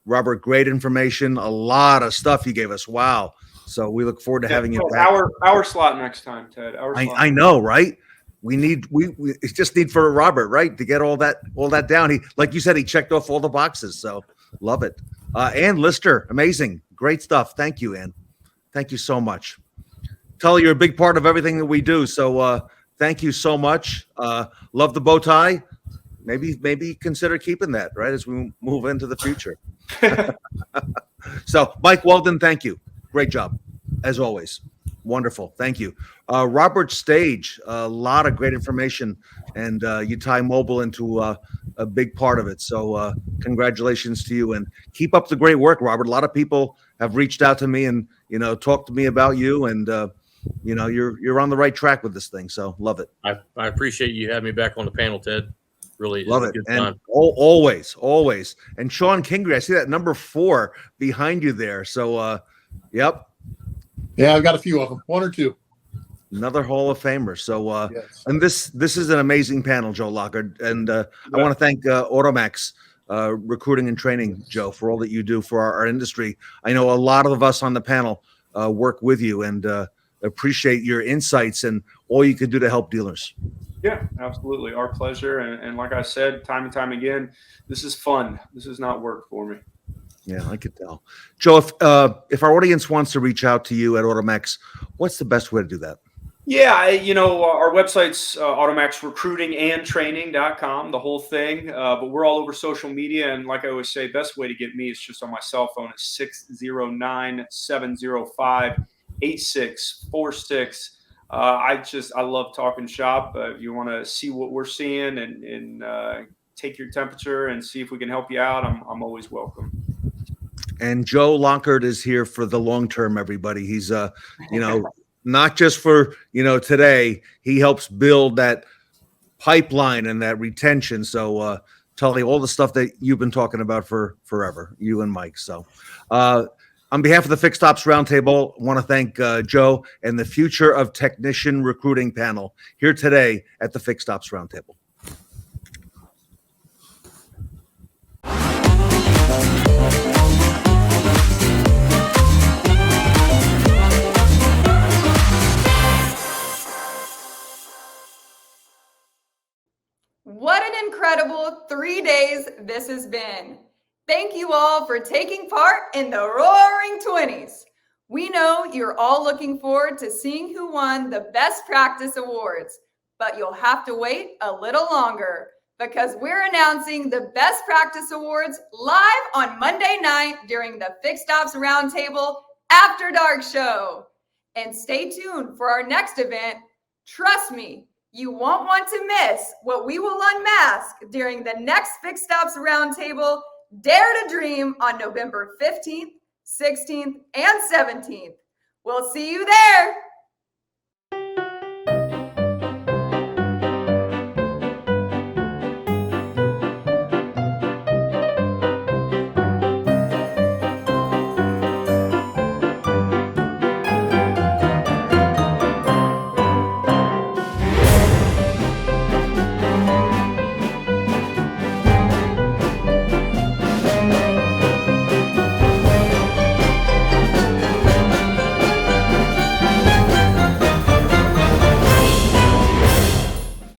Robert, great information. A lot of stuff you gave us. Wow. So we look forward to having you back.
Our slot next time, Ted.
I know, right? We just need for Robert, right, to get all that down. He, like you said, he checked off all the boxes. So love it. Ann Lister, amazing, great stuff. Thank you, Ann. Thank you so much. Tully, you're a big part of everything that we do. So thank you so much. Love the bow tie. Maybe consider keeping that, right, as we move into the future. So, Mike Weldon, thank you. Great job, as always. Wonderful. Thank you. Robert Stage, a lot of great information, and you tie mobile into a big part of it. So congratulations to you, and keep up the great work, Robert. A lot of people have reached out to me and, talked to me about you, and, you're on the right track with this thing. So love it.
I appreciate you having me back on the panel, Ted. Really
love
it's
it.
a good
And
time.
always. And Shawn Kingery, I see that number 4 behind you there. So, yep.
Yeah, I've got a few of them, 1 or 2.
Another Hall of Famer. So,
yes.
And this is an amazing panel, Joe Lockard. And I want to thank Automax recruiting and training, Joe, for all that you do for our industry. I know a lot of us on the panel work with you, and appreciate your insights and all you can do to help dealers.
Yeah, absolutely. Our pleasure. And like I said, time and time again, this is fun. This is not work for me.
Yeah, I could tell. Joe, if our audience wants to reach out to you at Automax, what's the best way to do that?
Yeah, our website's automaxrecruitingandtraining.com, the whole thing. But we're all over social media. And like I always say, best way to get me is just on my cell phone at 609-705-8646. I love talking shop. If you want to see what we're seeing and take your temperature and see if we can help you out, I'm always welcome.
And Joe Lockard is here for the long term, everybody. He's not just for today. He helps build that pipeline and that retention. So Tully, all the stuff that you've been talking about for forever, you and Mike. So on behalf of the Fixed Ops Roundtable, I want to thank Joe and the Future of Technician Recruiting panel here today at the Fixed Ops Roundtable.
What an incredible 3 days this has been. Thank you all for taking part in the Roaring 20s. We know you're all looking forward to seeing who won the Best Practice Awards, but you'll have to wait a little longer because we're announcing the Best Practice Awards live on Monday night during the Fixed Ops Roundtable After Dark show. And stay tuned for our next event. Trust me, You won't want to miss what we will unmask during the next Fixed Ops Roundtable Dare to Dream on November 15th, 16th, and 17th. We'll see you there.